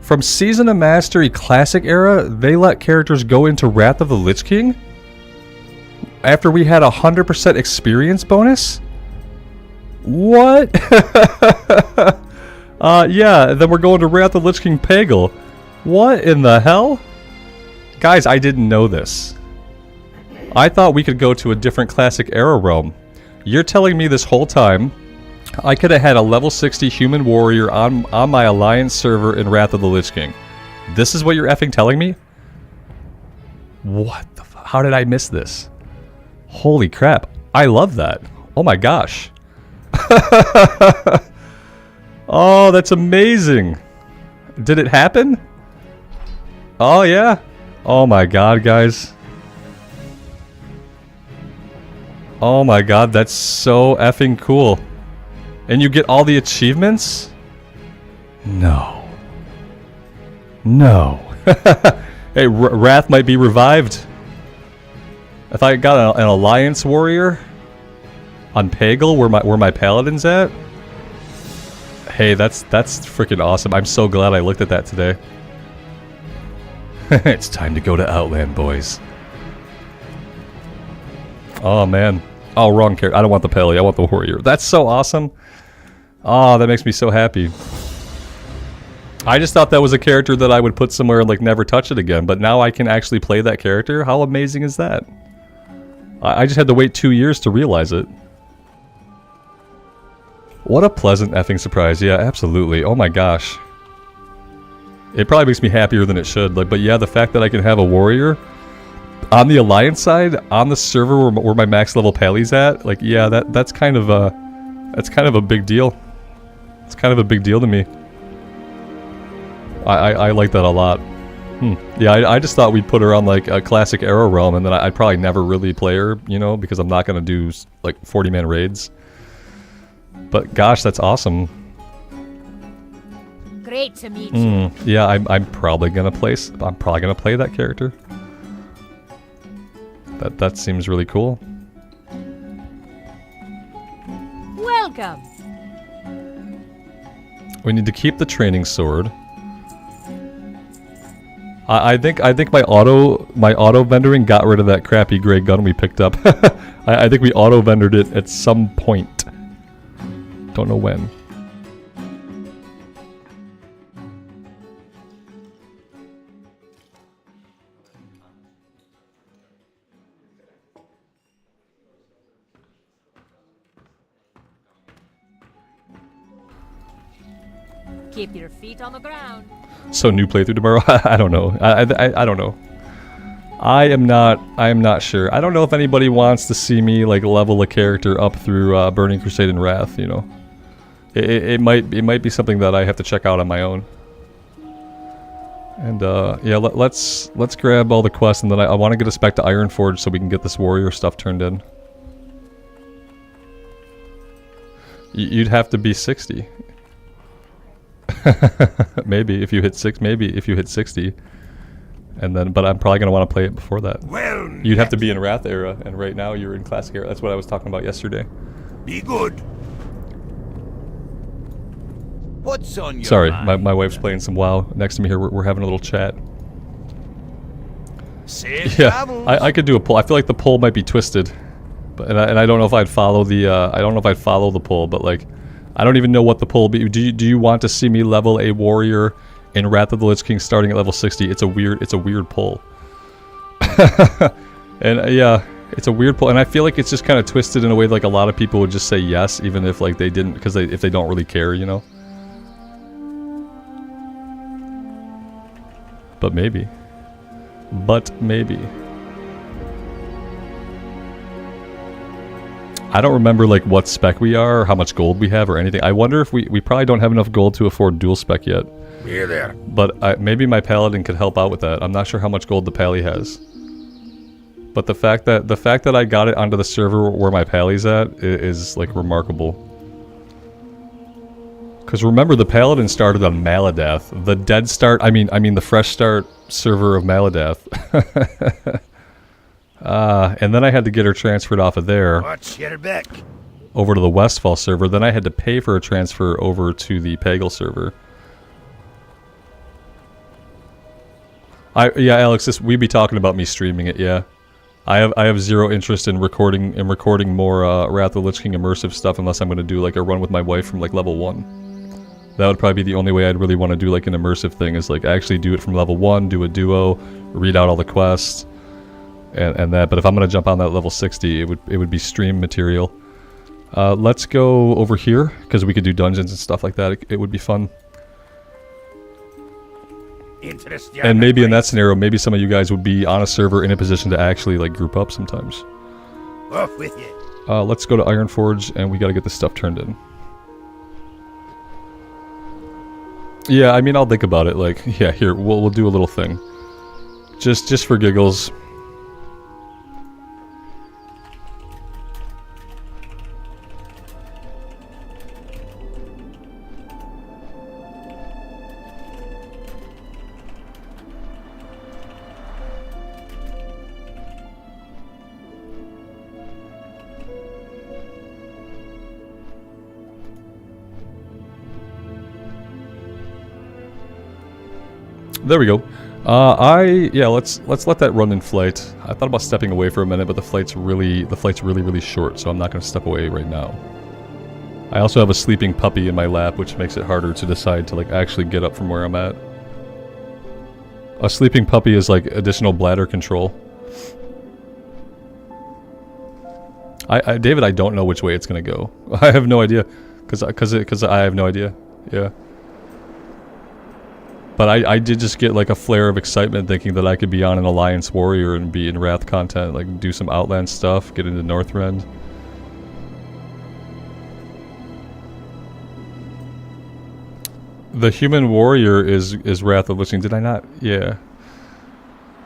From Season of Mastery Classic era, they let characters go into Wrath of the Lich King? After we had 100% experience bonus? What? Yeah, then we're going to Wrath of the Lich King Pagel. What in the hell? Guys, I didn't know this. I thought we could go to a different Classic Era realm. You're telling me this whole time I could have had a level 60 human warrior on my Alliance server in Wrath of the Lich King. This is what you're effing telling me? What the fuck? How did I miss this? Holy crap. I love that. Oh my gosh. Oh, that's amazing. Did it happen? Oh yeah. Oh my god, guys. Oh my god, that's so effing cool. And you get all the achievements? No. No. Hey, Wrath might be revived. If I got an Alliance warrior on Pagel, where my Paladin's at. Hey, that's freaking awesome. I'm so glad I looked at that today. It's time to go to Outland, boys. Oh man. Oh, wrong character. I don't want the Pally. I want the warrior. That's so awesome. Oh, that makes me so happy. I just thought that was a character that I would put somewhere and like never touch it again, but now I can actually play that character. How amazing is that? I just had to wait 2 years to realize it. What a pleasant effing surprise. Yeah, absolutely. Oh my gosh. It probably makes me happier than it should. Like, but yeah, the fact that I can have a warrior On the Alliance side, on the server where my max level Pally's at, like, yeah, that's kind of a big deal. It's kind of a big deal to me. I like that a lot. Yeah, I just thought we'd put her on like a classic Arrow realm, and then I'd probably never really play her, you know, because I'm not gonna do like 40-man raids. But gosh, that's awesome. Great to meet you. Yeah, I'm probably gonna play that character. That seems really cool. Welcome. We need to keep the training sword. I think my auto vendoring got rid of that crappy gray gun we picked up. I think we auto vendored it at some point. Don't know when. Keep your feet on the ground. So new playthrough tomorrow? I don't know. I don't know. I am not sure. I don't know if anybody wants to see me like level a character up through Burning Crusade and Wrath, you know. It might be something that I have to check out on my own. And yeah, let's grab all the quests, and then I want to get us back to Ironforge so we can get this warrior stuff turned in. You'd have to be 60. Maybe if you hit 60, and then, but I'm probably gonna want to play it before that. Well, You'd have to be in Wrath era, and right now you're in Classic era. That's what I was talking about yesterday. be good. What's on your Sorry, mind? my wife's playing some WoW next to me here. We're having a little chat. Safe Yeah, travels. I could do a poll. I feel like the poll might be twisted, but and I don't know if I'd follow the the poll, but like. I don't even know what the poll be. Do you want to see me level a warrior in Wrath of the Lich King starting at level 60? It's a weird poll. And yeah, it's a weird poll, and I feel like it's just kind of twisted in a way like a lot of people would just say yes, even if like they didn't, because if they don't really care, you know. But maybe. I don't remember like what spec we are, or how much gold we have, or anything. I wonder if we probably don't have enough gold to afford dual spec yet. Here there. But maybe my Paladin could help out with that. I'm not sure how much gold the Pally has. But the fact that I got it onto the server where my Pally's at is like remarkable. Because remember, the Paladin started on Maladath, the dead start. I mean the fresh start server of Maladath. And then I had to get her transferred off of there Watch your back. over to the Westfall server. Then I had to pay for a transfer over to the Pagel server. Yeah, Alex, we'd be talking about me streaming it. Yeah, I have zero interest in recording more Wrath of the Lich King immersive stuff unless I'm going to do like a run with my wife from like level 1. That would probably be the only way I'd really want to do like an immersive thing, is like actually do it from level 1, do a duo, read out all the quests. And that, but if I'm gonna jump on that level 60, it would be stream material. Let's go over here because we could do dungeons and stuff like that. It would be fun. And maybe in that scenario, maybe some of you guys would be on a server in a position to actually like group up sometimes. Off with you. Let's go to Ironforge, and we got to get this stuff turned in. Yeah, I mean, I'll think about it. Like, yeah, here we'll do a little thing, just for giggles. There we go. Yeah, let's let that run in flight. I thought about stepping away for a minute, but the flight's really short, so I'm not going to step away right now. I also have a sleeping puppy in my lap, which makes it harder to decide to like actually get up from where I'm at. A sleeping puppy is like additional bladder control. David, I don't know which way it's going to go. I have no idea, because I have no idea. Yeah. But I did just get like a flare of excitement thinking that I could be on an Alliance Warrior and be in Wrath content, like do some Outland stuff, get into Northrend. The Human Warrior is Wrath of Lich. Did I not? Yeah.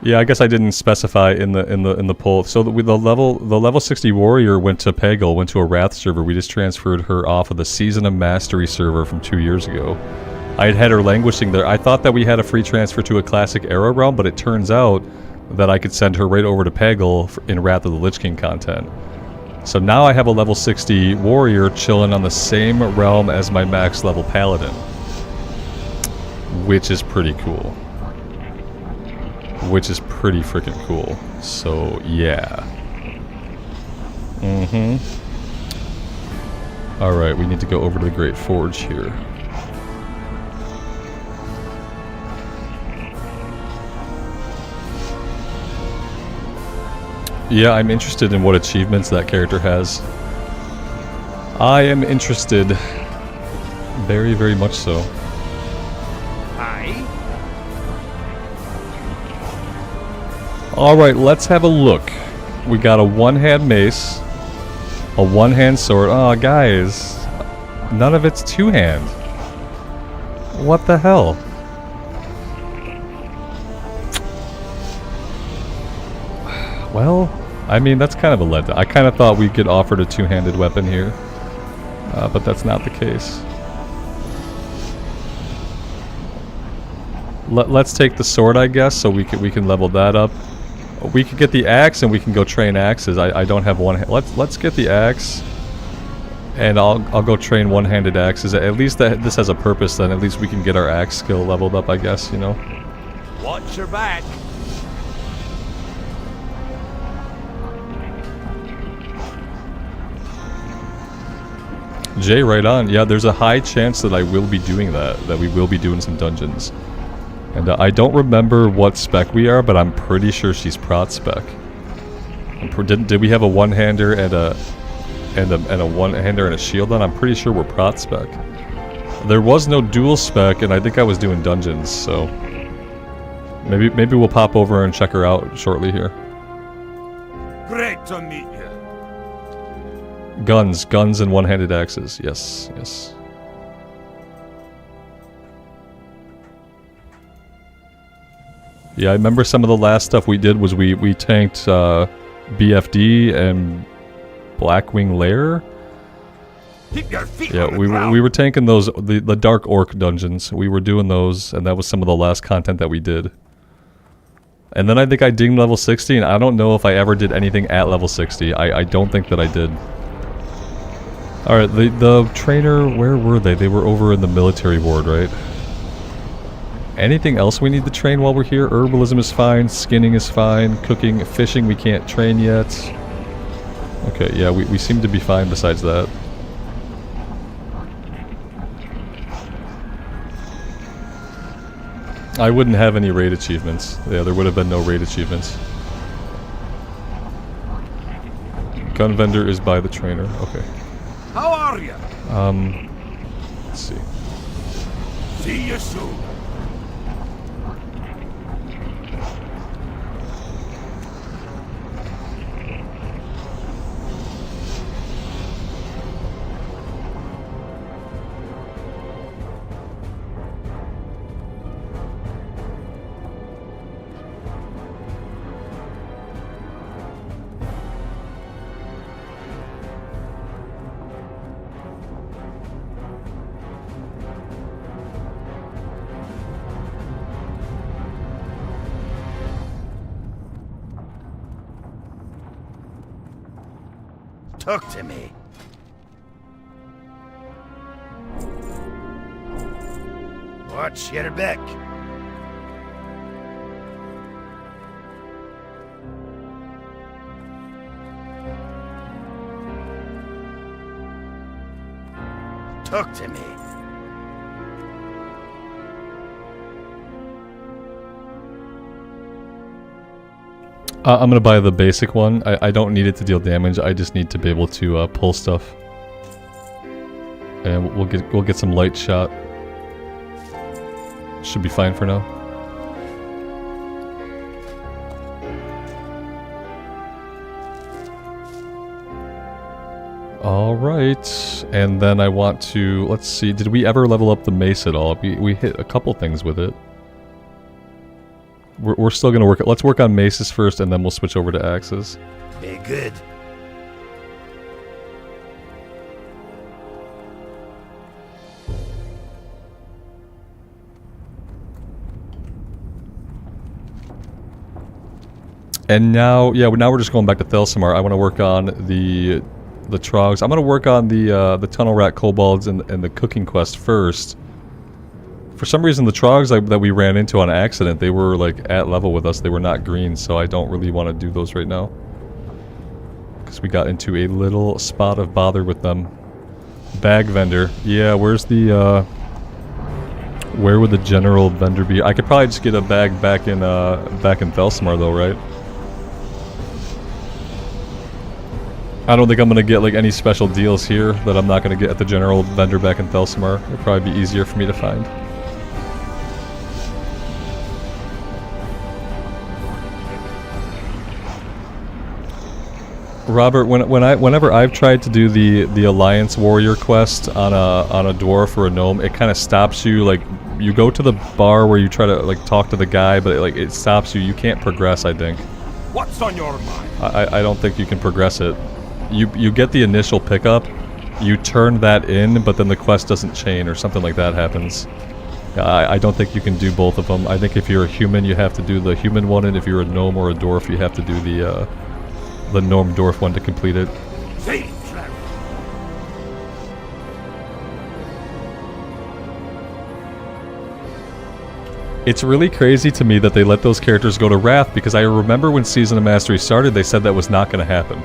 Yeah, I guess I didn't specify in the poll. So the level 60 Warrior went to Peggle, went to a Wrath server. We just transferred her off of the Season of Mastery server from 2 years ago. I had her languishing there. I thought that we had a free transfer to a Classic Era realm, but it turns out that I could send her right over to Peggle in Wrath of the Lich King content. So now I have a level 60 Warrior chilling on the same realm as my max level Paladin. Which is pretty cool. Which is pretty freaking cool. So, yeah. Alright, we need to go over to the Great Forge here. Yeah, I'm interested in what achievements that character has. I am interested. Very, very much so. Alright, let's have a look. We got a one-hand mace, a one-hand sword. Oh, guys. None of it's two-hand. What the hell? Well, I mean, that's kind of a letdown. I kind of thought we'd get offered a two-handed weapon here. But that's not the case. Let's take the sword, I guess, so we can level that up. We could get the axe and we can go train axes. I don't have one. Let's get the axe, and I'll go train one-handed axes. At least this has a purpose. Then at least we can get our axe skill leveled up, I guess. You know. Watch your back. Jay, right on. Yeah, there's a high chance that I will be doing that. That we will be doing some dungeons. And I don't remember what spec we are, but I'm pretty sure she's prot spec. Did we have a one-hander and a one-hander and a shield on? I'm pretty sure we're prot spec. There was no dual spec, and I think I was doing dungeons, so maybe we'll pop over and check her out shortly here. Great to meet you. Guns, and one-handed axes. Yes, yes. Yeah, I remember some of the last stuff we did was we tanked BFD and Blackwing Lair. Keep your feet Yeah, on the we ground. were tanking those the Dark Orc dungeons. We were doing those, and that was some of the last content that we did. And then I think I dinged level 60, and I don't know if I ever did anything at level 60. I don't think that I did. Alright, the trainer, where were they? They were over in the military ward, right? Anything else we need to train while we're here? Herbalism is fine, skinning is fine, cooking, fishing we can't train yet. Okay, yeah, we seem to be fine besides that. I wouldn't have any raid achievements. Yeah, there would have been no raid achievements. Gun vendor is by the trainer. Okay. How are you? Let's see. See you soon. Talk to me. Watch your back. Talk to me. I'm gonna buy the basic one. I don't need it to deal damage. I just need to be able to pull stuff, and we'll get some light shot. Should be fine for now. Alright, and then I want to, let's see, did we ever level up the mace at all? We hit a couple things with it. We're still going to work, let's work on maces first and then we'll switch over to axes. Be good. And now, yeah, now we're just going back to Thelsamar. I want to work on the trogs. I'm going to work on the tunnel rat kobolds and the cooking quest first. For some reason, the trogs that we ran into on accident, they were like at level with us. They were not green, so I don't really want to do those right now. Because we got into a little spot of bother with them. Bag vendor. Yeah, where's the, where would the general vendor be? I could probably just get a bag back in Thelsamar though, right? I don't think I'm going to get like any special deals here that I'm not going to get at the general vendor back in Thelsamar. It'll probably be easier for me to find. Robert, whenever I've tried to do the Alliance Warrior quest on a dwarf or a gnome, it kind of stops you. Like, you go to the bar where you try to like talk to the guy, but it stops you. You can't progress, I think. What's on your mind? I don't think you can progress it. You get the initial pickup, you turn that in, but then the quest doesn't chain or something like that happens. I don't think you can do both of them. I think if you're a human, you have to do the human one, and if you're a gnome or a dwarf, you have to do the gnome dwarf one to complete it. It's really crazy to me that they let those characters go to Wrath, because I remember when Season of Mastery started, they said that was not going to happen.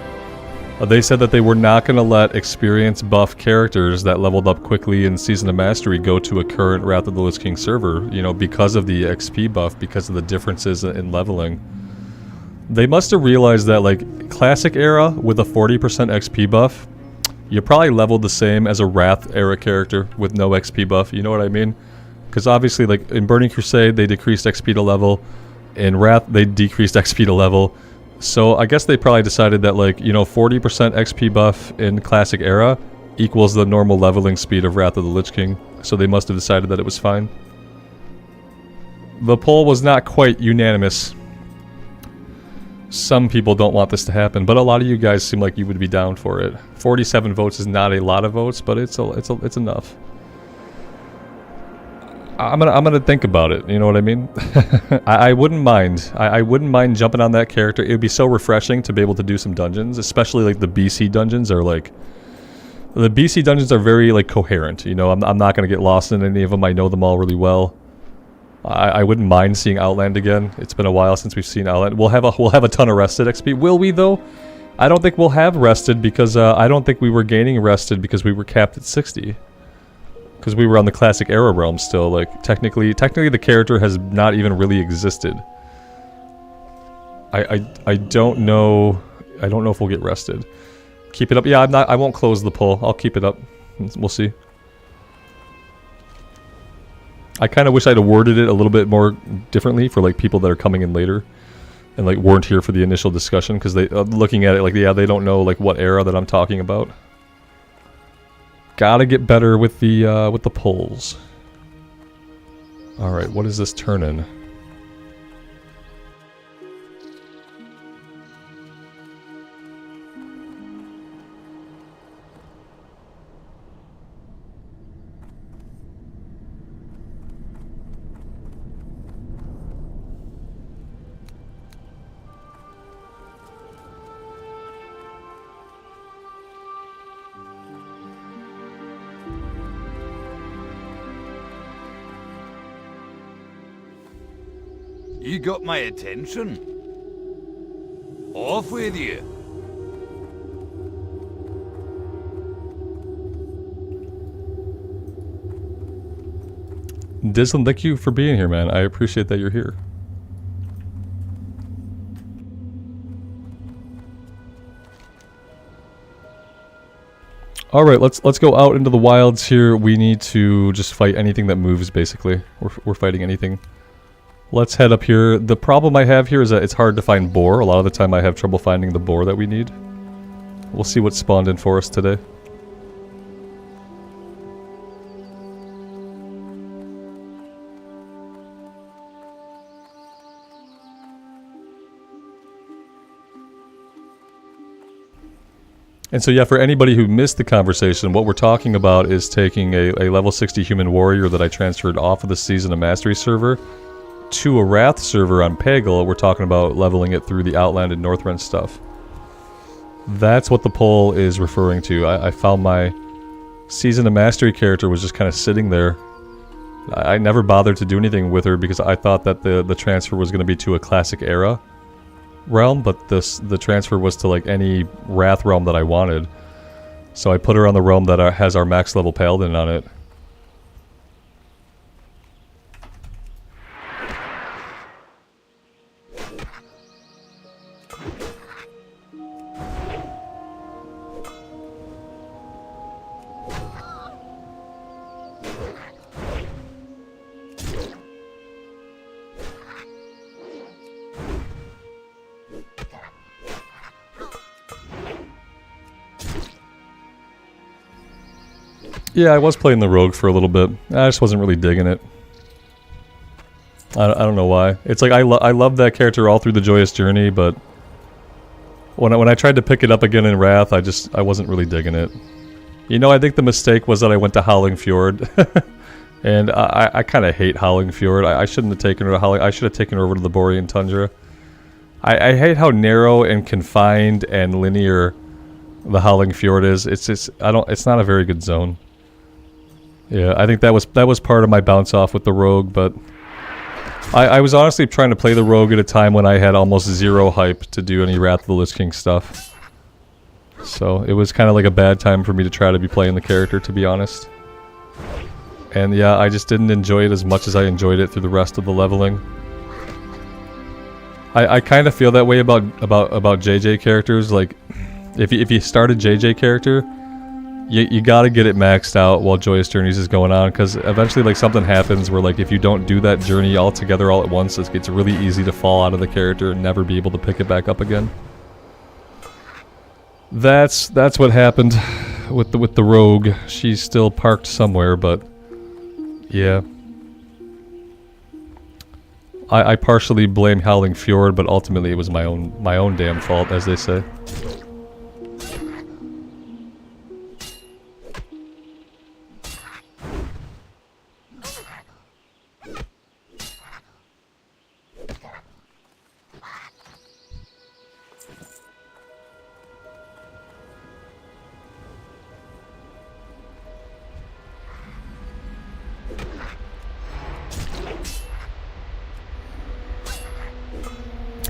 They said that they were not going to let experience buff characters that leveled up quickly in Season of Mastery go to a current Wrath of the Lich King server, you know, because of the XP buff, because of the differences in leveling. They must have realized that, like, Classic Era with a 40% XP buff, you probably leveled the same as a Wrath Era character with no XP buff, you know what I mean? Because obviously, like, in Burning Crusade, they decreased XP to level. In Wrath, they decreased XP to level. So I guess they probably decided that, like, you know, 40% XP buff in Classic Era equals the normal leveling speed of Wrath of the Lich King. So they must have decided that it was fine. The poll was not quite unanimous. Some people don't want this to happen, but a lot of you guys seem like you would be down for it. 47 votes is not a lot of votes, but it's enough. I'm gonna think about it. You know what I mean? I wouldn't mind. I wouldn't mind jumping on that character. It would be so refreshing to be able to do some dungeons, especially like the BC dungeons are like. The BC dungeons are very like coherent. You know, I'm not gonna get lost in any of them. I know them all really well. I wouldn't mind seeing Outland again. It's been a while since we've seen Outland. We'll have a ton of rested XP. Will we though? I don't think we'll have rested because I don't think we were gaining rested because we were capped at 60. Because we were on the Classic Era realm still, like, technically the character has not even really existed. I don't know if we'll get rested. Keep it up. Yeah, I won't close the poll. I'll keep it up. We'll see. I kind of wish I'd have worded it a little bit more differently for, like, people that are coming in later and, like, weren't here for the initial discussion, because they, looking at it, like, yeah, they don't know, like, what era that I'm talking about. Gotta get better with the polls. Alright, what is this turn-in? You got my attention. Off with you. Dislin, thank you for being here, man. I appreciate that you're here. Alright, let's go out into the wilds here. We need to just fight anything that moves, basically. We're fighting anything. Let's head up here. The problem I have here is that it's hard to find boar. A lot of the time I have trouble finding the boar that we need. We'll see what's spawned in for us today. And so yeah, for anybody who missed the conversation, what we're talking about is taking a level 60 human warrior that I transferred off of the Season of Mastery server to a Wrath server on Pagel. We're talking about leveling it through the Outland and Northrend stuff. That's what the poll is referring to. I found my Season of Mastery character was just kind of sitting there. I never bothered to do anything with her because I thought that the transfer was going to be to a Classic Era realm, but the transfer was to like any Wrath realm that I wanted. So I put her on the realm that has our max level Paladin on it. Yeah, I was playing the rogue for a little bit. I just wasn't really digging it. I don't know why. It's like I love that character all through the Joyous Journey, but when I tried to pick it up again in Wrath, I wasn't really digging it. You know, I think the mistake was that I went to Howling Fjord, and I kind of hate Howling Fjord. I shouldn't have taken her to Howling. I should have taken her over to the Borean Tundra. I hate how narrow and confined and linear the Howling Fjord is. It's not a very good zone. Yeah, I think that was part of my bounce off with the rogue, but I was honestly trying to play the rogue at a time when I had almost zero hype to do any Wrath of the Lich King stuff. So it was kind of like a bad time for me to try to be playing the character, to be honest. And yeah, I just didn't enjoy it as much as I enjoyed it through the rest of the leveling. I kind of feel that way about JJ characters. Like, if you start a JJ character, you gotta get it maxed out while Joyous Journeys is going on, because eventually like something happens where like if you don't do that journey all together all at once, it's really easy to fall out of the character and never be able to pick it back up again. That's what happened with the rogue. She's still parked somewhere, but yeah. I partially blame Howling Fjord, but ultimately it was my own damn fault, as they say.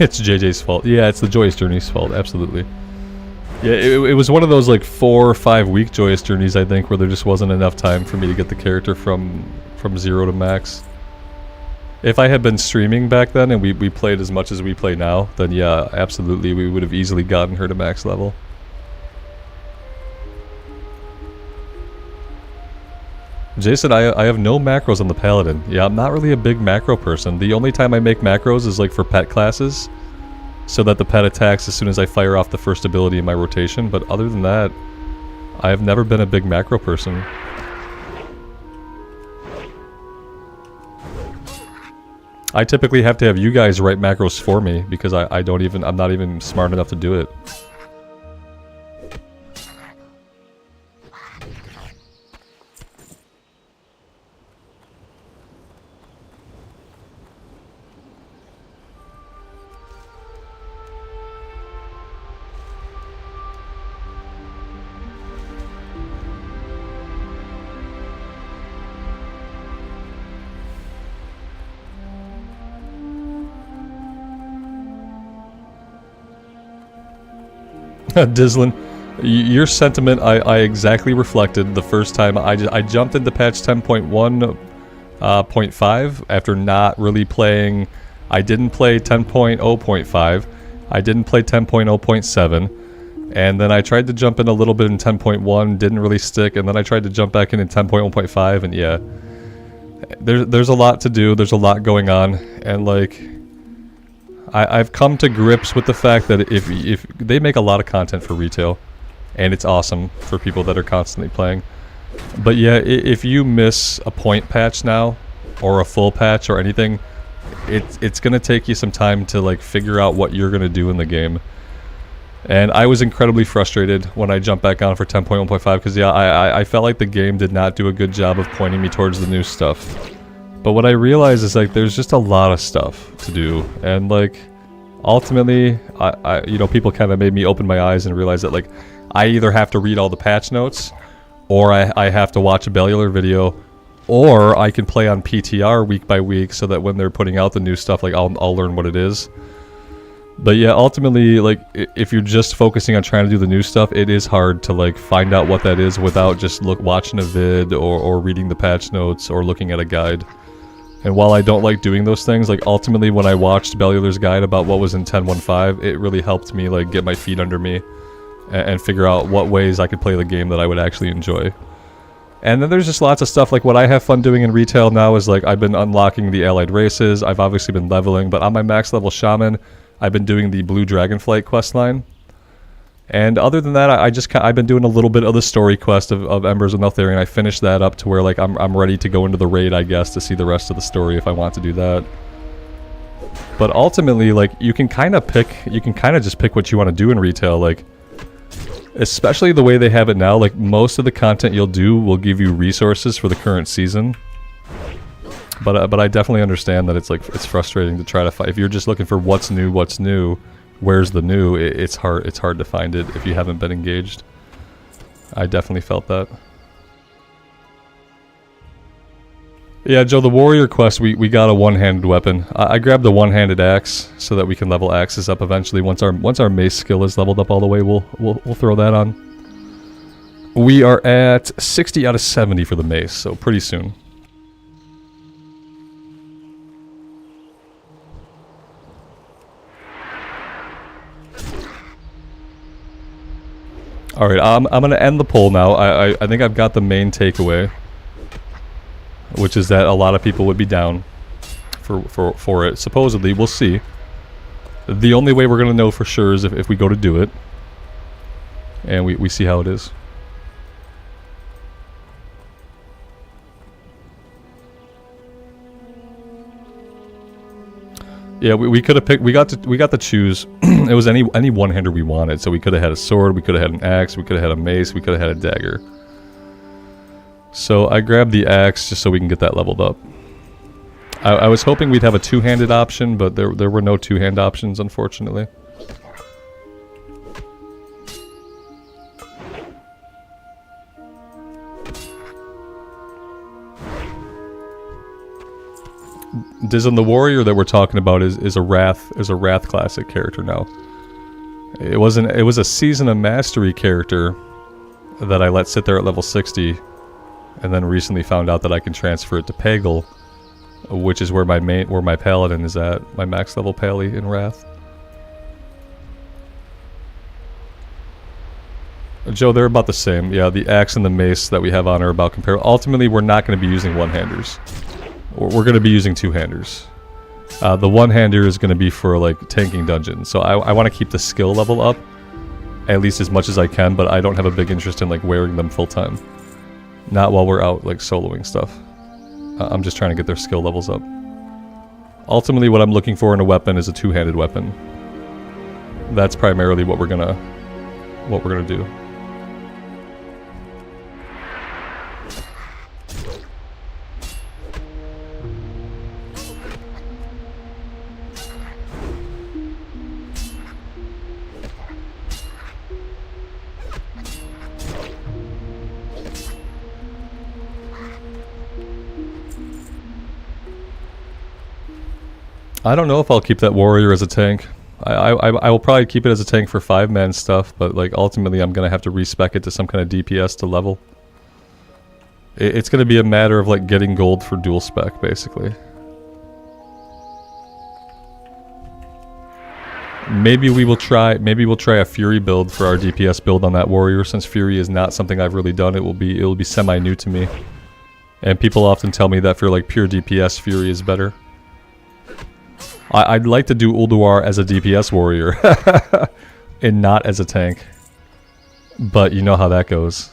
It's JJ's fault. Yeah, it's the Joyous Journey's fault, absolutely. Yeah, it was one of those like 4 or 5 week Joyous Journeys, I think, where there just wasn't enough time for me to get the character from 0 to max. If I had been streaming back then and we played as much as we play now, then yeah, absolutely, we would have easily gotten her to max level. Jason, I have no macros on the Paladin. Yeah, I'm not really a big macro person. The only time I make macros is like for pet classes, so that the pet attacks as soon as I fire off the first ability in my rotation, but other than that, I have never been a big macro person. I typically have to have you guys write macros for me, because I'm not even smart enough to do it. Dislin, your sentiment I exactly reflected the first time. I jumped into patch 10.1.5 after not really playing. I didn't play 10.0.5. I didn't play 10.0.7. And then I tried to jump in a little bit in 10.1, didn't really stick, and then I tried to jump back in 10.1.5, and yeah. There's a lot to do, there's a lot going on, and like... I've come to grips with the fact that if they make a lot of content for retail, and it's awesome for people that are constantly playing. But yeah, if you miss a point patch now, or a full patch or anything, it's gonna take you some time to like figure out what you're gonna do in the game. And I was incredibly frustrated when I jumped back on for 10.1.5 because yeah, I felt like the game did not do a good job of pointing me towards the new stuff. But what I realized is like there's just a lot of stuff to do, and like ultimately, you know, people kind of made me open my eyes and realize that like I either have to read all the patch notes, or I have to watch a Bellular video, or I can play on PTR week by week so that when they're putting out the new stuff, like I'll learn what it is. But yeah, ultimately, like if you're just focusing on trying to do the new stuff, it is hard to like find out what that is without just watching a vid or reading the patch notes or looking at a guide. And while I don't like doing those things, like ultimately when I watched Bellular's guide about what was in 10.1.5, it really helped me like get my feet under me and figure out what ways I could play the game that I would actually enjoy. And then there's just lots of stuff, like what I have fun doing in retail now is like I've been unlocking the allied races, I've obviously been leveling, but on my max level shaman, I've been doing the Blue Dragonflight questline. And other than that, I've been doing a little bit of the story quest of Embers of Neltharion. I finished that up to where like I'm ready to go into the raid, I guess, to see the rest of the story if I want to do that. But ultimately, like you can kind of just pick what you want to do in retail, like especially the way they have it now. Like most of the content you'll do will give you resources for the current season. But I definitely understand that it's frustrating to try to find. If you're just looking for what's new, where's the new, it's hard to find it if you haven't been engaged. I definitely felt that. Yeah, Joe, the warrior quest, we got a one-handed weapon. I grabbed the one-handed axe so that we can level axes up eventually. Once our mace skill is leveled up all the way, we'll throw that on. We are at 60 out of 70 for the mace, so pretty soon. Alright, I'm going to end the poll now. I think I've got the main takeaway, which is that a lot of people would be down for it. Supposedly, we'll see. The only way we're going to know for sure is if we go to do it, and we see how it is. Yeah, we could have picked. We got to choose. It was any one-hander we wanted. So we could have had a sword. We could have had an axe. We could have had a mace. We could have had a dagger. So I grabbed the axe just so we can get that leveled up. I was hoping we'd have a two-handed option, but there were no two-hand options, unfortunately. Dizzin, the warrior that we're talking about is a Wrath classic character now. It was a Season of Mastery character that I let sit there at level 60, and then recently found out that I can transfer it to Pagel, which is where my Paladin is at, my max level Pally in Wrath. Joe, they're about the same. Yeah, the axe and the mace that we have on are about comparable. Ultimately, we're not going to be using one-handers. We're going to be using two-handers. The one-hander is going to be for like tanking dungeons. So I want to keep the skill level up at least as much as I can, but I don't have a big interest in like wearing them full-time. Not while we're out like soloing stuff. I'm just trying to get their skill levels up. Ultimately, what I'm looking for in a weapon is a two-handed weapon. That's primarily what we're gonna do. I don't know if I'll keep that warrior as a tank. I will probably keep it as a tank for 5-man stuff, but like ultimately I'm gonna have to respec it to some kind of DPS to level. It's gonna be a matter of like getting gold for dual spec, basically. Maybe we'll try a Fury build for our DPS build on that warrior, since Fury is not something I've really done. It will be semi new to me. And people often tell me that for like pure DPS, Fury is better. I'd like to do Ulduar as a DPS warrior and not as a tank. But you know how that goes.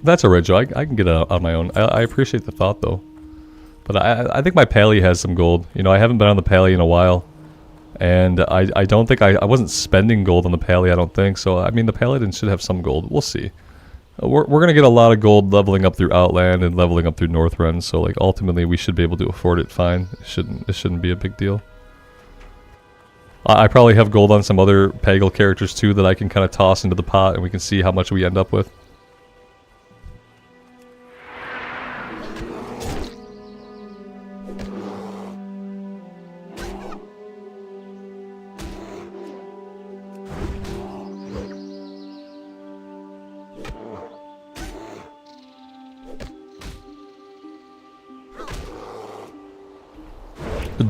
That's alright, Joe. I can get it out on my own. I appreciate the thought, though. But I think my Pally has some gold. You know, I haven't been on the Pally in a while. And I don't think I wasn't spending gold on the Pally, I don't think. So, I mean, the Paladin should have some gold. We'll see. We're going to get a lot of gold leveling up through Outland and leveling up through Northrend. So, like, ultimately, we should be able to afford it fine. It shouldn't be a big deal. I probably have gold on some other Pagel characters, too, that I can kind of toss into the pot. And we can see how much we end up with.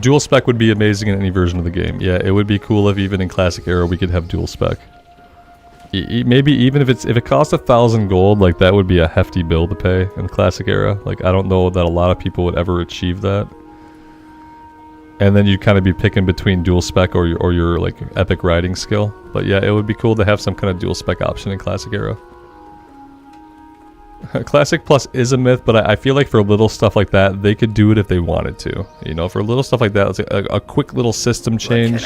Dual spec would be amazing in any version of the game. Yeah, it would be cool if even in Classic Era we could have dual spec. Maybe even if it costs 1,000 gold, like that would be a hefty bill to pay in Classic Era. Like I don't know that a lot of people would ever achieve that. And then you'd kind of be picking between dual spec or your like epic riding skill. But yeah, it would be cool to have some kind of dual spec option in Classic Era. Classic Plus is a myth, but I feel like for little stuff like that, they could do it if they wanted to. You know, for little stuff like that, it's a quick little system change.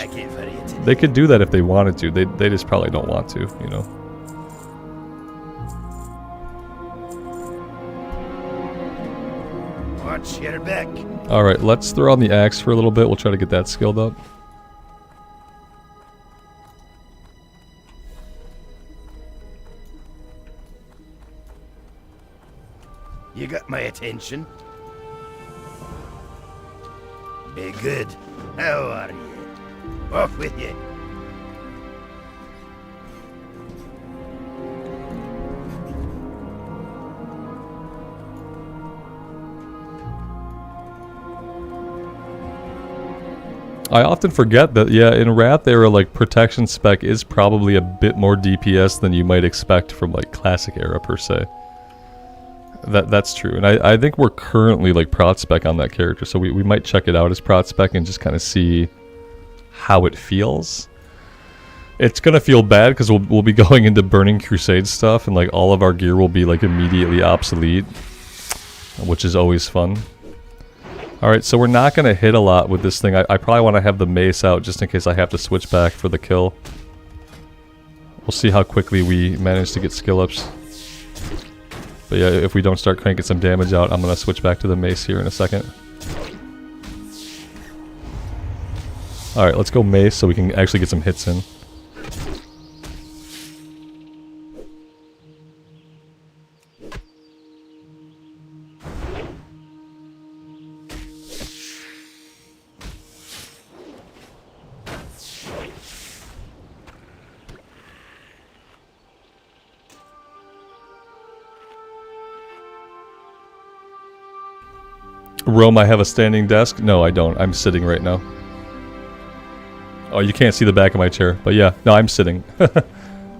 They could do that if they wanted to. They just probably don't want to, you know. Watch your back. Alright, let's throw on the axe for a little bit. We'll try to get that skilled up. You got my attention. Be good. How are you? Off with you. I often forget that, yeah, in Wrath Era, like, protection spec is probably a bit more DPS than you might expect from, like, Classic Era, per se. That's true, and I think we're currently, like, prot spec on that character, so we might check it out as prot spec and just kind of see how it feels. It's gonna feel bad, because we'll be going into Burning Crusade stuff, and, like, all of our gear will be, like, immediately obsolete, which is always fun. Alright, so we're not going to hit a lot with this thing. I probably want to have the mace out just in case I have to switch back for the kill. We'll see how quickly we manage to get skill ups. But yeah, if we don't start cranking some damage out, I'm going to switch back to the mace here in a second. Alright, let's go mace so we can actually get some hits in. Rome, I have a standing desk? No, I don't. I'm sitting right now. Oh, you can't see the back of my chair. But yeah, no, I'm sitting.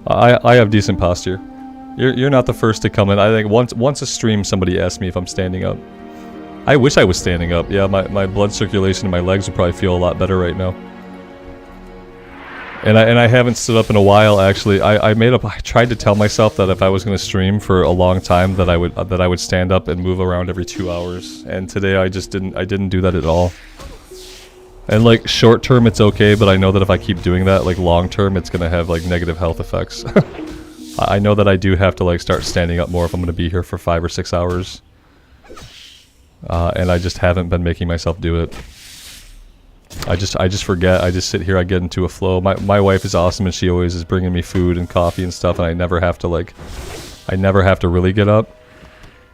I have decent posture. You're not the first to come in. I think once a stream somebody asked me if I'm standing up. I wish I was standing up. Yeah, my blood circulation in my legs would probably feel a lot better right now. And I haven't stood up in a while, actually. I tried to tell myself that if I was going to stream for a long time that I would stand up and move around every 2 hours. And today I didn't do that at all. And like short term it's okay, but I know that if I keep doing that, like long term it's going to have like negative health effects. I know that I do have to like start standing up more if I'm going to be here for 5 or 6 hours. And I just haven't been making myself do it. I just forget. I just sit here. I get into a flow. My wife is awesome, and she always is bringing me food and coffee and stuff, and I never have to really get up.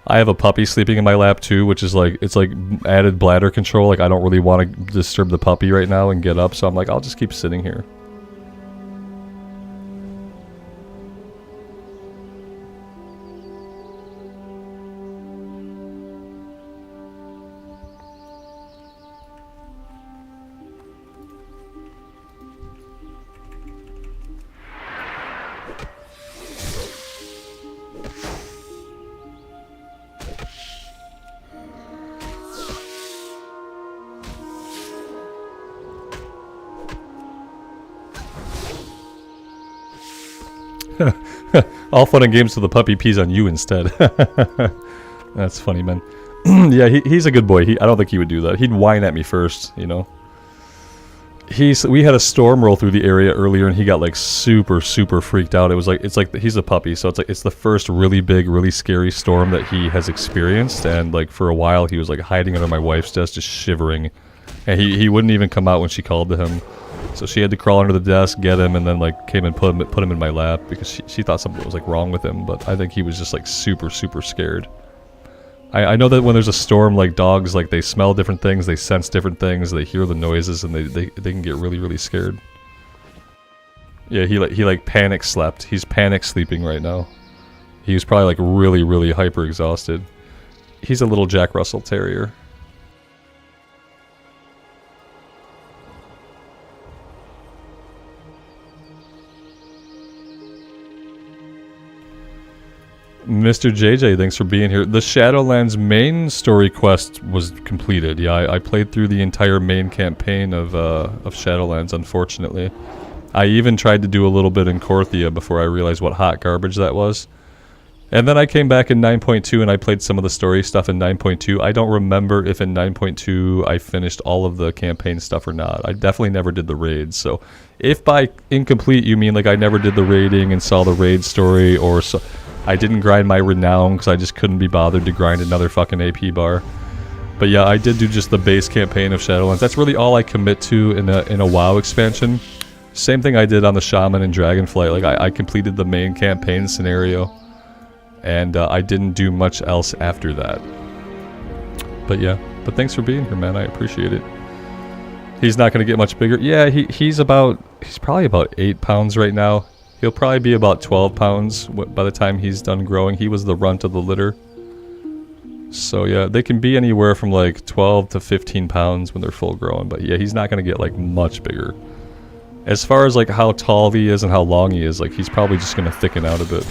I have a puppy sleeping in my lap too, which is like, it's like added bladder control. Like I don't really want to disturb the puppy right now and get up, so I'm like, I'll just keep sitting here. All fun and games till the puppy pees on you instead. That's funny, man. Yeah, he's a good boy. I don't think he would do that. He'd whine at me first, you know. We had a storm roll through the area earlier, and he got like super freaked out. It's like he's a puppy, so it's the first really big, really scary storm that he has experienced. And like for a while, he was like hiding under my wife's desk, just shivering, and he wouldn't even come out when she called to him. So she had to crawl under the desk, get him, and then like came and put him in my lap because she thought something was like wrong with him. But I think he was just like super scared. I know that when there's a storm, like dogs, like they smell different things, they sense different things, they hear the noises, and they can get really scared. Yeah, he like panic slept. He's panic sleeping right now. He was probably like really hyper exhausted. He's a little Jack Russell Terrier. Mr. JJ, thanks for being here. The Shadowlands main story quest was completed. Yeah, I played through the entire main campaign of Shadowlands, unfortunately. I even tried to do a little bit in Korthia before I realized what hot garbage that was. And then I came back in 9.2 and I played some of the story stuff in 9.2. I don't remember if in 9.2 I finished all of the campaign stuff or not. I definitely never did the raids, so if by incomplete you mean like I never did the raiding and saw the raid story, or so I didn't grind my renown because I just couldn't be bothered to grind another fucking AP bar. But yeah, I did do just the base campaign of Shadowlands. That's really all I commit to in a WoW expansion. Same thing I did on the Shaman and Dragonflight. Like I completed the main campaign scenario, and I didn't do much else after that. But yeah, but thanks for being here, man. I appreciate it. He's not going to get much bigger. Yeah, he's probably about 8 pounds right now. He'll probably be about 12 pounds by the time he's done growing. He was the runt of the litter. So yeah, they can be anywhere from like 12 to 15 pounds when they're full grown. But yeah, he's not going to get like much bigger. As far as like how tall he is and how long he is, like he's probably just going to thicken out a bit.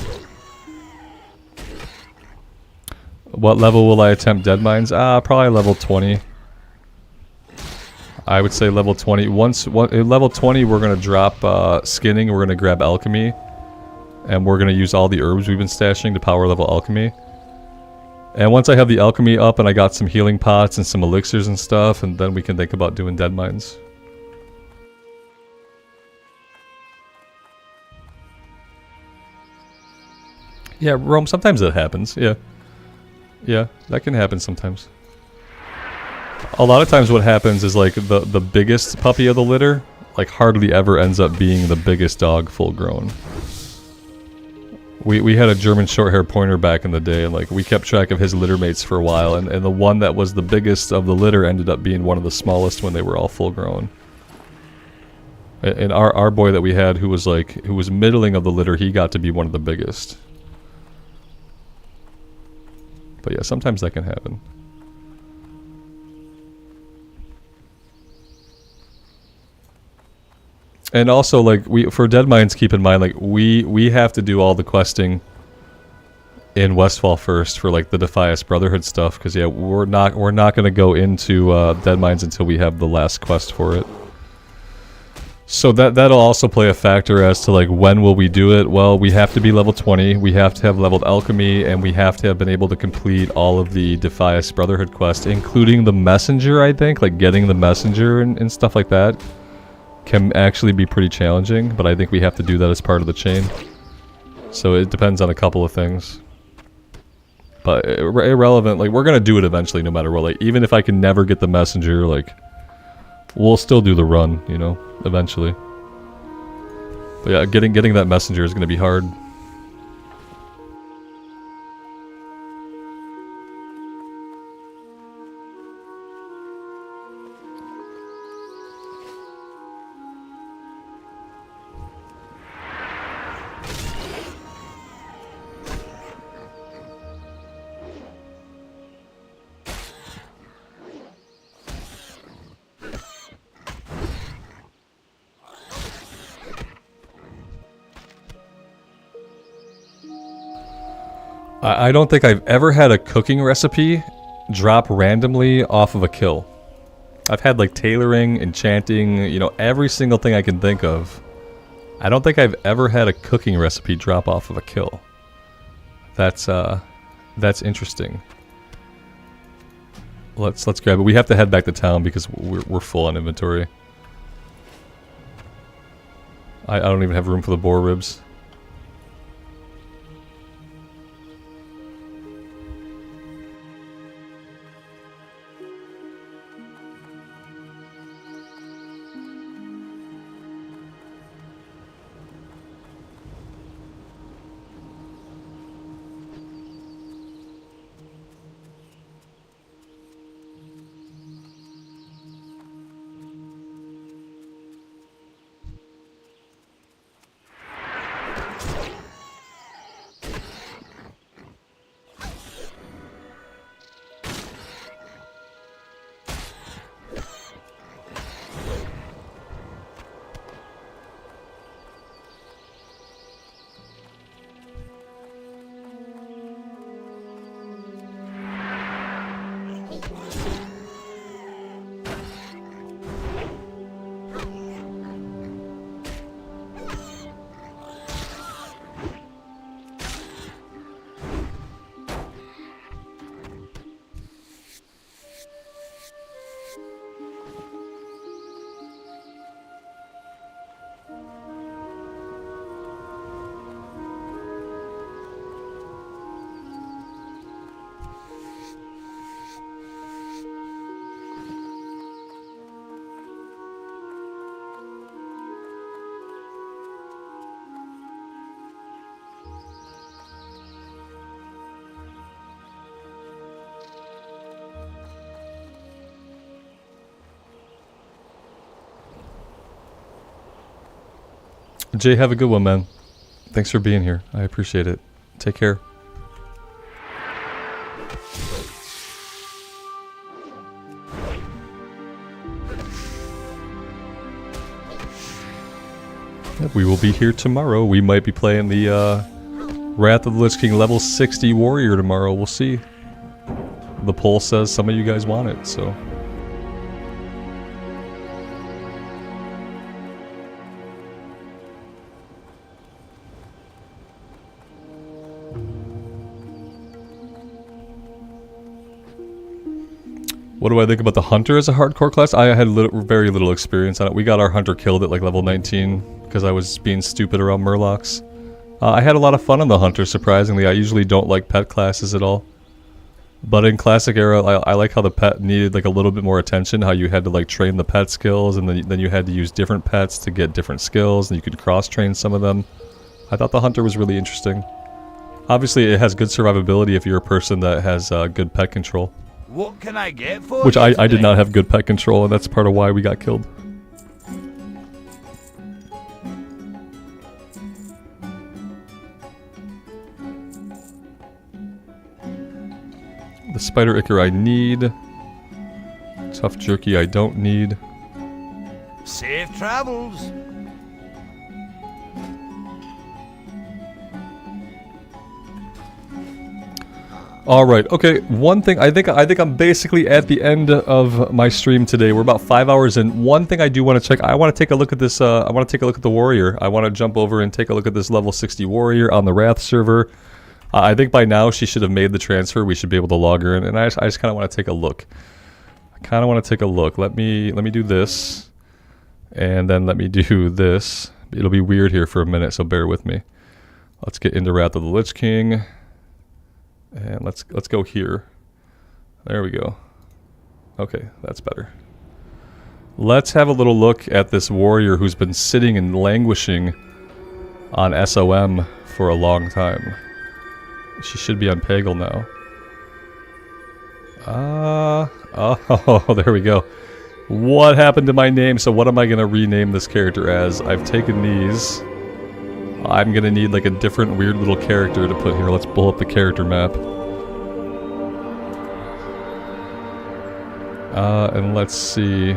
What level will I attempt Dead Mines? Probably level 20. I would say level 20. At level 20, we're going to drop skinning, we're going to grab alchemy, and we're going to use all the herbs we've been stashing to power level alchemy. And once I have the alchemy up and I got some healing pots and some elixirs and stuff, and then we can think about doing Dead Mines. Yeah, Rome, sometimes that happens, yeah. Yeah, that can happen sometimes. A lot of times what happens is like the biggest puppy of the litter like hardly ever ends up being the biggest dog full grown. We had a German short-haired pointer back in the day, and like we kept track of his litter mates for a while, and the one that was the biggest of the litter ended up being one of the smallest when they were all full grown. And our boy that we had who was middling of the litter, he got to be one of the biggest. But yeah, sometimes that can happen. And also, like, for Dead Mines, keep in mind, like, we have to do all the questing in Westfall first for, like, the Defias Brotherhood stuff, because, yeah, we're not going to go into Dead Mines until we have the last quest for it. So that'll also play a factor as to, like, when will we do it? Well, we have to be level 20, we have to have leveled Alchemy, and we have to have been able to complete all of the Defias Brotherhood quests, including the Messenger, I think, like, getting the Messenger and stuff like that. Can actually be pretty challenging, but I think we have to do that as part of the chain. So it depends on a couple of things. But irrelevant, like, we're gonna do it eventually no matter what. Like, even if I can never get the messenger, like, we'll still do the run, you know, eventually. But yeah, getting that messenger is gonna be hard. I don't think I've ever had a cooking recipe drop randomly off of a kill. I've had like tailoring, enchanting, you know, every single thing I can think of. I don't think I've ever had a cooking recipe drop off of a kill. That's interesting. Let's grab it. We have to head back to town because we're full on inventory. I don't even have room for the boar ribs. Jay, have a good one, man. Thanks for being here. I appreciate it. Take care. Yep, we will be here tomorrow. We might be playing the Wrath of the Lich King level 60 warrior tomorrow. We'll see. The poll says some of you guys want it, so... What do I think about the Hunter as a hardcore class? I had very little experience on it. We got our Hunter killed at like level 19 because I was being stupid around Murlocs. I had a lot of fun on the Hunter, surprisingly. I usually don't like pet classes at all. But in Classic Era, I like how the pet needed like a little bit more attention, how you had to like train the pet skills, and then you had to use different pets to get different skills, and you could cross-train some of them. I thought the Hunter was really interesting. Obviously, it has good survivability if you're a person that has good pet control. What can I get for Which you I did today? not have good pet control, and that's part of why we got killed. The Spider Ichor I need. Tough Jerky I don't need. Safe travels. Alright, okay, one thing, I think I'm basically at the end of my stream today. We're about 5 hours in. One thing I do want to check, I want to take a look at this, I want to take a look at the warrior. I want to jump over and take a look at this level 60 warrior on the Wrath server. I think by now she should have made the transfer. We should be able to log her in, and I just kind of want to take a look. I kind of want to take a look. Let me do this, and then let me do this. It'll be weird here for a minute, so bear with me. Let's get into Wrath of the Lich King. And let's go here. There we go. Okay, that's better. Let's have a little look at this warrior who's been sitting and languishing on SOM for a long time. She should be on Pagel now. Oh, there we go. What happened to my name? So what am I going to rename this character as? I've taken these. I'm going to need like a different weird little character to put here. Let's pull up the character map. And let's see.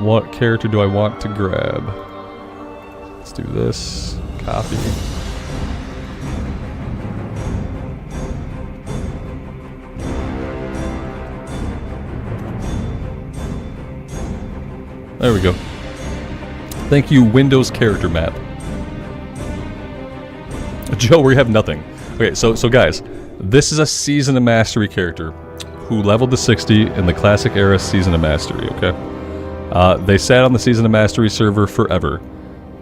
What character do I want to grab? Let's do this. Copy. There we go. Thank you, Windows character map. Joe, we have nothing. Okay, so guys, this is a Season of Mastery character who leveled to 60 in the Classic Era Season of Mastery, okay? They sat on the Season of Mastery server forever,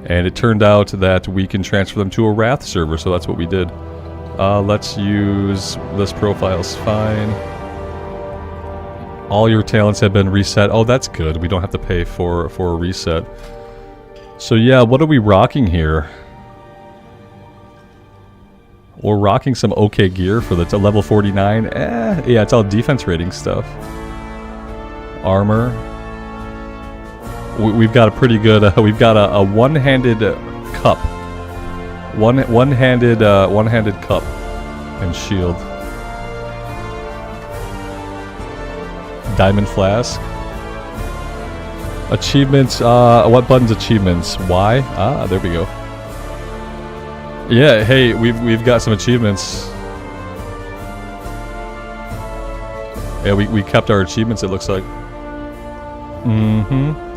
and it turned out that we can transfer them to a Wrath server, so that's what we did. Let's use this profile's fine. All your talents have been reset. Oh, that's good. We don't have to pay for a reset. So yeah, what are we rocking here? We're rocking some okay gear for the level 49. Yeah, it's all defense rating stuff. Armor. We've got a pretty good. We've got a one-handed cup. One-handed cup and shield. Diamond flask. Achievements. What button's achievements? Y. Ah, there we go. Yeah, hey, we've got some achievements. Yeah, we kept our achievements, it looks like. Mm-hmm.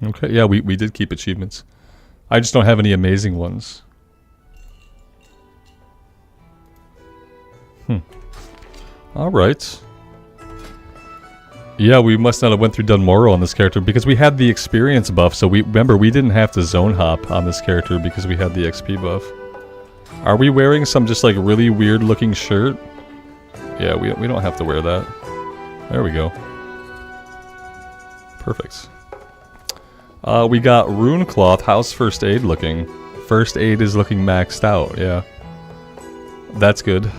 Okay, yeah, we did keep achievements. I just don't have any amazing ones. Alright. Yeah, we must not have went through Dunmorrow on this character because we had the experience buff, so we didn't have to zone hop on this character because we had the XP buff. Are we wearing some just like really weird looking shirt? Yeah, we don't have to wear that. There we go. Perfect. We got Rune Cloth. How's First Aid looking? First Aid is looking maxed out, yeah. That's good.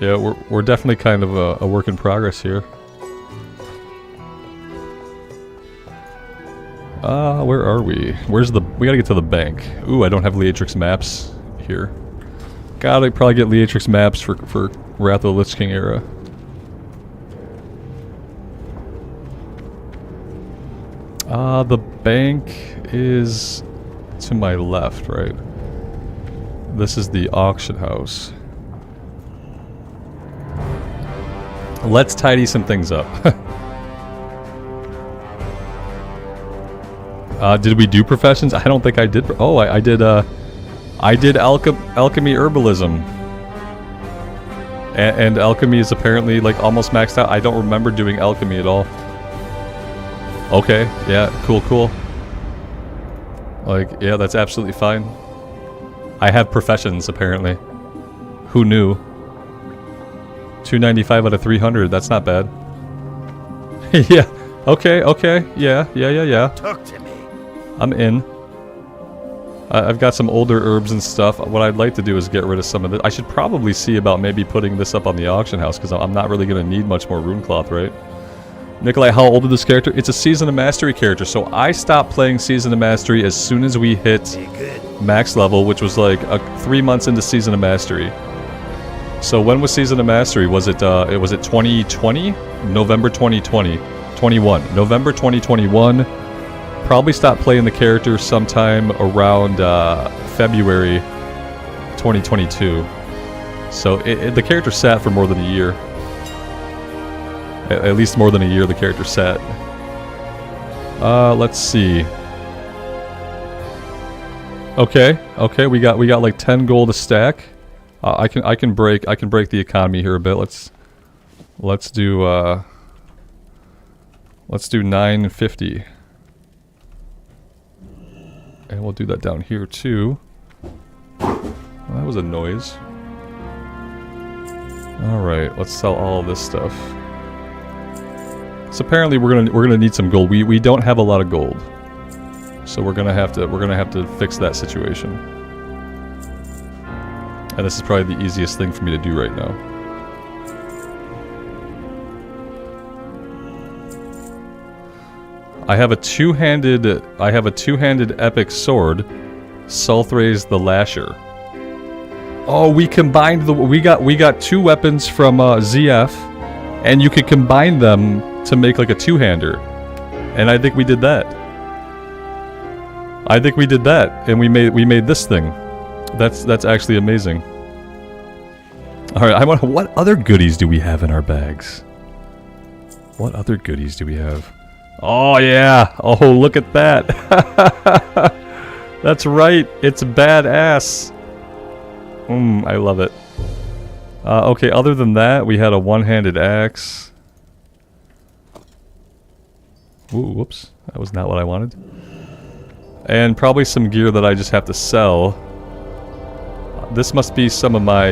Yeah, we're definitely kind of a work in progress here. Where are we? We gotta get to the bank. Ooh, I don't have Leatrix maps here. Gotta probably get Leatrix maps for Wrath of the Lich King era. The bank is to my left, right? This is the auction house. Let's tidy some things up. Did we do professions? I don't think I did. Oh, I did alchemy herbalism. And alchemy is apparently like almost maxed out. I don't remember doing alchemy at all. Okay, yeah, cool. Like, yeah, that's absolutely fine. I have professions, apparently. Who knew? 295 out of 300, that's not bad. Yeah, okay, yeah. Talk to me. I'm in. I've got some older herbs and stuff. What I'd like to do is get rid of some of this. I should probably see about maybe putting this up on the auction house, because I'm not really going to need much more rune cloth, right? Nikolai, how old is this character? It's a Season of Mastery character, so I stopped playing Season of Mastery as soon as we hit max level, which was like 3 months into Season of Mastery. So when was Season of Mastery? Was it 2020? November 2020. 21. November 2021. Probably stopped playing the character sometime around February 2022. So the character sat for more than a year. At least more than a year the character sat. Let's see. Okay, we got like 10 gold a stack. I can break the economy here a bit. Let's do 950. And we'll do that down here too. Well, that was a noise. Alright, let's sell all of this stuff. So apparently we're gonna need some gold. We don't have a lot of gold. So we're gonna have to fix that situation. And this is probably the easiest thing for me to do right now. I have a two-handed epic sword, Sulthraze the Lasher. Oh, we combined we got two weapons from ZF, and you could combine them to make like a two-hander. And I think we did that. I think we did that, and we made this thing. That's actually amazing. All right, I wonder what other goodies do we have in our bags? What other goodies do we have? Oh yeah! Oh, look at that! That's right. It's badass. I love it. Okay, other than that, we had a one-handed axe. Ooh, whoops. That was not what I wanted. And probably some gear that I just have to sell. This must be some of my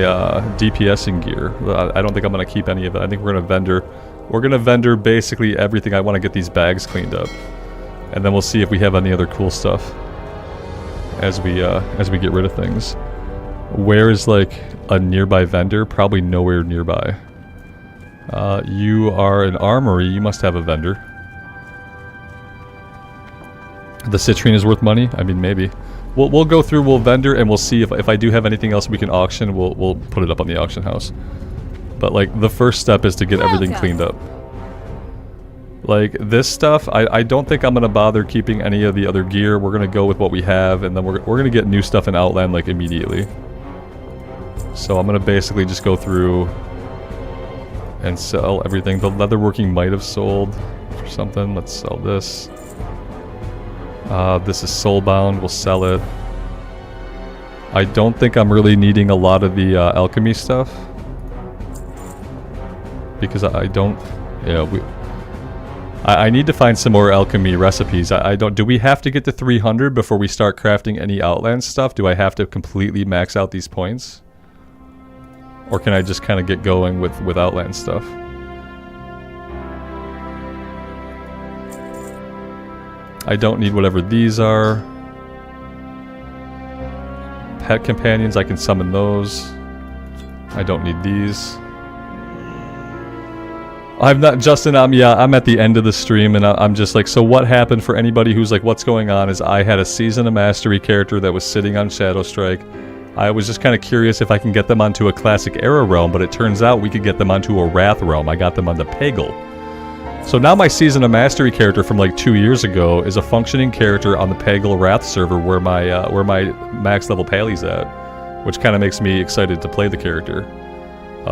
DPSing gear. I don't think I'm going to keep any of it. I think we're going to vendor. We're going to vendor basically everything. I want to get these bags cleaned up. And then we'll see if we have any other cool stuff as we get rid of things. Where is like a nearby vendor? Probably nowhere nearby. You are an armory. You must have a vendor. The citrine is worth money? I mean, maybe. We'll go through, we'll vendor, and we'll see if I do have anything else we can auction, we'll put it up on the auction house. But, like, the first step is to get everything cleaned up. Like, this stuff, I don't think I'm going to bother keeping any of the other gear. We're going to go with what we have, and then we're going to get new stuff in Outland, like, immediately. So I'm going to basically just go through and sell everything. The leatherworking might have sold for something. Let's sell this. This is soulbound. We'll sell it. I don't think I'm really needing a lot of the alchemy stuff. Because I don't... Yeah, I need to find some more alchemy recipes. I don't... Do we have to get to 300 before we start crafting any Outland stuff? Do I have to completely max out these points? Or can I just kind of get going with Outland stuff? I don't need whatever these are. Pet companions, I can summon those. I don't need these. I'm not, Justin, I'm at the end of the stream and I'm just like, so what happened for anybody who's like, what's going on is I had a Season of Mastery character that was sitting on Shadow Strike. I was just kind of curious if I can get them onto a Classic Era realm, but it turns out we could get them onto a Wrath realm. I got them onto Peggle. So now my Season of Mastery character from like 2 years ago is a functioning character on the Peggle Wrath server where my max level Pally's at, which kind of makes me excited to play the character,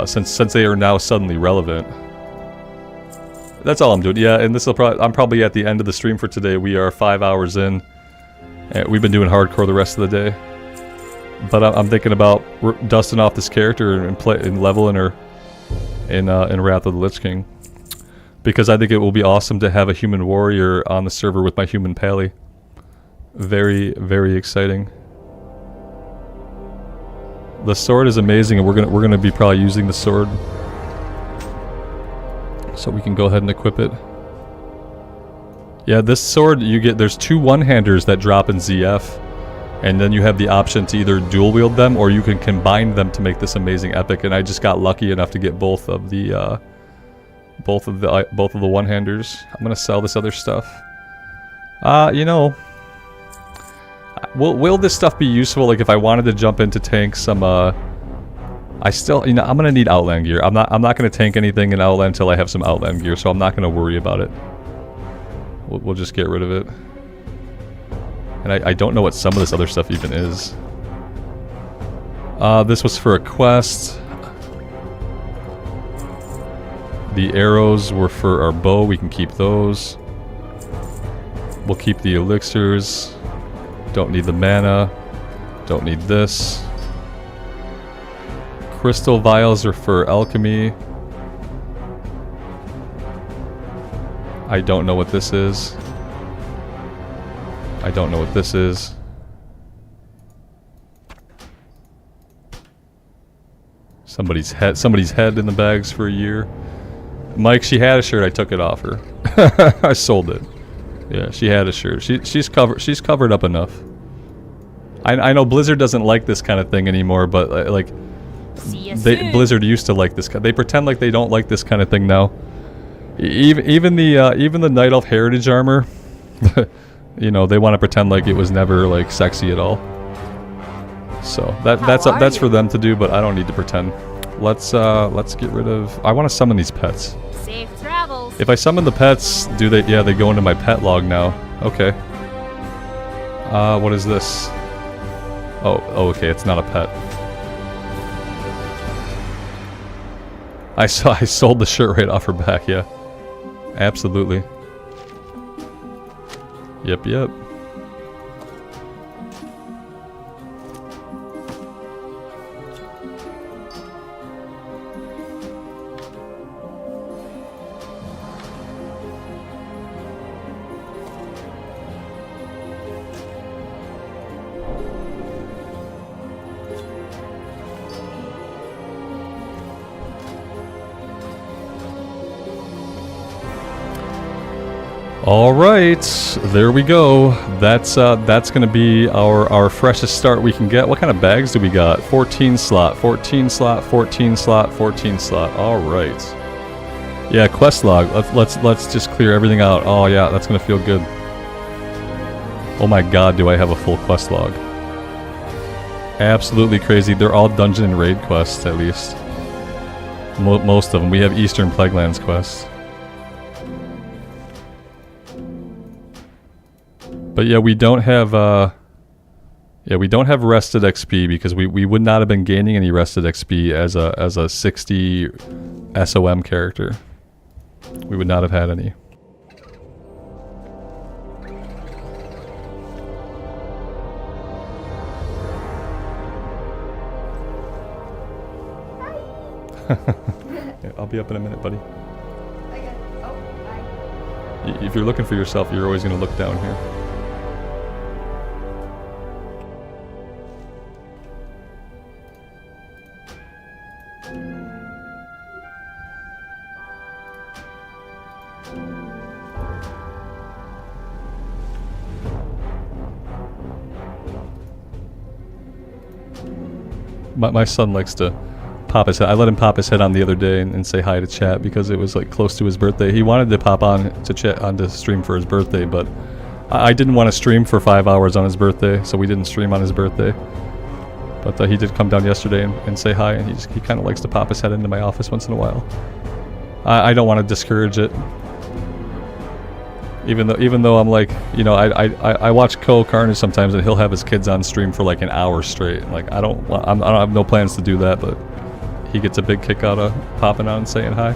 since they are now suddenly relevant. That's all I'm doing. Yeah, and I'm probably at the end of the stream for today. We are 5 hours in, and we've been doing hardcore the rest of the day. But I'm thinking about dusting off this character and leveling her in Wrath of the Lich King. Because I think it will be awesome to have a human warrior on the server with my human Pally. Very, very exciting. The sword is amazing, and we're gonna be probably using the sword. So we can go ahead and equip it. Yeah, this sword there's 2 one-handers that drop in ZF, and then you have the option to either dual wield them or you can combine them to make this amazing epic. And I just got lucky enough to get both of the one-handers. I'm gonna sell this other stuff. You know, will this stuff be useful? Like if I wanted to jump into tank some, I still, you know, I'm gonna need Outland gear. I'm not gonna tank anything in Outland until I have some Outland gear, so I'm not gonna worry about it. We'll just get rid of it. And I don't know what some of this other stuff even is. This was for a quest. The arrows were for our bow. We can keep those. We'll keep the elixirs. Don't need the mana. Don't need this. Crystal vials are for alchemy. I don't know what this is. I don't know what this is. Somebody's head in the bags for a year. Mike, she had a shirt. I took it off her. I sold it. Yeah, she had a shirt. She's covered up enough. I know Blizzard doesn't like this kind of thing anymore, but like Blizzard used to like this. They pretend like they don't like this kind of thing now. Even the Night Elf Heritage armor, you know, they want to pretend like it was never like sexy at all. So that's for them to do, but I don't need to pretend. let's get rid of... I want to summon these pets. Safe travels. If I summon the pets, do they... Yeah, they go into my pet log now. Okay. What is this? Oh, okay, it's not a pet. I sold the shirt right off her back, yeah. Absolutely. Yep, yep. All right, there we go. That's gonna be our freshest start we can get. What kind of bags do we got? 14 slot, 14 slot, 14 slot, 14 slot. All right. Yeah, quest log. Let's just clear everything out. Oh yeah, that's gonna feel good. Oh my God, do I have a full quest log? Absolutely crazy. They're all dungeon and raid quests, at least. Most of them. We have Eastern Plaguelands quests. But yeah, we don't have rested XP because we would not have been gaining any rested XP as a 60 SOM character. We would not have had any. Yeah, I'll be up in a minute, buddy. Okay. Oh, bye. If you're looking for yourself, you're always going to look down here. My son likes to pop his head. I let him pop his head on the other day and say hi to chat because it was like close to his birthday. He wanted to pop on to chat on to stream for his birthday, but I didn't want to stream for 5 hours on his birthday, so we didn't stream on his birthday. But he did come down yesterday and say hi, and he kind of likes to pop his head into my office once in a while. I don't want to discourage it. Even though I'm like, you know, I watch Carnage sometimes, and he'll have his kids on stream for like an hour straight. Like I don't have no plans to do that, but he gets a big kick out of popping on and saying hi.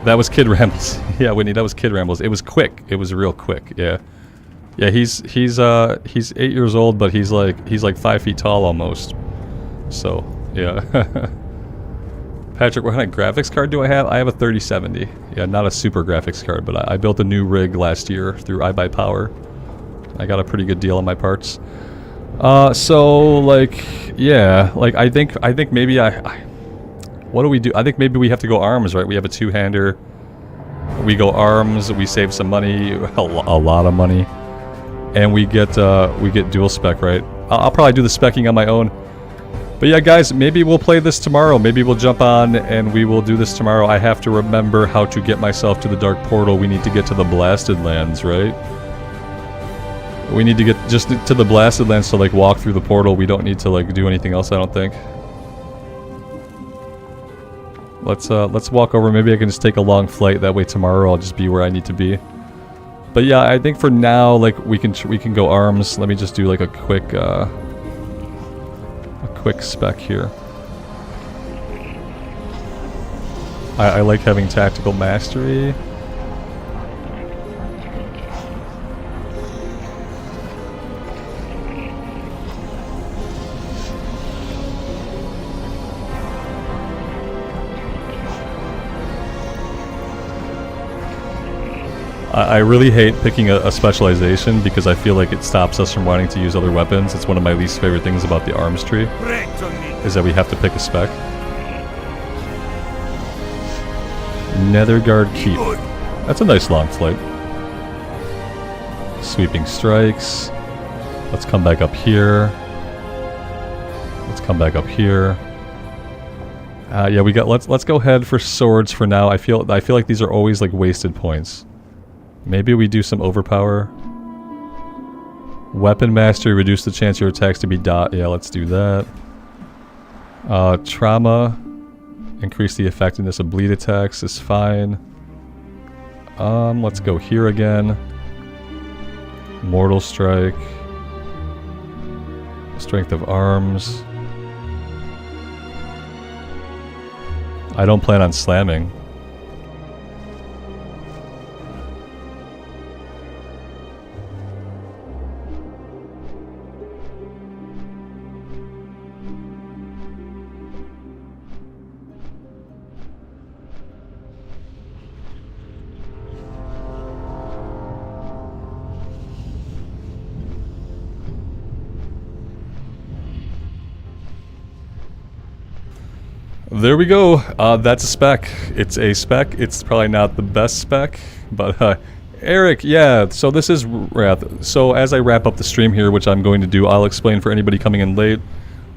That was Kid Rambles. Yeah, Whitney, that was Kid Rambles. It was quick. It was real quick. Yeah, yeah. He's 8 years old, but he's like 5 feet tall almost. So yeah. Patrick, what kind of graphics card do I have? I have a 3070. Yeah, not a super graphics card, but I built a new rig last year through iBuyPower. I got a pretty good deal on my parts. So like, yeah, like I think maybe what do we do? I think maybe we have to go arms, right? We have a two-hander. We go arms. We save some money, a lot of money, and we get dual spec, right? I'll probably do the specking on my own. But yeah, guys, maybe we'll play this tomorrow. Maybe we'll jump on and we will do this tomorrow. I have to remember how to get myself to the Dark Portal. We need to get to the Blasted Lands, right? We need to get just to the Blasted Lands to like walk through the portal. We don't need to like do anything else, I don't think. Let's walk over. Maybe I can just take a long flight. That way tomorrow I'll just be where I need to be. But yeah, I think for now, like we can go arms. Let me just do like a quick spec here. I like having tactical mastery. I really hate picking a specialization because I feel like it stops us from wanting to use other weapons. It's one of my least favorite things about the arms tree, is that we have to pick a spec. Netherguard Keep. That's a nice long flight. Sweeping Strikes. Let's come back up here. Let's come back up here. Yeah, we got. Let's go ahead for swords for now. I feel like these are always like wasted points. Maybe we do some overpower. Weapon mastery, reduce the chance of your attacks to be dot. Yeah, let's do that. Trauma. Increase the effectiveness of bleed attacks is fine. Let's go here again. Mortal Strike. Strength of arms. I don't plan on slamming. There we go. That's a spec. It's a spec. It's probably not the best spec, but Eric, yeah. So this is Wrath. So as I wrap up the stream here, which I'm going to do, I'll explain for anybody coming in late.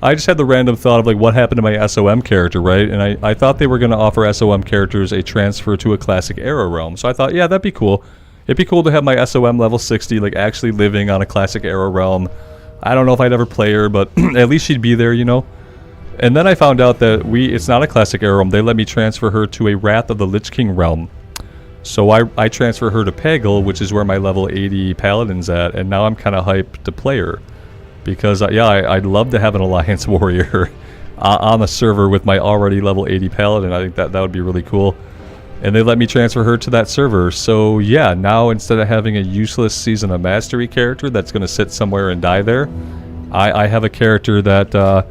I just had the random thought of like what happened to my SOM character, right? And I thought they were going to offer SOM characters a transfer to a classic era realm. So I thought, yeah, that'd be cool. It'd be cool to have my SOM level 60 like actually living on a classic era realm. I don't know if I'd ever play her, but at least she'd be there, you know? And then I found out that it's not a classic era realm. They let me transfer her to a Wrath of the Lich King realm. So I transfer her to Pagel, which is where my level 80 Paladin's at, and now I'm kind of hyped to play her. Because, yeah, I'd love to have an Alliance Warrior on the server with my already level 80 Paladin. I think that would be really cool. And they let me transfer her to that server. So, yeah, now instead of having a useless Season of Mastery character that's going to sit somewhere and die there, I have a character that...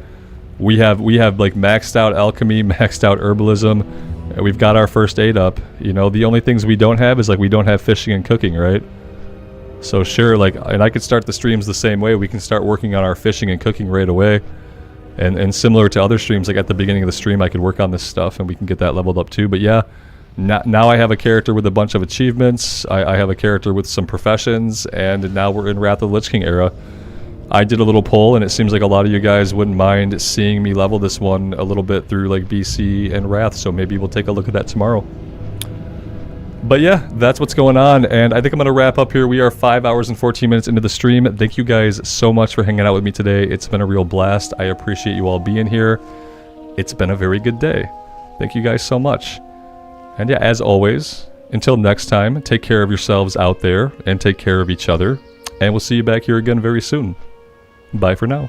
We have like maxed out alchemy, maxed out herbalism, and we've got our first aid up. You know, the only things we don't have is like we don't have fishing and cooking, right? So sure, like, and I could start the streams the same way. We can start working on our fishing and cooking right away. And similar to other streams, like at the beginning of the stream, I could work on this stuff and we can get that leveled up too. But yeah, now I have a character with a bunch of achievements. I have a character with some professions, and now we're in Wrath of the Lich King era. I did a little poll, and it seems like a lot of you guys wouldn't mind seeing me level this one a little bit through like BC and Wrath, so maybe we'll take a look at that tomorrow. But yeah, that's what's going on, and I think I'm going to wrap up here. We are 5 hours and 14 minutes into the stream. Thank you guys so much for hanging out with me today. It's been a real blast. I appreciate you all being here. It's been a very good day. Thank you guys so much. And yeah, as always, until next time, take care of yourselves out there, and take care of each other, and we'll see you back here again very soon. Bye for now.